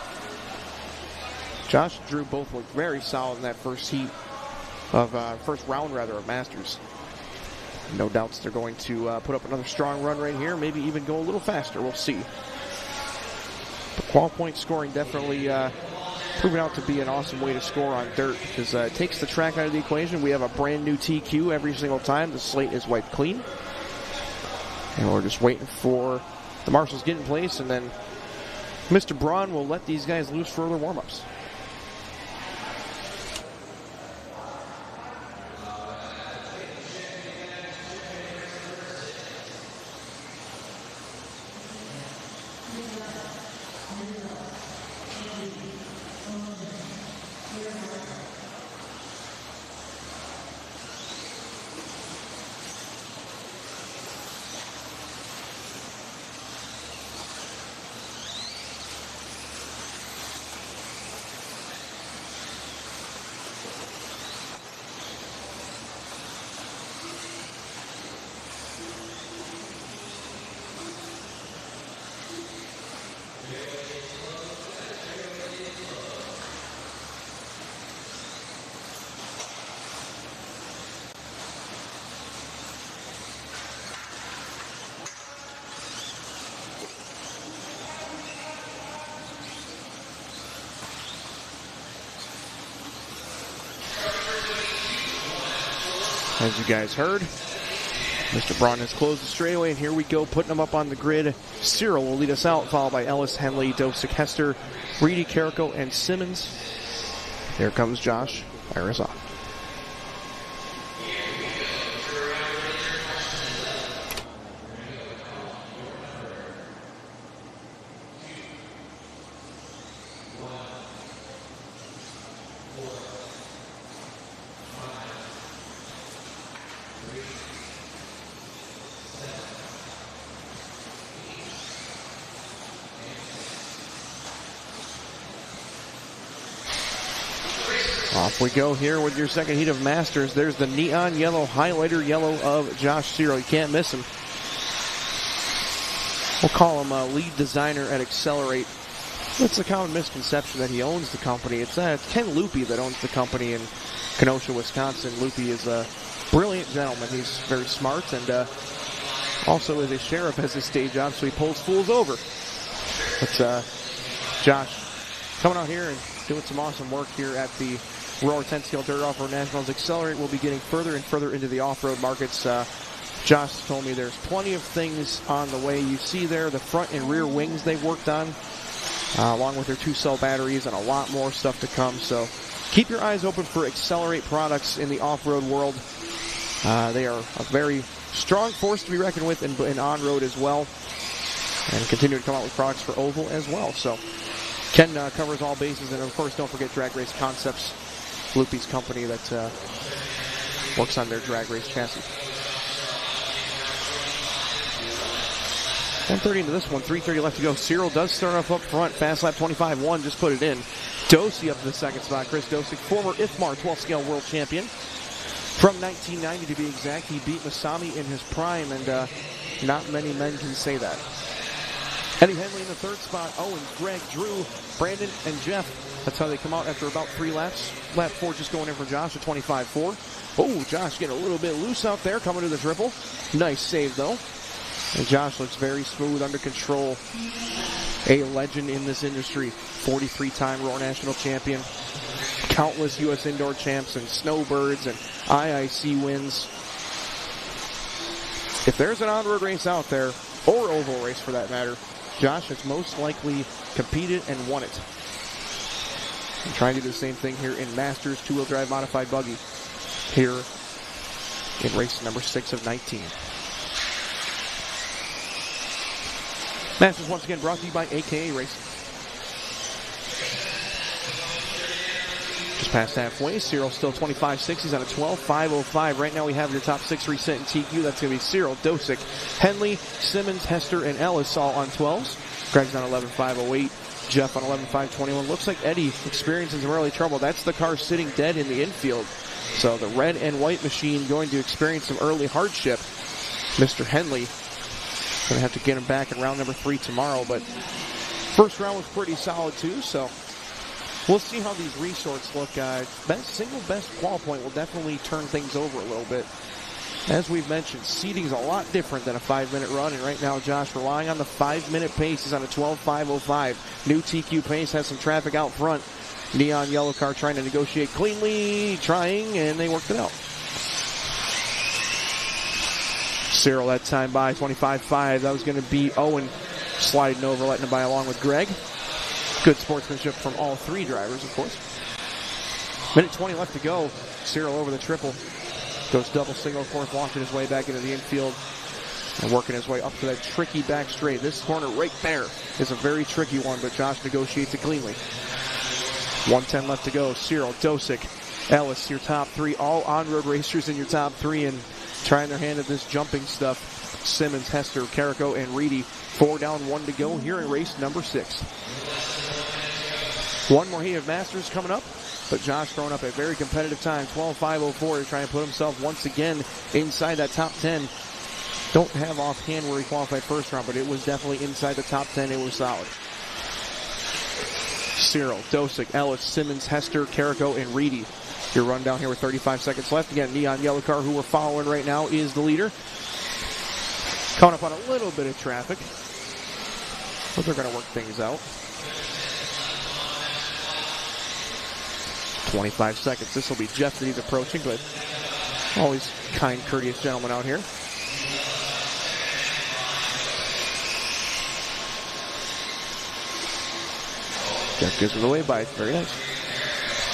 Josh and Drew both looked very solid in that first heat of, first round of Masters. No doubts they're going to put up another strong run right here, maybe even go a little faster. We'll see. But qual point scoring definitely proving out to be an awesome way to score on dirt because it takes the track out of the equation. We have a brand new TQ every single time. The slate is wiped clean. And we're just waiting for the marshals to get in place, and then Mr. Braun will let these guys loose for other warm-ups. As you guys heard, Mr. Braun has closed the straightaway, and here we go, putting them up on the grid. Cyril will lead us out, followed by Ellis, Henley, Dosick, Hester, Reedy, Carrico, and Simmons. Here comes Josh. Fire us off. Off we go here with your second heat of Masters. There's the neon yellow, highlighter yellow of Josh Cyril. You can't miss him. We'll call him a lead designer at Accelerate. It's a common misconception that he owns the company. It's Ken Loopy that owns the company in Kenosha, Wisconsin. Loopy is a brilliant gentleman. He's very smart and also is a sheriff as his day job, so he pulls fools over. But Josh coming out here and doing some awesome work here at the Roar 10 Scale Dirt Off-Road Nationals. Accelerate will be getting further and further into the off-road markets. Josh told me there's plenty of things on the way. You see there the front and rear wings they've worked on, along with their 2-cell batteries and a lot more stuff to come. So keep your eyes open for Accelerate products in the off-road world. They are a very strong force to be reckoned with in on-road as well, and continue to come out with products for oval as well. So Ken covers all bases, and of course don't forget Drag Race Concepts, Loopy's company that works on their drag race chassis. 1:30 into this one, 3:30 left to go. Cyril does start off up front, fast lap 25.1, just put it in. Dosey up to the second spot. Chris Dosick, former IFMAR 12-scale world champion from 1990 to be exact. He beat Masami in his prime, and not many men can say that. Eddie Henley in the third spot. Owen, Greg, Drew, Brandon, and Jeff. That's how they come out after about 3 laps. Lap 4 just going in for Josh at 25.4. Oh, Josh getting a little bit loose out there, coming to the triple. Nice save, though. And Josh looks very smooth, under control. A legend in this industry. 43-time Roar National Champion. Countless U.S. Indoor Champs and Snowbirds and IIC wins. If there's an on-road race out there, or oval race for that matter, Josh has most likely competed and won it. I'm trying to do the same thing here in Masters 2-wheel drive modified buggy here in race number 6 of 19. Masters once again brought to you by AKA Racing. Just past halfway. Cyril still 25.6. He's on a 12.505. Right now we have your top 6 reset in TQ. That's going to be Cyril, Dosick, Henley, Simmons, Hester, and Ellis all on 12s. Greg's on 11.508. Jeff on 11.521. Looks like Eddie experiencing some early trouble. That's the car sitting dead in the infield. So the red and white machine going to experience some early hardship. Mr. Henley going to have to get him back in round number 3 tomorrow. But first round was pretty solid too, so we'll see how these resorts look. Single best qual point will definitely turn things over a little bit. As we've mentioned, seating is a lot different than a 5-minute run, and right now Josh relying on the 5-minute pace. He's on a 12.505. New TQ pace, has some traffic out front. Neon yellow car trying to negotiate cleanly, and they worked it out. Cyril that time by 25.5. That was going to be Owen sliding over, letting him by along with Greg. Good sportsmanship from all 3 drivers, of course. Minute 20 left to go. Cyril over the triple. Goes double single, of course, launching his way back into the infield and working his way up to that tricky back straight. This corner right there is a very tricky one, but Josh negotiates it cleanly. 1:10 left to go. Cyril, Dosick, Ellis, your top 3. All on-road racers in your top 3 and trying their hand at this jumping stuff. Simmons, Hester, Carrico, and Reedy. 4 down, 1 to go here in race number 6. One more heat of Masters coming up. But Josh throwing up a very competitive time, 12.504, to try and put himself once again inside that top 10. Don't have offhand where he qualified first round, but it was definitely inside the top 10. It was solid. Cyril, Dosick, Ellis, Simmons, Hester, Carrico, and Reedy. Your run down here with 35 seconds left. Again, Neon Yellow Car, who we're following right now, is the leader. Coming up on a little bit of traffic, but they're going to work things out. 25 seconds. This will be Jeff that he's approaching, but always kind, courteous gentleman out here. Jeff gives it away by very nice.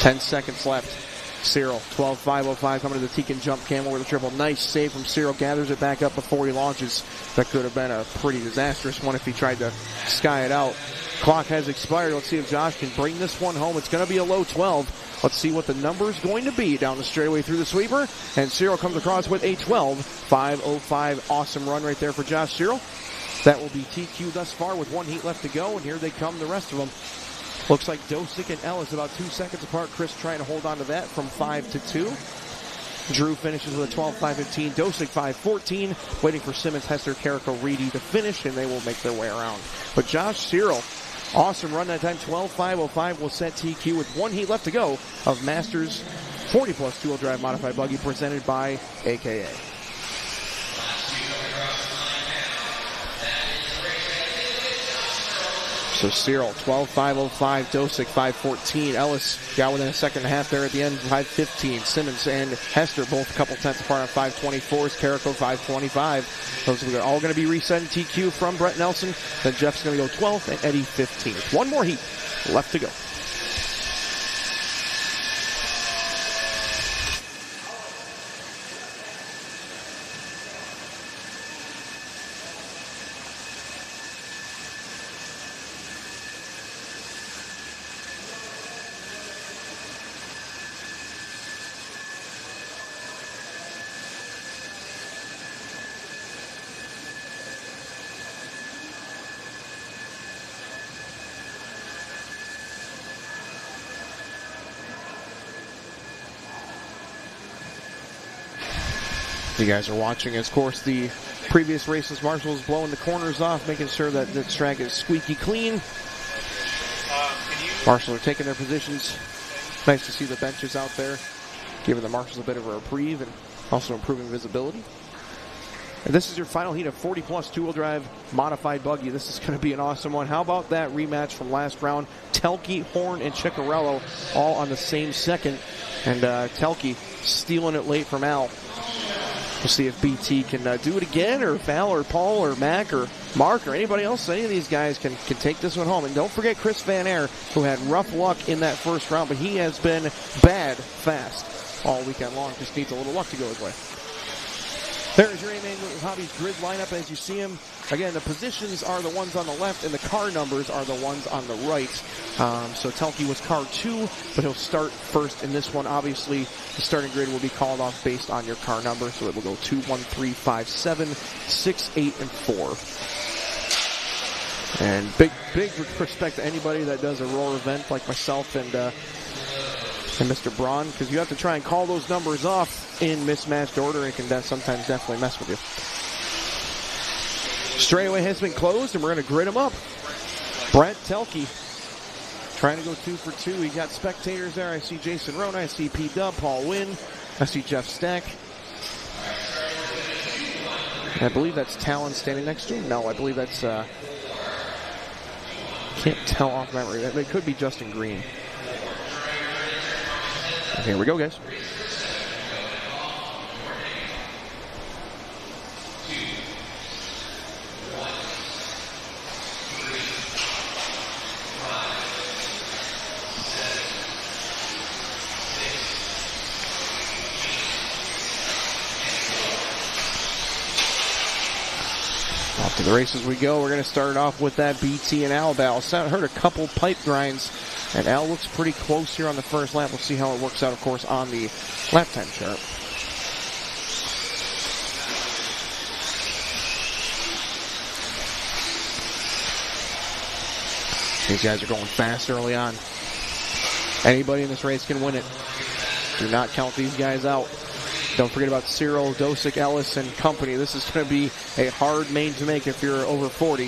10 seconds left. Cyril, 12.505 coming to the Tekin jump cam over the triple. Nice save from Cyril. Gathers it back up before he launches. That could have been a pretty disastrous one if he tried to sky it out. Clock has expired. Let's see if Josh can bring this one home. It's going to be a low 12. Let's see what the number is going to be down the straightaway through the sweeper. And Cyril comes across with a 12.505. Awesome run right there for Josh Cyril. That will be TQ thus far with 1 heat left to go. And here they come, the rest of them. Looks like Dosick and Ellis about 2 seconds apart. Chris trying to hold on to that from 5 to 2. Drew finishes with a 12.515. Dosick 5.14. Waiting for Simmons, Hester, Carrico, Reedy to finish, and they will make their way around. But Josh Cyril, awesome run that time. 12.505 will set TQ with 1 heat left to go of Masters 40 plus 2-wheel drive modified buggy presented by AKA. So Cyril, 12.505, Dosick, 5.14. Ellis got within a second and a half there at the end, 5.15. Simmons and Hester both a couple tenths apart on 5.24s. Carrico, 5.25. Those are all going to be reset in TQ from Brett Nelson. Then Jeff's going to go 12th and Eddie 15th. 1 more heat left to go. You guys are watching, of course, the previous races. Marshall is blowing the corners off, making sure that the track is squeaky clean. Marshall are taking their positions. Nice to see the benches out there, giving the Marshalls a bit of a reprieve and also improving visibility. And this is your final heat of 40-plus two-wheel drive modified buggy. This is going to be an awesome one. How about that rematch from last round? Telke, Horn, and Ciccarello all on the same second. And Telke stealing it late from Al. We'll see if BT can do it again, or if Al or Paul or Mac or Mark or anybody else, any of these guys can take this one home. And don't forget Chris Van Air, who had rough luck in that first round, but he has been bad fast all weekend long. Just needs a little luck to go his way. There's your A-Main Hobbies grid lineup as you see them. Again, the positions are the ones on the left, and the car numbers are the ones on the right. So Telke was car 2, but he'll start first in this one. Obviously, the starting grid will be called off based on your car number, so it will go 2, 1, 3, 5, 7, 6, 8, and 4. And big respect to anybody that does a Roar event like myself and Mr. Braun, because you have to try and call those numbers off in mismatched order. It can sometimes definitely mess with you. Straightaway has been closed, and we're going to grid him up. Brent Telke trying to go 2 for 2. He got spectators there. I see Jason Rona. I see P-Dub, Paul Wynn. I see Jeff Stack. I believe that's Talon standing next to him. No, I believe that's... can't tell off memory. It could be Justin Green. Here we go, guys. Off to the races we go. We're going to start off with that BT and Al battle. So I heard a couple pipe grinds, and Al looks pretty close here on the first lap. We'll see how it works out, of course, on the lap time chart. These guys are going fast early on. Anybody in this race can win it. Do not count these guys out. Don't forget about Cyril, Dosick, Ellis, and company. This is going to be a hard main to make if you're over 40.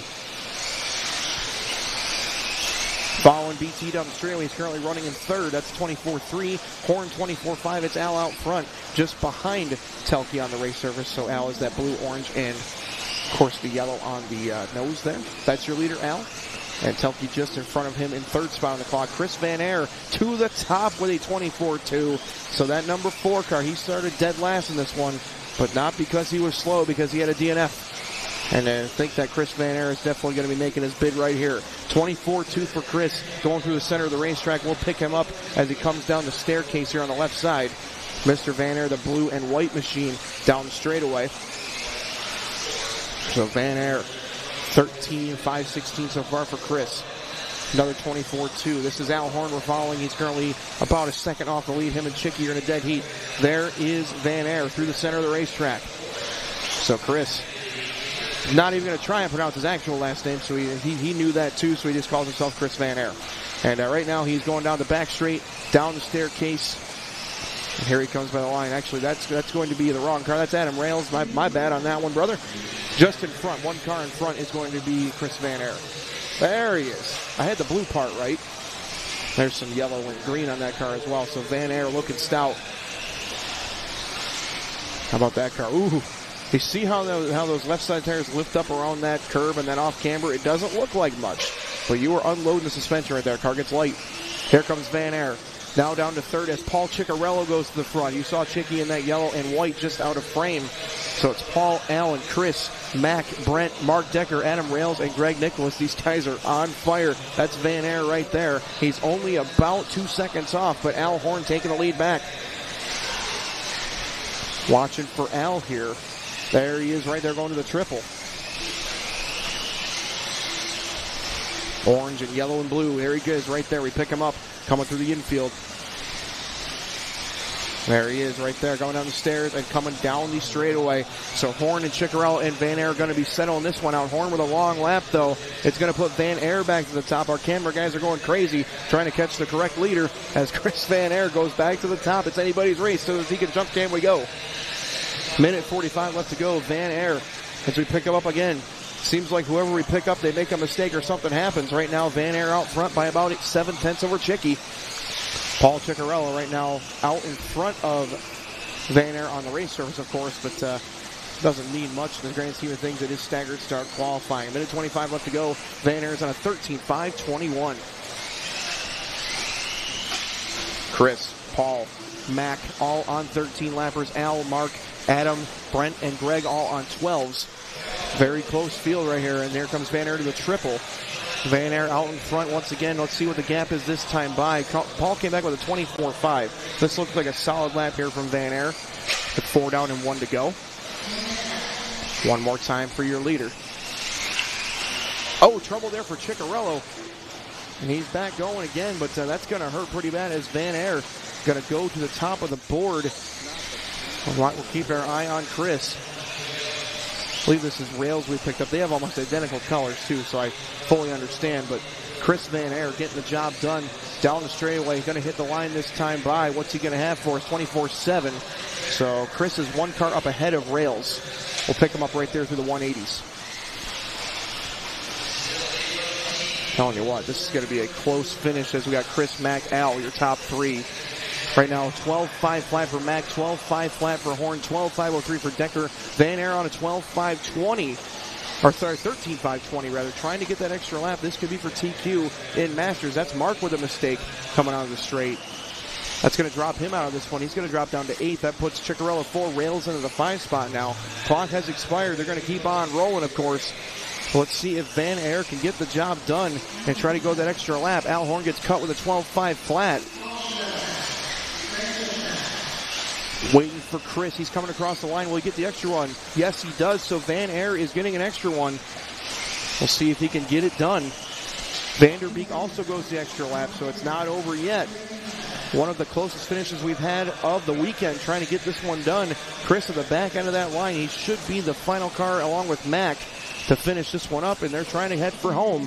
Following BT down the straightaway, he's currently running in third. That's 24-3. Horn 24-5. It's Al out front, just behind Telke on the race surface. So Al is that blue, orange, and of course the yellow on the nose there. That's your leader, Al. And Telke just in front of him in third spot on the clock. Chris Van Air to the top with a 24-2. So that number 4 car, he started dead last in this one, but not because he was slow, because he had a DNF. And I think that Chris Van Air is definitely going to be making his bid right here. 24-2 for Chris, going through the center of the racetrack. We'll pick him up as he comes down the staircase here on the left side. Mr. Van Air, the blue and white machine, down the straightaway. So Van Air, 13-5-16 so far for Chris. Another 24-2. This is Al Horn we're following. He's currently about a second off the lead. Him and Chicky are in a dead heat. There is Van Air through the center of the racetrack. So Chris, not even going to try and pronounce his actual last name, so he knew that too, so he just calls himself Chris Van Air. And right now he's going down the back straight, down the staircase. And here he comes by the line. Actually, that's going to be the wrong car. That's Adam Rails. My bad on that one, brother. Just in front, one car in front is going to be Chris Van Air. There he is. I had the blue part right. There's some yellow and green on that car as well. So Van Air looking stout. How about that car? Ooh. You see how those left side tires lift up around that curb and then off camber? It doesn't look like much. But you are unloading the suspension right there. Car gets light. Here comes Van Air. Now down to third as Paul Ciccarello goes to the front. You saw Chicky in that yellow and white just out of frame. So it's Paul, Allen, Chris, Mac, Brent, Mark Decker, Adam Rails, and Greg Nicholas. These guys are on fire. That's Van Air right there. He's only about 2 seconds off, but Al Horn taking the lead back. Watching for Al here. There he is right there going to the triple. Orange and yellow and blue. There he is right there. We pick him up coming through the infield. There he is right there going down the stairs and coming down the straightaway. So Horn and Ciccarello and Van Air are going to be settling this one out. Horn with a long lap, though. It's going to put Van Air back to the top. Our camera guys are going crazy trying to catch the correct leader as Chris Van Air goes back to the top. It's anybody's race, so as he can jump, can we go? Minute 45 left to go. Van Air, as we pick him up again. Seems like whoever we pick up, they make a mistake or something happens. Right now, Van Air out front by about 7/10 over Chicky. Paul Ciccarello right now out in front of Van Air on the race surface, of course, but doesn't mean much in the grand scheme of things. It is staggered start qualifying. Minute 25 left to go. Van Air is on a 13.521. Chris, Paul, Mac, all on 13 lappers. Al, Mark, Adam, Brent, and Greg all on 12s. Very close field right here, and there comes Van Air to the triple. Van Air out in front once again. Let's see what the gap is this time by. Paul came back with a 24.5. This looks like a solid lap here from Van Air. With 4 down and 1 to go. One more time for your leader. Oh, trouble there for Ciccarello. And he's back going again, but that's going to hurt pretty bad as Van Air going to go to the top of the board. We'll keep our eye on Chris. I believe this is rails we picked up. They have almost identical colors, too, so I fully understand. But Chris Van Air getting the job done down the straightaway. Going to hit the line this time by. What's he going to have for us? 24.7. So Chris is one car up ahead of rails. We'll pick him up right there through the 180s. Telling you what, this is going to be a close finish as we got Chris, Mac, Al, your top three. Right now, 12.5 flat for Mac, 12.5 flat for Horn, 12.503 for Decker. Van Air on a 12.520, or sorry, 13.520 rather, trying to get that extra lap. This could be for TQ in Masters. That's Mark with a mistake coming out of the straight. That's going to drop him out of this one. He's going to drop down to 8th. That puts Ciccarello 4 rails into the 5 spot now. Clock has expired. They're going to keep on rolling, of course. Let's see if Van Air can get the job done and try to go that extra lap. Al Horn gets cut with a 12.5 flat. Waiting for Chris. He's coming across the line. Will he get the extra one? Yes, he does. So Van Air is getting an extra one. We'll see if he can get it done. Vanderbeek also goes the extra lap, so it's not over yet. One of the closest finishes we've had of the weekend, trying to get this one done. Chris at the back end of that line. He should be the final car along with Mac to finish this one up, and they're trying to head for home.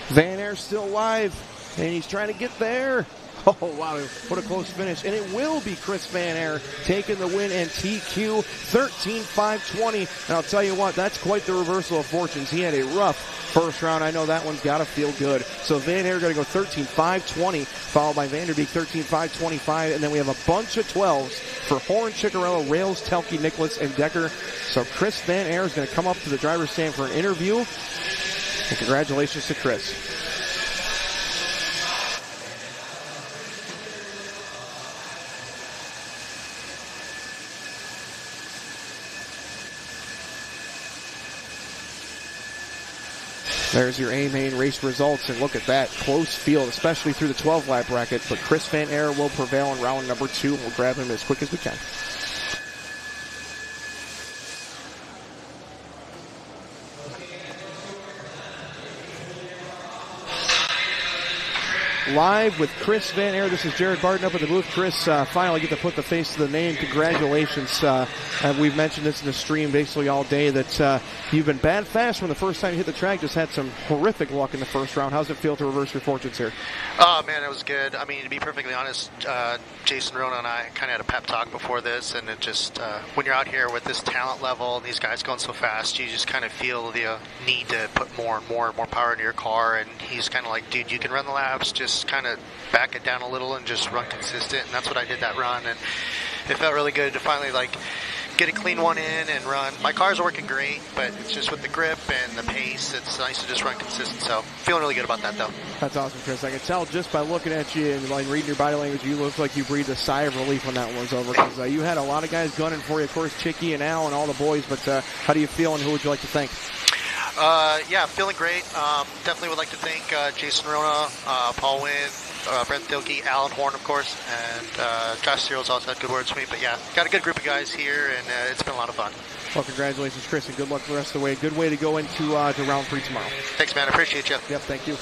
Van Air still live, and he's trying to get there. Oh, wow, what a close finish. And it will be Chris Van Air taking the win and TQ 13.520. And I'll tell you what, that's quite the reversal of fortunes. He had a rough first round. I know that one's got to feel good. So Van Air going to go 13.520, followed by Vanderbeek 13.525. And then we have a bunch of 12s for Horn, Ciccarello, Rails, Telke, Nicholas, and Decker. So Chris Van Air is going to come up to the driver's stand for an interview. And congratulations to Chris. There's your A-Main race results, and look at that. Close field, especially through the 12-lap bracket, but Chris Van Air will prevail in round number 2. We'll grab him as quick as we can. Live with Chris Van Air. This is Jared Barton up at the booth. Chris, finally get to put the face to the name. Congratulations. We've mentioned this in the stream basically all day that you've been bad fast from the first time you hit the track. Just had some horrific luck in the first round. How's it feel to reverse your fortunes here? Oh, man, it was good. I mean, to be perfectly honest, Jason Rona and I kind of had a pep talk before this, and it just, when you're out here with this talent level and these guys going so fast, you just kind of feel the need to put more and more power into your car, and he's kind of like, dude, you can run the laps, just kind of back it down a little and just run consistent, and that's what I did that run, and it felt really good to finally get a clean one in and run. My car's working great, but it's just with the grip and the pace, it's nice to just run consistent, so feeling really good about that though. That's awesome, Chris. I can tell just by looking at you and reading your body language, you look like you breathed a sigh of relief when that one was over, because you had a lot of guys gunning for you, of course, Chicky and Al and all the boys, but how do you feel, and who would you like to thank? Yeah, feeling great. Definitely would like to thank Jason Rona, Paul Wynn, Brent Thilke, Alan Horn, of course, and Josh Cyril's also had good words for me. But yeah, got a good group of guys here, and it's been a lot of fun. Well, congratulations, Chris, and good luck the rest of the way. Good way to go into to round 3 tomorrow. Thanks, man. I appreciate you. Yep, thank you.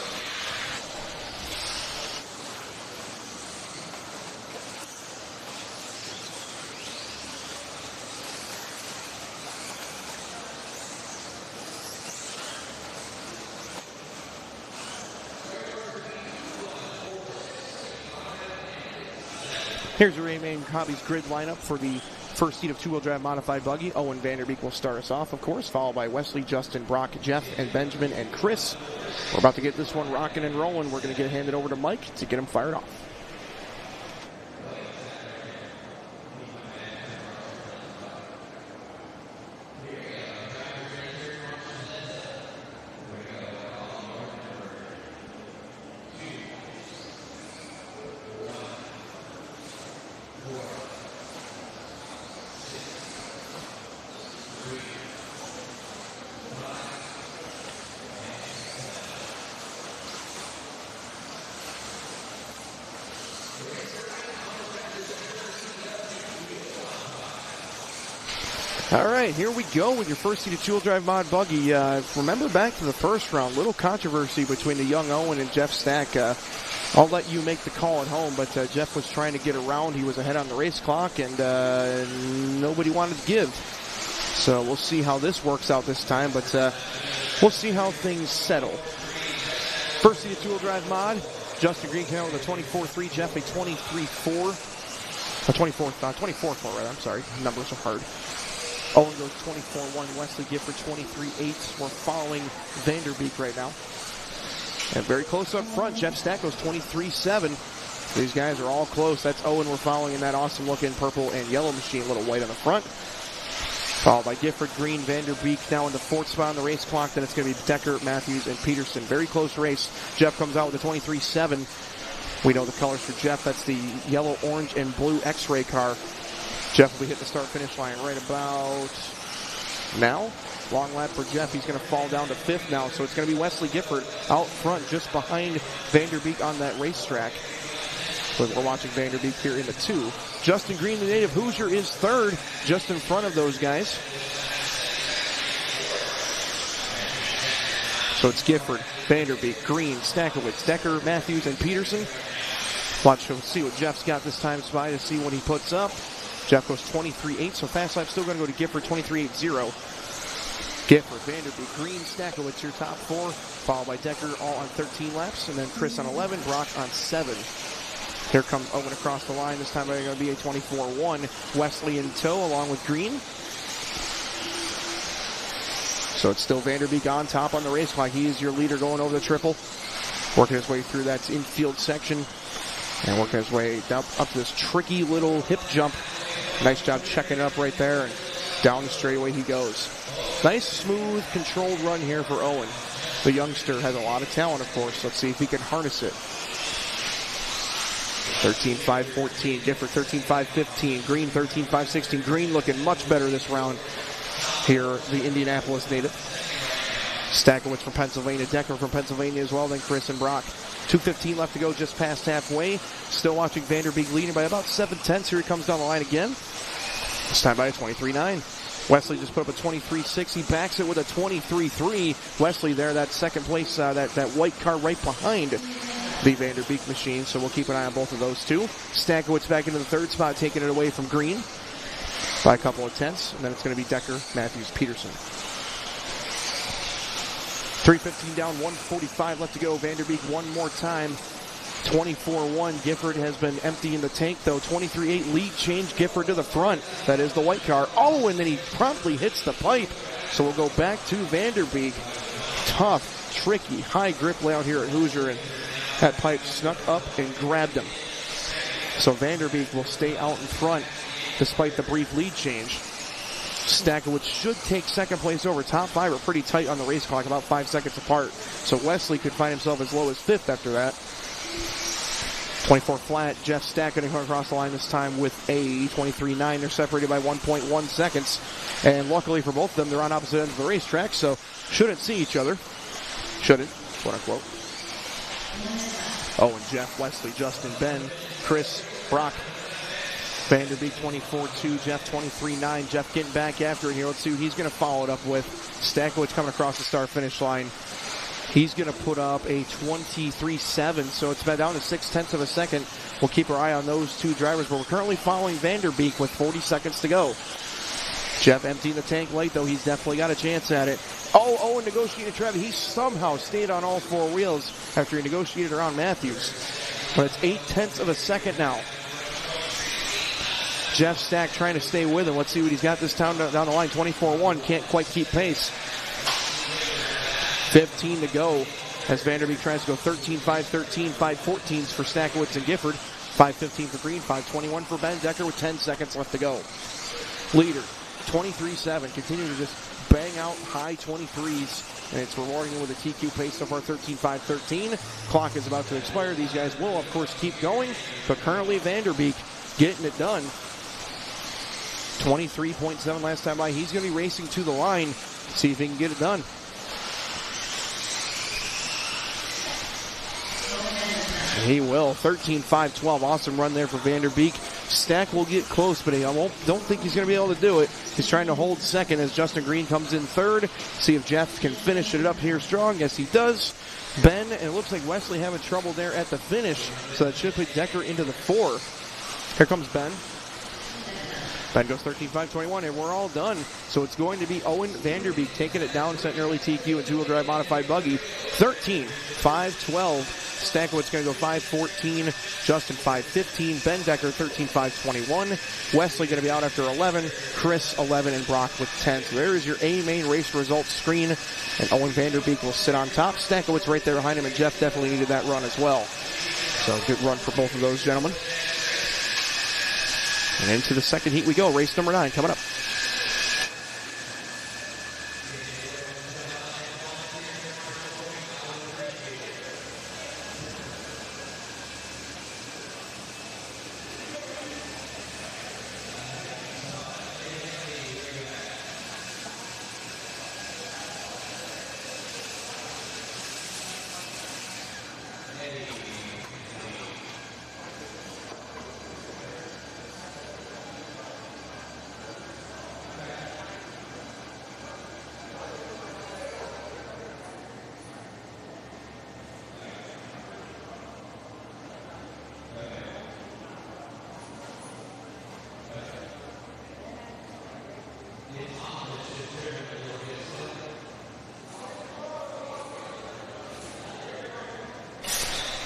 Here's your A-Main Hobbies grid lineup for the first heat of two-wheel drive modified buggy. Owen Vanderbeek will start us off, of course, followed by Wesley, Justin, Brock, Jeff, and Benjamin, and Chris. We're about to get this one rocking and rolling. We're going to get handed over to Mike to get him fired off. All right, here we go with your first seated two-wheel drive mod buggy. Remember back to the first round, little controversy between the young Owen and Jeff Stack. I'll let you make the call at home, but Jeff was trying to get around. He was ahead on the race clock, and nobody wanted to give. So we'll see how this works out this time, but we'll see how things settle. First seated two-wheel drive mod, Justin Green came out with a 24.3, Jeff a 23.4. A 24.4, right? I'm sorry, numbers are hard. Owen goes 24.1, Wesley Gifford 23.8. We're following Vanderbeek right now. And very close up front, Jeff Stack goes 23.7. These guys are all close. That's Owen we're following in that awesome looking purple and yellow machine, a little white on the front. Followed by Gifford, Green, Vanderbeek now in the fourth spot on the race clock. Then it's going to be Decker, Matthews, and Peterson. Very close race. Jeff comes out with a 23.7. We know the colors for Jeff. That's the yellow, orange, and blue X-ray car. Jeff will be hitting the start-finish line right about now. Long lap for Jeff. He's going to fall down to fifth now, so it's going to be Wesley Gifford out front just behind Vanderbeek on that racetrack. But we're watching Vanderbeek here in the two. Justin Green, the native Hoosier, is third, just in front of those guys. So it's Gifford, Vanderbeek, Green, Stackowitz, Decker, Matthews, and Peterson. Watch, we'll see what Jeff's got this time, Spy, to see what he puts up. Jeff goes 23.8, so fast lap still going to go to Gifford, 23.80. Gifford, Vanderbeek, Green, Stackowitz, your top four, followed by Decker, all on 13 laps, and then Chris on 11, Brock on 7. Here comes Owen across the line. This time it's going to be a 24.1. Wesley in tow along with Green. So it's still Vanderbeek on top on the race clock. He is your leader going over the triple. Working his way through that infield section. And working his way up to this tricky little hip jump. Nice job checking up right there. And down the straightaway he goes. Nice, smooth, controlled run here for Owen. The youngster has a lot of talent, of course. Let's see if he can harness it. 13.5.14. Gifford 13.5.15. Green 13.5.16. Green looking much better this round here, the Indianapolis native. Stackowitz from Pennsylvania. Decker from Pennsylvania as well. Then Chris and Brock. 2:15 left to go, just past halfway. Still watching Vanderbeek leading by about 7/10. Here he comes down the line again. This time by a 23.9. Wesley just put up a 23.6. He backs it with a 23.3. Wesley there, that second place, that white car right behind the Vanderbeek machine. So we'll keep an eye on both of those two. Stackowitz back into the third spot, taking it away from Green by a couple of tenths. And then it's going to be Decker, Matthews, Peterson. 3:15 down, 1:45 left to go. Vanderbeek one more time. 24.1. Gifford has been empty in the tank, though. 23.8 lead change. Gifford to the front. That is the white car. Oh, and then he promptly hits the pipe. So we'll go back to Vanderbeek. Tough, tricky, high grip layout here at Hoosier, and that pipe snuck up and grabbed him. So Vanderbeek will stay out in front despite the brief lead change. Stackowitz should take second place over. Top five are pretty tight on the race clock, about 5 seconds apart. So Wesley could find himself as low as fifth after that. 24 flat. Jeff Stack going to come across the line this time with a 23.9. They're separated by 1.1 seconds. And luckily for both of them, they're on opposite ends of the racetrack, so shouldn't see each other. Shouldn't, quote unquote. Owen, Jeff, Wesley, Justin, Ben, Chris, Brock. Vanderbeek 24.2, Jeff 23.9. Jeff getting back after it here. Let's see what he's going to follow it up with. Stackowitz coming across the start-finish line. He's going to put up a 23.7, so it's been down to 0.6 of a second. We'll keep our eye on those two drivers, but we're currently following Vanderbeek with 40 seconds to go. Jeff emptying the tank late, though. He's definitely got a chance at it. Oh, Owen negotiated Trev. He somehow stayed on all four wheels after he negotiated around Matthews. But it's 0.8 of a second now. Jeff Stack trying to stay with him. Let's see what he's got this time down the line. 24-1, can't quite keep pace. 15 to go as Vanderbeek tries to go 13-5, 13, 5-14s for Stackowitz and Gifford. 5-15 for Green, 5-21 for Ben Decker with 10 seconds left to go. Leader, 23-7, continuing to just bang out high 23s, and it's rewarding him with a TQ pace so far, 13-5, 13. Clock is about to expire. These guys will, of course, keep going, but currently Vanderbeek getting it done. 23.7 last time by. He's going to be racing to the line, see if he can get it done. He will. 13-5-12. Awesome run there for Vanderbeek. Stack will get close, but don't think he's going to be able to do it. He's trying to hold second as Justin Green comes in third. See if Jeff can finish it up here strong. Yes, he does. Ben, and it looks like Wesley having trouble there at the finish, so that should put Decker into the 4. Here comes Ben. Ben goes 13-5-21, and we're all done. So it's going to be Owen Vanderbeek taking it down, setting early TQ and two-wheel drive modified buggy. 13-5-12. Stankowitz going to go 5-14. Justin 5-15. Ben Decker 13-5-21. Wesley going to be out after 11. Chris 11 and Brock with 10. So there is your A main race results screen. And Owen Vanderbeek will sit on top. Stankowitz right there behind him, and Jeff definitely needed that run as well. So good run for both of those gentlemen. And into the second heat we go. Race number 9 coming up.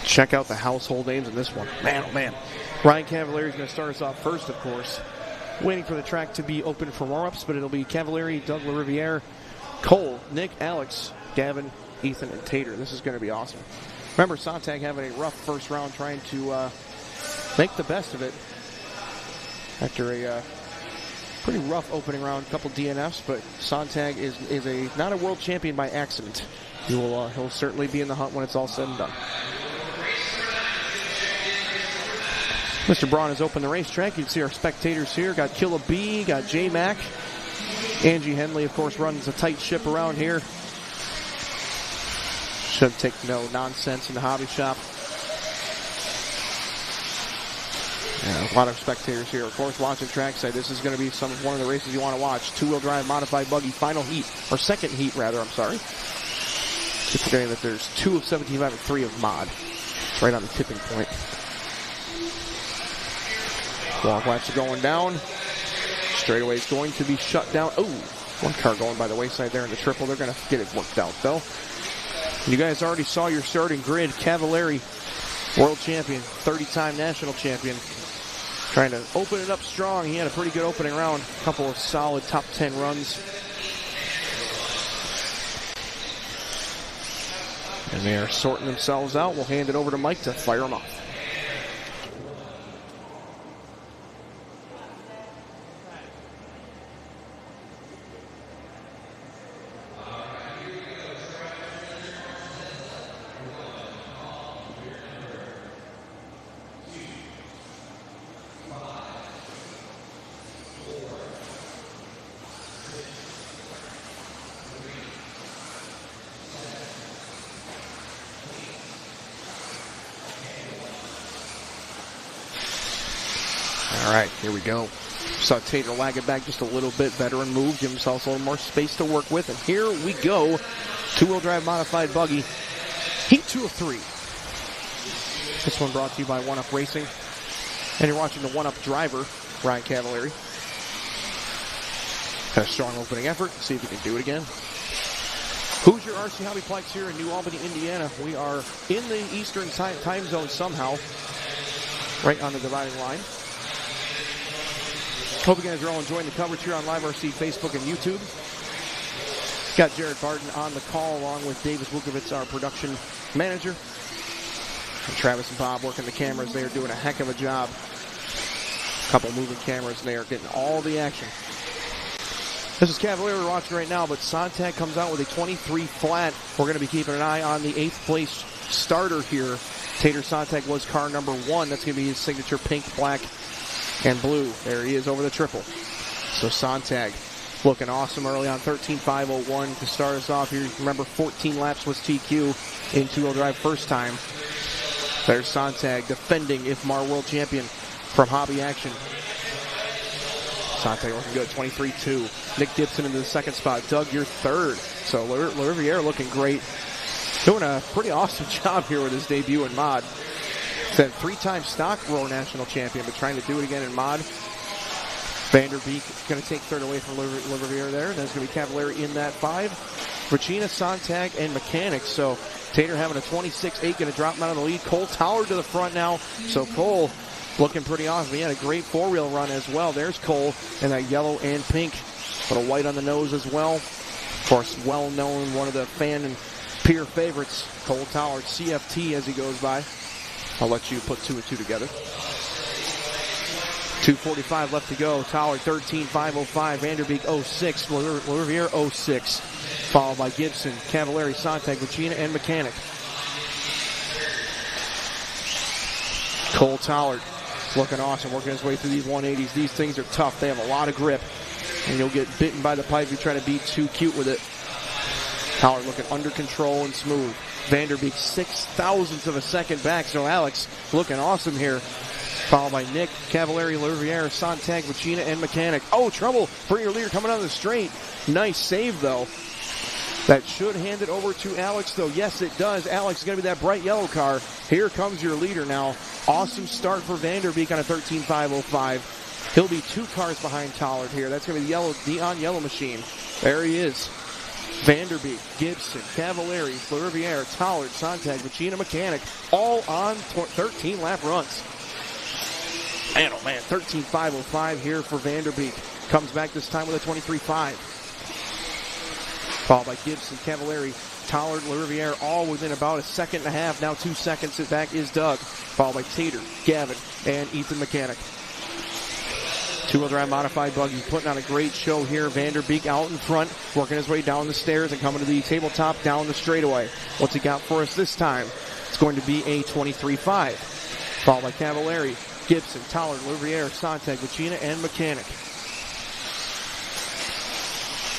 Check out the household names in this one. Man, oh man. Ryan Cavallari is going to start us off first, of course. Waiting for the track to be open for warm-ups, but it'll be Cavallari, Doug LaRiviere, Cole, Nick, Alex, Gavin, Ethan, and Tater. This is going to be awesome. Remember, Sontag having a rough first round trying to make the best of it after a pretty rough opening round, couple DNFs, but Sontag is not a world champion by accident. He'll certainly be in the hunt when it's all said and done. Mr. Braun has opened the racetrack. You can see our spectators here. Got Killa B, got J-Mac. Angie Henley, of course, runs a tight ship around here. Should take no nonsense in the hobby shop. Yeah, a lot of spectators here, of course, watching trackside. This is going to be one of the races you want to watch. Two-wheel drive modified buggy final heat, or second heat rather, I'm sorry. Keep forgetting that there's 2 of 75 and 3 of mod. It's right on the tipping point. Walk laps are going down. Straightaway is going to be shut down. Oh, one car going by the wayside there in the triple. They're going to get it worked out, though. You guys already saw your starting grid. Cavallari, world champion, 30-time national champion. Trying to open it up strong. He had a pretty good opening round. A couple of solid top 10 runs. And they are sorting themselves out. We'll hand it over to Mike to fire them off. All right, here we go. Saw Tater lag it back just a little bit. Veteran move, give himself a little more space to work with. And here we go. Two-wheel drive modified buggy. Heat 2 of 3. This one brought to you by 1UP Racing. And you're watching the 1UP driver, Ryan Cavallari. Had a strong opening effort. See if he can do it again. Hoosier RC Hobbyplex here in New Albany, Indiana. We are in the Eastern time zone somehow. Right on the dividing line. Hope you guys are all enjoying the coverage here on Live RC Facebook and YouTube. Got Jared Barton on the call along with Davis Vukovic, our production manager. And Travis and Bob working the cameras. They are doing a heck of a job. A couple moving cameras. They are getting all the action. This is Cavalier we're watching right now, but Sontag comes out with a 23 flat. We're going to be keeping an eye on the 8th place starter here. Tater Sontag was car number 1. That's going to be his signature pink, black, and blue. There he is over the triple. So Sontag looking awesome early on, 13.501 to start us off here. Remember, 14 laps was TQ in two-wheel drive first time. There's Sontag defending IFMAR World Champion from Hobby Action. Sontag looking good, 23.2. Nick Gibson into the second spot. Doug, you're third. So Riviere looking great. Doing a pretty awesome job here with his debut in mod. Said 3-time stock Roar National Champion, but trying to do it again in mod. Vanderbeek going to take third away from Riviere there. There's going to be Cavalieri in that 5. Regina, Sontag, and Mechanics. So Tater having a 26.8, going to drop him out of the lead. Cole Tower to the front now. So Cole looking pretty awesome. He had a great four-wheel run as well. There's Cole in that yellow and pink. Little white on the nose as well. Of course, well-known, one of the fan and peer favorites, Cole Tower, CFT as he goes by. I'll let you put 2 and 2 together. 2:45 left to go. Tower 13.505. Vanderbeek 06. Riviere 06. Followed by Gibson, Cavalieri, Sontag, Regina, and Mechanic. Cole Tollard looking awesome, working his way through these 180s. These things are tough. They have a lot of grip. And you'll get bitten by the pipe if you try to be too cute with it. Tollard looking under control and smooth. Vanderbeek 0.006 of a second back. So Alex looking awesome here. Followed by Nick, Cavalieri, Riviere, Sontag, Regina, and Mechanic. Oh, trouble for your leader coming out of the straight. Nice save, though. That should hand it over to Alex, though. Yes, it does. Alex is going to be that bright yellow car. Here comes your leader now. Awesome start for Vanderbeek on a 13.505. He'll be 2 cars behind Tollard here. That's going to be the Dion Yellow Machine. There he is. Vanderbeek, Gibson, Cavalieri, Riviere, Tollard, Sontag, Regina, Mechanic, all on 13-lap runs. Man, oh man, 13.505 here for Vanderbeek. Comes back this time with a 23.5. Followed by Gibson, Cavalieri, Tollard, Riviere, all within about a second and a half. Now 2 seconds back is Doug. Followed by Tater, Gavin, and Ethan Mechanic. Two-wheel drive modified buggy putting on a great show here. Vanderbeek out in front, working his way down the stairs and coming to the tabletop down the straightaway. What's he got for us this time? It's going to be a 23.5. Followed by Cavalieri, Gibson, Tollard, Riviere, Sontag, Regina, and Mechanic.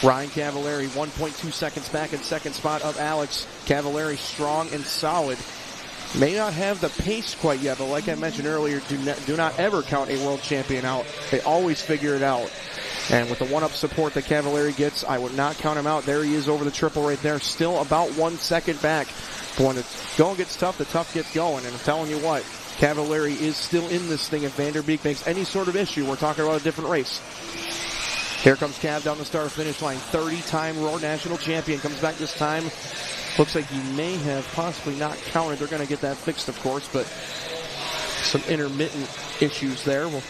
Ryan Cavalieri, 1.2 seconds back in second spot of Alex. Cavalieri strong and solid. May not have the pace quite yet, but like I mentioned earlier, do not ever count a world champion out. They always figure it out. And with the one-up support that Cavalieri gets, I would not count him out. There he is over the triple right there, still about 1 second back. But when it's going gets tough, the tough gets going. And I'm telling you what, Cavalieri is still in this thing. If Vanderbeek makes any sort of issue, we're talking about a different race. Here comes Cav down the start-finish line. 30-time Roar National Champion. Comes back this time. Looks like he may have possibly not counted. They're going to get that fixed, of course, but some intermittent issues there. We'll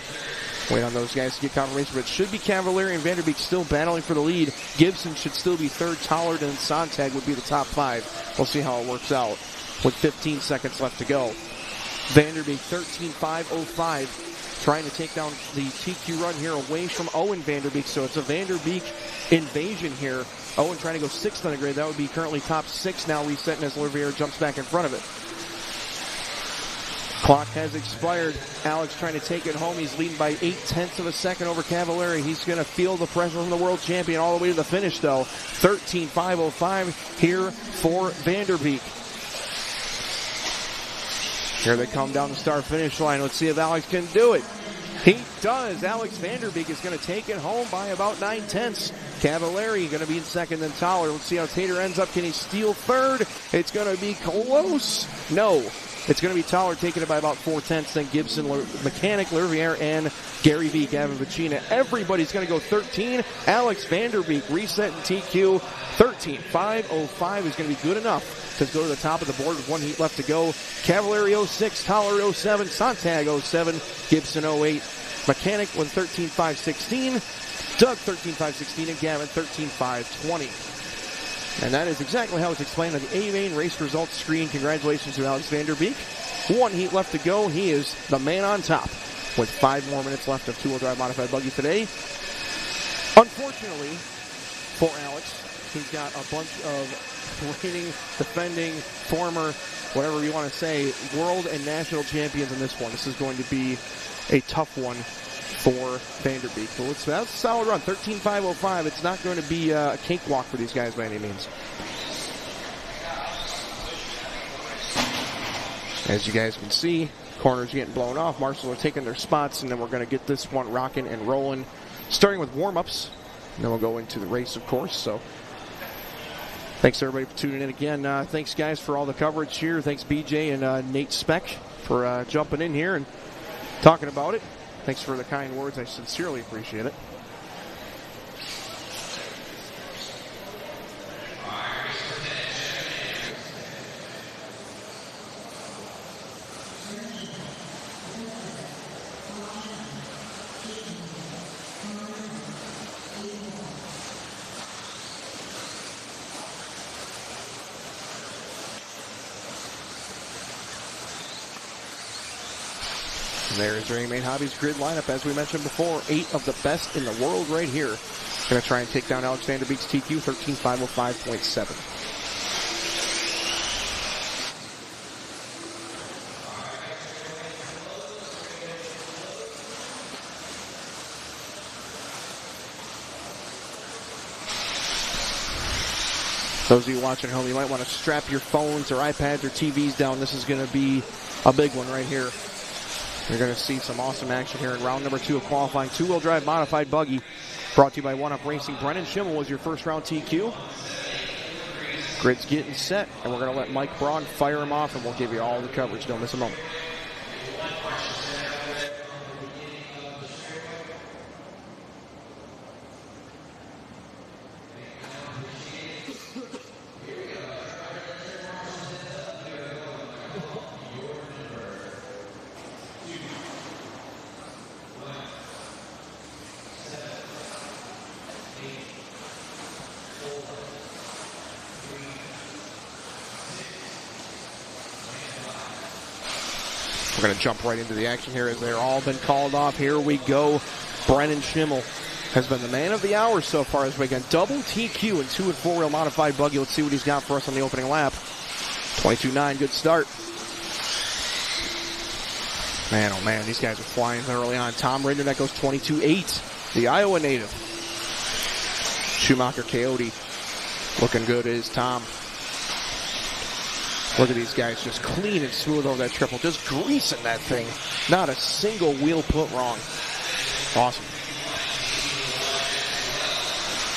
wait on those guys to get confirmation, but it should be Cavalieri and Vanderbeek still battling for the lead. Gibson should still be third. Tollard and Sontag would be the top 5. We'll see how it works out with 15 seconds left to go. Vanderbeek 13.505. Trying to take down the TQ run here away from Owen Vanderbeek. So it's a Vanderbeek invasion here. Owen trying to go 6th on the grid. That would be currently top 6 now, resetting as Riviere jumps back in front of it. Clock has expired. Alex trying to take it home. He's leading by 0.8 of a second over Cavalieri. He's going to feel the pressure from the world champion all the way to the finish, though. 13.505 here for Vanderbeek. Here they come down the start-finish line. Let's see if Alex can do it. He does. Alex Vanderbeek is going to take it home by about 0.9. Cavalieri going to be in second, then Tollard. Let's see how Tater ends up. Can he steal third? It's going to be close. No. It's going to be Tollard taking it by about 0.4. Then Gibson, Mechanic, Riviere, and Gary V. Gavin Vicina. Everybody's going to go 13. Alex Vanderbeek reset in TQ. 13.505 is going to be good enough to go to the top of the board with 1 heat left to go. Cavalieri 06, Tollard 07, Sontag 07, Gibson 08, Mechanic was 13.5.16. Doug 13.5.16, and Gavin 13.5.20. And that is exactly how it's explained on the A-Main race results screen. Congratulations to Alex Vanderbeek. 1 heat left to go. He is the man on top with 5 more minutes left of two-wheel drive modified buggy today. Unfortunately for Alex, he's got a bunch of reigning, defending, former, whatever you want to say, world and national champions in this one. This is going to be a tough one for Vanderbeek. But that's a solid run, 13.505. It's not going to be a cakewalk for these guys by any means. As you guys can see, corners getting blown off. Marshals are taking their spots, and then we're going to get this one rocking and rolling, starting with warm-ups. And then we'll go into the race, of course. So thanks, everybody, for tuning in again. Thanks, guys, for all the coverage here. Thanks, BJ and Nate Speck, for jumping in here and talking about it. Thanks for the kind words. I sincerely appreciate it. There's your A-Main Hobbies grid lineup. As we mentioned before, 8 of the best in the world right here. Going to try and take down Alexander Beek's TQ, 13.505.7. Those of you watching at home, you might want to strap your phones or iPads or TVs down. This is going to be a big one right here. You're going to see some awesome action here in round number 2 of qualifying. Two-wheel drive modified buggy. Brought to you by One Up Racing. Brennan Schimmel was your first round TQ. Grid's getting set, and we're going to let Mike Braun fire him off, and we'll give you all the coverage. Don't miss a moment. We're going to jump right into the action here as they're all been called off. Here we go. Brennan Schimmel has been the man of the hour so far this weekend. Double TQ and 2- and 4-wheel modified buggy. Let's see what he's got for us on the opening lap. 22.9, good start. Man, oh man, these guys are flying early on. Tom Rinder, that goes 22.8. The Iowa native. Schumacher Coyote looking good is Tom. Look at these guys just clean and smooth over that triple. Just greasing that thing. Not a single wheel put wrong. Awesome.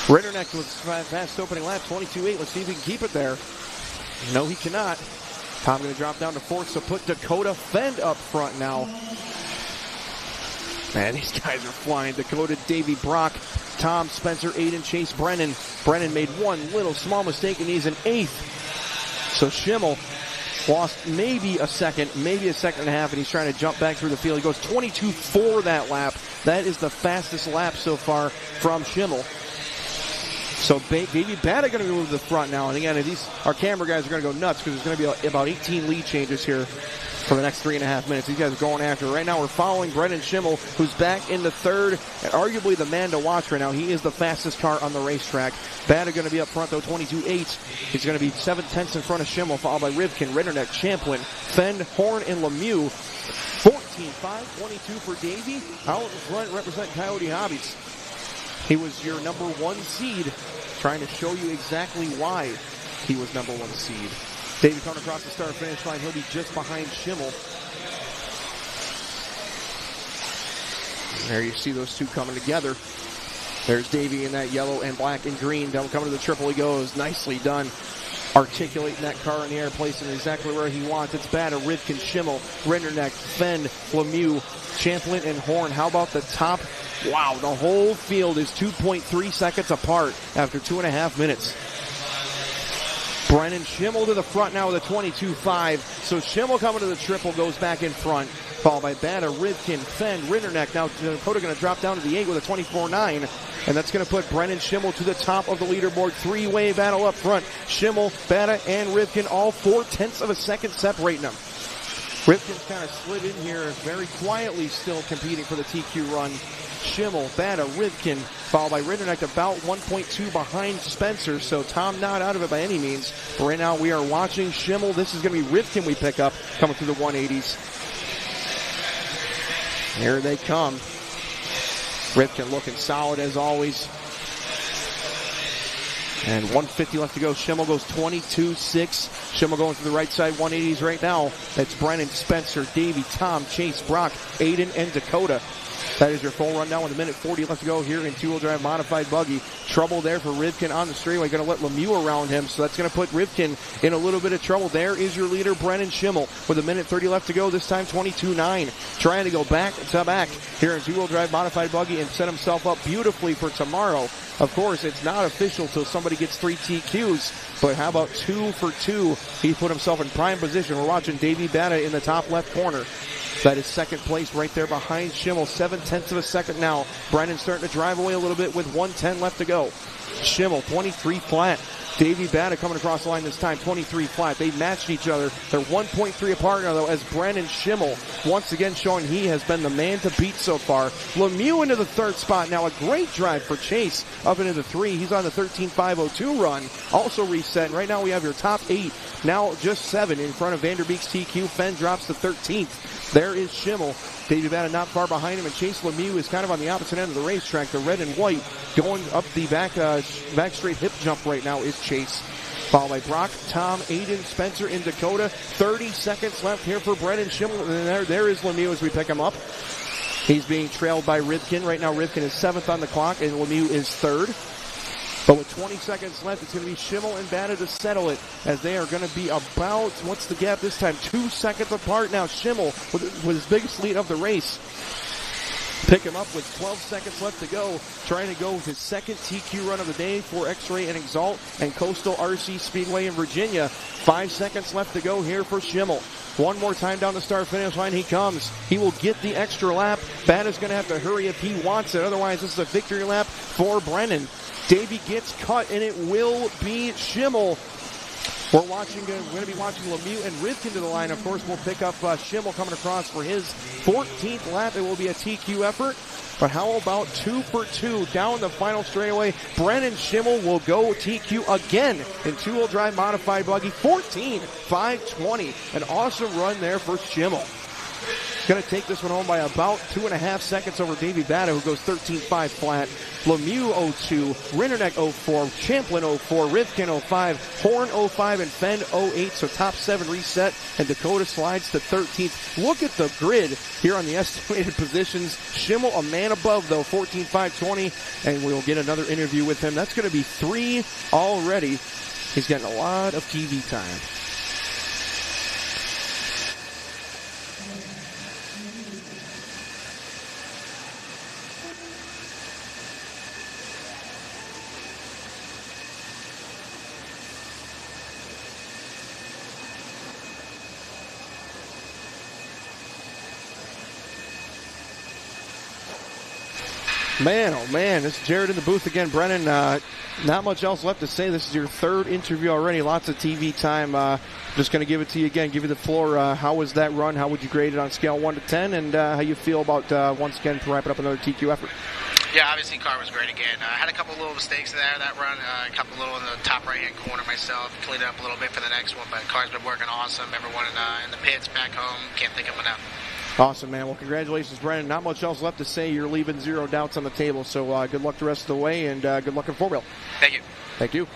Ritterneck with fast opening lap, 22.8. Let's see if he can keep it there. No, he cannot. Tom going to drop down to 4th, so put Dakota Fend up front now. Man, these guys are flying. Dakota, Davey Brock, Tom, Spencer, Aiden, Chase, Brennan. Brennan made one little small mistake, and he's in 8th. So Schimmel lost maybe a second and a half, and he's trying to jump back through the field. He goes 22.4 that lap. That is the fastest lap so far from Schimmel. So Baby Bata going to move to the front now. And again, our camera guys are going to go nuts because there's going to be about 18 lead changes here for the next 3.5 minutes. These guys are going after it. Right now we're following Brennan Schimmel, who's back in the 3rd, and arguably the man to watch right now. He is the fastest car on the racetrack. Bata going to be up front, though, 22.8. He's going to be 7/10 in front of Schimmel, followed by Rivkin, Ritterneck, Champlin, Fend, Horn, and Lemieux. 14.5, 22 for Davey. Out in front, represent Coyote Hobbies. He was your number 1 seed, trying to show you exactly why he was number 1 seed. Davey coming across the start-finish line. He'll be just behind Schimmel. There you see those two coming together. There's Davey in that yellow and black and green. Coming to the triple he goes. Nicely done. Articulating that car in the air, placing it exactly where he wants. It's Bata, Rivkin, Schimmel, Rinderneck, Fend, Lemieux, Champlin, and Horn. How about the top? Wow, the whole field is 2.3 seconds apart after 2.5 minutes. Brennan Schimmel to the front now with a 22.5. So Schimmel coming to the triple goes back in front. followed by Bata, Rivkin, Fenn, Rinderneck. Now Dakota going to drop down to the 8 with a 24-9, and that's going to put Brennan Schimmel to the top of the leaderboard. Three-way battle up front. Schimmel, Bata, and Rivkin, all 0.4 of a second separating them. Rivkin's kind of slid in here very quietly, still competing for the TQ run. Schimmel, Bata, Rivkin, followed by Rinderneck, about 1.2 behind Spencer, so Tom not out of it by any means. But right now we are watching Schimmel. This is going to be Rivkin we pick up coming through the 180s. Here they come. Rivkin looking solid as always. And 150 left to go. Schimmel goes 22.6. Schimmel going to the right side, 180s right now. That's Brennan, Spencer, Davey, Tom, Chase, Brock, Aiden, and Dakota. That is your full rundown with 1:40 left to go here in two-wheel drive modified buggy. Trouble there for Rivkin on the straightaway. Going to let Lemieux around him, so that's going to put Rivkin in a little bit of trouble. There is your leader, Brennan Schimmel, with 1:30 left to go. This time 22.9. Trying to go back to back here in two-wheel drive modified buggy and set himself up beautifully for tomorrow. Of course, it's not official till somebody gets 3 TQs, but how about 2 for 2? He put himself in prime position. We're watching Davey Bata in the top left corner. That is second place right there behind Schimmel. 0.7 of a second now. Brennan starting to drive away a little bit with 1:10 left to go. Schimmel, 23 flat. Davey Bata coming across the line this time, 23 flat. They matched each other. They're 1.3 apart now, though, as Brennan Schimmel once again showing he has been the man to beat so far. Lemieux into the third spot now. A great drive for Chase up into the 3. He's on the 13.502 run. Also reset. Right now we have your top 8. Now just 7 in front of Vanderbeek's TQ. Fenn drops to 13th. There is Schimmel. Davey Bata not far behind him, and Chase Lemieux is kind of on the opposite end of the racetrack. The red and white going up the back straight hip jump right now is Chase. Followed by Brock, Tom, Aiden, Spencer, and Dakota. 30 seconds left here for Brennan Schimmel. And there is Lemieux as we pick him up. He's being trailed by Rivkin. Right now Rivkin is 7th on the clock, and Lemieux is 3rd. But with 20 seconds left, it's going to be Schimmel and Bata to settle it, as they are going to be about, what's the gap this time? 2 seconds apart now. Schimmel with his biggest lead of the race. Pick him up with 12 seconds left to go, trying to go with his second TQ run of the day for X-Ray and Exalt and Coastal RC Speedway in Virginia. 5 seconds left to go here for Schimmel. One more time down the start-finish line he comes. He will get the extra lap. Bata's going to have to hurry if he wants it. Otherwise, this is a victory lap for Brennan. Davey gets cut, and it will be Schimmel. We're going to be watching Lemieux and Rivkin to the line. Of course, we'll pick up Schimmel coming across for his 14th lap. It will be a TQ effort. But how about 2 for 2 down the final straightaway? Brennan Schimmel will go TQ again in two-wheel drive modified buggy. 14.520. An awesome run there for Schimmel. Going to take this one home by about 2.5 seconds over Davey Bata, who goes 13.5 flat. Lemieux 02, Rinderneck 04, Champlin 04, Rivkin 05, Horn 05, and Fenn 08. So top 7 reset, and Dakota slides to 13th. Look at the grid here on the estimated positions. Schimmel a man above, though, 14.520, and we'll get another interview with him. That's going to be 3 already. He's getting a lot of TV time. Man, oh man, this is Jared in the booth again. Brennan, not much else left to say. This is your 3rd interview already. Lots of TV time. Just going to give it to you again, give you the floor. How was that run? How would you grade it on scale 1 to 10? And how you feel about, once again, wrapping up another TQ effort? Yeah, obviously car was great again. I had a couple little mistakes there that run, a couple little in the top right-hand corner myself. Cleaned it up a little bit for the next one, but car's been working awesome. Everyone in the pits, back home, can't think of enough. Awesome, man. Well, congratulations, Brennan. Not much else left to say. You're leaving 0 doubts on the table, so good luck the rest of the way, and good luck in 4-wheel. Thank you. Thank you.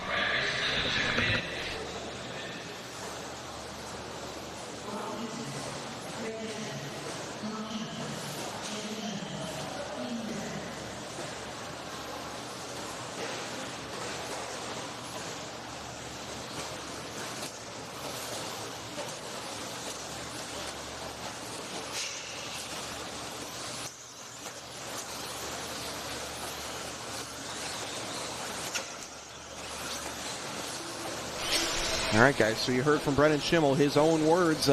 All right, guys, so you heard from Brennan Schimmel, his own words.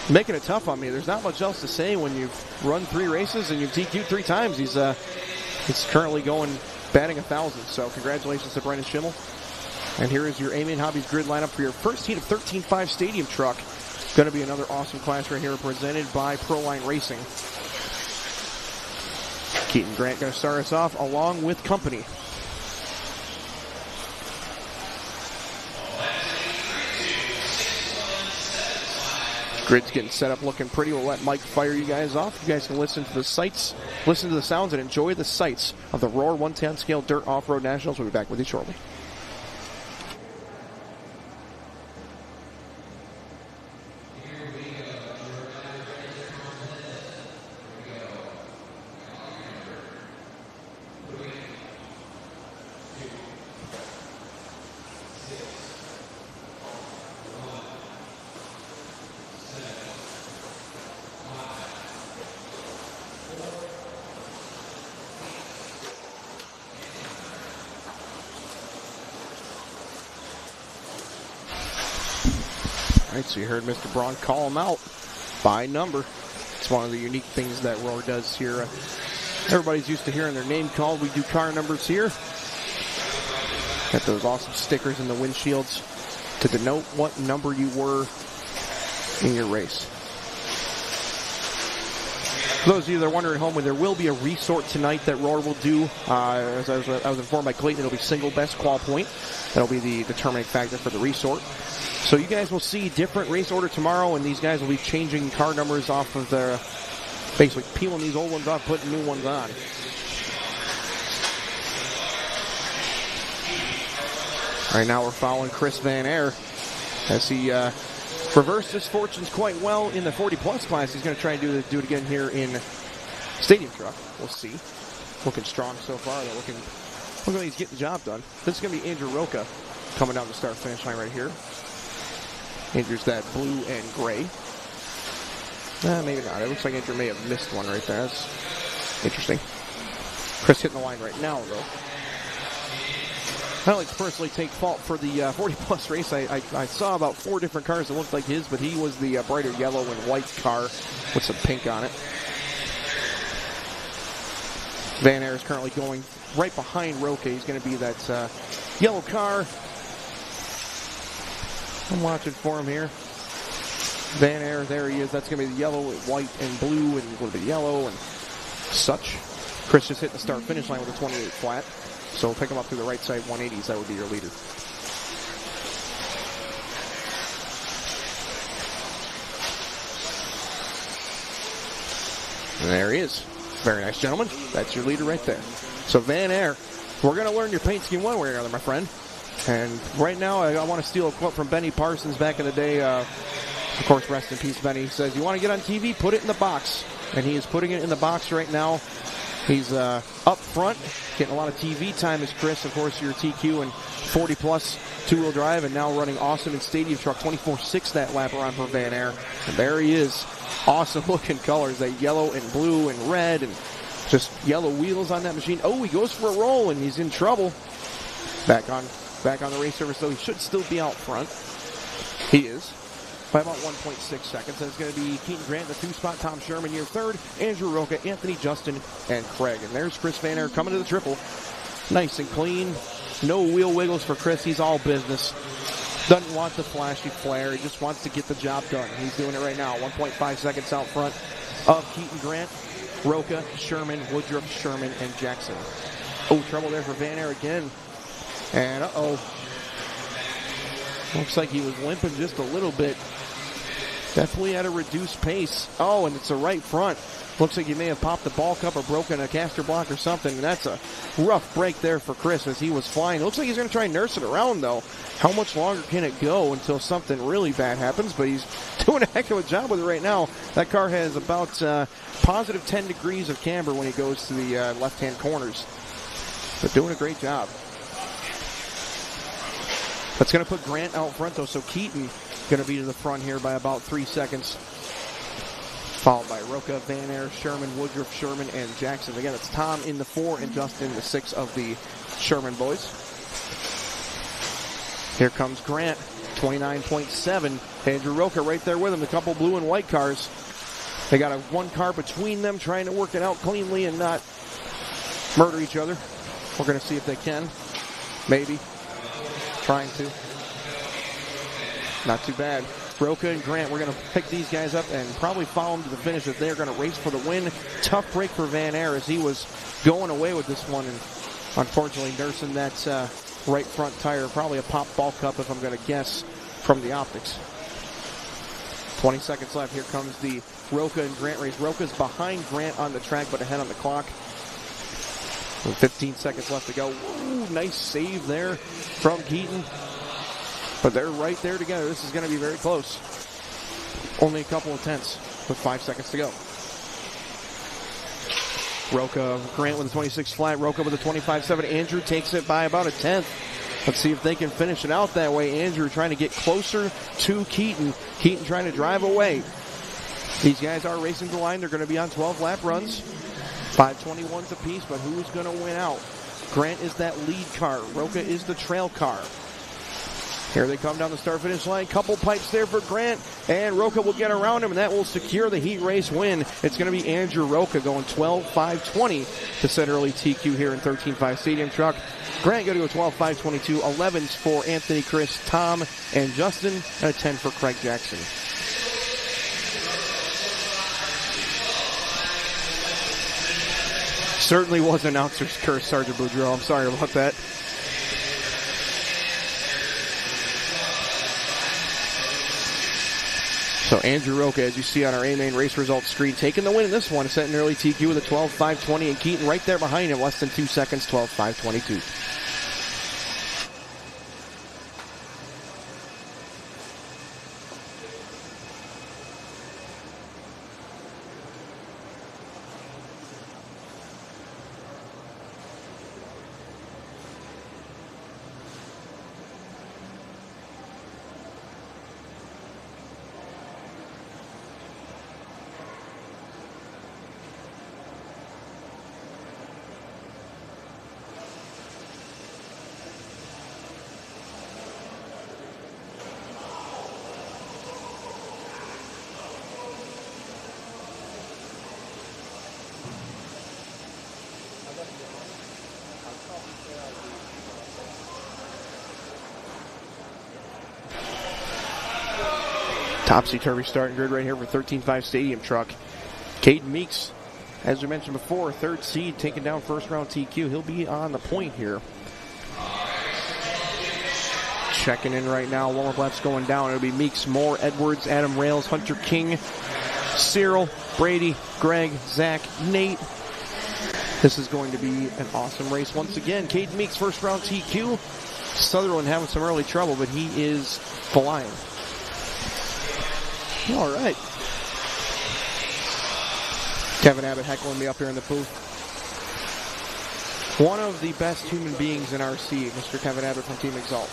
making it tough on me. There's not much else to say when you've run 3 races and you've DQ'd 3 times. He's currently going batting 1,000. So congratulations to Brendan Schimmel. And here is your Amy and Hobby's grid lineup for your first heat of 13.5 Stadium Truck. Going to be another awesome class right here, presented by Proline Racing. Keaton Grant going to start us off along with company. Grid's getting set up, looking pretty. We'll let Mike fire you guys off. You guys can listen to the sights, listen to the sounds, and enjoy the sights of the Roar 110 Scale Dirt Off-Road Nationals. We'll be back with you shortly. So you heard Mr. Braun call him out by number. It's one of the unique things that Roar does here. Everybody's used to hearing their name called. We do car numbers here. Got those awesome stickers in the windshields to denote what number you were in your race. For those of you that are wondering at home, there will be a resort tonight that Roar will do. As I was informed by Clayton, it'll be single best qual point. That'll be the determining factor for the resort. So you guys will see different race order tomorrow, and these guys will be changing car numbers off of their, basically peeling these old ones off, putting new ones on. Right now we're following Chris Van Air as he reversed his fortunes quite well in the 40-plus class. He's going to try and do it again here in Stadium Truck. We'll see. Looking strong so far. They're looking like he's getting the job done. This is going to be Andrew Roca coming down the start-finish line right here. Andrew's that blue and gray. Maybe not. It looks like Andrew may have missed one right there. That's interesting. Chris hitting the line right now, though. I like to personally take fault for the 40-plus race. I saw about 4 different cars that looked like his, but he was the brighter yellow and white car with some pink on it. Van Air is currently going right behind Roque. He's going to be that yellow car. I'm watching for him here. Van Air, there he is. That's going to be the yellow, white, and blue, and a little bit of yellow and such. Chris just hit the start-finish line with a 28 flat. So we'll pick him up through the right side 180s. That would be your leader. And there he is. Very nice, gentlemen. That's your leader right there. So Van Air, we're going to learn your paint scheme one way or another, my friend. And right now, I want to steal a quote from Benny Parsons back in the day. Of course, rest in peace, Benny. He says, you want to get on TV? Put it in the box. And he is putting it in the box right now. He's up front, getting a lot of TV time as Chris. Of course, your TQ and 40-plus two-wheel drive, and now running awesome in Stadium Truck. 24.6 that lap around for Van Air. And there he is. Awesome-looking colors. That yellow and blue and red and just yellow wheels on that machine. Oh, he goes for a roll, and he's in trouble. Back on the race surface, though. He should still be out front. He is. By about 1.6 seconds. And it's going to be Keaton Grant in the 2-spot, Tom Sherman your 3rd, Andrew Roca, Anthony Justin, and Craig. And there's Chris Van Air coming to the triple. Nice and clean. No wheel wiggles for Chris. He's all business. Doesn't want the flashy flare. He just wants to get the job done. He's doing it right now. 1.5 seconds out front of Keaton Grant, Roca, Sherman, Woodruff, Sherman, and Jackson. Oh, trouble there for Van Air again. And looks like he was limping just a little bit. Definitely at a reduced pace. Oh, and it's a right front. Looks like he may have popped the ball cup or broken a caster block or something. And that's a rough break there for Chris as he was flying. It looks like he's going to try and nurse it around, though. How much longer can it go until something really bad happens? But he's doing a heck of a job with it right now. That car has about positive 10 degrees of camber when he goes to the left-hand corners. But doing a great job. That's going to put Grant out front, though, so Keaton going to be to the front here by about 3 seconds. Followed by Roca, Van Air, Sherman, Woodruff, Sherman, and Jackson. Again, it's Tom in the 4 and Justin in the 6 of the Sherman boys. Here comes Grant. 29.7. Andrew Roca right there with him. A couple blue and white cars. They got one car between them, trying to work it out cleanly and not murder each other. We're going to see if they can. Maybe. Trying to. Not too bad. Roca and Grant, we're going to pick these guys up and probably follow them to the finish if they're going to race for the win. Tough break for Van Air as he was going away with this one and unfortunately nursing that right front tire. Probably a pop ball cup if I'm going to guess from the optics. 20 seconds left. Here comes the Roca and Grant race. Roca's behind Grant on the track but ahead on the clock. 15 seconds left to go. Ooh, nice save there from Keaton. But they're right there together. This is going to be very close. Only a couple of tenths with 5 seconds to go. Roca, Grant with a 26 flat. Roca with a 25.7. Andrew takes it by about a tenth. Let's see if they can finish it out that way. Andrew trying to get closer to Keaton. Keaton trying to drive away. These guys are racing the line. They're going to be on 12-lap runs. 5:21s apiece, but who's going to win out? Grant is that lead car. Roca is the trail car. Here they come down the start-finish line. Couple pipes there for Grant, and Roca will get around him, and that will secure the heat race win. It's going to be Andrew Roca going 12.520 to set early TQ here in 13.5 Stadium Truck. Grant going to go 12.522. 11s for Anthony, Chris, Tom, and Justin, and a 10 for Craig Jackson. Certainly was an announcer's curse, Sergeant Boudreau. I'm sorry about that. So Andrew Roca, as you see on our A-Main race results screen, taking the win in this one, setting early TQ with a 12.520, and Keaton right there behind him, less than 2 seconds, 12.522. Topsy-turvy starting grid right here for 13.5 Stadium Truck. Caden Meeks, as we mentioned before, third seed, taking down first round TQ. He'll be on the point here. Checking in right now. Warm-up laps going down. It'll be Meeks, Moore, Edwards, Adam Rails, Hunter King, Cyril, Brady, Greg, Zach, Nate. This is going to be an awesome race once again. Caden Meeks, first round TQ. Sutherland having some early trouble, but he is flying. All right. Kevin Abbott heckling me up here in the booth. One of the best human beings in RC, Mr. Kevin Abbott from Team Exalt.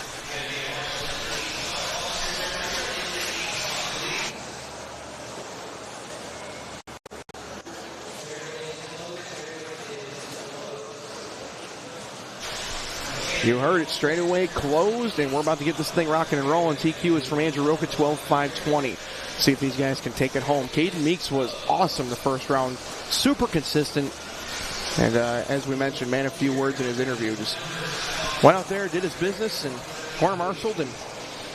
You heard it, straight away closed, and we're about to get this thing rocking and rolling. TQ is from Andrew Roca, 12.520. See if these guys can take it home. Caden Meeks was awesome the first round. Super consistent. And as we mentioned, man, a few words in his interview. Just went out there, did his business, and court-martialed, and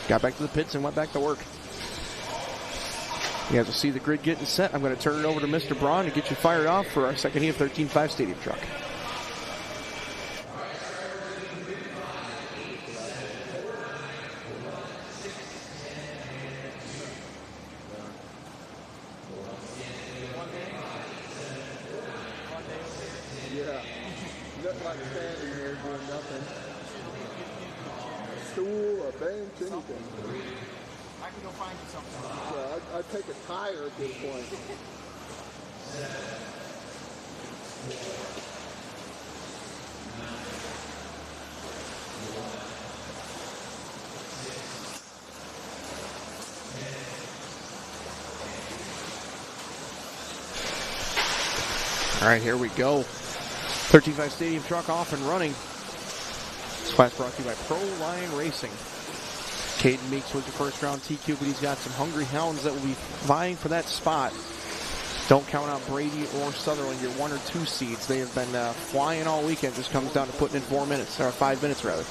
got back to the pits and went back to work. You guys will see the grid getting set. I'm going to turn it over to Mr. Braun to get you fired off for our second heat of 13.5 Stadium Truck. I'd take a tire at this point. All right, here we go. 13.5 Stadium Truck off and running. This class brought to you by Pro Line Racing. Caden Meeks was the first round TQ, but he's got some hungry hounds that will be vying for that spot. Don't count out Brady or Sutherland, your 1 or 2 seeds. They have been flying all weekend. Just comes down to putting in 4 minutes, or 5 minutes rather.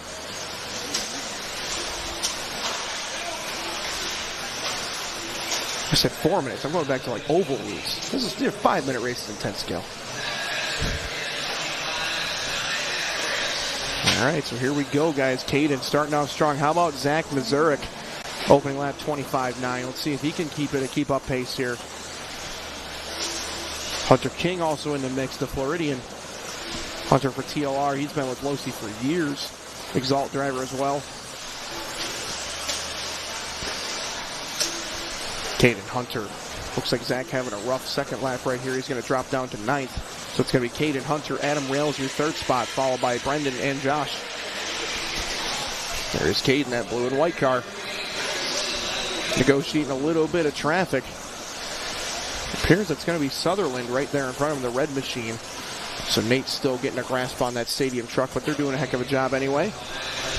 I said 4 minutes. I'm going back to like oval meets. This is 5-minute races in 10 scale. All right, so here we go, guys. Caden starting off strong. How about Zach Mazurik? Opening lap 25.9. Let's see if he can keep up pace here. Hunter King also in the mix, the Floridian. Hunter for TLR. He's been with Losi for years. Exalt driver as well. Caden Hunter. Looks like Zach having a rough second lap right here. He's going to drop down to 9th. So it's going to be Caden Hunter, Adam Rails, your 3rd spot, followed by Brendan and Josh. There's Caden, that blue and white car. Negotiating a little bit of traffic. Appears it's going to be Sutherland right there in front of him, the red machine. So Nate's still getting a grasp on that stadium truck, but they're doing a heck of a job anyway.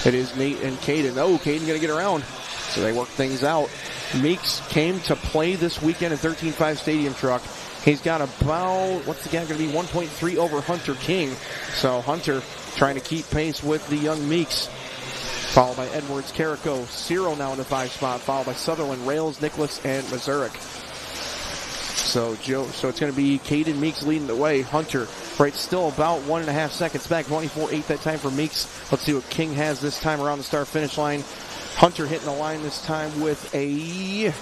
It is Nate and Caden. Oh, Caden going to get around. So they work things out. Meeks came to play this weekend in 13.5 stadium truck. He's got about, what's the gap going to be, 1.3 over Hunter King. So Hunter trying to keep pace with the young Meeks. Followed by Edwards, Carrico, Cyril now in the 5 spot, followed by Sutherland, Rails, Nicholas, and Mazurik. So it's going to be Caden Meeks leading the way. Hunter, right, still about 1.5 seconds back, 24.8 that time for Meeks. Let's see what King has this time around the start-finish line. Hunter hitting the line this time with a...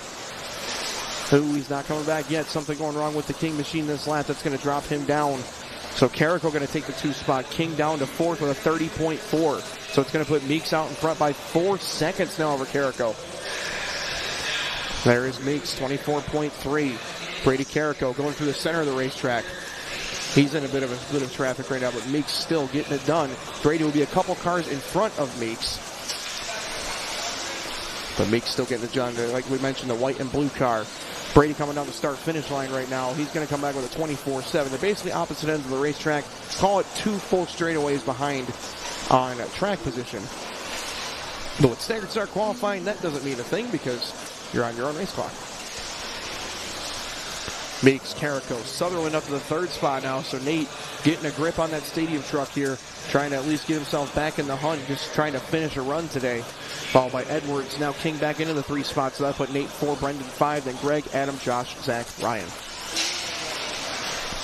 Ooh, he's not coming back yet. Something going wrong with the King machine this lap. That's going to drop him down. So Carrico going to take the 2 spot. King down to 4th with a 30.4. So it's going to put Meeks out in front by 4 seconds now over Carrico. There is Meeks, 24.3. Brady Carrico going through the center of the racetrack. He's in a bit of traffic right now, but Meeks still getting it done. Brady will be a couple cars in front of Meeks. But Meeks still getting it done. Like we mentioned, the white and blue car. Brady coming down the start-finish line right now. He's going to come back with a 24.7. They're basically opposite ends of the racetrack. Call it 2 full straightaways behind on track position. But with staggered start qualifying, that doesn't mean a thing because you're on your own race clock. Meeks, Carrico, Sutherland up to the 3rd spot now. So Nate getting a grip on that stadium truck here, trying to at least get himself back in the hunt, just trying to finish a run today. Followed by Edwards. Now King back into the 3 spots. So that put Nate 4, Brendan 5, then Greg, Adam, Josh, Zach, Ryan.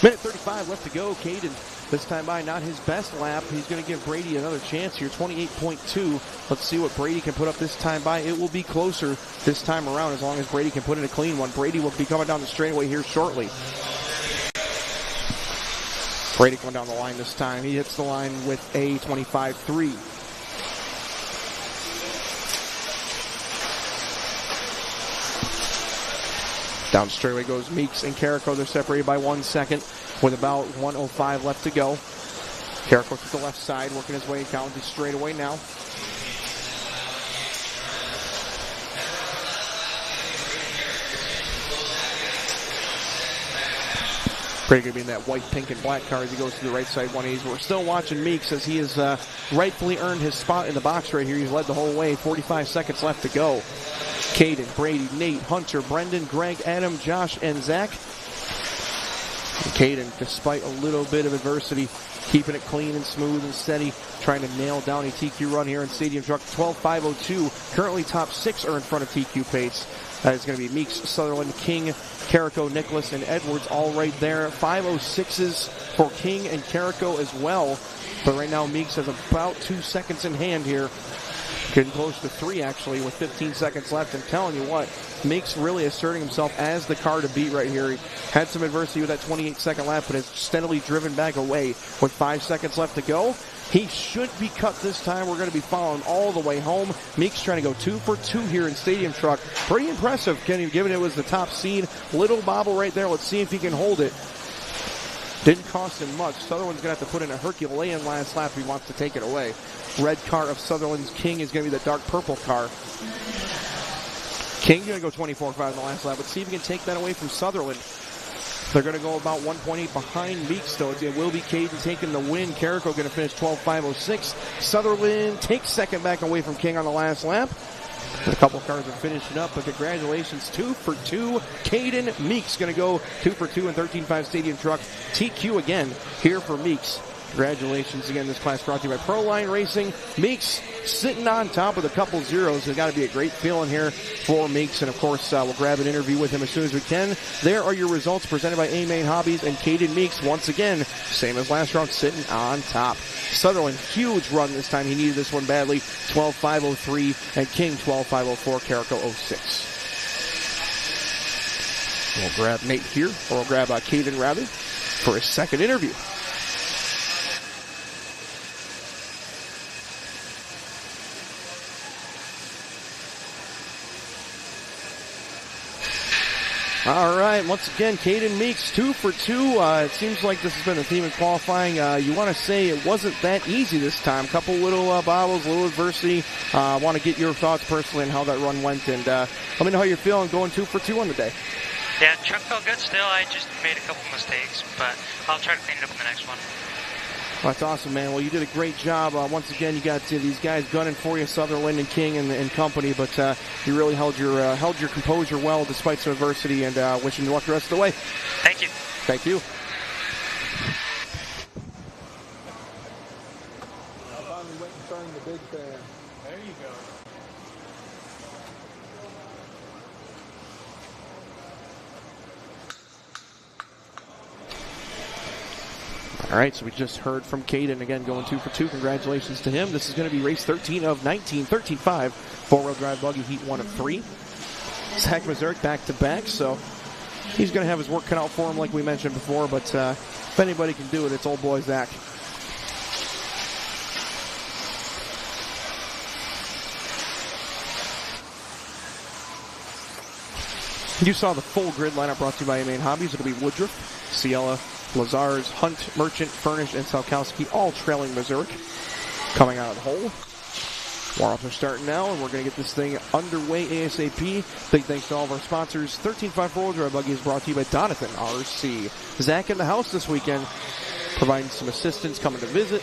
Minute 35 left to go. Caden this time by not his best lap. He's going to give Brady another chance here. 28.2. Let's see what Brady can put up this time by. It will be closer this time around as long as Brady can put in a clean one. Brady will be coming down the straightaway here shortly. Brady coming down the line this time. He hits the line with a 25.3. Down straightaway goes Meeks and Carrico. They're separated by 1 second with about 1:05 left to go. Carrico to the left side, working his way down the straightaway now. Pretty good being that white, pink, and black car as he goes to the right side 180s. We're still watching Meeks as he has rightfully earned his spot in the box right here. He's led the whole way. 45 seconds left to go. Caden, Brady, Nate, Hunter, Brendan, Greg, Adam, Josh, and Zach. And Caden, despite a little bit of adversity, keeping it clean and smooth and steady, trying to nail down a TQ run here in Stadium Truck. 12.502. Currently top 6 are in front of TQ pace. That is going to be Meeks, Sutherland, King, Carrico, Nicholas, and Edwards all right there. 5.06s for King and Carrico as well. But right now Meeks has about 2 seconds in hand here. Getting close to 3 actually with 15 seconds left. And telling you what, Meeks really asserting himself as the car to beat right here. He had some adversity with that 28-second lap, but has steadily driven back away with 5 seconds left to go. He should be cut this time. We're going to be following all the way home. Meeks trying to go 2 for 2 here in Stadium Truck. Pretty impressive, given it was the top seed. Little bobble right there. Let's see if he can hold it. Didn't cost him much. Sutherland's going to have to put in a Herculean last lap if he wants to take it away. Red car of Sutherland's King is going to be the dark purple car. King going to go 24.5 in the last lap. Let's see if he can take that away from Sutherland. They're going to go about 1.8 behind Meeks, though. It will be Caden taking the win. Carrico going to finish 12.506. Sutherland takes second back away from King on the last lap. A couple cars are finishing up, but congratulations, 2 for 2. Caden Meeks going to go 2 for 2 in 13.5 Stadium Truck. TQ again here for Meeks. Congratulations again. This class brought to you by Proline Racing. Meeks sitting on top with a couple zeros. It's got to be a great feeling here for Meeks. And, of course, we'll grab an interview with him as soon as we can. There are your results presented by A-Main Hobbies. And Caden Meeks, once again, same as last round, sitting on top. Sutherland, huge run this time. He needed this one badly. 12.503. And King, 12.504. Carrico, 06. We'll grab Nate here, or we'll grab Caden, rather, for his second interview. All right, once again, Caden Meeks, 2 for 2. It seems like this has been the theme in qualifying. You want to say it wasn't that easy this time. Couple little bobbles, little adversity. I want to get your thoughts personally on how that run went, and let me know how you're feeling going 2 for 2 on the day. Yeah, truck felt good still. I just made a couple mistakes, but I'll try to clean it up in the next one. Well, that's awesome, man. Well, you did a great job. Once again, you got these guys gunning for you, Sutherland and King and company, but you really held your composure well despite some adversity, and wishing you luck the rest of the way. Thank you. Thank you. I finally went and turned the big fan. There you go. All right, so we just heard from Caden, again, going 2 for 2. Congratulations to him. This is going to be race 13 of 19, 13.5, four-wheel drive buggy, heat 1 of 3. Zach Mazurek back-to-back, so he's going to have his work cut out for him like we mentioned before, but if anybody can do it, it's old boy Zach. You saw the full grid lineup brought to you by A-Main Hobbies. It'll be Woodruff, Ciela, Lazars, Hunt, Merchant, Furnish, and Salkowski, all trailing Mazurek. Coming out of the hole. Warm-ups are starting now, and we're going to get this thing underway ASAP. Big thanks to all of our sponsors. 13.5 4-wheel drive buggy is brought to you by Donovan RC. Zach in the house this weekend, providing some assistance, coming to visit.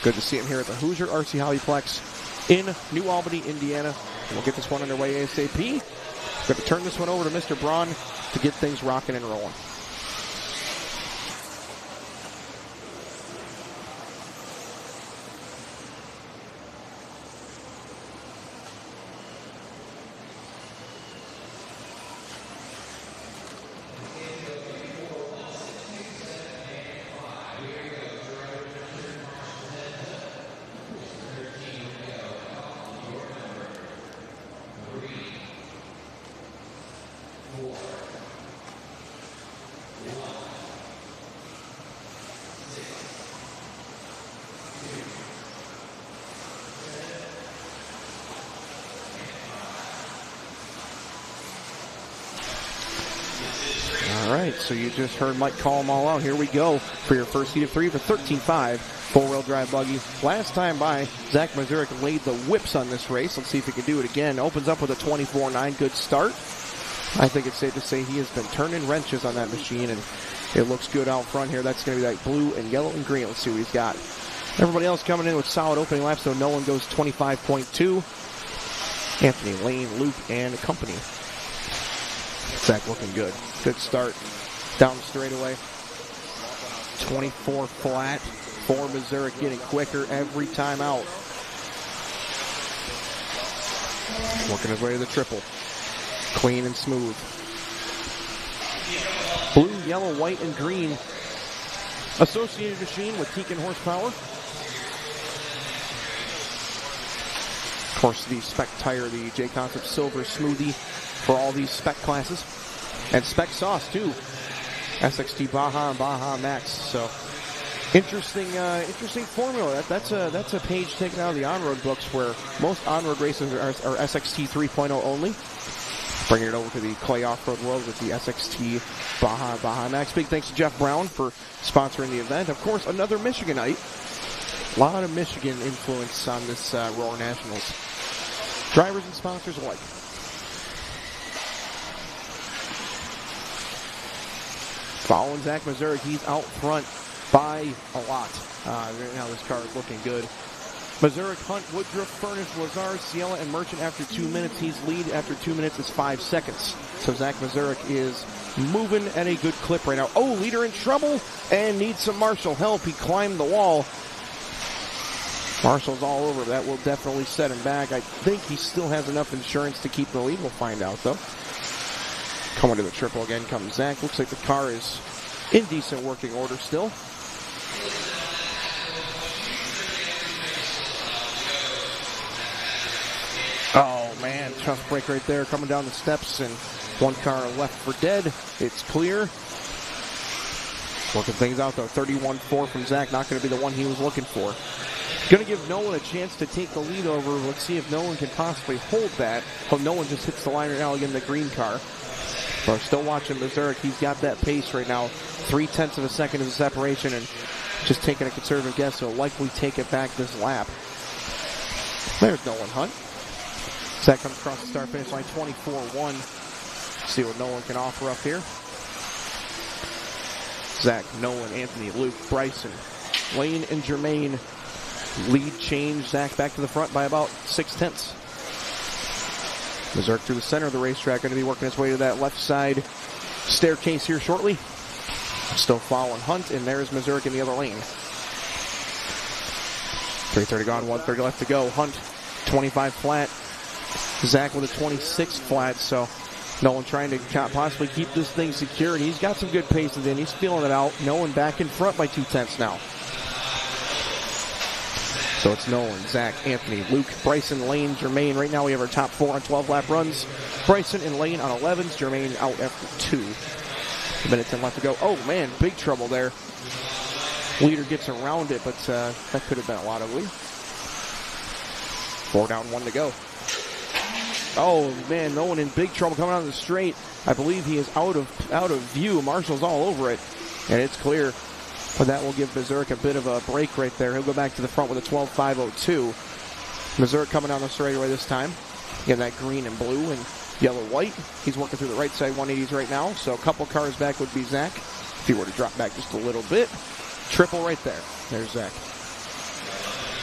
Good to see him here at the Hoosier RC Hobbyplex in New Albany, Indiana. And we'll get this one underway ASAP. We're going to turn this one over to Mr. Braun to get things rocking and rolling. So you just heard Mike call them all out. Here we go for your first heat of 3 for 13.5 four-wheel drive buggy. Last time by, Zach Mazurek laid the whips on this race. Let's see if he can do it again. Opens up with a 24.9. Good start. I think it's safe to say he has been turning wrenches on that machine, and it looks good out front here. That's going to be like blue and yellow and green. Let's see what he's got. Everybody else coming in with solid opening laps, so Nolan goes 25.2. Anthony, Lane, Luke, and company. Zach looking good. Good start. Down the straightaway. 24 flat. For Mazurek getting quicker every time out. Working his way to the triple. Clean and smooth. Blue, yellow, white, and green. Associated machine with Tekin horsepower. Of course, the spec tire, the J Concept Silver Smoothie for all these spec classes. And spec sauce, too. SXT Baja and Baja Max. So, interesting formula. That's a page taken out of the on-road books where most on-road races are SXT 3.0 only. Bringing it over to the clay off-road world with the SXT Baja Max. Big thanks to Jeff Brown for sponsoring the event. Of course, another Michiganite. A lot of Michigan influence on this Roar Nationals. Drivers and sponsors alike. Following Zach Mazurek, he's out front by a lot. Right now this car is looking good. Missouri, Hunt, Woodruff, Furnace, Lazar, Ciela, and Merchant after 2 minutes. He's lead after 2 minutes is 5 seconds. So Zach Mazurek is moving at a good clip right now. Oh, leader in trouble and needs some Marshall help. He climbed the wall. Marshall's all over. That will definitely set him back. I think he still has enough insurance to keep the lead. We'll find out, though. Coming to the triple again comes Zach. Looks like the car is in decent working order still. Oh, man. Tough break right there. Coming down the steps, and one car left for dead. It's clear. Working things out, though. 31-4 from Zach. Not going to be the one he was looking for. Going to give Nolan a chance to take the lead over. Let's see if Nolan can possibly hold that. Oh, Nolan just hits the line right now again, the green car. But still watching Mazurek. He's got that pace right now. 0.3 of a second of separation, and just taking a conservative guess, he'll likely take it back this lap. There's Nolan Hunt. Zach comes across the start-finish line 24-1. See what Nolan can offer up here. Zach, Nolan, Anthony, Luke, Bryson, Lane, and Jermaine. Lead change. Zach back to the front by about 0.6. Mazurek through the center of the racetrack. Going to be working his way to that left side staircase here shortly. Still following Hunt, and there's Mazurek in the other lane. 3:30 gone, 1:30 left to go. Hunt, 25 flat. Zach with a 26 flat, so Nolan trying to possibly keep this thing secure, and he's got some good pace in. He's feeling it out. Nolan back in front by 0.2 now. So it's Nolan, Zach, Anthony, Luke, Bryson, Lane, Jermaine. Right now we have our top 4 on 12-lap runs. Bryson and Lane on 11s. Jermaine out after 2. 1 minute 10 left to go. Oh, man, big trouble there. Leader gets around it, but that could have been a lot ugly. 4 down, 1 to go. Oh, man, Nolan in big trouble coming out of the straight. I believe he is out of view. Marshall's all over it, and it's clear. But that will give Mazurek a bit of a break right there. He'll go back to the front with a 12.502. Mazurek coming down the straightaway this time. Again, that green and blue and yellow-white. He's working through the right side 180s right now. So a couple cars back would be Zach. If he were to drop back just a little bit. Triple right there. There's Zach.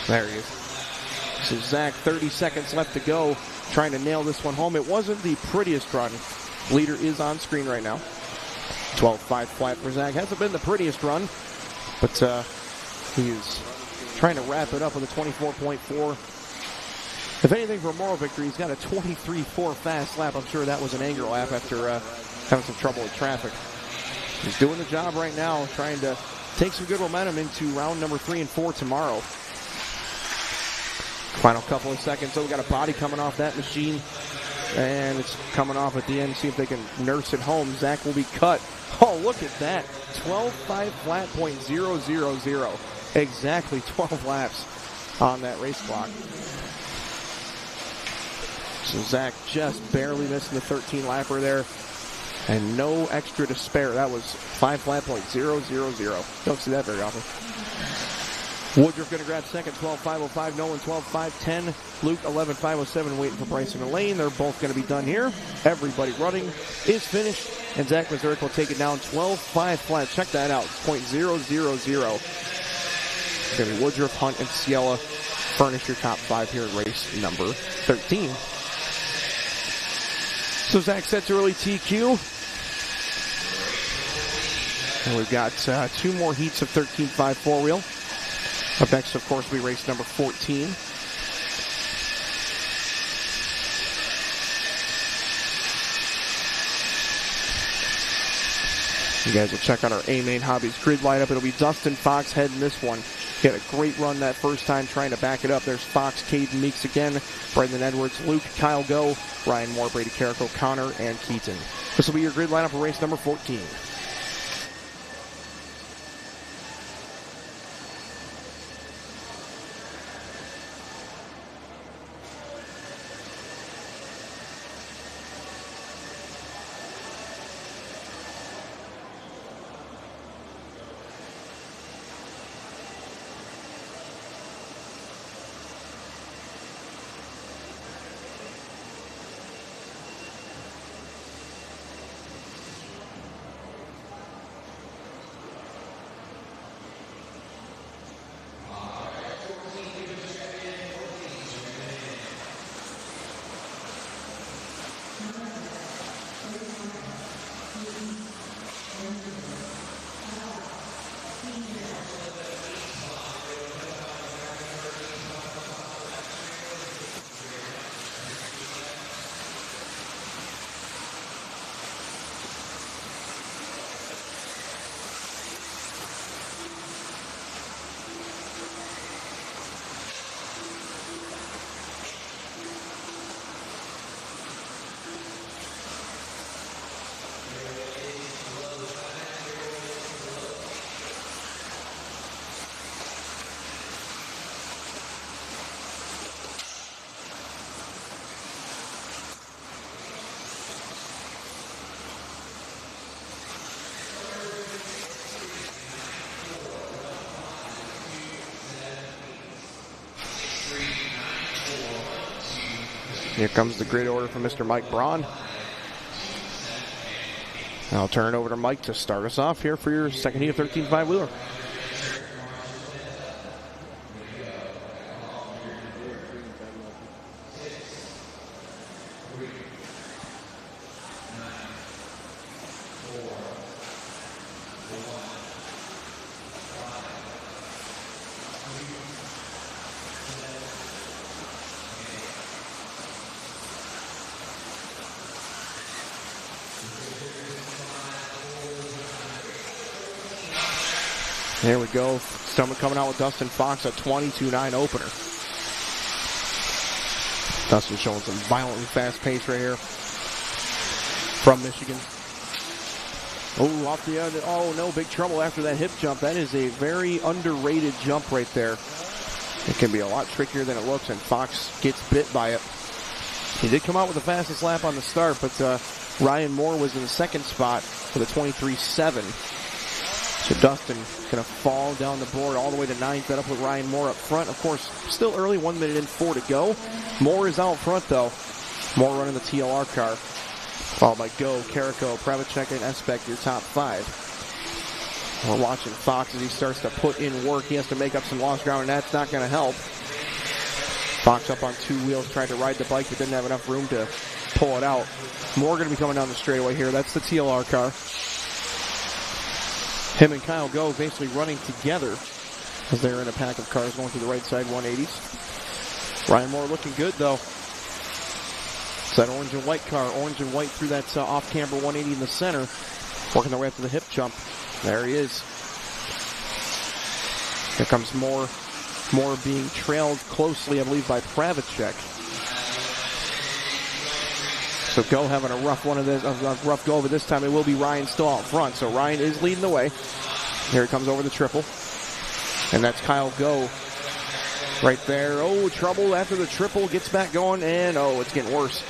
There he is. So Zach, 30 seconds left to go. Trying to nail this one home. It wasn't the prettiest run. Leader is on screen right now. 12.5 flat for Zach. Hasn't been the prettiest run. But he's trying to wrap it up with a 24.4. If anything, for a moral victory, he's got a 23.4 fast lap. I'm sure that was an anger lap after having some trouble with traffic. He's doing the job right now, trying to take some good momentum into round number 3 and 4 tomorrow. Final couple of seconds. So we got a body coming off that machine, and it's coming off at the end. See if they can nurse it home. Zach will be cut. Oh, look at that. 12.5 flat .000. Exactly 12 laps on that race clock. So Zach just barely missing the 13 lapper there. And no extra to spare. That was 5 flat .000. Don't see that very often. Woodruff going to grab second, 12.505. Nolan, 12.510. Luke, 11.507, waiting for Bryson and Lane. They're both going to be done here. Everybody running is finished. And Zach Mazurek will take it down 12.5 flat. Check that out. .000. It's going to be Woodruff, Hunt, and Ciela. Furnish your top 5 here in race number 13. So Zach set to early TQ. And we've got 2 more heats of 13.5 four-wheel. Up next, of course, will be race number 14. You guys will check out our A-Main Hobbies grid lineup. It'll be Dustin Fox heading this one. He had a great run that first time trying to back it up. There's Fox, Caden Meeks again, Brendan Edwards, Luke, Kyle Go, Ryan Moore, Brady Carrico, Connor, and Keaton. This will be your grid lineup for race number 14. Here comes the grid order from Mr. Mike Braun. I'll turn it over to Mike to start us off here for your second heat of 13 5-wheeler. There we go. Stomach coming out with Dustin Fox, a 22-9 opener. Dustin showing some violently fast pace right here from Michigan. Oh, off the end. Oh, no, big trouble after that hip jump. That is a very underrated jump right there. It can be a lot trickier than it looks, and Fox gets bit by it. He did come out with the fastest lap on the start, but Ryan Moore was in the second spot with a 23-7. So Dustin going to fall down the board all the way to 9th, that up with Ryan Moore up front. Of course, still early, 1 minute and 4 to go. Moore is out front, though. Moore running the TLR car. Followed by Go, Carrico, Pravacek, and Espec, your top 5. We're watching Fox as he starts to put in work. He has to make up some lost ground, and that's not going to help. Fox up on 2 wheels, tried to ride the bike, but didn't have enough room to pull it out. Moore going to be coming down the straightaway here. That's the TLR car. Him and Kyle Go basically running together as they're in a pack of cars going through the right side 180s. Ryan Moore looking good, though. It's that orange and white car, orange and white through that off-camber 180 in the center, working their way up to the hip jump. There he is. Here comes Moore. Moore being trailed closely, I believe, by Pravacek. So Go having a rough one of this, a rough go of it this time. It will be Ryan still out front. So Ryan is leading the way. Here he comes over the triple. And that's Kyle Go right there. Oh, trouble after the triple. Gets back going. And, oh, it's getting worse.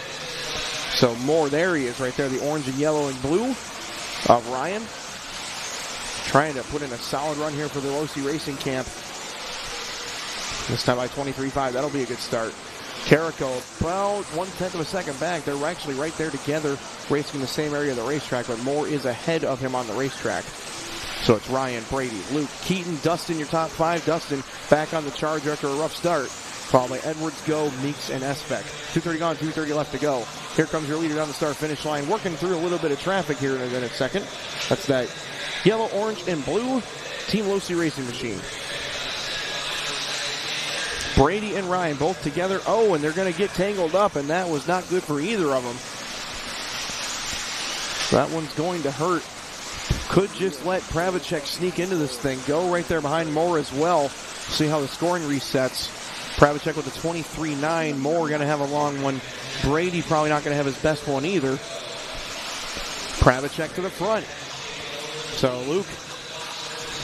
So Moore, there he is right there. The orange and yellow and blue of Ryan. Trying to put in a solid run here for the Losi Racing Camp. This time by 23.5. That'll be a good start. Carrico, about 1/10 of a second back. They're actually right there together, racing in the same area of the racetrack, but Moore is ahead of him on the racetrack. So it's Ryan, Brady, Luke, Keaton, Dustin, your top 5. Dustin back on the charge after a rough start. Followed by Edwards, Go, Meeks, and Espec. 2:30 gone, 2:30 left to go. Here comes your leader down the start-finish line, working through a little bit of traffic here in a second. That's that yellow, orange, and blue Team Losi Racing Machine. Brady and Ryan both together. Oh, and they're going to get tangled up, and that was not good for either of them. That one's going to hurt. Could just let Pravacek sneak into this thing. Go right there behind Moore as well. See how the scoring resets. Pravacek with a 23.9. Moore going to have a long one. Brady probably not going to have his best one either. Pravacek to the front. So Luke,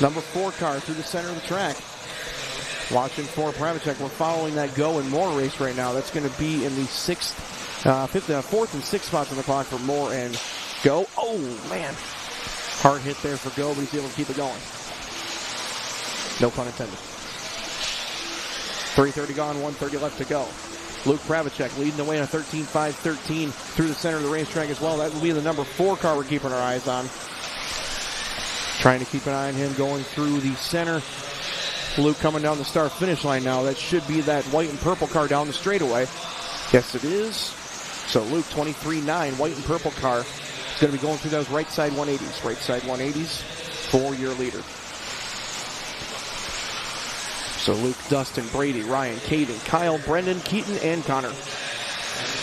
number 4 car through the center of the track. Watching for Pravacek. We're following that Go and Moore race right now. That's going to be in the 4th and 6th spots on the clock for Moore and Go. Oh, man. Hard hit there for Go, but he's able to keep it going. No pun intended. 3:30 gone, 1:30 left to go. Luke Pravacek leading the way in a 13.5-13 through the center of the racetrack as well. That will be the number 4 car we're keeping our eyes on. Trying to keep an eye on him going through the center. Luke coming down the start-finish line now. That should be that white and purple car down the straightaway. Yes, it is. So Luke, 23.9, white and purple car, is going to be going through those right side 180s. Right side 180s for your leader. So Luke, Dustin, Brady, Ryan, Caden, Kyle, Brendan, Keaton, and Connor.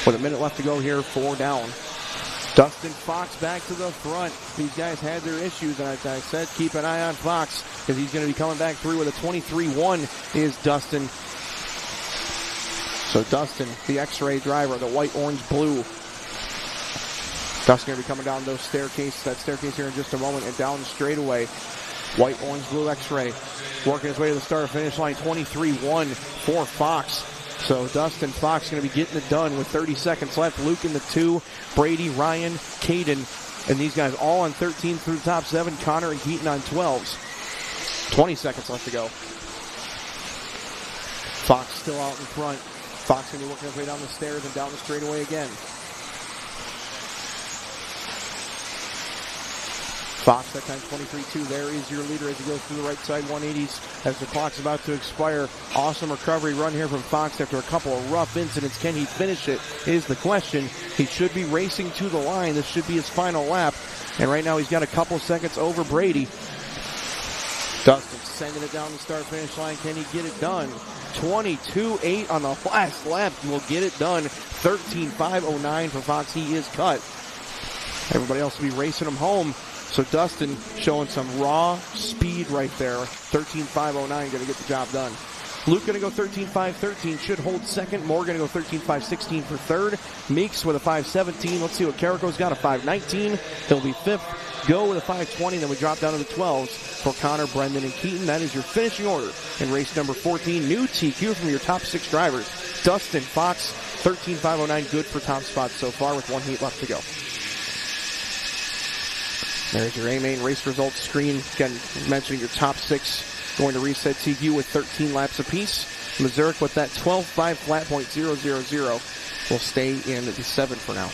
With a minute left to go here, 4 down. Dustin Fox back to the front. These guys had their issues, and as I said, keep an eye on Fox because he's going to be coming back through with a 23.1 is Dustin. So Dustin, the X-ray driver, the white, orange, blue. Dustin going to be coming down that staircase here in just a moment, and down straightaway. White, orange, blue X-ray. Working his way to the start-finish line, 23.1 for Fox. So Dustin Fox going to be getting it done with 30 seconds left. Luke in the 2, Brady, Ryan, Caden, and these guys all on 13 through the top 7. Connor and Keaton on 12s. 20 seconds left to go. Fox still out in front. Fox going to be working his way down the stairs and down the straightaway again. Fox, that time 23-2. There is your leader as he goes through the right side 180s as the clock's about to expire. Awesome recovery run here from Fox after a couple of rough incidents. Can he finish it is the question. He should be racing to the line. This should be his final lap. And right now he's got a couple seconds over Brady. Dustin sending it down the start-finish line. Can he get it done? 22.8 on the last lap. Will get it done. 13.509 for Fox. He is cut. Everybody else will be racing him home. So Dustin showing some raw speed right there. 13.509 going to get the job done. Luke going to go 13.513. Should hold second. Moore going to go 13.516 for third. Meeks with a 5.17. Let's see what Carrico's got. A 5.19. He'll be fifth. Go with a 5.20. Then we drop down to the 12s for Connor, Brendan, and Keaton. That is your finishing order in race number 14. New TQ from your top 6 drivers. Dustin, Fox, 13.509. Good for top spots so far with 1 heat left to go. There's your A-Main race results screen. Again, mentioning your top 6 going to reset TQ with 13 laps apiece. Mazurek with that 12.5 flat point 000 will stay in the 7 for now.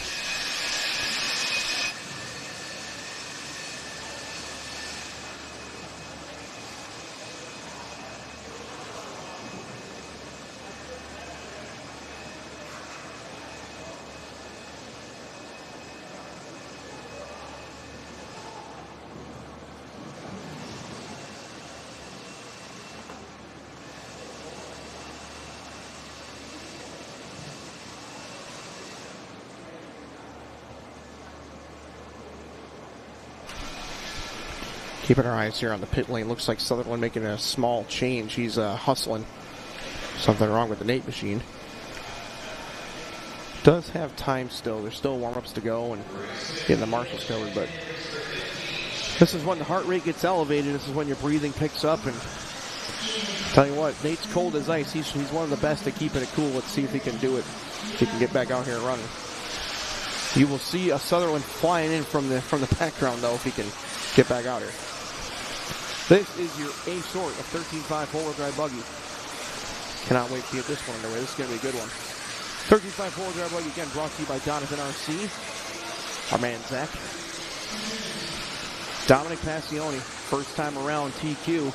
Keeping our eyes here on the pit lane. Looks like Sutherland making a small change. He's hustling. Something wrong with the Nate machine. Does have time still. There's still warm-ups to go and getting the marshals covered, but this is when the heart rate gets elevated. This is when your breathing picks up, and tell you what, Nate's cold as ice. He's one of the best at keeping it cool. Let's see if he can do it. If he can get back out here and running. You will see a Sutherland flying in from the background, though, if he can get back out here. This is your A sort of 13.5 four-wheel drive buggy. Cannot wait to get this one underway. This is going to be a good one. 13.5 four-wheel drive buggy, again, brought to you by Donovan RC. Our man, Zach. Dominic Passione, first time around TQ.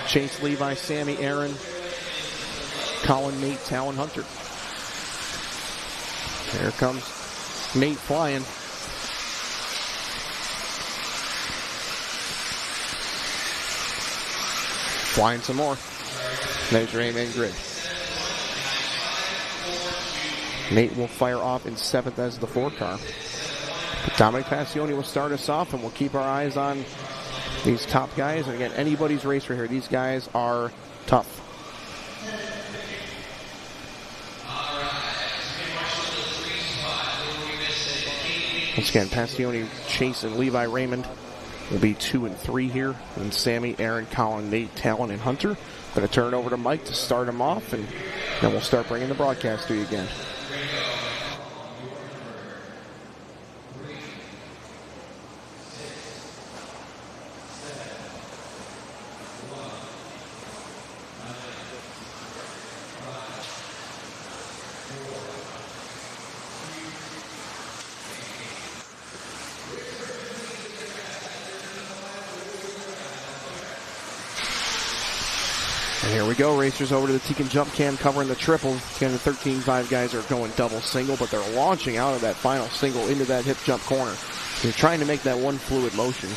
Chase, Levi, Sammy, Aaron, Colin, Nate, Talon, Hunter. Here comes Nate flying. Flying some more. There's your A-Main grid. Nate will fire off in 7th as the 4 car. Dominic Passione will start us off, and we'll keep our eyes on these top guys. And again, anybody's race right here. These guys are tough. Once again, Passione, Chase, and Levi Raymond will be 2 and 3 here. And Sammy, Aaron, Colin, Nate, Talon, and Hunter. Going to turn it over to Mike to start them off, and then we'll start bringing the broadcast to you again. Here we go, racers over to the Tekin jump cam covering the triple. Again, the 13.5 guys are going double single, but they're launching out of that final single into that hip jump corner. They're trying to make that one fluid motion.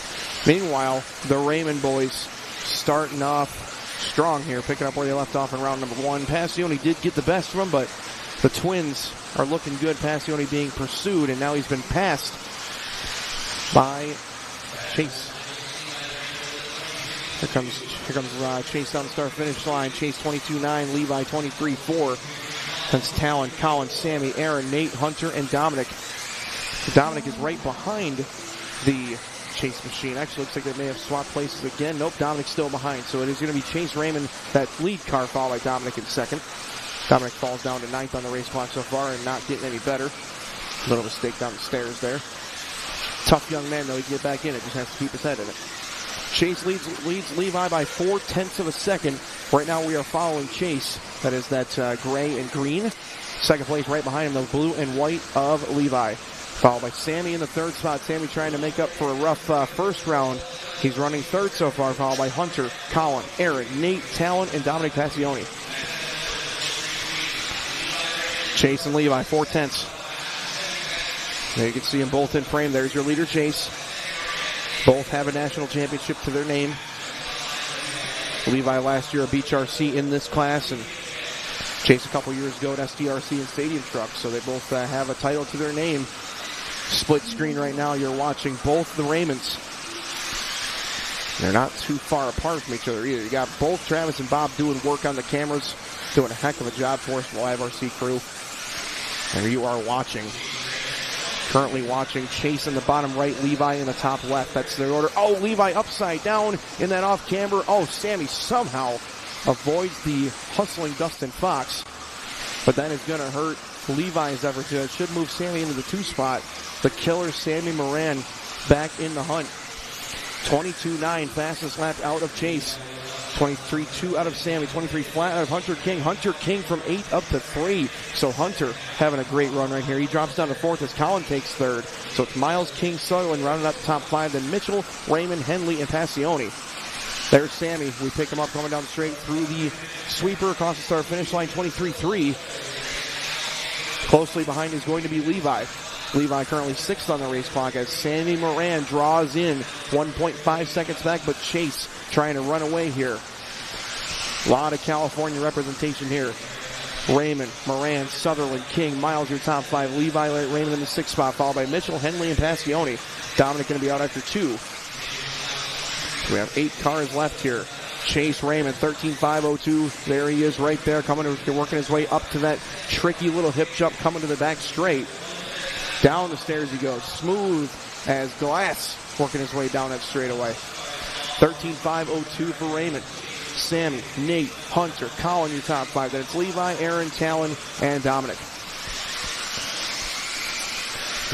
Meanwhile, the Raymond boys starting off strong here, picking up where they left off in round number 1. Passione did get the best of them, but the twins are looking good. Passione being pursued, and now he's been passed by Chase. Here comes Chase down the start-finish line. Chase 22.9, Levi 23.4. That's Talon, Colin, Sammy, Aaron, Nate, Hunter, and Dominic. Dominic is right behind the Chase machine. Actually, looks like they may have swapped places again. Nope, Dominic's still behind. So it is going to be Chase Raymond, that lead car, followed by Dominic in second. Dominic falls down to 9th on the race clock so far and not getting any better. Little mistake down the stairs there. Tough young man, though. He can get back in it. Just has to keep his head in it. Chase leads Levi by 0.4 of a second. Right now we are following Chase. That is that gray and green. Second place right behind him, the blue and white of Levi. Followed by Sammy in the third spot. Sammy trying to make up for a rough first round. He's running third so far, followed by Hunter, Colin, Aaron, Nate, Talon, and Dominic Passioni. Chase and Levi, 0.4. There you can see them both in frame. There's your leader, Chase. Both have a national championship to their name. Levi last year a Beach RC in this class, and Chase a couple years ago at SDRC and Stadium Truck. So they both have a title to their name. Split screen right now. You're watching both the Raymonds. They're not too far apart from each other either. You got both Travis and Bob doing work on the cameras, doing a heck of a job for us, the Live RC crew. And you are currently watching Chase in the bottom right, Levi in the top left. That's their order. Oh, Levi upside down in that off camber. Oh, Sammy somehow avoids the hustling Dustin Fox. But that is going to hurt Levi's effort. It should move Sammy into the 2 spot. The killer Sammy Moran back in the hunt. 22.9, fastest lap out of Chase. 23.2 out of Sammy. 23 flat out of Hunter King. Hunter King from 8 up to 3. So Hunter having a great run right here. He drops down to 4th as Colin takes 3rd. So it's Miles, King, Sutherland rounding up the top 5. Then Mitchell, Raymond, Henley, and Passioni. There's Sammy. We pick him up coming down straight through the sweeper across the start finish line. 23.3. Closely behind is going to be Levi. Levi currently 6th on the race clock as Sammy Moran draws in 1.5 seconds back, but Chase trying to run away here. A lot of California representation here. Raymond, Moran, Sutherland, King, Miles your top 5. Levi, Raymond in the 6th spot, followed by Mitchell, Henley, and Passioni. Dominic going to be out after 2. We have 8 cars left here. Chase Raymond, 13.502. There he is right there, working his way up to that tricky little hip jump, coming to the back straight. Down the stairs he goes, smooth as glass, working his way down that straightaway. 13.502 for Raymond. Sammy, Nate, Hunter, Colin, your top 5. Then it's Levi, Aaron, Talon, and Dominic.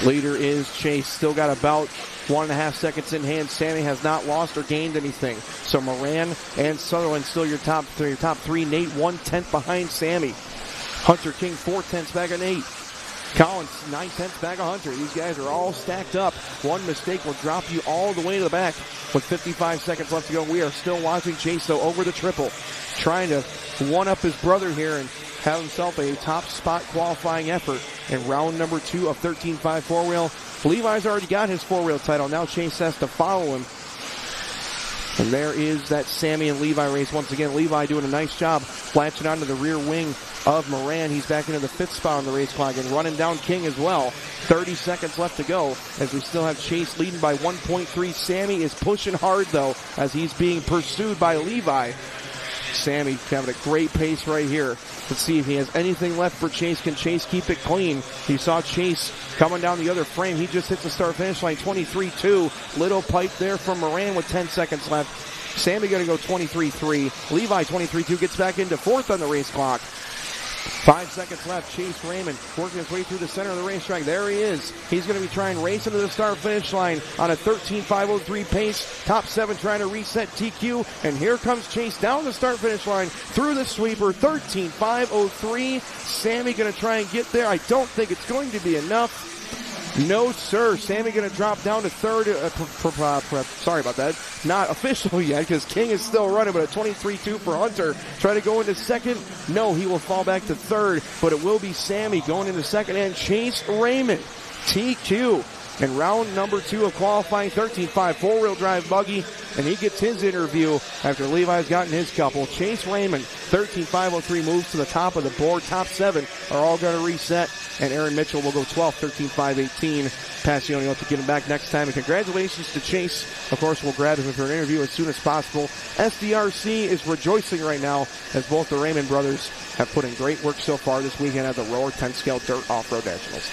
Leader is Chase. Still got about 1.5 seconds in hand. Sammy has not lost or gained anything. So Moran and Sutherland still your top 3. Nate 1/10 behind Sammy. Hunter King 4/10 back of Nate. Collins 9/10 back of Hunter. These guys are all stacked up. One mistake will drop you all the way to the back. With 55 seconds left to go, we are still watching Chase though over the triple, trying to one-up his brother here and have himself a top spot qualifying effort in round number 2 of 13.5 4-wheel. Levi's already got his 4-wheel title. Now Chase has to follow him. And there is that Sammy and Levi race once again. Levi doing a nice job latching onto the rear wing of Moran. He's back into the 5th spot on the race clock and running down King as well. 30 seconds left to go as we still have Chase leading by 1.3. Sammy is pushing hard though as he's being pursued by Levi. Sammy having a great pace right here. Let's see if he has anything left for Chase. Can Chase keep it clean? You saw Chase coming down the other frame. He just hits the start finish line 23.2. Little pipe there from Moran with 10 seconds left. Sammy going to go 23.3. Levi 23.2 gets back into 4th on the race clock. 5 seconds left. Chase Raymond working his way through the center of the racetrack. There he is. He's going to be trying to race into the start-finish line on a 13.503 pace. Top 7 trying to reset TQ. And here comes Chase down the start-finish line through the sweeper. 13.503. Sammy going to try and get there. I don't think it's going to be enough. No, sir. Sammy going to drop down to 3rd. Sorry about that. Not official yet because King is still running, but a 23.2 for Hunter. Try to go into 2nd. No, he will fall back to 3rd, but it will be Sammy going into 2nd and Chase Raymond. TQ in round number 2 of qualifying 13.5 4-wheel drive buggy, and he gets his interview after Levi's gotten his couple. Chase Raymond, 13.503 moves to the top of the board. Top 7 are all going to reset, and Aaron Mitchell will go 12th, 13.518. Passioni will have to get him back next time, and congratulations to Chase. Of course, we'll grab him for an interview as soon as possible. SDRC is rejoicing right now as both the Raymond brothers have put in great work so far this weekend at the Roar 10 Scale Dirt Off-Road Nationals.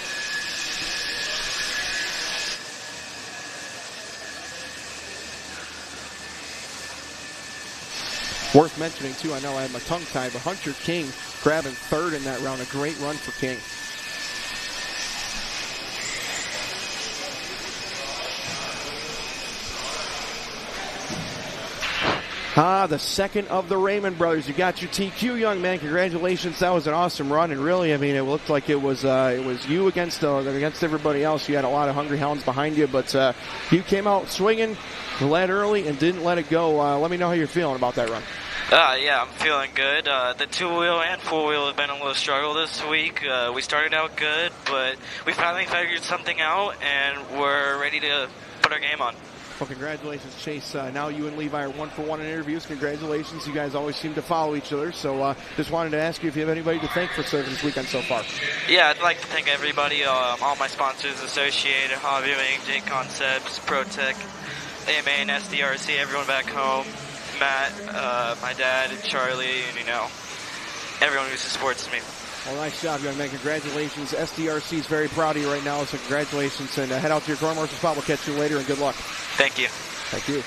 Worth mentioning, too, I know I had my tongue tied, but Hunter King grabbing 3rd in that round. A great run for King. The second of the Raymond brothers. You got your TQ, young man. Congratulations. That was an awesome run. And really, I mean, it looked like it was you against everybody else. You had a lot of hungry hounds behind you, but you came out swinging, led early, and didn't let it go. Let me know how you're feeling about that run. Yeah, I'm feeling good. The two-wheel and four-wheel have been a little struggle this week. We started out good, but we finally figured something out, and we're ready to put our game on. Well, congratulations, Chase. Now you and Levi are 1-for-1 in interviews. Congratulations. You guys always seem to follow each other. So just wanted to ask you if you have anybody to thank for serving this weekend so far. Yeah, I'd like to thank everybody, all my sponsors, Associated, Hobbyplex, J Concepts, ProTech, AMA, and SDRC, everyone back home, Matt, my dad, and Charlie, and, everyone who supports me. Well, nice job, young man. Congratulations. SDRC is very proud of you right now, so congratulations. And head out to your car marshal spot. We'll catch you later, and good luck. Thank you. Thank you.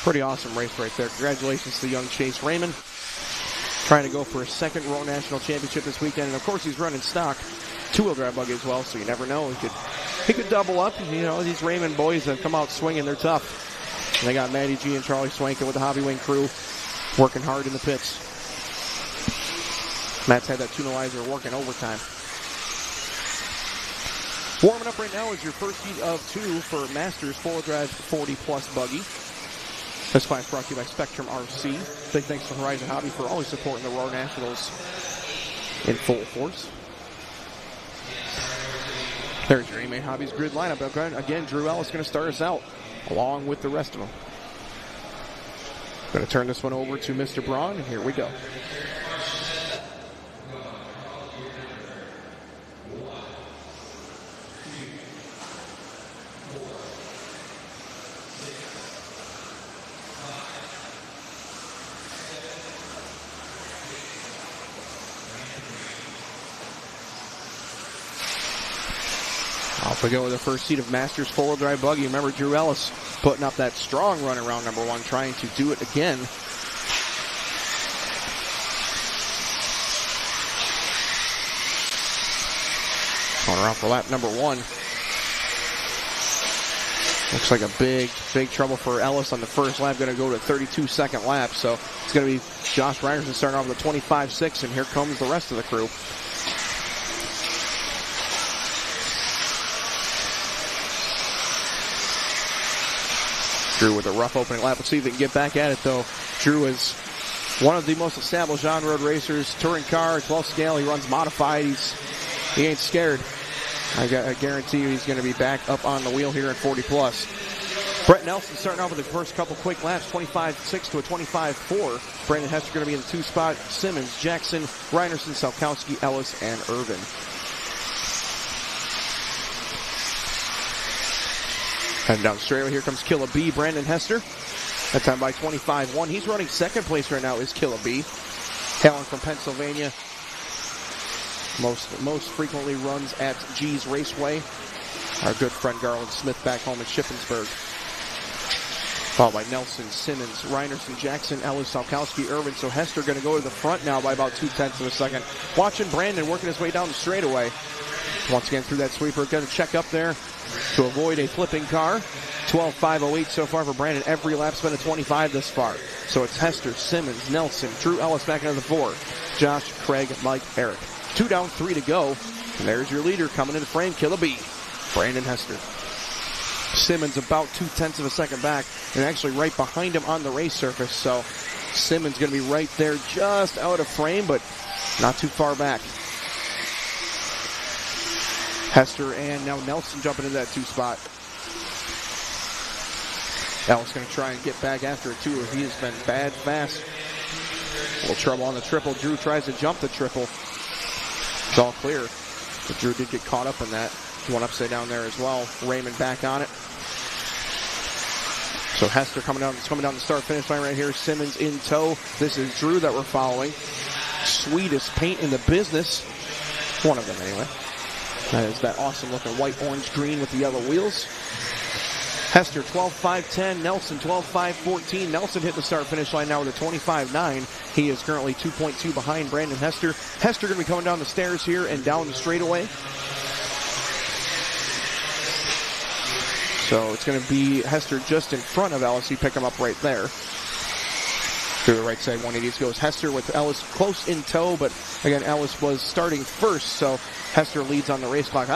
Pretty awesome race right there. Congratulations to young Chase Raymond. Trying to go for a second Row National Championship this weekend. And, of course, he's running stock. Two-wheel drive buggy as well, so you never know. He could double up. These Raymond boys have come out swinging. They're tough. And they got Matty G and Charlie Swankin with the Hobby Wing crew working hard in the pits. Matt's had that tunalizer working overtime. Warming up right now is your first heat of two for Masters 4-wheel drive 40-plus buggy. This class brought to you by Spectrum RC. Big thanks to Horizon Hobby for always supporting the Row Nationals in full force. There's your AMA Hobbies grid lineup. Again, Drew Ellis going to start us out, along with the rest of them. Going to turn this one over to Mr. Braun, and here we go. Off we go with the first seat of Masters 4-wheel drive buggy. Remember Drew Ellis putting up that strong run around number one, trying to do it again. Going around for lap number one. Looks like a big trouble for Ellis on the first lap. Going to go to 32-second lap. So it's going to be Josh Reinerson starting off with a 25.6, and here comes the rest of the crew. Drew with a rough opening lap. Let's see if they can get back at it, though. Drew is one of the most established on-road racers. Touring car, 12 scale. He runs modified. He ain't scared. I guarantee you he's going to be back up on the wheel here at 40-plus. Brett Nelson starting off with the first couple quick laps, 25.6 to a 25.4. Brandon Hester going to be in the two spot. Simmons, Jackson, Reinerson, Salkowski, Ellis, and Irvin. Heading down straight away, here comes Killa B, Brandon Hester. That time by 25.1. He's running second place right now is Killa B. Helen from Pennsylvania. Most frequently runs at G's Raceway. Our good friend Garland Smith back home in Shippensburg. Followed by Nelson, Simmons, Reinerson, Jackson, Ellis, Salkowski, Irvin. So Hester going to go to the front now by about 0.2 of a second. Watching Brandon working his way down the straightaway. Once again through that sweeper. Going to check up there to avoid a flipping car. 12.508 so far for Brandon. Every lap's been a 25 this far. So it's Hester, Simmons, Nelson, Drew Ellis back into the four. Josh, Craig, Mike, Eric. 2 down, 3 to go. And there's your leader coming in the frame, Killa B, Brandon Hester. Simmons about 0.2 of a second back and actually right behind him on the race surface. So Simmons going to be right there just out of frame, but not too far back. Hester and now Nelson jumping into that 2 spot. Ellis going to try and get back after it too. He has been bad fast. A little trouble on the triple. Drew tries to jump the triple. It's all clear. But Drew did get caught up in that. One upside down there as well. Raymond back on it. So Hester coming down the start-finish line right here. Simmons in tow. This is Drew that we're following. Sweetest paint in the business. One of them anyway. That is that awesome-looking white, orange, green with the yellow wheels. Hester 12.510. Nelson 12.514. Nelson hit the start-finish line now with a 25.9. He is currently 2.2 behind Brandon Hester. Hester going to be coming down the stairs here and down the straightaway. So it's going to be Hester just in front of Ellis. You pick him up right there. Through the right side, 180s goes Hester with Ellis close in tow, but again, Ellis was starting first, so Hester leads on the race clock.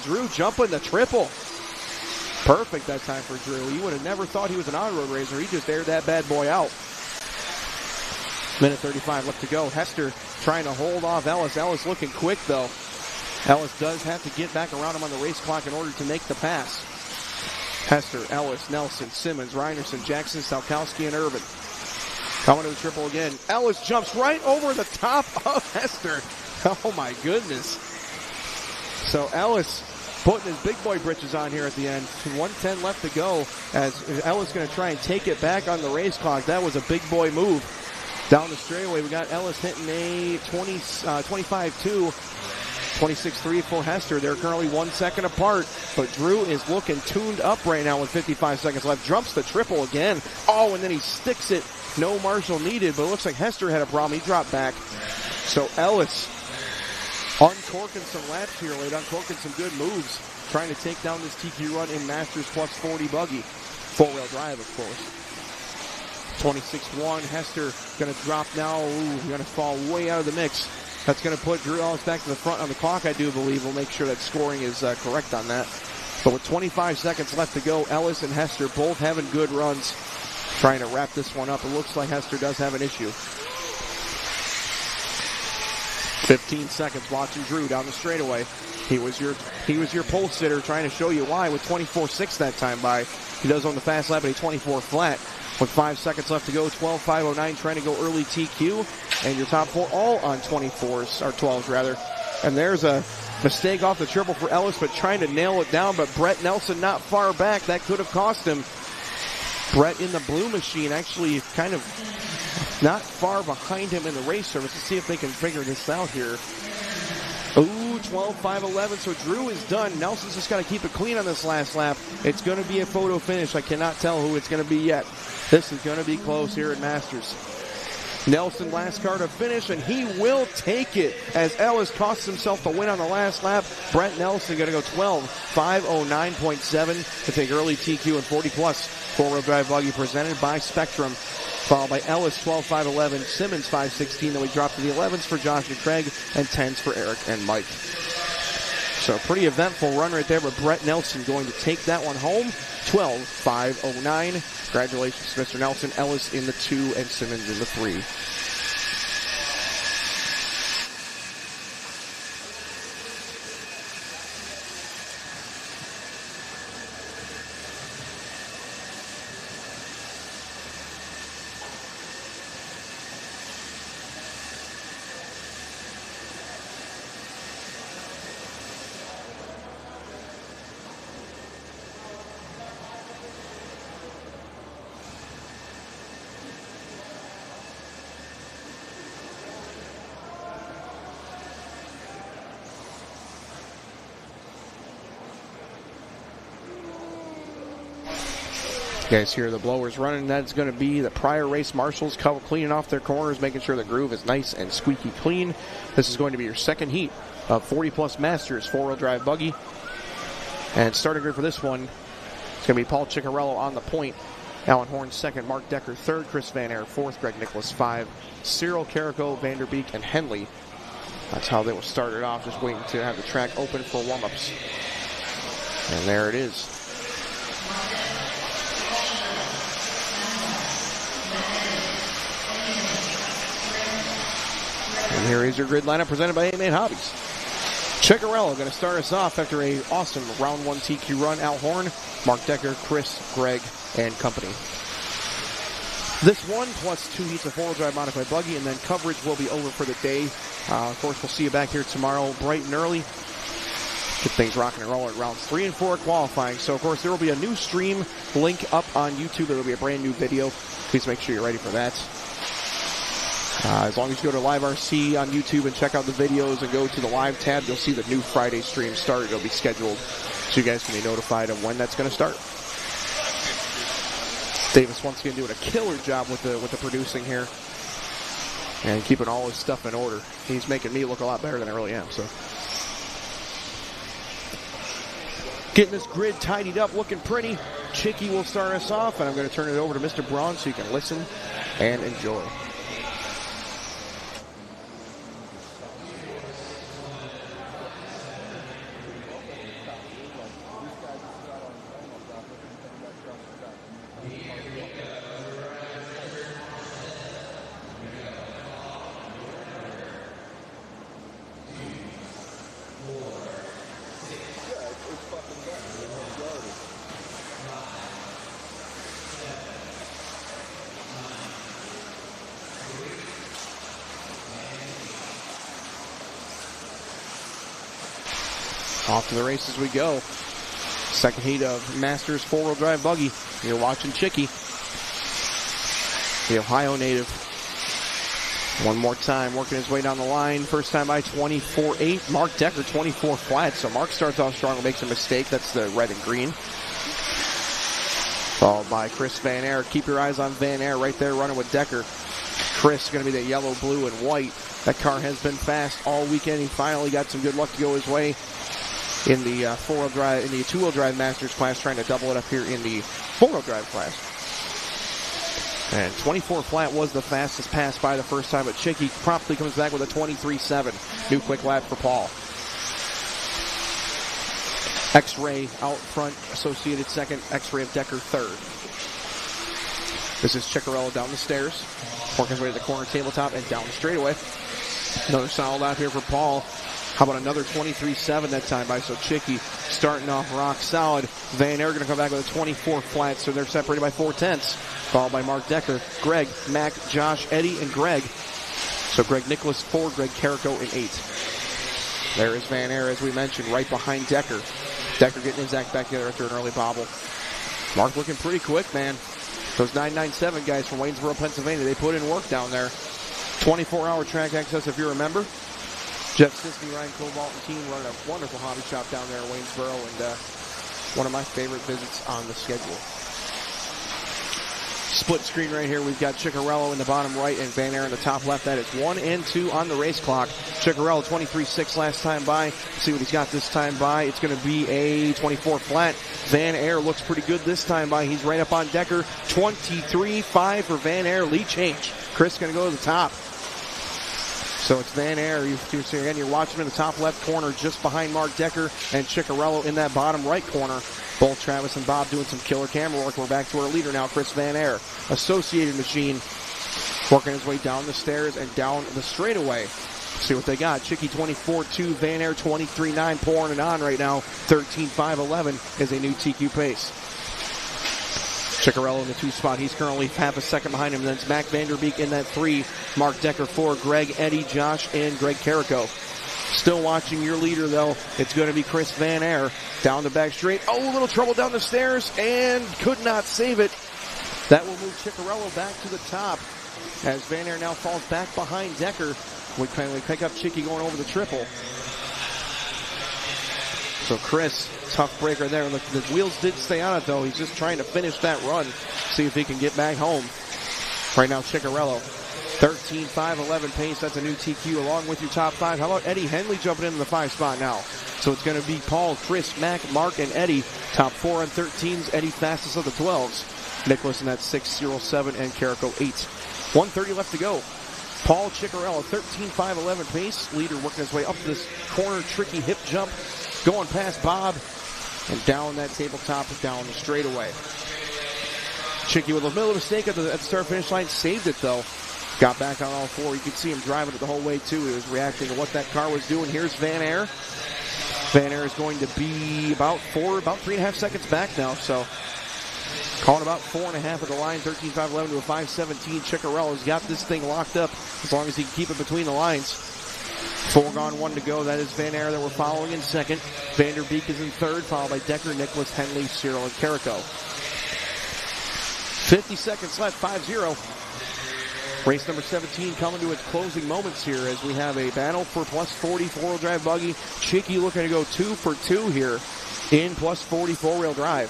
Drew jumping the triple. Perfect that time for Drew. You would have never thought he was an on-road racer. He just aired that bad boy out. Minute 35 left to go. Hester trying to hold off Ellis. Ellis looking quick, though. Ellis does have to get back around him on the race clock in order to make the pass. Hester, Ellis, Nelson, Simmons, Reinerson, Jackson, Salkowski, and Irvin. Coming to the triple again. Ellis jumps right over the top of Hester. Oh, my goodness. So Ellis putting his big boy britches on here at the end. 1:10 left to go as Ellis going to try and take it back on the race clock. That was a big boy move. Down the straightaway, we got Ellis hitting a 25-2. 26-3 for Hester. They're currently 1 second apart, but Drew is looking tuned up right now with 55 seconds left. Jumps the triple again. Oh, and then he sticks it. No marshal needed, but it looks like Hester had a problem. He dropped back. So Ellis uncorking some laps here late, uncorking some good moves, trying to take down this TQ run in Masters plus 40 buggy. Four-wheel drive, of course. 26-1. Hester going to drop now. Ooh, going to fall way out of the mix. That's going to put Drew Ellis back to the front on the clock, I do believe. We'll make sure that scoring is correct on that. But with 25 seconds left to go, Ellis and Hester both having good runs, trying to wrap this one up. It looks like Hester does have an issue. 15 seconds watching Drew down the straightaway. He was your pole sitter, trying to show you why with 24.6 that time by. He does on the fast lap at a 24 flat. With 5 seconds left to go, 12.509 trying to go early TQ. And your top four all on 24s, or 12s rather. And there's a mistake off the triple for Ellis, but trying to nail it down. But Brett Nelson not far back. That could have cost him. Brett in the blue machine actually kind of not far behind him in the race service. Let's see if they can figure this out here. Ooh, 12.511, so Drew is done. Nelson's just got to keep it clean on this last lap. It's going to be a photo finish. I cannot tell who it's going to be yet. This is going to be close here at Masters. Nelson last car to finish, and he will take it as Ellis costs himself the win on the last lap. Brett Nelson going to go 12.509.7 to take early TQ and 40-plus four-wheel drive buggy presented by Spectrum. Followed by Ellis, 12.511, Simmons, 5.16. Then we drop to the 11s for Josh and Craig, and 10s for Eric and Mike. So pretty eventful run right there, but Brett Nelson going to take that one home, 12.509. Congratulations to Mr. Nelson. Ellis in the 2 and Simmons in the 3. You guys hear the blowers running. That's going to be the prior race marshals cleaning off their corners, making sure the groove is nice and squeaky clean. This is going to be your second heat of 40-plus Masters four-wheel drive buggy. And starting grid for this one, it's going to be Paul Ciccarello on the point. Alan Horn second, Mark Decker third, Chris Van Air fourth, Greg Nicholas 5, Cyril Carrico, Vanderbeek, and Henley. That's how they will start it off, just waiting to have the track open for warm-ups. And there it is. And here is your grid lineup presented by A-Man Hobbies. Ciccarello going to start us off after a awesome round 1 TQ run. Al Horn, Mark Decker, Chris, Greg, and company. This one plus 2 heats of four-wheel drive modified buggy, and then coverage will be over for the day. Of course, we'll see you back here tomorrow bright and early. Get things rocking and rolling at rounds 3 and 4 qualifying. So, of course, there will be a new stream link up on YouTube. There will be a brand new video. Please make sure you're ready for that. As long as you go to Live RC on YouTube and check out the videos and go to the live tab, you'll see the new Friday stream start. It'll be scheduled so you guys can be notified of when that's going to start. Davis once again doing a killer job with the producing here and keeping all his stuff in order. He's making me look a lot better than I really am. So Getting this grid tidied up, looking pretty. Chicky will start us off, and I'm going to turn it over to Mr. Braun so you can listen and enjoy. Off to the races we go. Second heat of Masters four-wheel drive buggy. You're watching Chicky, the Ohio native. One more time, working his way down the line. First time by 24.8. Mark Decker, 24 flat. So Mark starts off strong and makes a mistake. That's the red and green. Followed by Chris Van Air. Keep your eyes on Van Air right there running with Decker. Chris is going to be the yellow, blue, and white. That car has been fast all weekend. He finally got some good luck to go his way in the four-wheel drive, in the two-wheel drive Masters class, trying to double it up here in the four-wheel drive class. And 24 flat was the fastest pass by the first time, but Chicky promptly comes back with a 23.7. New quick lap for Paul. X-Ray out front, Associated second, X-Ray of Decker third. This is Ciccarello down the stairs, working his way to the corner tabletop and down the straightaway. Another solid lap here for Paul. How about another 23.7 that time by so Chicky starting off rock solid. Van Air going to come back with a 24 flat, so they're separated by 4/10. Followed by Mark Decker, Greg, Mac, Josh, Eddie, and Greg. So Greg Nicholas 4, Greg Carrico in 8. There is Van Air, as we mentioned, right behind Decker. Decker getting his act back together after an early bobble. Mark looking pretty quick, man. Those 997 guys from Waynesboro, Pennsylvania, they put in work down there. 24-hour track access, if you remember. Jeff Siskey, Ryan Cobalt, and team run a wonderful hobby shop down there in Waynesboro, and one of my favorite visits on the schedule. Split screen right here. We've got Ciccarello in the bottom right and Van Air in the top left. That is 1 and 2 on the race clock. Ciccarello 23.6 last time by. Let's see what he's got this time by. It's going to be a 24 flat. Van Air looks pretty good this time by. He's right up on Decker. 23.5 for Van Air. Lead change. Chris going to go to the top. So it's Van Air. You're watching in the top left corner just behind Mark Decker and Ciccarello in that bottom right corner. Both Travis and Bob doing some killer camera work. We're back to our leader now, Chris Van Air. Associated Machine working his way down the stairs and down the straightaway. See what they got. Chicky 24.2, Van Air 23.9, pouring it on right now. 13.511 is a new TQ pace. Ciccarello in the 2 spot. He's currently half a second behind him. Then it's Mac Vanderbeek in that 3. Mark Decker 4. Greg, Eddie, Josh, and Greg Carrico. Still watching your leader, though. It's going to be Chris Van Air. Down the back straight. Oh, a little trouble down the stairs and could not save it. That will move Ciccarello back to the top as Van Air now falls back behind Decker. We pick up Chicky going over the triple. So Chris, tough breaker there. Look, the wheels did stay on it, though. He's just trying to finish that run, see if he can get back home. Right now, Ciccarello, 13.511 pace. That's a new TQ along with your top 5. How about Eddie Henley jumping into the 5 spot now? So it's going to be Paul, Chris, Mac, Mark, and Eddie. Top 4 on 13s. Eddie fastest of the 12s. Nicholas in that 6.07 and Carrico 8. 1:30 left to go. Paul Ciccarello, 13.511 pace. Leader working his way up to this corner, tricky hip jump. Going past Bob and down that tabletop and down the straightaway. Chicky with a little mistake at the start-finish line. Saved it, though. Got back on all 4. You could see him driving it the whole way, too. He was reacting to what that car was doing. Here's Van Air. Van Air is going to be about 3.5 seconds back now. So calling about 4.5 at the line. 13.511 to a 5.17. Ciccarello's got this thing locked up as long as he can keep it between the lines. 4 gone, 1 to go. That is Van Air that we're following in second. Vanderbeek is in third, followed by Decker, Nicholas, Henley, Cyril, and Carrico. 50 seconds left, 5-0. Race number 17 coming to its closing moments here as we have a battle for plus 40 four-wheel drive buggy. Chicky looking to go 2 for 2 here in plus 40 four-wheel drive.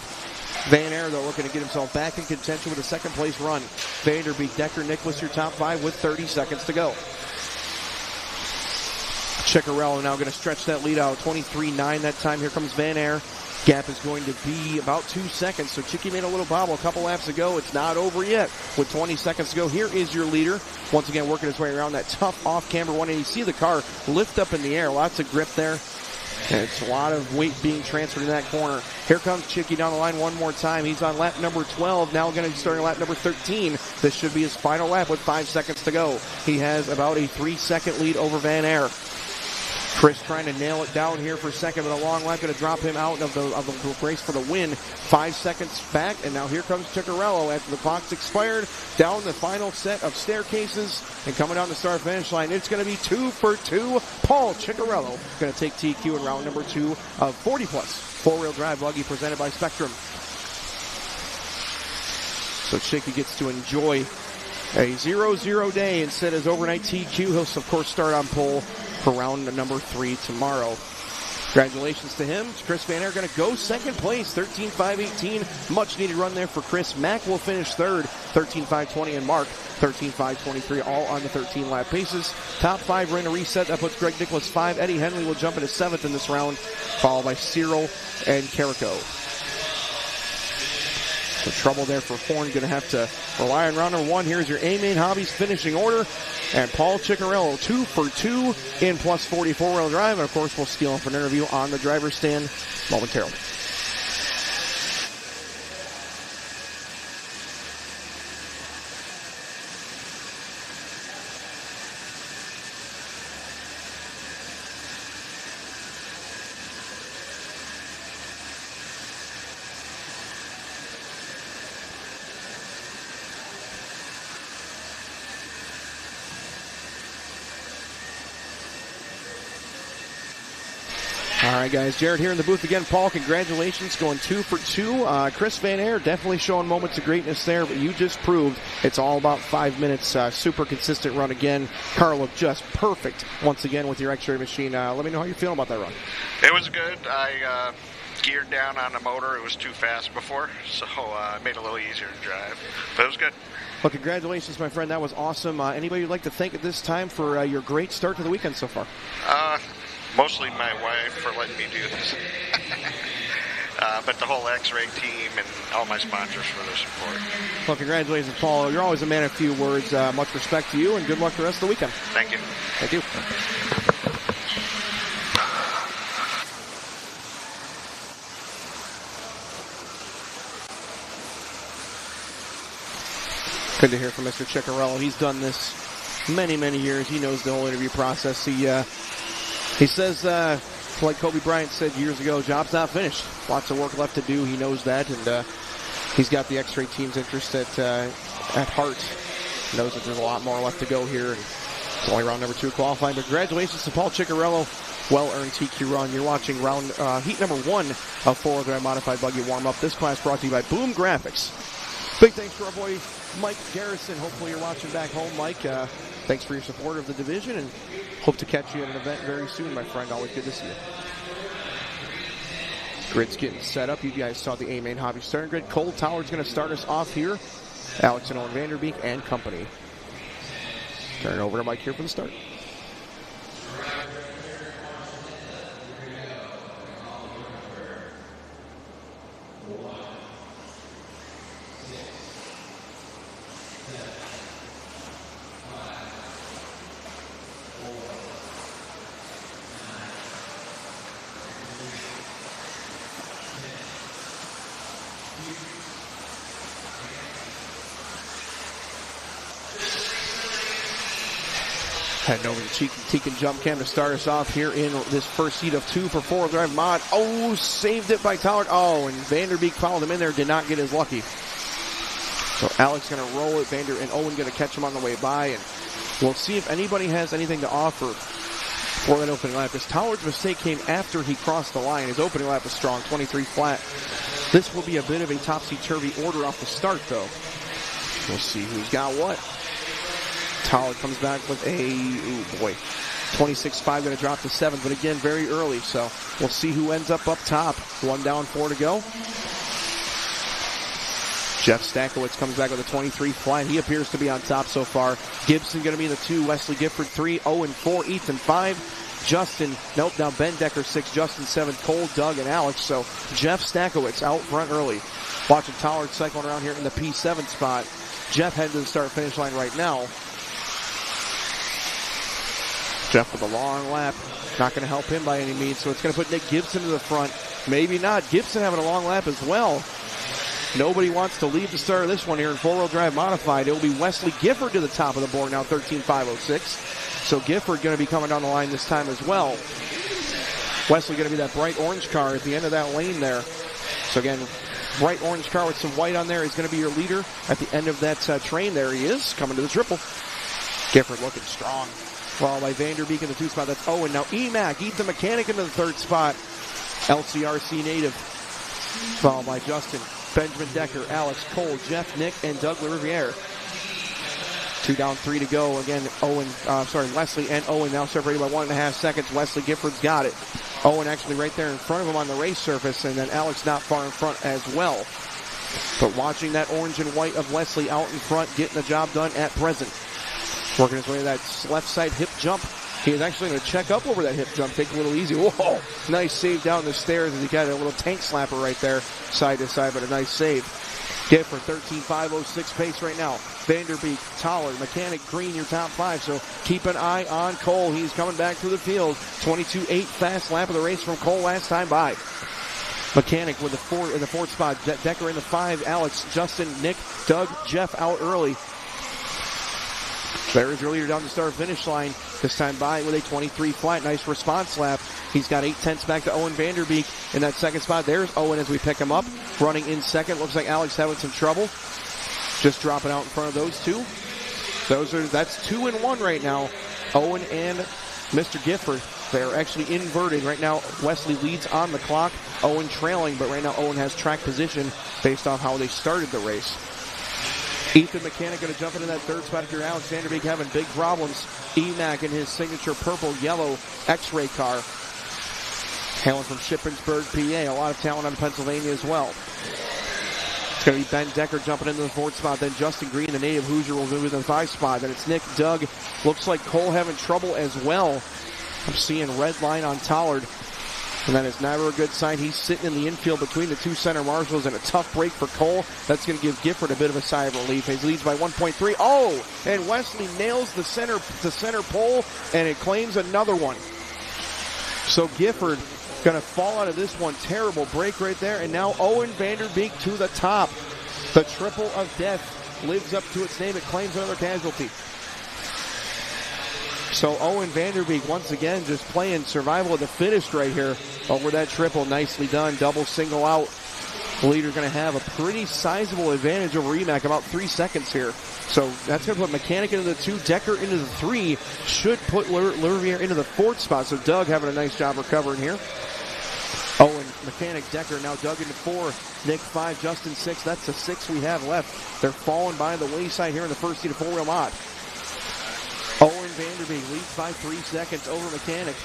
Van Air, though, looking to get himself back in contention with a second-place run. Vanderbeek, Decker, Nicholas, your top 5 with 30 seconds to go. Ciccarello now going to stretch that lead out. 23.9 that time. Here comes Van Air. Gap is going to be about 2 seconds. So Chicky made a little bobble a couple laps ago. It's not over yet. With 20 seconds to go, here is your leader. Once again, working his way around that tough off-camber one. And you see the car lift up in the air. Lots of grip there. And it's a lot of weight being transferred in that corner. Here comes Chicky down the line one more time. He's on lap number 12. Now going to be starting lap number 13. This should be his final lap with 5 seconds to go. He has about a 3-second lead over Van Aer. Chris trying to nail it down here for second, but a long lap going to drop him out of the race for the win. 5 seconds back, and now here comes Ciccarello after the clock's expired. Down the final set of staircases, and coming down the start-finish line, it's going to be 2 for 2. Paul Ciccarello going to take TQ in round number 2 of 40-plus four-wheel drive buggy presented by Spectrum. So Chicky gets to enjoy a 0-0 day instead of his overnight TQ. He'll, of course, start on pole for round number 3 tomorrow. Congratulations to him. Chris Van Aer going to go second place, 13.5.18. Much needed run there for Chris. Mac will finish third, 13.5.20, and Mark 13.5.23, all on the 13-lap paces. Top 5 are in a reset. That puts Greg Nicholas 5. Eddie Henley will jump into 7th in this round, followed by Cyril and Carrico. So trouble there for Horn. Going to have to rely on round number 1. Here's your A-Main Hobbies finishing order. And Paul Ciccarello, 2 for 2 in plus 44-wheel drive. And, of course, we'll steal him for an interview on the driver's stand momentarily. All right, guys. Jared here in the booth again. Paul, congratulations. Going 2 for 2. Chris Van Aer definitely showing moments of greatness there, but you just proved it's all about 5 minutes. Super consistent run again. Car looked just perfect once again with your X-ray machine. Let me know how you're feeling about that run. It was good. I geared down on the motor. It was too fast before, so it made it a little easier to drive. But it was good. Well, congratulations, my friend. That was awesome. Anybody you'd like to thank at this time for your great start to the weekend so far? Mostly my wife for letting me do this. But the whole X-Ray team and all my sponsors for their support. Well, congratulations, Paul. You're always a man of few words. Much respect to you, and good luck the rest of the weekend. Thank you. Thank you. Good to hear from Mr. Ciccarello. He's done this many, many years. He knows the whole interview process. He says, like Kobe Bryant said years ago, job's not finished. Lots of work left to do. He knows that, and he's got the X-Ray team's interest at heart. He knows that there's a lot more left to go here, and it's only round number 2 qualifying. But congratulations to Paul Ciccarello. Well-earned TQ run. You're watching heat number 1 of 4-wheel modified buggy warm-up. This class brought to you by Boom Graphics. Big thanks to our boy Mike Garrison. Hopefully you're watching back home, Mike. Thanks for your support of the division, and hope to catch you at an event very soon, my friend. Always good to see you. Grid's getting set up. You guys saw the A-Main Hobby starting grid. Cole Tollard's going to start us off here. Alex and Owen Vanderbeek and company. Turn it over to Mike here for the start. Heading over to Tekin Jump Cam to start us off here in this first heat of 2 for 4-wheel drive mod. Oh, saved it by Tollard. Oh, and Vanderbeek followed him in there, did not get his lucky. So Alex going to roll it. Vander and Owen going to catch him on the way by, and we'll see if anybody has anything to offer for that opening lap. Because Tollard's mistake came after he crossed the line. His opening lap was strong, 23 flat. This will be a bit of a topsy-turvy order off the start, though. We'll see who's got what. Tollard comes back with a, 26.5, going to drop to 7th, but again, very early, so we'll see who ends up top. 1 down, 4 to go. Jeff Stakowicz comes back with a 23 flat. He appears to be on top so far. Gibson going to be in the 2, Wesley Gifford 3, Owen 4, Ethan 5. Justin, nope, now Ben Decker 6, Justin 7, Cole, Doug, and Alex. So Jeff Stakowitz out front early. Watching Tollard cycling around here in the P7 spot. Jeff heading to the start-finish line right now. Jeff with a long lap. Not going to help him by any means, so it's going to put Nick Gibson to the front. Maybe not. Gibson having a long lap as well. Nobody wants to leave the start of this one here in four-wheel drive modified. It will be Wesley Gifford to the top of the board now, 13.506. So Gifford going to be coming down the line this time as well. Wesley going to be that bright orange car at the end of that lane there. So again, bright orange car with some white on there. He's going to be your leader at the end of that train. There he is, coming to the triple. Gifford looking strong. Followed by Vanderbeek in the 2 spot. That's Owen. Now Emac, Ethan Mechanic into the 3rd spot. LCRC native. Followed by Justin, Benjamin Decker, Alex, Cole, Jeff, Nick, and Doug Riviere. 2 down, 3 to go. Again, Wesley and Owen now separated by 1.5 seconds. Wesley Gifford's got it. Owen actually right there in front of him on the race surface, and then Alex not far in front as well. But watching that orange and white of Wesley out in front, getting the job done at present. Working his way to that left side hip jump. He is actually going to check up over that hip jump, take a little easy. Whoa, nice save down the stairs as he got a little tank slapper right there, side to side, but a nice save. Gifford, 13.506 pace right now. Vanderbeek, Tollard, Mechanic, Green, your top 5. So keep an eye on Cole. He's coming back through the field. 22.8 fast lap of the race from Cole last time by. Mechanic with the 4th spot. Decker in the 5. Alex, Justin, Nick, Doug, Jeff out early. There's your leader down the start-finish line. This time by with a 23 flat. Nice response lap. He's got 8 tenths back to Owen Vanderbeek in that 2nd spot. There's Owen as we pick him up. Running in 2nd. Looks like Alex having some trouble. Just dropping out in front of those 2. That's 2 and 1 right now. Owen and Mr. Gifford. They're actually inverted. Right now, Wesley leads on the clock. Owen trailing, but right now Owen has track position based off how they started the race. Ethan Mechanic going to jump into that 3rd spot if you're Alex Vanderbeek having big problems. Emac in his signature purple-yellow X-ray car. Hailing from Shippensburg, PA. A lot of talent on Pennsylvania as well. It's going to be Ben Decker jumping into the 4th spot. Then Justin Green, the native Hoosier, will move in the 5 spot. Then it's Nick, Doug. Looks like Cole having trouble as well. I'm seeing red line on Tollard. And that is never a good sign. He's sitting in the infield between the 2 center marshals, and a tough break for Cole. That's going to give Gifford a bit of a sigh of relief. He leads by 1.3. Oh, and Wesley nails the center pole, and it claims another one. So Gifford going to fall out of this one. Terrible break right there. And now Owen Vanderbeek to the top. The triple of death lives up to its name. It claims another casualty. So Owen Vanderbeek once again just playing survival of the fittest right here over that triple. Nicely done. Double single out. The leader's going to have a pretty sizable advantage over Emac, about 3 seconds here. So that's going to put Mechanic into the 2, Decker into the 3. Should put Lervier into the 4th spot. So Doug having a nice job recovering here. Owen, Mechanic, Decker, now Doug into 4. Nick 5, Justin 6. That's the 6 we have left. They're falling by the wayside here in the first heat of 4-wheel mod. Owen Vanderbeek leads by 3 seconds over Mechanic.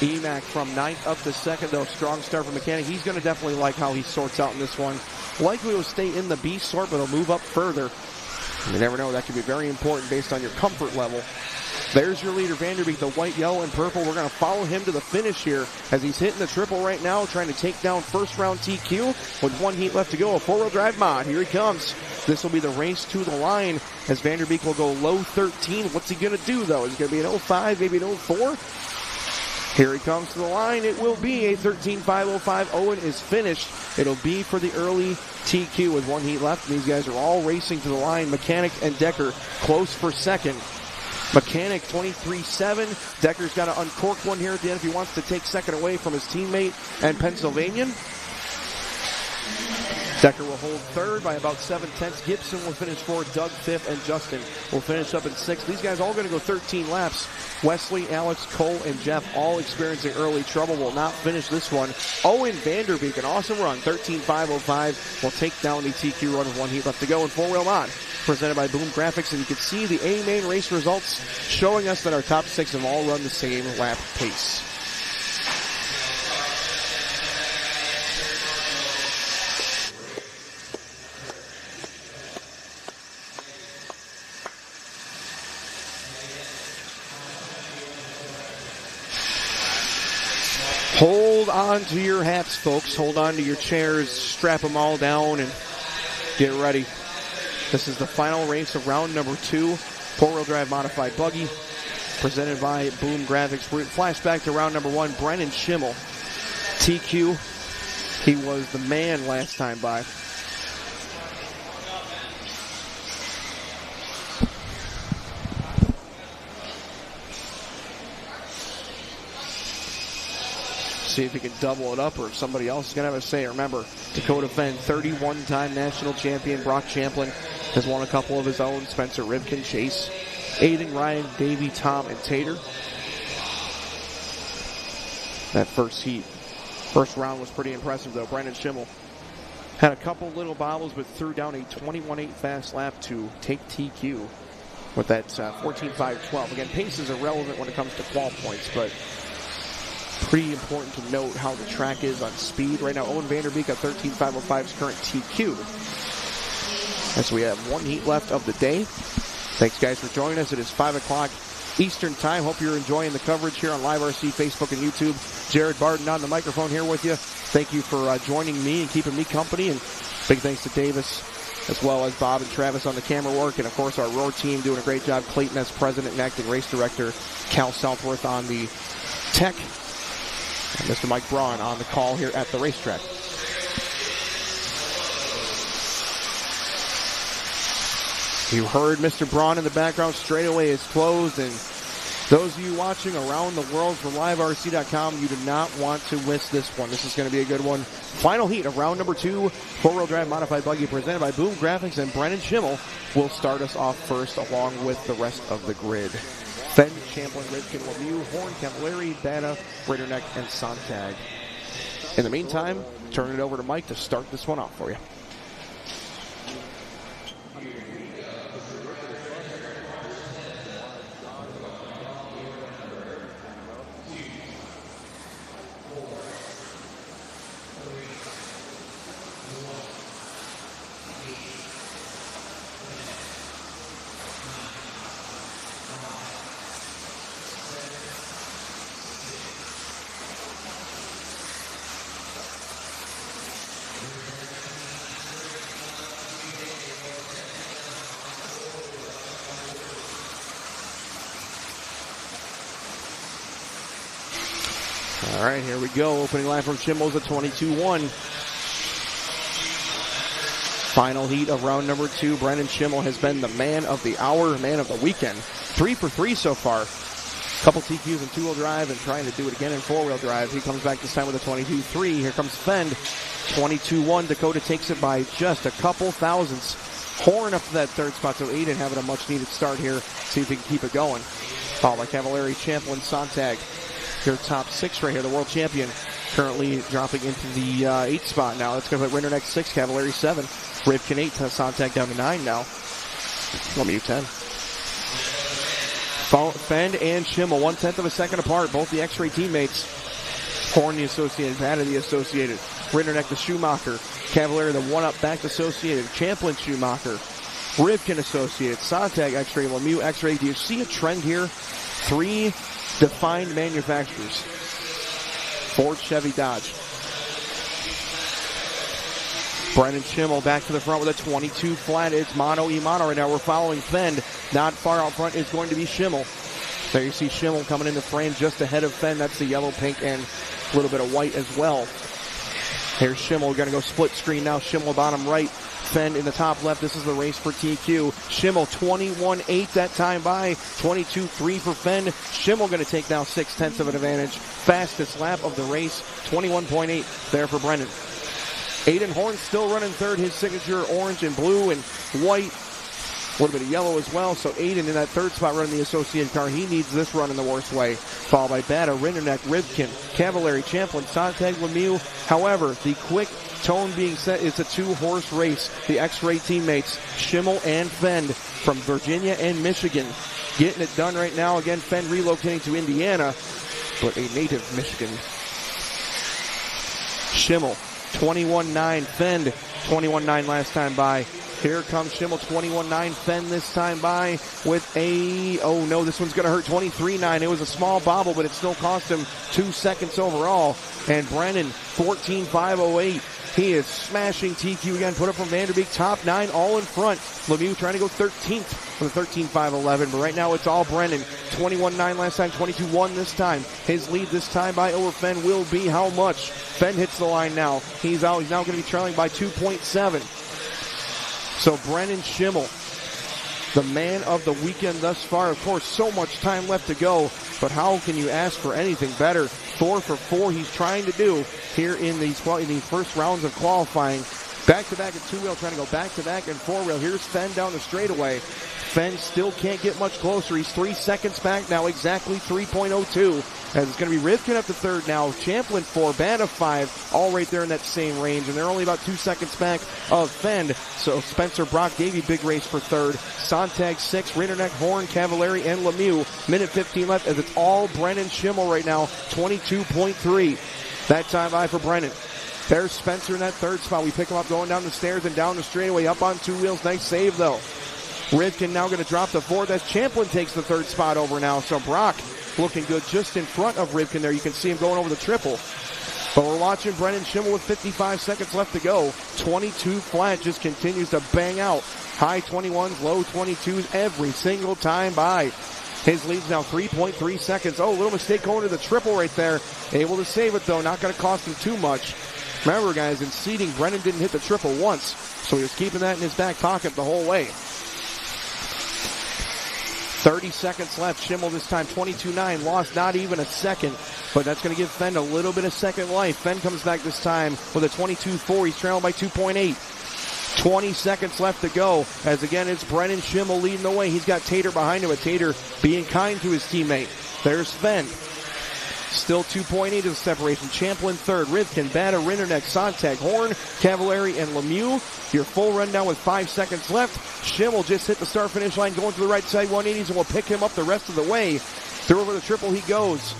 Emac from 9th up to 2nd, though. Strong start for Mechanic. He's going to definitely like how he sorts out in this one. Likely will stay in the B sort, but he'll move up further. You never know. That could be very important based on your comfort level. There's your leader, Vanderbeek, the white, yellow, and purple. We're going to follow him to the finish here as he's hitting the triple right now, trying to take down first round TQ with 1 heat left to go. A 4-wheel drive mod. Here he comes. This will be the race to the line as Vanderbeek will go low 13. What's he going to do, though? Is it going to be an 05, maybe an 04? Here he comes to the line. It will be a 13.505. Owen is finished. It'll be for the early TQ with 1 heat left. These guys are all racing to the line. Mechanic and Decker close for 2nd. Mechanic 23.7. Decker's got to uncork one here at the end if he wants to take 2nd away from his teammate and Pennsylvanian. Decker will hold 3rd by about 7 tenths. Gibson will finish 4th. Doug 5th, and Justin will finish up in 6th. These guys all going to go 13 laps. Wesley, Alex, Cole, and Jeff all experiencing early trouble. Will not finish this one. Owen Vanderbeek, an awesome run. 13.505 will take down the TQ run with 1 heat left to go in 4-wheel mod. Presented by Boom Graphics, and you can see the A main race results showing us that our top 6 have all run the same lap pace. on to your hats, folks. Hold on to your chairs. Strap them all down and get ready. This is the final race of round number 2. Four-wheel drive modified buggy. Presented by Boom Graphics. Flashback to round number 1. Brennan Schimmel. TQ. He was the man last time by. See if he can double it up or if somebody else is going to have a say. Remember, Dakota Fenn, 31-time national champion. Brock Champlin has won a couple of his own. Spencer Rivkin, Chase, Aiden, Ryan, Davey, Tom, and Tater. That first round was pretty impressive, though. Brennan Schimmel had a couple little bobbles, but threw down a 21.8 fast lap to take TQ with that 14.5.12. Again, pace is irrelevant when it comes to qual points, but pretty important to note how the track is on speed. Right now, Owen Vanderbeek at 13.505's current TQ. As we have one heat left of the day. Thanks, guys, for joining us. It is 5 o'clock Eastern Time. Hope you're enjoying the coverage here on Live RC, Facebook, and YouTube. Jared Barton on the microphone here with you. Thank you for joining me and keeping me company. And big thanks to Davis, as well as Bob and Travis on the camera work. And, of course, our Roar team doing a great job. Clayton as president and acting race director. Cal Southworth on the tech. And Mr. Mike Braun on the call here at the racetrack. You heard Mr. Braun in the background. Straightaway is closed, and those of you watching around the world from liverc.com, you do not want to miss this one. This is going to be a good one. Final heat of round number 2, four-wheel drive modified buggy presented by Boom Graphics, and Brennan Schimmel will start us off first along with the rest of the grid. Fenn, Champlin, Rivkin, Lemieux, Horn, Cavallari, Bata, Ritterneck, and Sontag. In the meantime, turn it over to Mike to start this one off for you. All right, here we go. Opening line from Schimmel's at 22-1. Final heat of round number 2. Brennan Schimmel has been the man of the hour, man of the weekend. 3 for 3 so far. Couple TQs in two-wheel drive and trying to do it again in four-wheel drive. He comes back this time with a 22-3. Here comes Fenn. 22-1. Dakota takes it by just a couple thousandths. Horn up to that third spot, so Aiden having a much-needed start here. See if he can keep it going. Followed by Cavallari, Champlin, Sontag. Your top 6 right here, the world champion, currently dropping into the 8th spot now. That's going to put Ritterneck 6, Cavallari 7, Rivkin 8, Sontag down to 9 now. Lemieux 10. Fenn and Schimmel, 1/10 of a second apart, both the X-Ray teammates. Horn the Associated, Bata the Associated, Ritterneck the Schumacher, Cavallari the one-up back Associated, Champlin Schumacher, Rivkin Associated, Sontag X-Ray, Lemieux X-Ray. Do you see a trend here? 3 defined manufacturers. Ford, Chevy, Dodge. Brennan Schimmel back to the front with a 22 flat. It's mono e-mono right now. We're following Fenn. Not far out front is going to be Schimmel. There you see Schimmel coming in the frame just ahead of Fenn. That's the yellow, pink, and a little bit of white as well. Here's Schimmel. We're going to go split screen now. Schimmel bottom right. Fenn in the top left. This is the race for TQ. Schimmel 21.8 that time by. 22.3 for Fenn. Schimmel going to take now 6/10 of an advantage. Fastest lap of the race. 21.8 there for Brennan. Aiden Horn still running third. His signature orange and blue and white. A little bit of yellow as well. So Aiden in that third spot running the Associated car. He needs this run in the worst way. Followed by Bata, Ritterneck, Rivkin, Cavallari, Champlin, Sontag, Lemieux. However, the quick tone being set, it's a 2-horse race. The X-Ray teammates, Schimmel and Fenn from Virginia and Michigan, getting it done right now. Again, Fenn relocating to Indiana, but a native Michigan. Schimmel, 21.9. Fenn, 21.9 last time by. Here comes Schimmel, 21-9. Fenn this time by with a, oh no, this one's going to hurt, 23-9. It was a small bobble, but it still cost him 2 seconds overall. And Brennan, 14-5-08. He is smashing TQ again. Put up from Vanderbeek, top 9, all in front. Lemieux trying to go 13th with a 13-5-11. But right now it's all Brennan. 21-9 last time, 22-1 this time. His lead this time by over Fenn will be how much? Fenn hits the line now. He's out. He's now going to be trailing by 2.7. So Brennan Schimmel, the man of the weekend thus far. Of course, so much time left to go, but how can you ask for anything better? 4 for 4 he's trying to do here in these first rounds of qualifying. Back-to-back and two-wheel, trying to go back-to-back and four-wheel. Here's Fenn down the straightaway. Fenn still can't get much closer. He's 3 seconds back now, exactly 3.02. As it's going to be Rivkin up to third now, Champlin 4, Bana 5, all right there in that same range. And they're only about 2 seconds back of Fenn. So Spencer Brock gave you big race for third. Sontag 6, Rinderneck, Horn, Cavallari, and Lemieux. Minute 15 left as it's all Brennan Schimmel right now, 22.3. That time by for Brennan. There's Spencer in that third spot. We pick him up going down the stairs and down the straightaway, up on two wheels. Nice save, though. Rivkin now going to drop the fourth as Champlin takes the third spot over now. So Brock looking good just in front of Rivkin there. You can see him going over the triple. But we're watching Brennan Schimmel with 55 seconds left to go. 22 flat just continues to bang out. High 21s, low 22s every single time by. His lead's now 3.3 seconds. Oh, little mistake going to the triple right there. Able to save it, though. Not going to cost him too much. Remember, guys, in seeding, Brennan didn't hit the triple once, so he was keeping that in his back pocket the whole way. 30 seconds left. Schimmel this time 22-9. Lost not even a second, but that's going to give Fenn a little bit of second life. Fenn comes back this time with a 22-4. He's trailing by 2.8. 20 seconds left to go, as again it's Brennan Schimmel leading the way. He's got Tater behind him, but Tater being kind to his teammate. There's Fenn. Still 2.8 of the separation. Champlin third. Rivkin, Bata, Rinderneck, Sontag, Horn, Cavallari, and Lemieux. Your full rundown with 5 seconds left. Schimmel just hit the start-finish line going to the right side 180s, and we'll pick him up the rest of the way. Through over the triple he goes.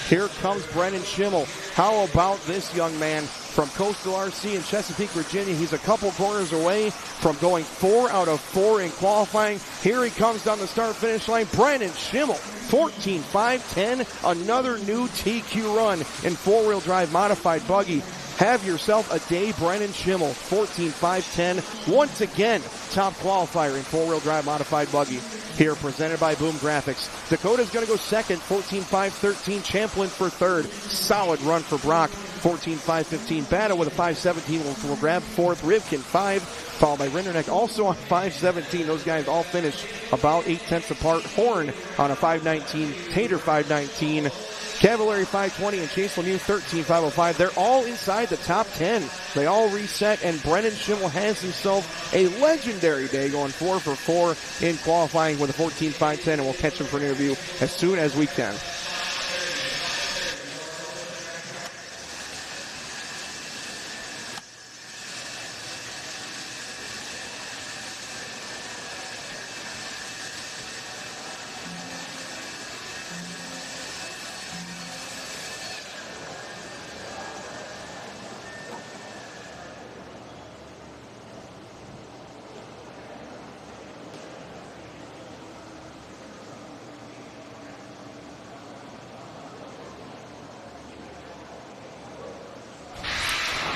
Here comes Brennan Schimmel. How about this young man from Coastal RC in Chesapeake, Virginia? He's a couple corners away from going 4 out of 4 in qualifying. Here he comes down the start-finish line. Brennan Schimmel, 14-5-10. Another new TQ run in four-wheel drive modified buggy. Have yourself a day, Brennan Schimmel, 14-5-10. Once again, top qualifier in four-wheel drive modified buggy. Here, presented by Boom Graphics. Dakota's going to go second, 14-5-13. Champlin for third. Solid run for Brock, 14-5-15. Bata with a 5-17 will grab fourth. Rivkin 5, followed by Rinderneck also on 5-17. Those guys all finished about 8/10 apart. Horn on a 5-19. Tater 5-19. Cavallari 520 and Chase Lemieux 13-505. They're all inside the top 10. They all reset, and Brennan Schimmel has himself a legendary day going 4 for 4 in qualifying with a 14-5-10, and we'll catch him for an interview as soon as we can.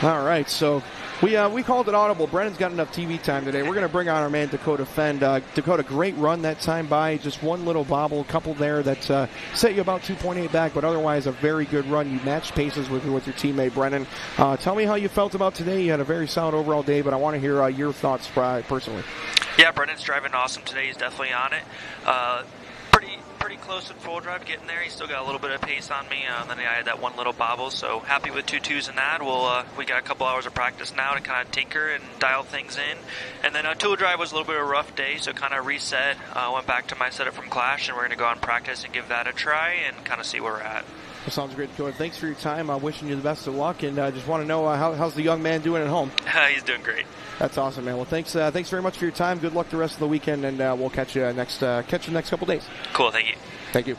All right, so we called it audible. Brennan's got enough TV time today. We're going to bring on our man Dakota Fenn. Dakota, great run that time by. Just one little bobble, couple there that set you about 2.8 back, but otherwise a very good run. You matched paces with your teammate Brennan. Tell me how you felt about today. You had a very solid overall day, but I want to hear your thoughts personally. Yeah, Brennan's driving awesome today. He's definitely on it. Pretty close in full drive getting there. He's still got a little bit of pace on me. Then I had that one little bobble, so happy with 2 2s in that. We got a couple hours of practice now to kind of tinker and dial things in. And then tool drive was a little bit of a rough day, so kind of reset. Went back to my setup from Clash, and we're going to go on practice and give that a try and kind of see where we're at. That sounds great, Dakota. Thanks for your time. I'm wishing you the best of luck, and just want to know how's the young man doing at home? He's doing great. That's awesome, man. Well, thanks very much for your time. Good luck the rest of the weekend, and we'll catch you next couple days. Cool, thank you. Thank you.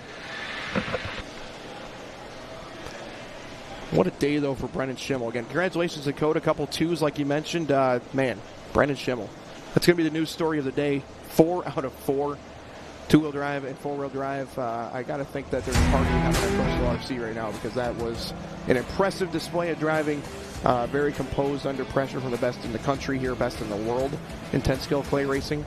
What a day, though, for Brennan Schimmel. Again, congratulations, Dakota. A couple 2s, like you mentioned. Man, Brennan Schimmel. That's going to be the news story of the day. 4 out of 4. Two-wheel drive and four-wheel drive. I got to think that there's a party happening at Coastal RC right now because that was an impressive display of driving. Very composed under pressure from the best in the country here, best in the world in 10-skill clay racing.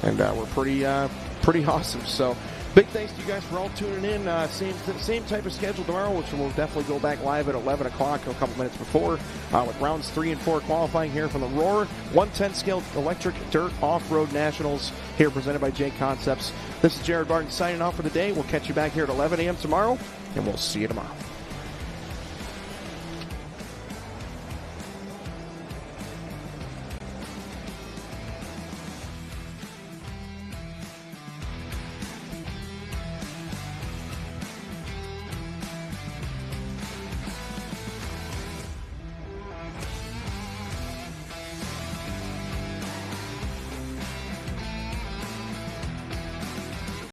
And we're pretty awesome. So big thanks to you guys for all tuning in. Same type of schedule tomorrow, which we'll definitely go back live at 11 o'clock, a couple minutes before, with rounds 3 and 4 qualifying here from the Roar 110-scale electric dirt off-road nationals here presented by J Concepts. This is Jared Barton signing off for the day. We'll catch you back here at 11 a.m. tomorrow, and we'll see you tomorrow.